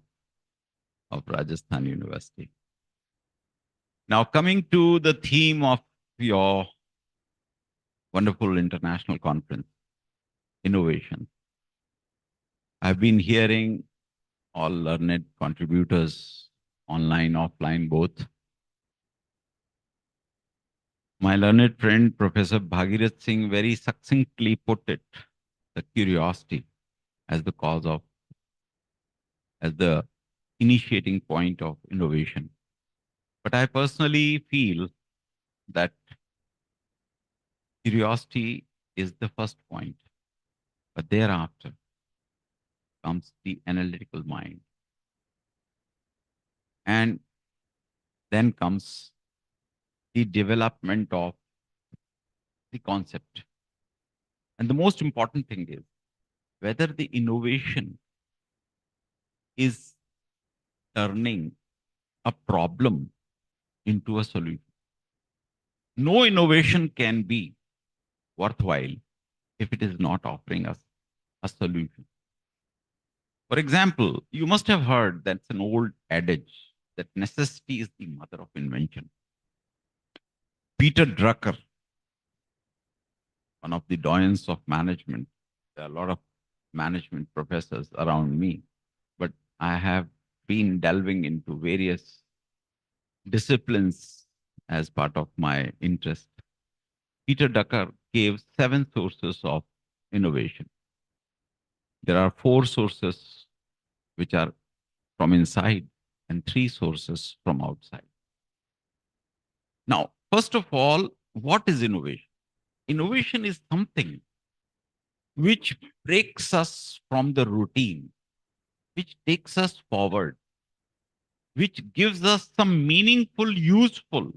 of Rajasthan University. Now coming to the theme of your wonderful international conference, innovation. I've been hearing all learned contributors, online, offline, both. My learned friend, Professor Bhagirath Singh, very succinctly put it, the curiosity as the cause of, as the initiating point of innovation. But I personally feel that curiosity is the first point, but thereafter comes the analytical mind. And then comes the development of the concept. And the most important thing is whether the innovation is turning a problem into a solution. No innovation can be worthwhile if it is not offering us a solution. For example, you must have heard that's an old adage that necessity is the mother of invention. Peter Drucker, one of the doyens of management, there are a lot of management professors around me, but I have been delving into various disciplines as part of my interest. Peter Drucker gave 7 sources of innovation. There are 4 sources which are from inside and 3 sources from outside. Now, first of all, what is innovation? Innovation is something which breaks us from the routine, which takes us forward, which gives us some meaningful, useful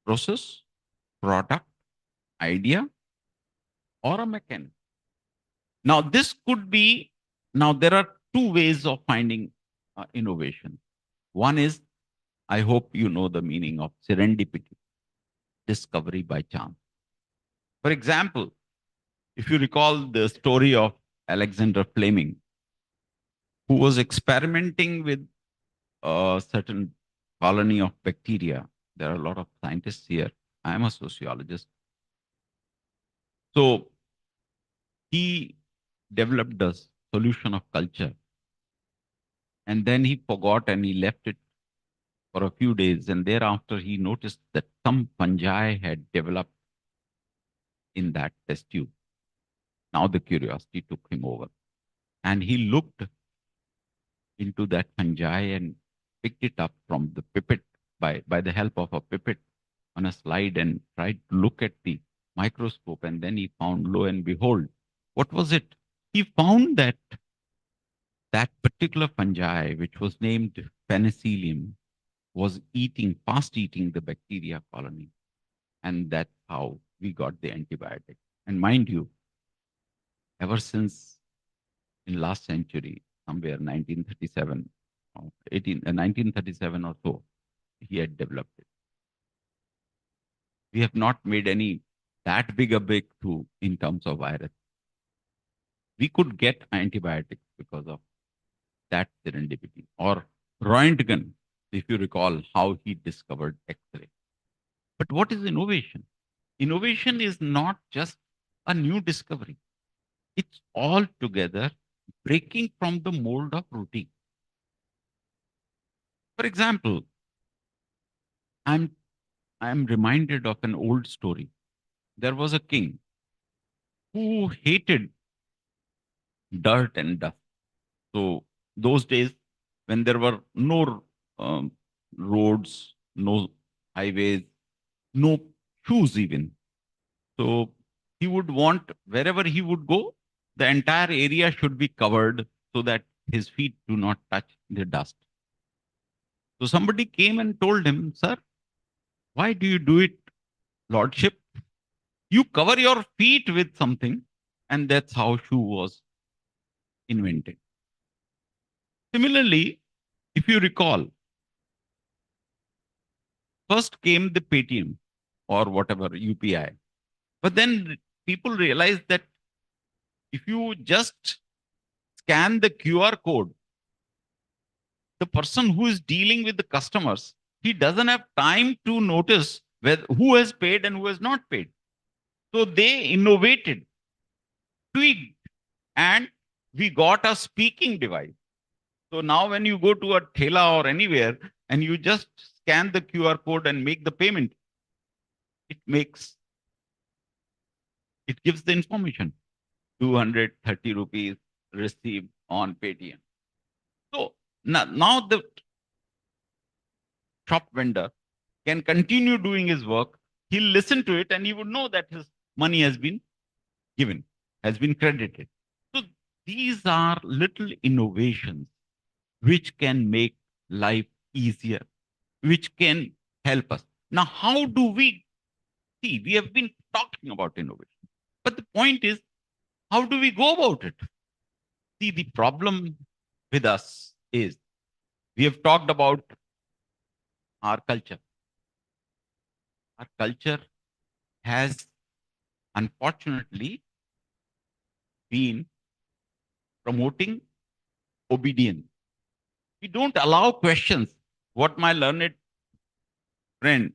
process, product, idea, or a mechanism. Now, this could be, now there are two ways of finding innovation. One is, I hope you know the meaning of serendipity, discovery by chance. For example, if you recall the story of Alexander Fleming, who was experimenting with a certain colony of bacteria. There are a lot of scientists here. I am a sociologist. So he developed a solution of culture. And then he forgot and he left it for a few days. And thereafter, he noticed that some fungi had developed in that test tube. Now the curiosity took him over. And he looked into that fungi and picked it up from the pipette by the help of a pipette on a slide and tried to look at the microscope. And then he found, lo and behold, what was it? He found that that particular fungi, which was named penicillium, was fast eating the bacteria colony. And that's how we got the antibiotic. And mind you, ever since in last century, somewhere 1937 or 1937 or so, he had developed it. We have not made any that big a breakthrough in terms of virus. We could get antibiotics because of that serendipity. Or Roentgen, if you recall how he discovered X-ray. But what is innovation? Innovation is not just a new discovery. It's altogether breaking from the mold of routine. For example, I'm reminded of an old story. There was a king who hated dirt and dust. So those days, when there were no roads, no highways, no shoes even. So he would want, wherever he would go, the entire area should be covered so that his feet do not touch the dust. So somebody came and told him, sir, why do you do it, lordship? You cover your feet with something, and that's how shoe was invented. Similarly, if you recall, first came the Paytm or whatever, UPI. But then people realized that if you just scan the QR code, the person who is dealing with the customers, he doesn't have time to notice who has paid and who has not paid. So they innovated, tweaked, and we got a speaking device. So now when you go to a thela or anywhere and you just scan the QR code and make the payment, it gives the information. 230 rupees received on Paytm. So now the shop vendor can continue doing his work. He'll listen to it and he would know that his money has been given, has been credited. So these are little innovations which can make life easier, which can help us. Now, how do we see? We have been talking about innovation, but the point is, how do we go about it? See, the problem with us is we have talked about our culture. Our culture has unfortunately been promoting obedience. We don't allow questions. What my learned friend,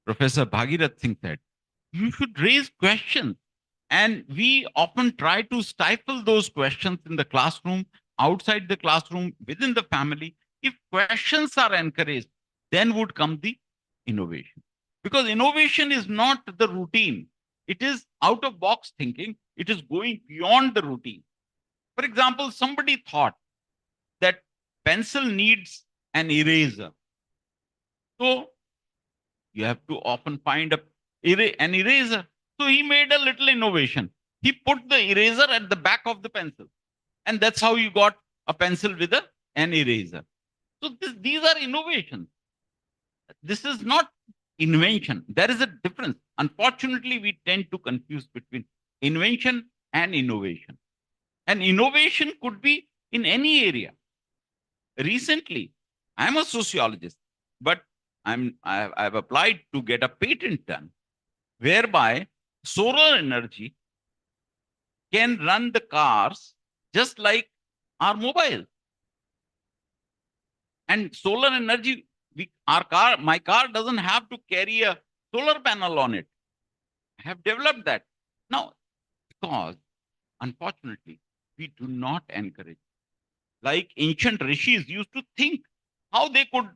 Professor Bhagirath Singh said, you should raise questions. And we often try to stifle those questions in the classroom, outside the classroom, within the family. If questions are encouraged, then would come the innovation. Because innovation is not the routine. It is out of box thinking. It is going beyond the routine. For example, somebody thought that pencil needs an eraser. So you have to often find an eraser. So he made a little innovation. He put the eraser at the back of the pencil. And that's how you got a pencil with an eraser. So these are innovations. This is not invention. There is a difference. Unfortunately, we tend to confuse between invention and innovation. And innovation could be in any area. Recently, I'm a sociologist, but I've applied to get a patent done, whereby solar energy can run the cars just like our mobile. And solar energy, my car doesn't have to carry a solar panel on it. I have developed that. Now, because unfortunately, we do not encourage. Like ancient rishis used to think how they could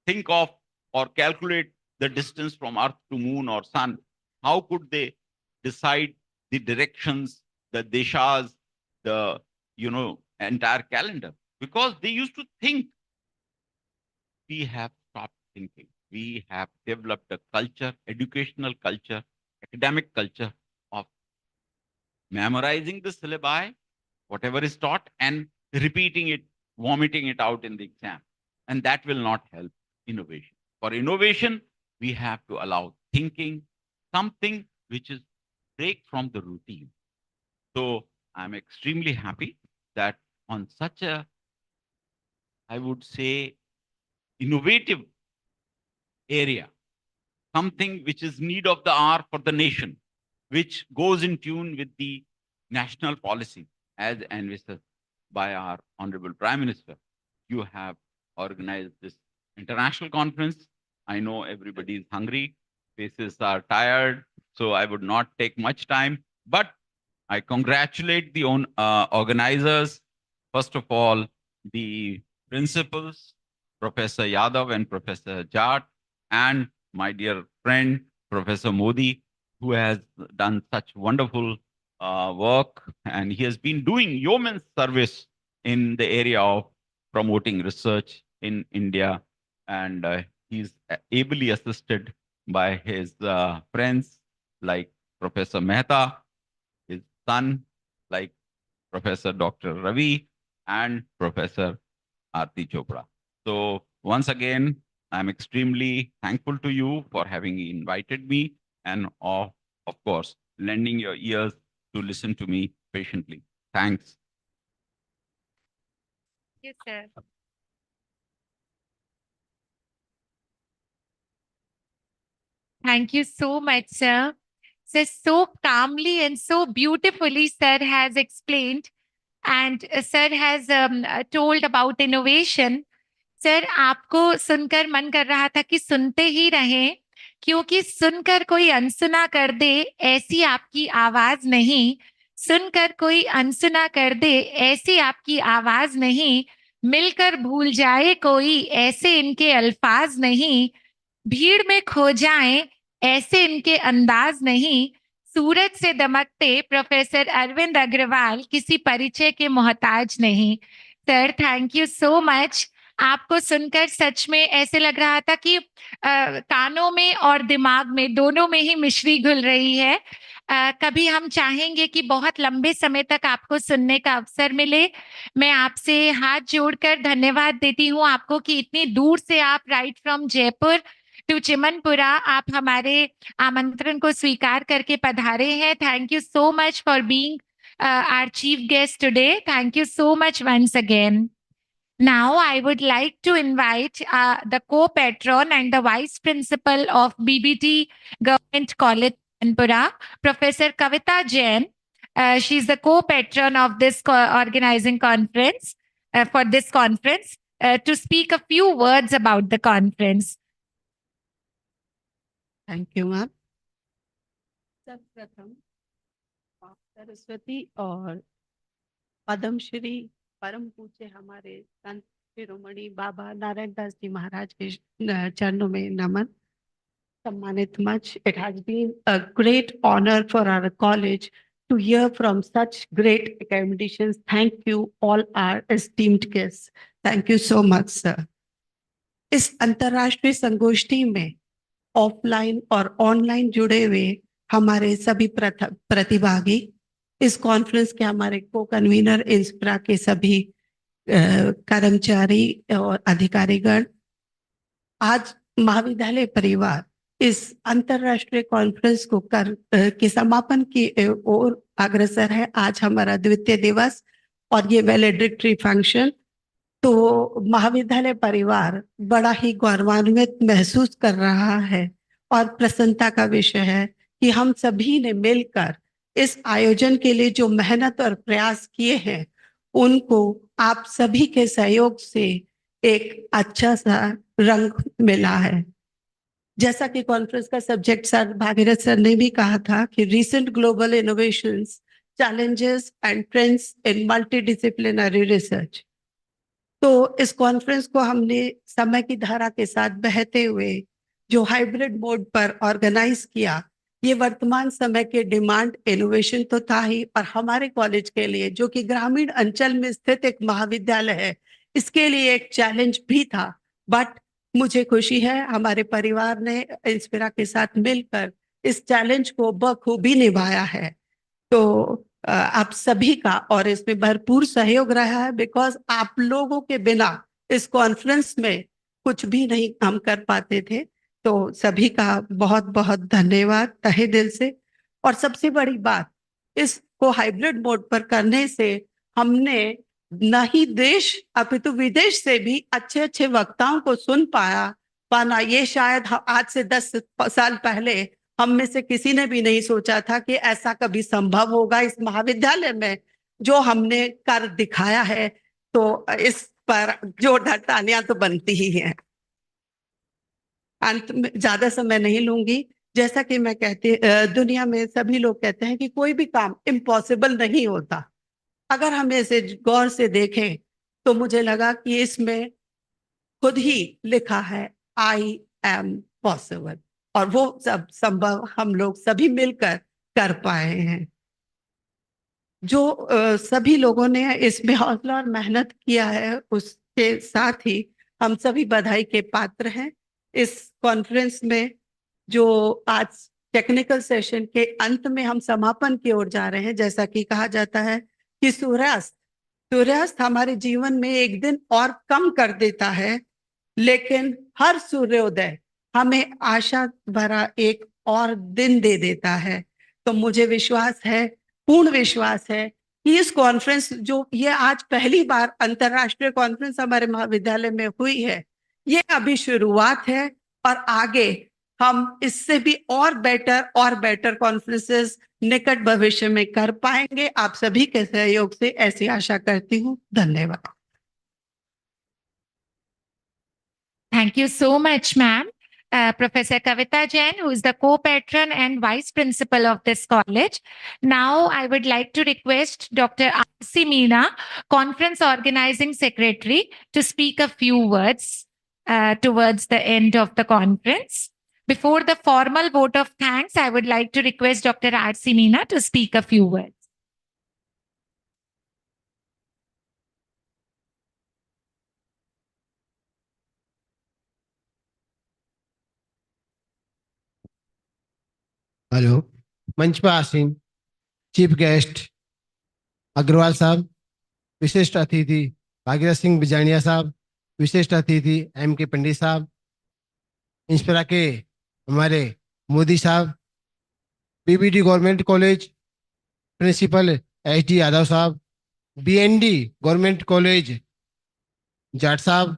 think of or calculate the distance from Earth to Moon or Sun. How could they decide the directions, the deshas, the entire calendar? Because they used to think. We have stopped thinking. We have developed a culture, educational culture, academic culture of memorizing the syllabi, whatever is taught, and repeating it, vomiting it out in the exam. And that will not help innovation. For innovation, we have to allow thinking, something which is break from the routine. So I'm extremely happy that on such a, I would say, innovative area, something which is need of the hour for the nation, which goes in tune with the national policy as envisaged by our Honorable Prime Minister. You have organized this international conference. I know everybody is hungry, faces are tired, so I would not take much time, but I congratulate the organizers. First of all, the principals, Professor Yadav and Professor Jat, and my dear friend, Professor Modi, who has done such wonderful work. And he has been doing yeoman's service in the area of promoting research in India. And he's ably assisted by his friends like Professor Mehta, his son, like Professor Dr. Ravi, and Professor Aarti Chopra. So once again, I'm extremely thankful to you for having invited me and of course, lending your ears to listen to me patiently. Thanks. Yes, sir. Thank you so much, sir. So calmly and so beautifully, sir has explained, and sir has told about innovation. Sir आपको सुनकर मन कर रहा था कि सुनते ही रहें, क्योंकि सुनकर कोई अनसुना कर दे ऐसी आपकी आवाज नहीं, सुनकर कोई अनसुना कर दे ऐसी आपकी आवाज नहीं, मिलकर भूल जाए कोई ऐसे इनके अल्फाज नहीं, भीड़ में खो जाएं ऐसे इनके अंदाज नहीं, सूरज से दमकते प्रोफेसर अरविंद अग्रवाल किसी परिचय के मोहताज नहीं। Sir thank you so much. आपको सुनकर सच में ऐसे लग रहा था कि कानों में और दिमाग में दोनों में ही मिश्री घुल रही है। कभी हम चाहेंगे कि बहुत लंबे समय तक आपको सुनने का अवसर मिले। मैं आपसे हाथ जोड़कर धन्यवाद देती हूँ आपको कि इतनी दूर से आप right from Jaipur to Chimanpura आप हमारे आमंत्रण को स्वीकार करके पधारे हैं। Thank you so much for being our chief guest today. Thank you so much once again. Now, I would like to invite the co-patron and the vice principal of BBT Government College, Kanpura, Professor Kavita Jain. She's the co-patron of this organizing conference, for this conference, to speak a few words about the conference. Thank you, ma'am. सर्वप्रथम सरस्वती और पद्म श्री परम पूज्य हमारे संत शिरोमणि बाबा नारायण दास जी महाराज के चरणों में नमन। सम्मानित मंच, it has been a great honor for our college to hear from such great academicians. Thank you all our esteemed guests. Thank you so much, sir. इस अंतर्राष्ट्रीय संगोष्ठी में ऑफलाइन और ऑनलाइन जुड़े हुए हमारे सभी प्रतिभागी, इस कॉन्फ्रेंस के हमारे को कन्वीनर इंस्प्रा के सभी कर्मचारी और अधिकारीगण, आज महाविद्यालय परिवार इस अंतरराष्ट्रीय कॉन्फ्रेंस को के समापन की ओर अग्रसर है। आज हमारा द्वितीय दिवस और ये वैलेडिक्टरी फंक्शन, तो महाविद्यालय परिवार बड़ा ही गौरवान्वित महसूस कर रहा है और प्रसन्नता का विषय है कि हम सभी ने मिलकर इस आयोजन के लिए जो मेहनत और प्रयास किए हैं, उनको आप सभी के सहयोग से एक अच्छा सा रंग मिला है। जैसा कि कॉन्फ्रेंस का सब्जेक्ट सर भागीरथ सर ने भी कहा था कि recent global innovations, challenges and trends in multidisciplinary research. तो इस कॉन्फ्रेंस को हमने समय की धारा के साथ बहते हुए जो हाइब्रिड मोड पर ऑर्गेनाइज किया, ये वर्तमान समय के डिमांड इनोवेशन तो था ही, और हमारे कॉलेज के लिए जो कि ग्रामीण अंचल में स्थित एक महाविद्यालय है, इसके लिए एक चैलेंज भी था। बट मुझे खुशी है हमारे परिवार ने इंस्पिरा के साथ मिलकर इस चैलेंज को बखूबी निभाया है। तो आप सभी का और इसमें भरपूर सहयोग रहा है, बिकॉज आप लोगों के बिना इस कॉन्फ्रेंस में कुछ भी नहीं हम कर पाते थे। तो सभी का बहुत बहुत धन्यवाद तहे दिल से। और सबसे बड़ी बात, इसको हाइब्रिड मोड पर करने से हमने न ही देश अपितु विदेश से भी अच्छे अच्छे वक्ताओं को सुन पाना, ये शायद आज से 10 साल पहले हम में से किसी ने भी नहीं सोचा था कि ऐसा कभी संभव होगा इस महाविद्यालय में, जो हमने कर दिखाया है। तो इस पर जोरदार तालियां तो बनती ही हैं। अंत में ज्यादा समय नहीं लूंगी। जैसा कि मैं दुनिया में सभी लोग कहते हैं कि कोई भी काम इम्पॉसिबल नहीं होता। अगर हम इसे गौर से देखें तो मुझे लगा कि इसमें खुद ही लिखा है आई एम पॉसिबल, और वो सब संभव हम लोग सभी मिलकर कर पाए हैं। जो सभी लोगों ने इसमें हौसला और मेहनत किया है, उसके साथ ही हम सभी बधाई के पात्र हैं। इस कॉन्फ्रेंस में जो आज टेक्निकल सेशन के अंत में हम समापन की ओर जा रहे हैं, जैसा कि कहा जाता है कि सूर्यास्त हमारे जीवन में एक दिन और कम कर देता है, लेकिन हर सूर्योदय हमें आशा भरा एक और दिन दे देता है। तो मुझे विश्वास है, पूर्ण विश्वास है कि इस कॉन्फ्रेंस, जो ये आज पहली बार अंतरराष्ट्रीय कॉन्फ्रेंस हमारे महाविद्यालय में हुई है, ये अभी शुरुआत है और आगे हम इससे भी और बेटर कॉन्फ्रेंसेस निकट भविष्य में कर पाएंगे। आप सभी के सहयोग से ऐसी आशा करती हूँ। धन्यवाद। Thank you so much, ma'am. Professor Kavita Jain, who is the co-patron and vice principal of this college. Now, I would like to request Dr. R.C. Meena, conference organizing secretary, to speak a few words towards the end of the conference. Before the formal vote of thanks, I would like to request Dr. R.C. Meena to speak a few words. Hello, मंच पर आसीन chief guest Agarwal साहब, विशिष्ट अतिथि भागीरथ सिंह बिजानिया साहब, विशिष्ट अतिथि M.K. पंडित साहब, इंस्पिरा के हमारे मोदी साहब, BBD government college principal HD Yadav साहब, BND गवर्नमेंट कॉलेज जाट साहब,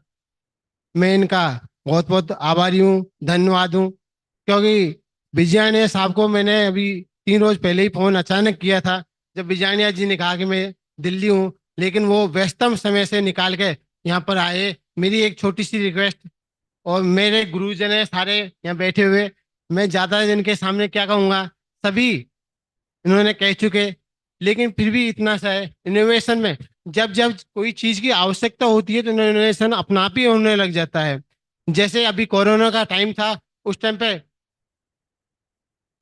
मैं इनका बहुत बहुत आभारी हूँ, धन्यवाद हूँ। क्योंकि बिजानिया साहब को मैंने अभी 3 रोज पहले ही फोन अचानक किया था, जब बिजानिया जी ने कहा कि मैं दिल्ली हूँ, लेकिन वो व्यस्तम समय से निकाल के यहाँ पर आए। मेरी एक छोटी सी रिक्वेस्ट, और मेरे गुरुजन है सारे यहाँ बैठे हुए, मैं ज़्यादा इनके सामने क्या कहूँगा, सभी इन्होंने कह चुके, लेकिन फिर भी इतना सा है, इनोवेशन में जब जब कोई चीज़ की आवश्यकता होती है तो इनोवेशन अपना आप ही होने लग जाता है। जैसे अभी कोरोना का टाइम था, उस टाइम पे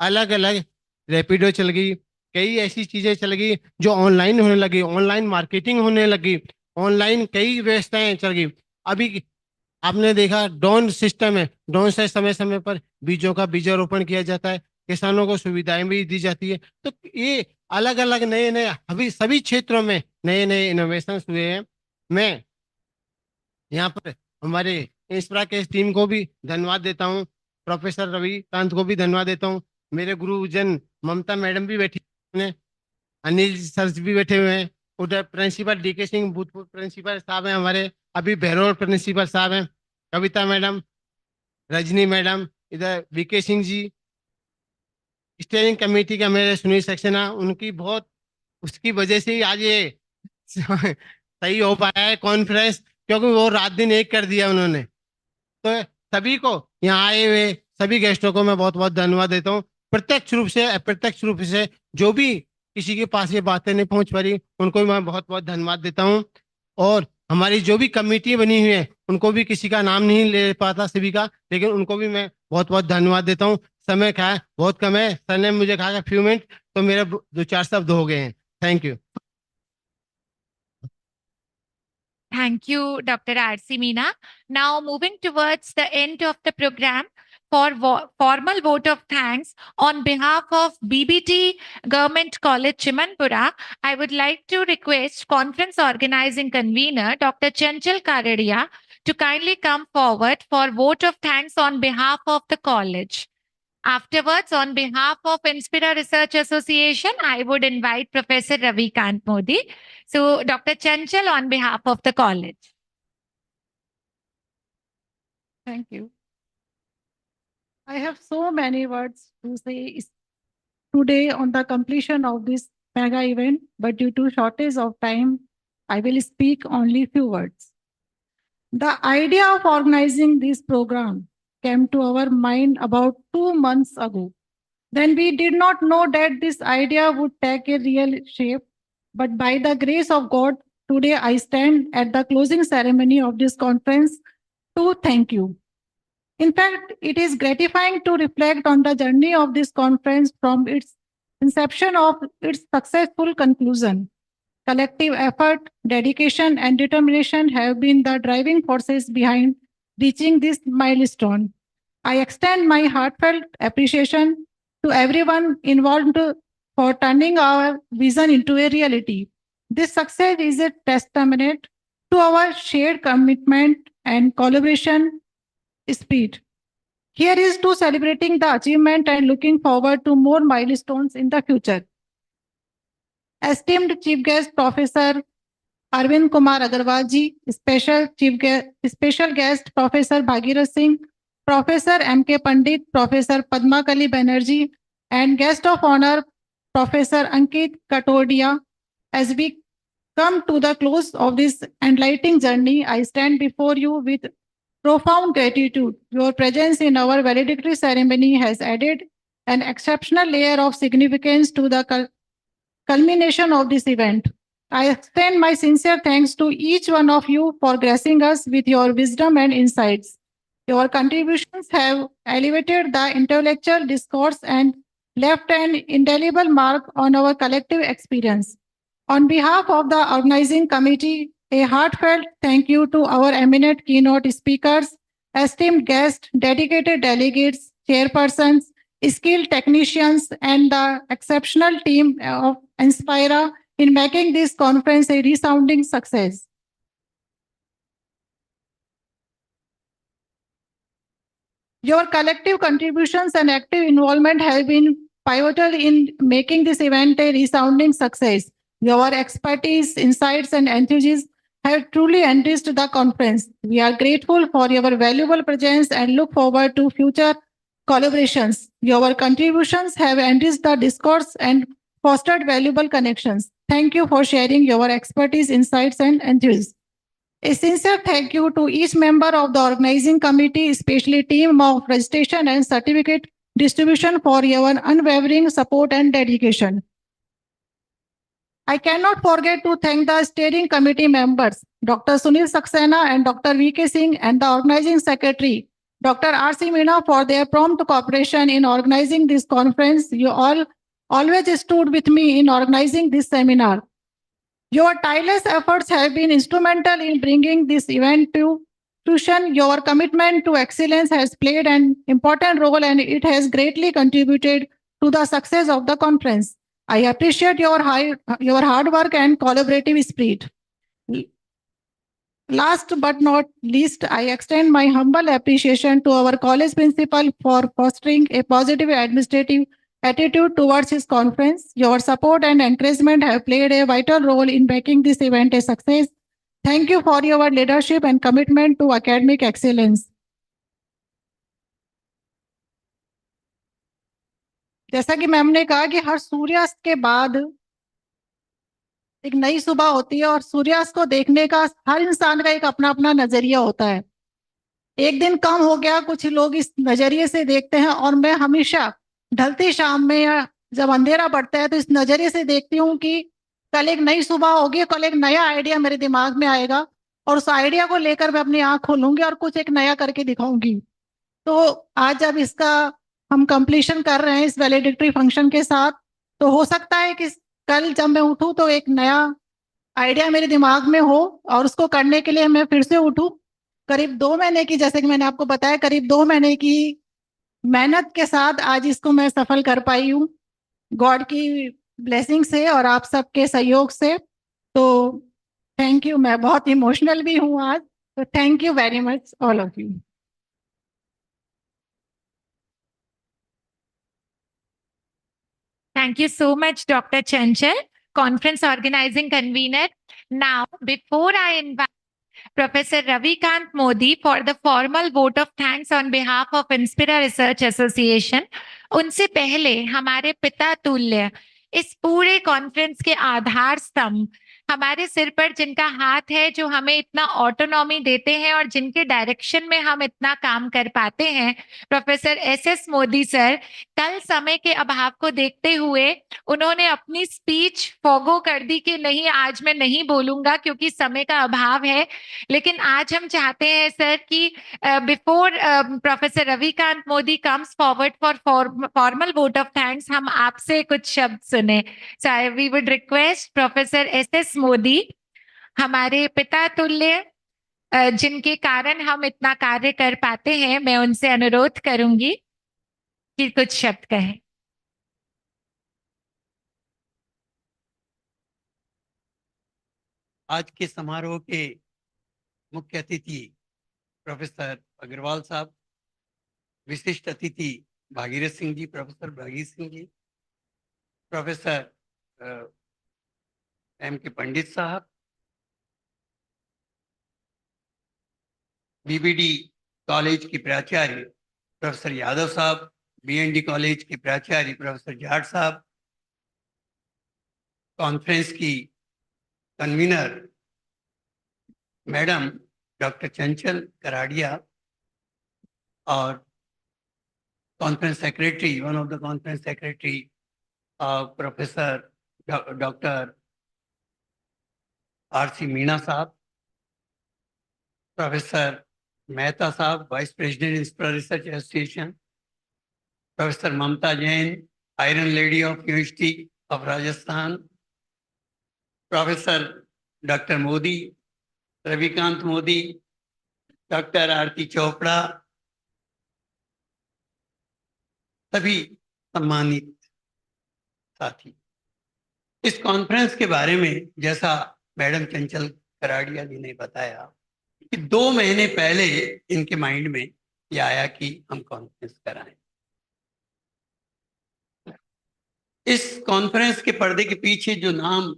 अलग अलग रैपिडो चल गई, कई ऐसी चीजें चल गई जो ऑनलाइन होने लगी, ऑनलाइन मार्केटिंग होने लगी, ऑनलाइन कई व्यवस्थाएं चल गई। अभी आपने देखा ड्रोन सिस्टम है, ड्रोन से समय समय पर बीजों का बीजारोपण किया जाता है, किसानों को सुविधाएं भी दी जाती है। तो ये अलग अलग नए नए अभी सभी क्षेत्रों में नए नए इनोवेशंस हुए हैं। मैं यहाँ पर हमारे इंस्प्रा के टीम को भी धन्यवाद देता हूँ, प्रोफेसर रविकांत को भी धन्यवाद देता हूँ, मेरे गुरुजन ममता मैडम भी बैठी हैं, अनिल सर भी बैठे हुए हैं, उधर प्रिंसिपल डीके सिंह भूतपूर्व प्रिंसिपल साहब हैं हमारे, अभी बहरोड प्रिंसिपल साहब हैं, कविता मैडम, रजनी मैडम, इधर VK Singh ji, steering committee का मेरे सुनील सक्सेना, उनकी बहुत उसकी वजह से ही आज ये सही हो पाया है कॉन्फ्रेंस, क्योंकि वो रात दिन एक कर दिया उन्होंने। तो सभी को यहाँ आए हुए सभी गेस्टों को मैं बहुत बहुत धन्यवाद देता हूँ। प्रत्यक्ष रूप से अप्रत्यक्ष रूप से जो भी किसी के पास ये बातें नहीं पहुंच पा रही उनको भी मैं बहुत बहुत धन्यवाद देता हूँ। और हमारी जो भी कमेटी बनी हुई है उनको भी किसी का नाम नहीं ले पाता सभी का, लेकिन उनको भी मैं बहुत बहुत धन्यवाद देता हूँ। समय क्या है, बहुत कम है, सर ने मुझे कहा फ्यू मिनट, तो मेरे 2-4 शब्द हो गए हैं। Thank you. Thank you, Dr. R.C. Meena. Now, moving towards the end of the program, for formal vote of thanks on behalf of BBT Government College Chimanpura, I would like to request conference organizing convener Dr. Chanchal Karadia to kindly come forward for vote of thanks on behalf of the college. Afterwards, on behalf of Inspira Research Association, I would invite Professor Ravi Kant Modi. So, Dr. Chanchal, on behalf of the college. Thank you. I have so many words to say today on the completion of this mega event, but due to shortage of time, I will speak only few words. The idea of organizing this program came to our mind about 2 months ago. Then we did not know that this idea would take a real shape, but by the grace of God, today I stand at the closing ceremony of this conference to thank you. In fact, it is gratifying to reflect on the journey of this conference from its inception of its successful conclusion. Collective effort, dedication, and determination have been the driving forces behind reaching this milestone. I extend my heartfelt appreciation to everyone involved for turning our vision into a reality. This success is a testament to our shared commitment and collaboration spirit. Here is to celebrating the achievement and looking forward to more milestones in the future. Esteemed Chief Guest Professor Arvind Kumar Agarwal ji, special guest Professor Bhagirath Singh, Professor M.K. Pandit, Professor Padma Kali Banerjee, and guest of honor Professor Ankit Katodia. As we come to the close of this enlightening journey, I stand before you with profound gratitude. Your presence in our valedictory ceremony has added an exceptional layer of significance to the culmination of this event. I extend my sincere thanks to each one of you for gracing us with your wisdom and insights. Your contributions have elevated the intellectual discourse and left an indelible mark on our collective experience. On behalf of the organizing committee, a heartfelt thank you to our eminent keynote speakers, esteemed guests, dedicated delegates, chairpersons, skilled technicians, and the exceptional team of Inspira in making this conference a resounding success. Your collective contributions and active involvement have been pivotal in making this event a resounding success. Your expertise, insights, and enthusiasm have truly enriched the conference. We are grateful for your valuable presence and look forward to future collaborations. Your contributions have enriched the discourse and fostered valuable connections. Thank you for sharing your expertise, insights, and enthusiasm. A sincere thank you to each member of the organizing committee, especially team of registration and certificate distribution for your unwavering support and dedication. I cannot forget to thank the steering committee members, Dr. Sunil Saxena and Dr. V.K. Singh, and the organizing secretary, Dr. R.C. Meena, for their prompt cooperation in organizing this conference. You all always stood with me in organizing this seminar. Your tireless efforts have been instrumental in bringing this event to fruition. Your commitment to excellence has played an important role and it has greatly contributed to the success of the conference. I appreciate your hard work and collaborative spirit. Last but not least, I extend my humble appreciation to our college principal for fostering a positive administrative attitude towards his conference. Your support and encouragement have played a vital role in making this event a success. Thank you for your leadership and commitment to academic excellence. जैसा कि ma'am ने कहा कि हर सूर्यास्त के बाद एक नई सुबह होती है और सूर्यास्त को देखने का हर इंसान का एक अपना अपना नजरिया होता है। एक दिन कम हो गया, कुछ लोग इस नजरिए से देखते हैं और मैं हमेशा ढलती शाम में या जब अंधेरा पड़ता है तो इस नजरिए से देखती हूँ कि कल एक नई सुबह होगी, कल एक नया आइडिया मेरे दिमाग में आएगा और उस आइडिया को लेकर मैं अपनी आंख खोलूंगी और कुछ एक नया करके दिखाऊंगी। तो आज जब इसका हम कंप्लीशन कर रहे हैं इस वैलिडिक्टरी फंक्शन के साथ, तो हो सकता है कि कल जब मैं उठूं तो एक नया आइडिया मेरे दिमाग में हो और उसको करने के लिए मैं फिर से उठूं। करीब 2 महीने की, जैसे कि मैंने आपको बताया, करीब 2 महीने की मेहनत के साथ आज इसको मैं सफल कर पाई हूँ, गॉड की ब्लेसिंग से और आप सबके सहयोग से। तो थैंक यू। मैं बहुत इमोशनल भी हूँ आज, तो thank you very much all of you. Thank you so much, Dr. Chanchal, conference organizing convener. Now, before I invite Professor Ravikant Modi for the formal vote of thanks on behalf of Inspira Research Association, उनसे पहले हमारे पिता तुल्य इस पूरे conference के आधार स्तंभ, हमारे सिर पर जिनका हाथ है, जो हमें इतना ऑटोनॉमी देते हैं और जिनके डायरेक्शन में हम इतना काम कर पाते हैं, प्रोफेसर एस मोदी सर, कल समय के अभाव को देखते हुए उन्होंने अपनी स्पीच फॉगो कर दी कि नहीं, आज मैं नहीं बोलूंगा क्योंकि समय का अभाव है। लेकिन आज हम चाहते हैं सर कि before professor Ravikant Modi comes forward for formal vote of thanks, हम आपसे कुछ शब्द सुने। So we would request professor S Modi, हमारे पिता तुल्य, जिनके कारण हम इतना कार्य कर पाते हैं, मैं उनसे अनुरोध करूंगी कि कुछ शब्द कहें। आज के समारोह के मुख्य अतिथि प्रोफेसर अग्रवाल साहब, विशिष्ट अतिथि भागीरथ सिंह जी, प्रोफेसर भागीरथ सिंह जी, प्रोफेसर के पंडित साहब, बीबीडी कॉलेज की प्राचार्य प्रोफेसर यादव साहब, बीएनडी कॉलेज के प्राचार्य प्रोफेसर जाट साहब, कॉन्फ्रेंस की convener madam doctor Chanchal Karadia और conference secretary, one of the conference secretary professor doctor RC Meena साहब, प्रोफेसर मेहता साहब, vice president Inspira Research Association, professor Mamta Jain, iron lady of university of Rajasthan, professor doctor Modi, Ravikant Modi, doctor Aarti Chopra, सभी सम्मानित साथी। इस कॉन्फ्रेंस के बारे में जैसा मैडम चंचल कराड़िया जी ने बताया कि 2 महीने पहले इनके माइंड में यह आया कि हम कॉन्फ्रेंस कराएं। इस कॉन्फ्रेंस के पर्दे के पीछे जो नाम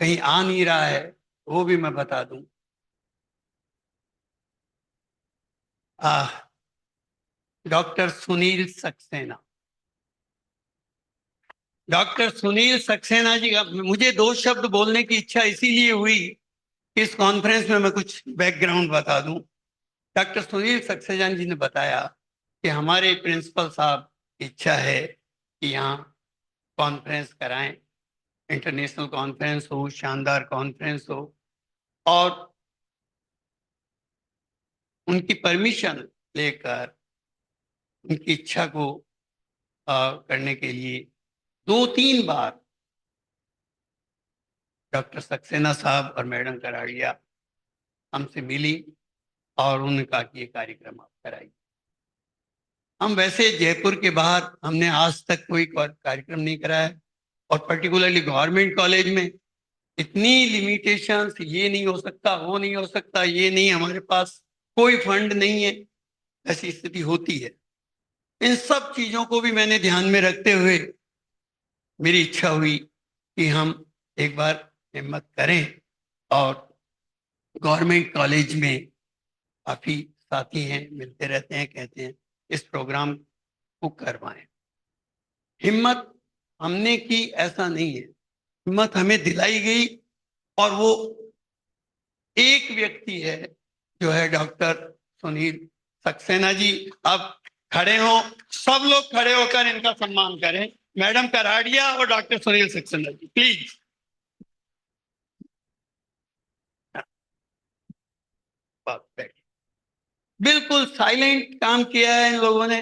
कहीं आ नहीं रहा है वो भी मैं बता दूं। डॉक्टर सुनील सक्सेना, डॉक्टर सुनील सक्सेना जी का मुझे 2 शब्द बोलने की इच्छा इसीलिए हुई कि इस कॉन्फ्रेंस में मैं कुछ बैकग्राउंड बता दूं। डॉक्टर सुनील सक्सेना जी ने बताया कि हमारे प्रिंसिपल साहब की इच्छा है कि यहाँ कॉन्फ्रेंस कराएं, इंटरनेशनल कॉन्फ्रेंस हो, शानदार कॉन्फ्रेंस हो, और उनकी परमिशन लेकर उनकी इच्छा को करने के लिए 2-3 बार डॉक्टर सक्सेना साहब और मैडम कराड़िया हमसे मिली और उन्होंने कहा कि ये कार्यक्रम आप कराइए। हम वैसे जयपुर के बाहर हमने आज तक कोई कार्यक्रम नहीं कराया, और पर्टिकुलरली गवर्नमेंट कॉलेज में इतनी लिमिटेशंस, ये नहीं हो सकता, वो नहीं हो सकता, ये नहीं, हमारे पास कोई फंड नहीं है, ऐसी स्थिति होती है। इन सब चीजों को भी मैंने ध्यान में रखते हुए मेरी इच्छा हुई कि हम एक बार हिम्मत करें और गवर्नमेंट कॉलेज में काफी साथी हैं, मिलते रहते हैं, कहते हैं इस प्रोग्राम को करवाएं। हिम्मत हमने की ऐसा नहीं है, हिम्मत हमें दिलाई गई और वो एक व्यक्ति है जो है डॉक्टर सुनील सक्सेना जी। अब खड़े हो, सब लोग खड़े होकर इनका सम्मान करें, मैडम कराड़िया और डॉक्टर सुनील सक्सेना जी, प्लीज। बिल्कुल साइलेंट काम किया है इन लोगों ने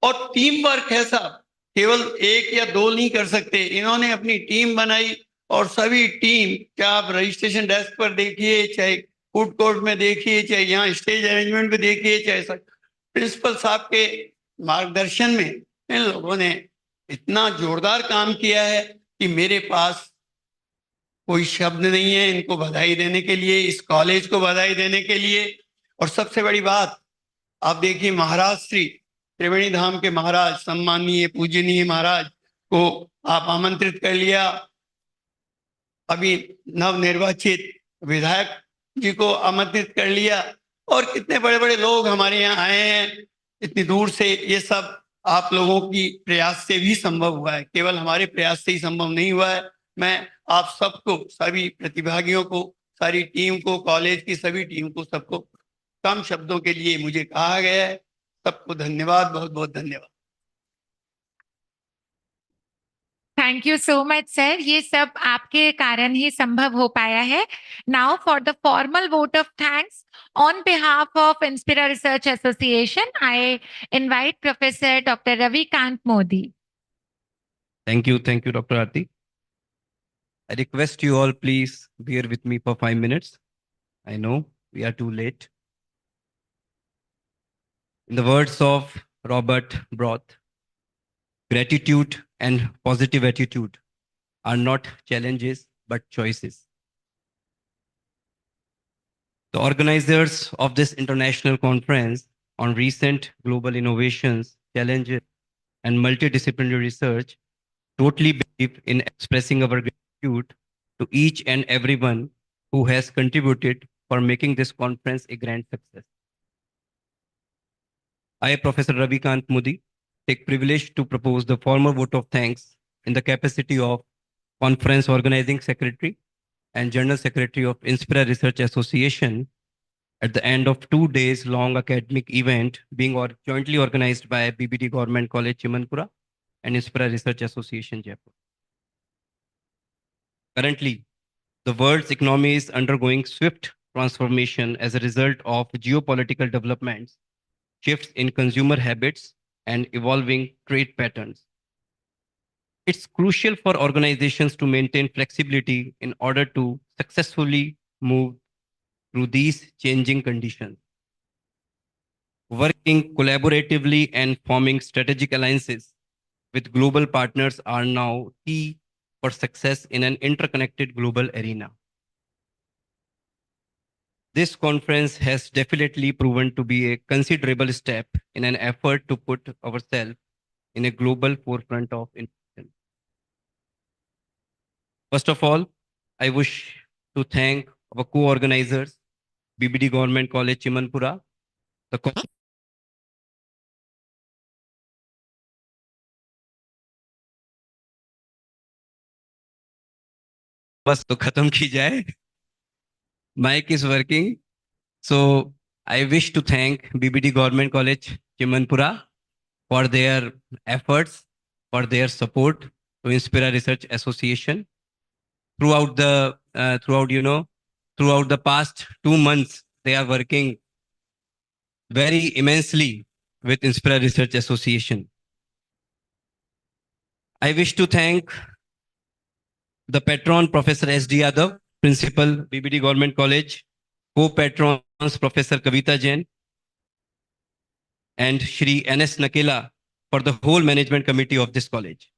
और टीम वर्क है साहब, केवल एक या दो नहीं कर सकते, इन्होंने अपनी टीम बनाई और सभी टीम, क्या आप रजिस्ट्रेशन डेस्क पर देखिए, चाहे फूड कोर्ट में देखिए, चाहे यहाँ स्टेज अरेंजमेंट में देखिए, चाहे प्रिंसिपल साहब के मार्गदर्शन में इन लोगों ने इतना जोरदार काम किया है कि मेरे पास कोई शब्द नहीं है इनको बधाई देने के लिए, इस कॉलेज को बधाई देने के लिए। और सबसे बड़ी बात, आप देखिए महाराज श्री त्रिवेणी धाम के महाराज, सम्मानीय पूजनीय महाराज को आप आमंत्रित कर लिया, अभी नवनिर्वाचित विधायक जी को आमंत्रित कर लिया और कितने बड़े बड़े लोग हमारे यहाँ आए हैं इतनी दूर से। ये सब आप लोगों की प्रयास से भी संभव हुआ है, केवल हमारे प्रयास से ही संभव नहीं हुआ है। मैं आप सबको, सभी प्रतिभागियों को, सारी टीम को, कॉलेज की सभी टीम को, सबको कम शब्दों के लिए मुझे कहा गया है, सबको धन्यवाद, बहुत बहुत धन्यवाद। Thank you so much sir, ये सब आपके कारण ही संभव हो पाया है। Now for the formal vote of thanks on behalf of Inspira Research association, I invite professor doctor Ravikant Modi. Thank you, Dr. Aarti. I request you all please bear with me for 5 minutes. I know we are too late. In the words of Robert Broth, gratitude and positive attitude are not challenges but choices. The organizers of this international conference on recent global innovations, challenges, and multidisciplinary research totally believe in expressing our gratitude to each and everyone who has contributed for making this conference a grand success. I, Professor Ravikant Modi, take privilege to propose the formal vote of thanks in the capacity of Conference Organizing Secretary and General Secretary of Inspira Research Association at the end of 2 days long academic event being jointly organized by BBD Government College Chimanpura and Inspira Research Association Jaipur. Currently, the world's economy is undergoing swift transformation as a result of geopolitical developments, shifts in consumer habits, and evolving trade patterns. It's crucial for organizations to maintain flexibility in order to successfully move through these changing conditions. Working collaboratively and forming strategic alliances with global partners are now key for success in an interconnected global arena. This conference has definitely proven to be a considerable step in an effort to put ourselves in a global forefront of innovation. First of all, I wish to thank our co-organizers, BBD Government College Chimanpura, the बस तो खत्म की जाए. Mic is working. So I wish to thank BBD Government College Chimanpura for their efforts, for their support to Inspira Research Association throughout the throughout the past 2 months. They are working very immensely with Inspira Research Association. I wish to thank the patron Professor S.D. Yadav, Principal BBD Government College, co-patrons Professor Kavita Jain, and Shri N.S. Nakela for the whole management committee of this college.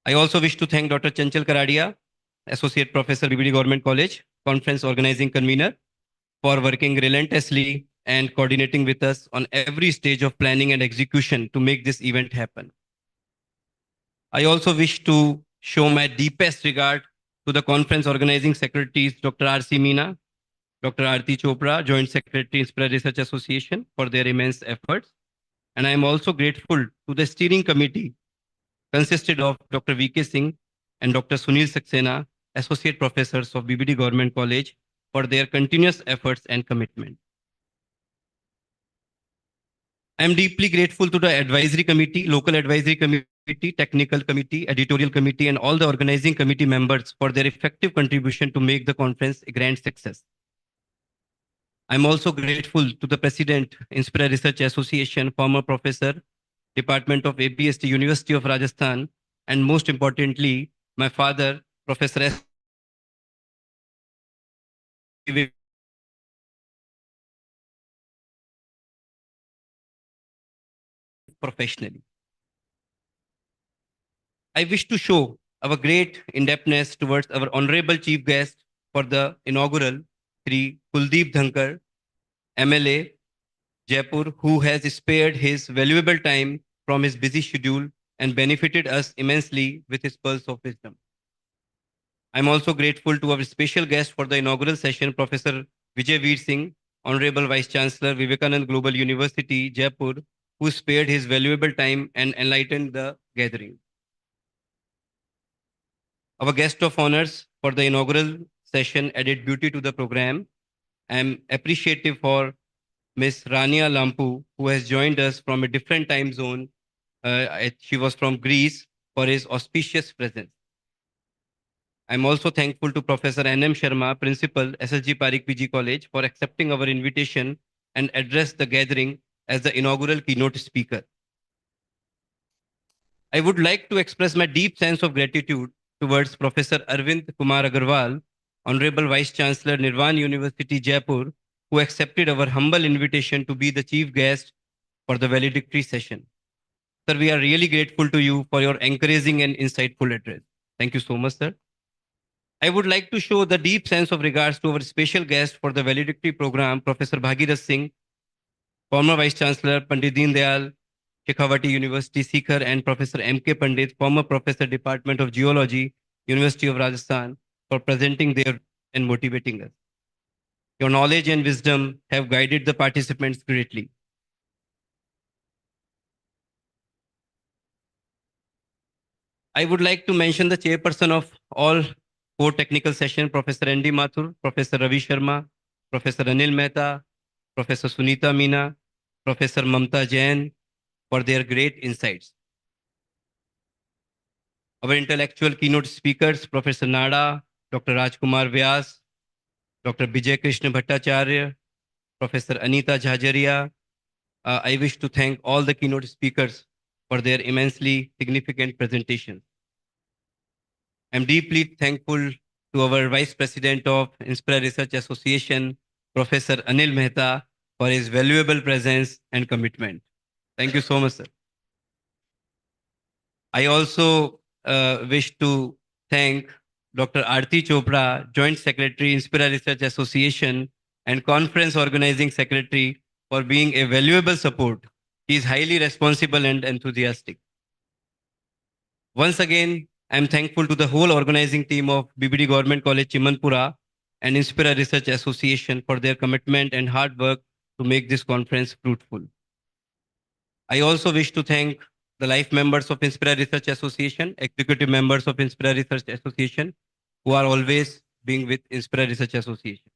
I also wish to thank Dr. Chanchal Karadia, Associate Professor, BBD Government College, Conference Organizing Convener, for working relentlessly and coordinating with us on every stage of planning and execution to make this event happen. I also wish to show my deepest regard to the conference organizing secretaries, Dr. R.C. Meena, Dr. Aarti Chopra, Joint Secretary, Inspire Research Association, for their immense efforts. And I am also grateful to the steering committee, consisted of Dr. V.K. Singh and Dr. Sunil Saxena, Associate Professors of BBD Government College, for their continuous efforts and commitment. I am deeply grateful to the advisory committee, local advisory committee, technical committee, editorial committee, and all the organizing committee members for their effective contribution to make the conference a grand success. I'm also grateful to the President, Inspire Research Association, former professor, Department of APST, University of Rajasthan, and most importantly, my father, Professor S. Professionally. I wish to show our great in-depthness towards our honorable chief guest for the inaugural, Sri Kuldeep Dhankar, MLA, Jaipur, who has spared his valuable time from his busy schedule and benefited us immensely with his pearls of wisdom. I'm also grateful to our special guest for the inaugural session, Professor Vijay Veer Singh, Honorable Vice Chancellor, Vivekanand Global University, Jaipur, who spared his valuable time and enlightened the gathering. Our guest of honors for the inaugural session added beauty to the program. I am appreciative for Ms. Rania Lampu, who has joined us from a different time zone. She was from Greece, for his auspicious presence. I'm also thankful to Professor N.M. Sharma, Principal, SSG Parikh PG College, for accepting our invitation and address the gathering as the inaugural keynote speaker. I would like to express my deep sense of gratitude towards Professor Arvind Kumar Agarwal, Honorable Vice Chancellor, Nirvan University, Jaipur, who accepted our humble invitation to be the chief guest for the valedictory session. Sir, we are really grateful to you for your encouraging and insightful address. Thank you so much, sir. I would like to show the deep sense of regards to our special guest for the valedictory program, Professor Bhagirath Singh, former Vice Chancellor, Pandit Deen Dayal Shekhawati University, Sikar, and Professor M.K. Pandit, former Professor, Department of Geology, University of Rajasthan, for presenting their and motivating us. Your knowledge and wisdom have guided the participants greatly. I would like to mention the chairperson of all 4 technical sessions, Professor N.D. Mathur, Professor Ravi Sharma, Professor Anil Mehta, Professor Sunita Meena, Professor Mamta Jain, for their great insights. Our intellectual keynote speakers, Professor Nada, Dr. Rajkumar Vyas, Dr. Vijay Krishna Bhattacharya, Professor Anita Jhajaria. I wish to thank all the keynote speakers for their immensely significant presentations. I'm deeply thankful to our Vice President of Inspire Research Association, Professor Anil Mehta, for his valuable presence and commitment. Thank you so much, sir. I also wish to thank Dr. Aarti Chopra, Joint Secretary, Inspire Research Association, and Conference Organizing Secretary, for being a valuable support. He is highly responsible and enthusiastic. Once again, I am thankful to the whole organizing team of BBD Government College Chimanpura and Inspire Research Association for their commitment and hard work to make this conference fruitful. I also wish to thank the life members of Inspire Research Association, executive members of Inspire Research Association, who are always being with Inspire Research Association.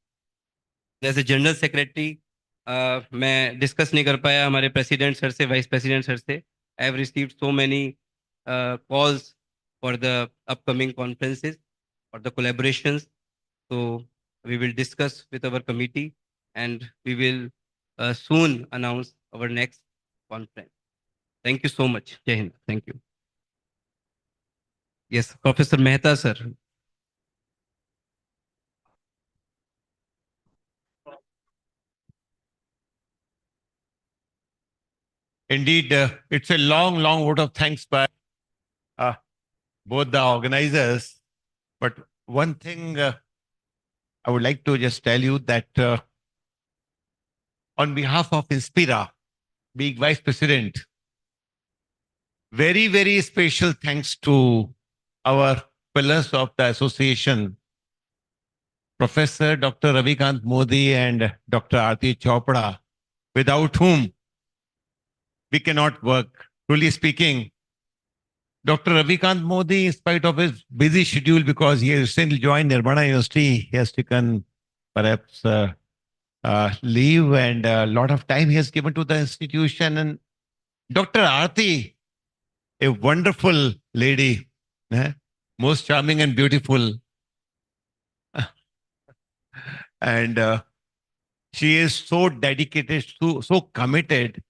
As a General Secretary, मैं discuss नहीं कर पाया हमारे president sir से, vice president sir से. I have received so many calls for the upcoming conferences, for the collaborations. So we will discuss with our committee and we will soon announce our next conference. Thank you so much. Jai Hind. Thank you. Yes, Professor Mehta, sir. Indeed, it's a long, long vote of thanks by both the organizers. But one thing I would like to just tell you that on behalf of Inspira, being Vice President, very, very special thanks to our pillars of the association, Professor Dr. Ravikant Modi and Dr. Aarti Chopra, without whom we cannot work. Truly speaking, Dr. Ravikant Modi, in spite of his busy schedule, because he has recently joined Nirvana University, he has taken perhaps leave, and a lot of time he has given to the institution. And Dr. Aarti, a wonderful lady, most charming and beautiful. And she is so dedicated, so committed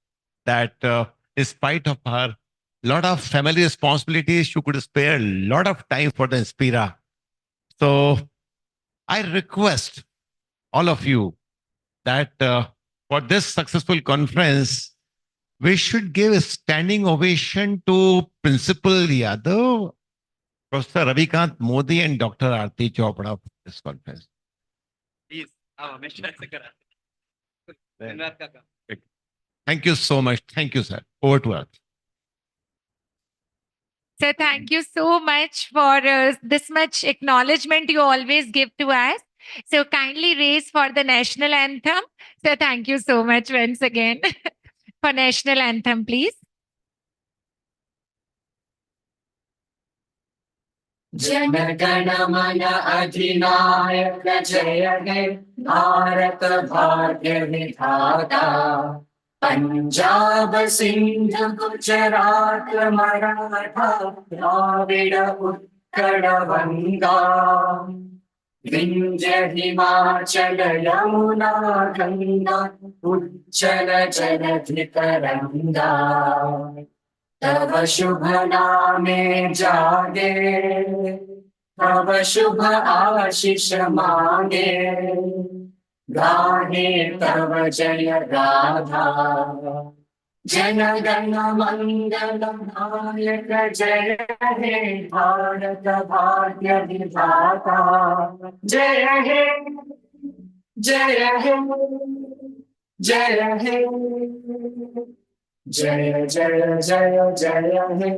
that in spite of her lot of family responsibilities, she could spare a lot of time for the Inspira. So I request all of you that for this successful conference, we should give a standing ovation to Principal Yadav, Professor Ravikant Modi, and Dr. Aarti Chopra for this conference. Please, Thank you so much. Thank you, sir. Over to Aarti. So thank you so much for this much acknowledgement you always give to us. So kindly raise for the national anthem. So thank you so much once again for national anthem, please. Jana Gana मन अधिनायक जय हे भारत भाग्य विधाता पंजाब सिंध गुजरात मराठा द्राविड उत्कल गंगा विंध्य हिमाचल यमुना गंगा उज्जल जलधि तरंगा तव शुभ नामे जागे तव शुभ आशीष मांगे गाहे तव जय गाथा जन गण मंगल नायक जय हे भारत भाग्य विधाता जय हे जय हे जय हे जय जय जय जय हे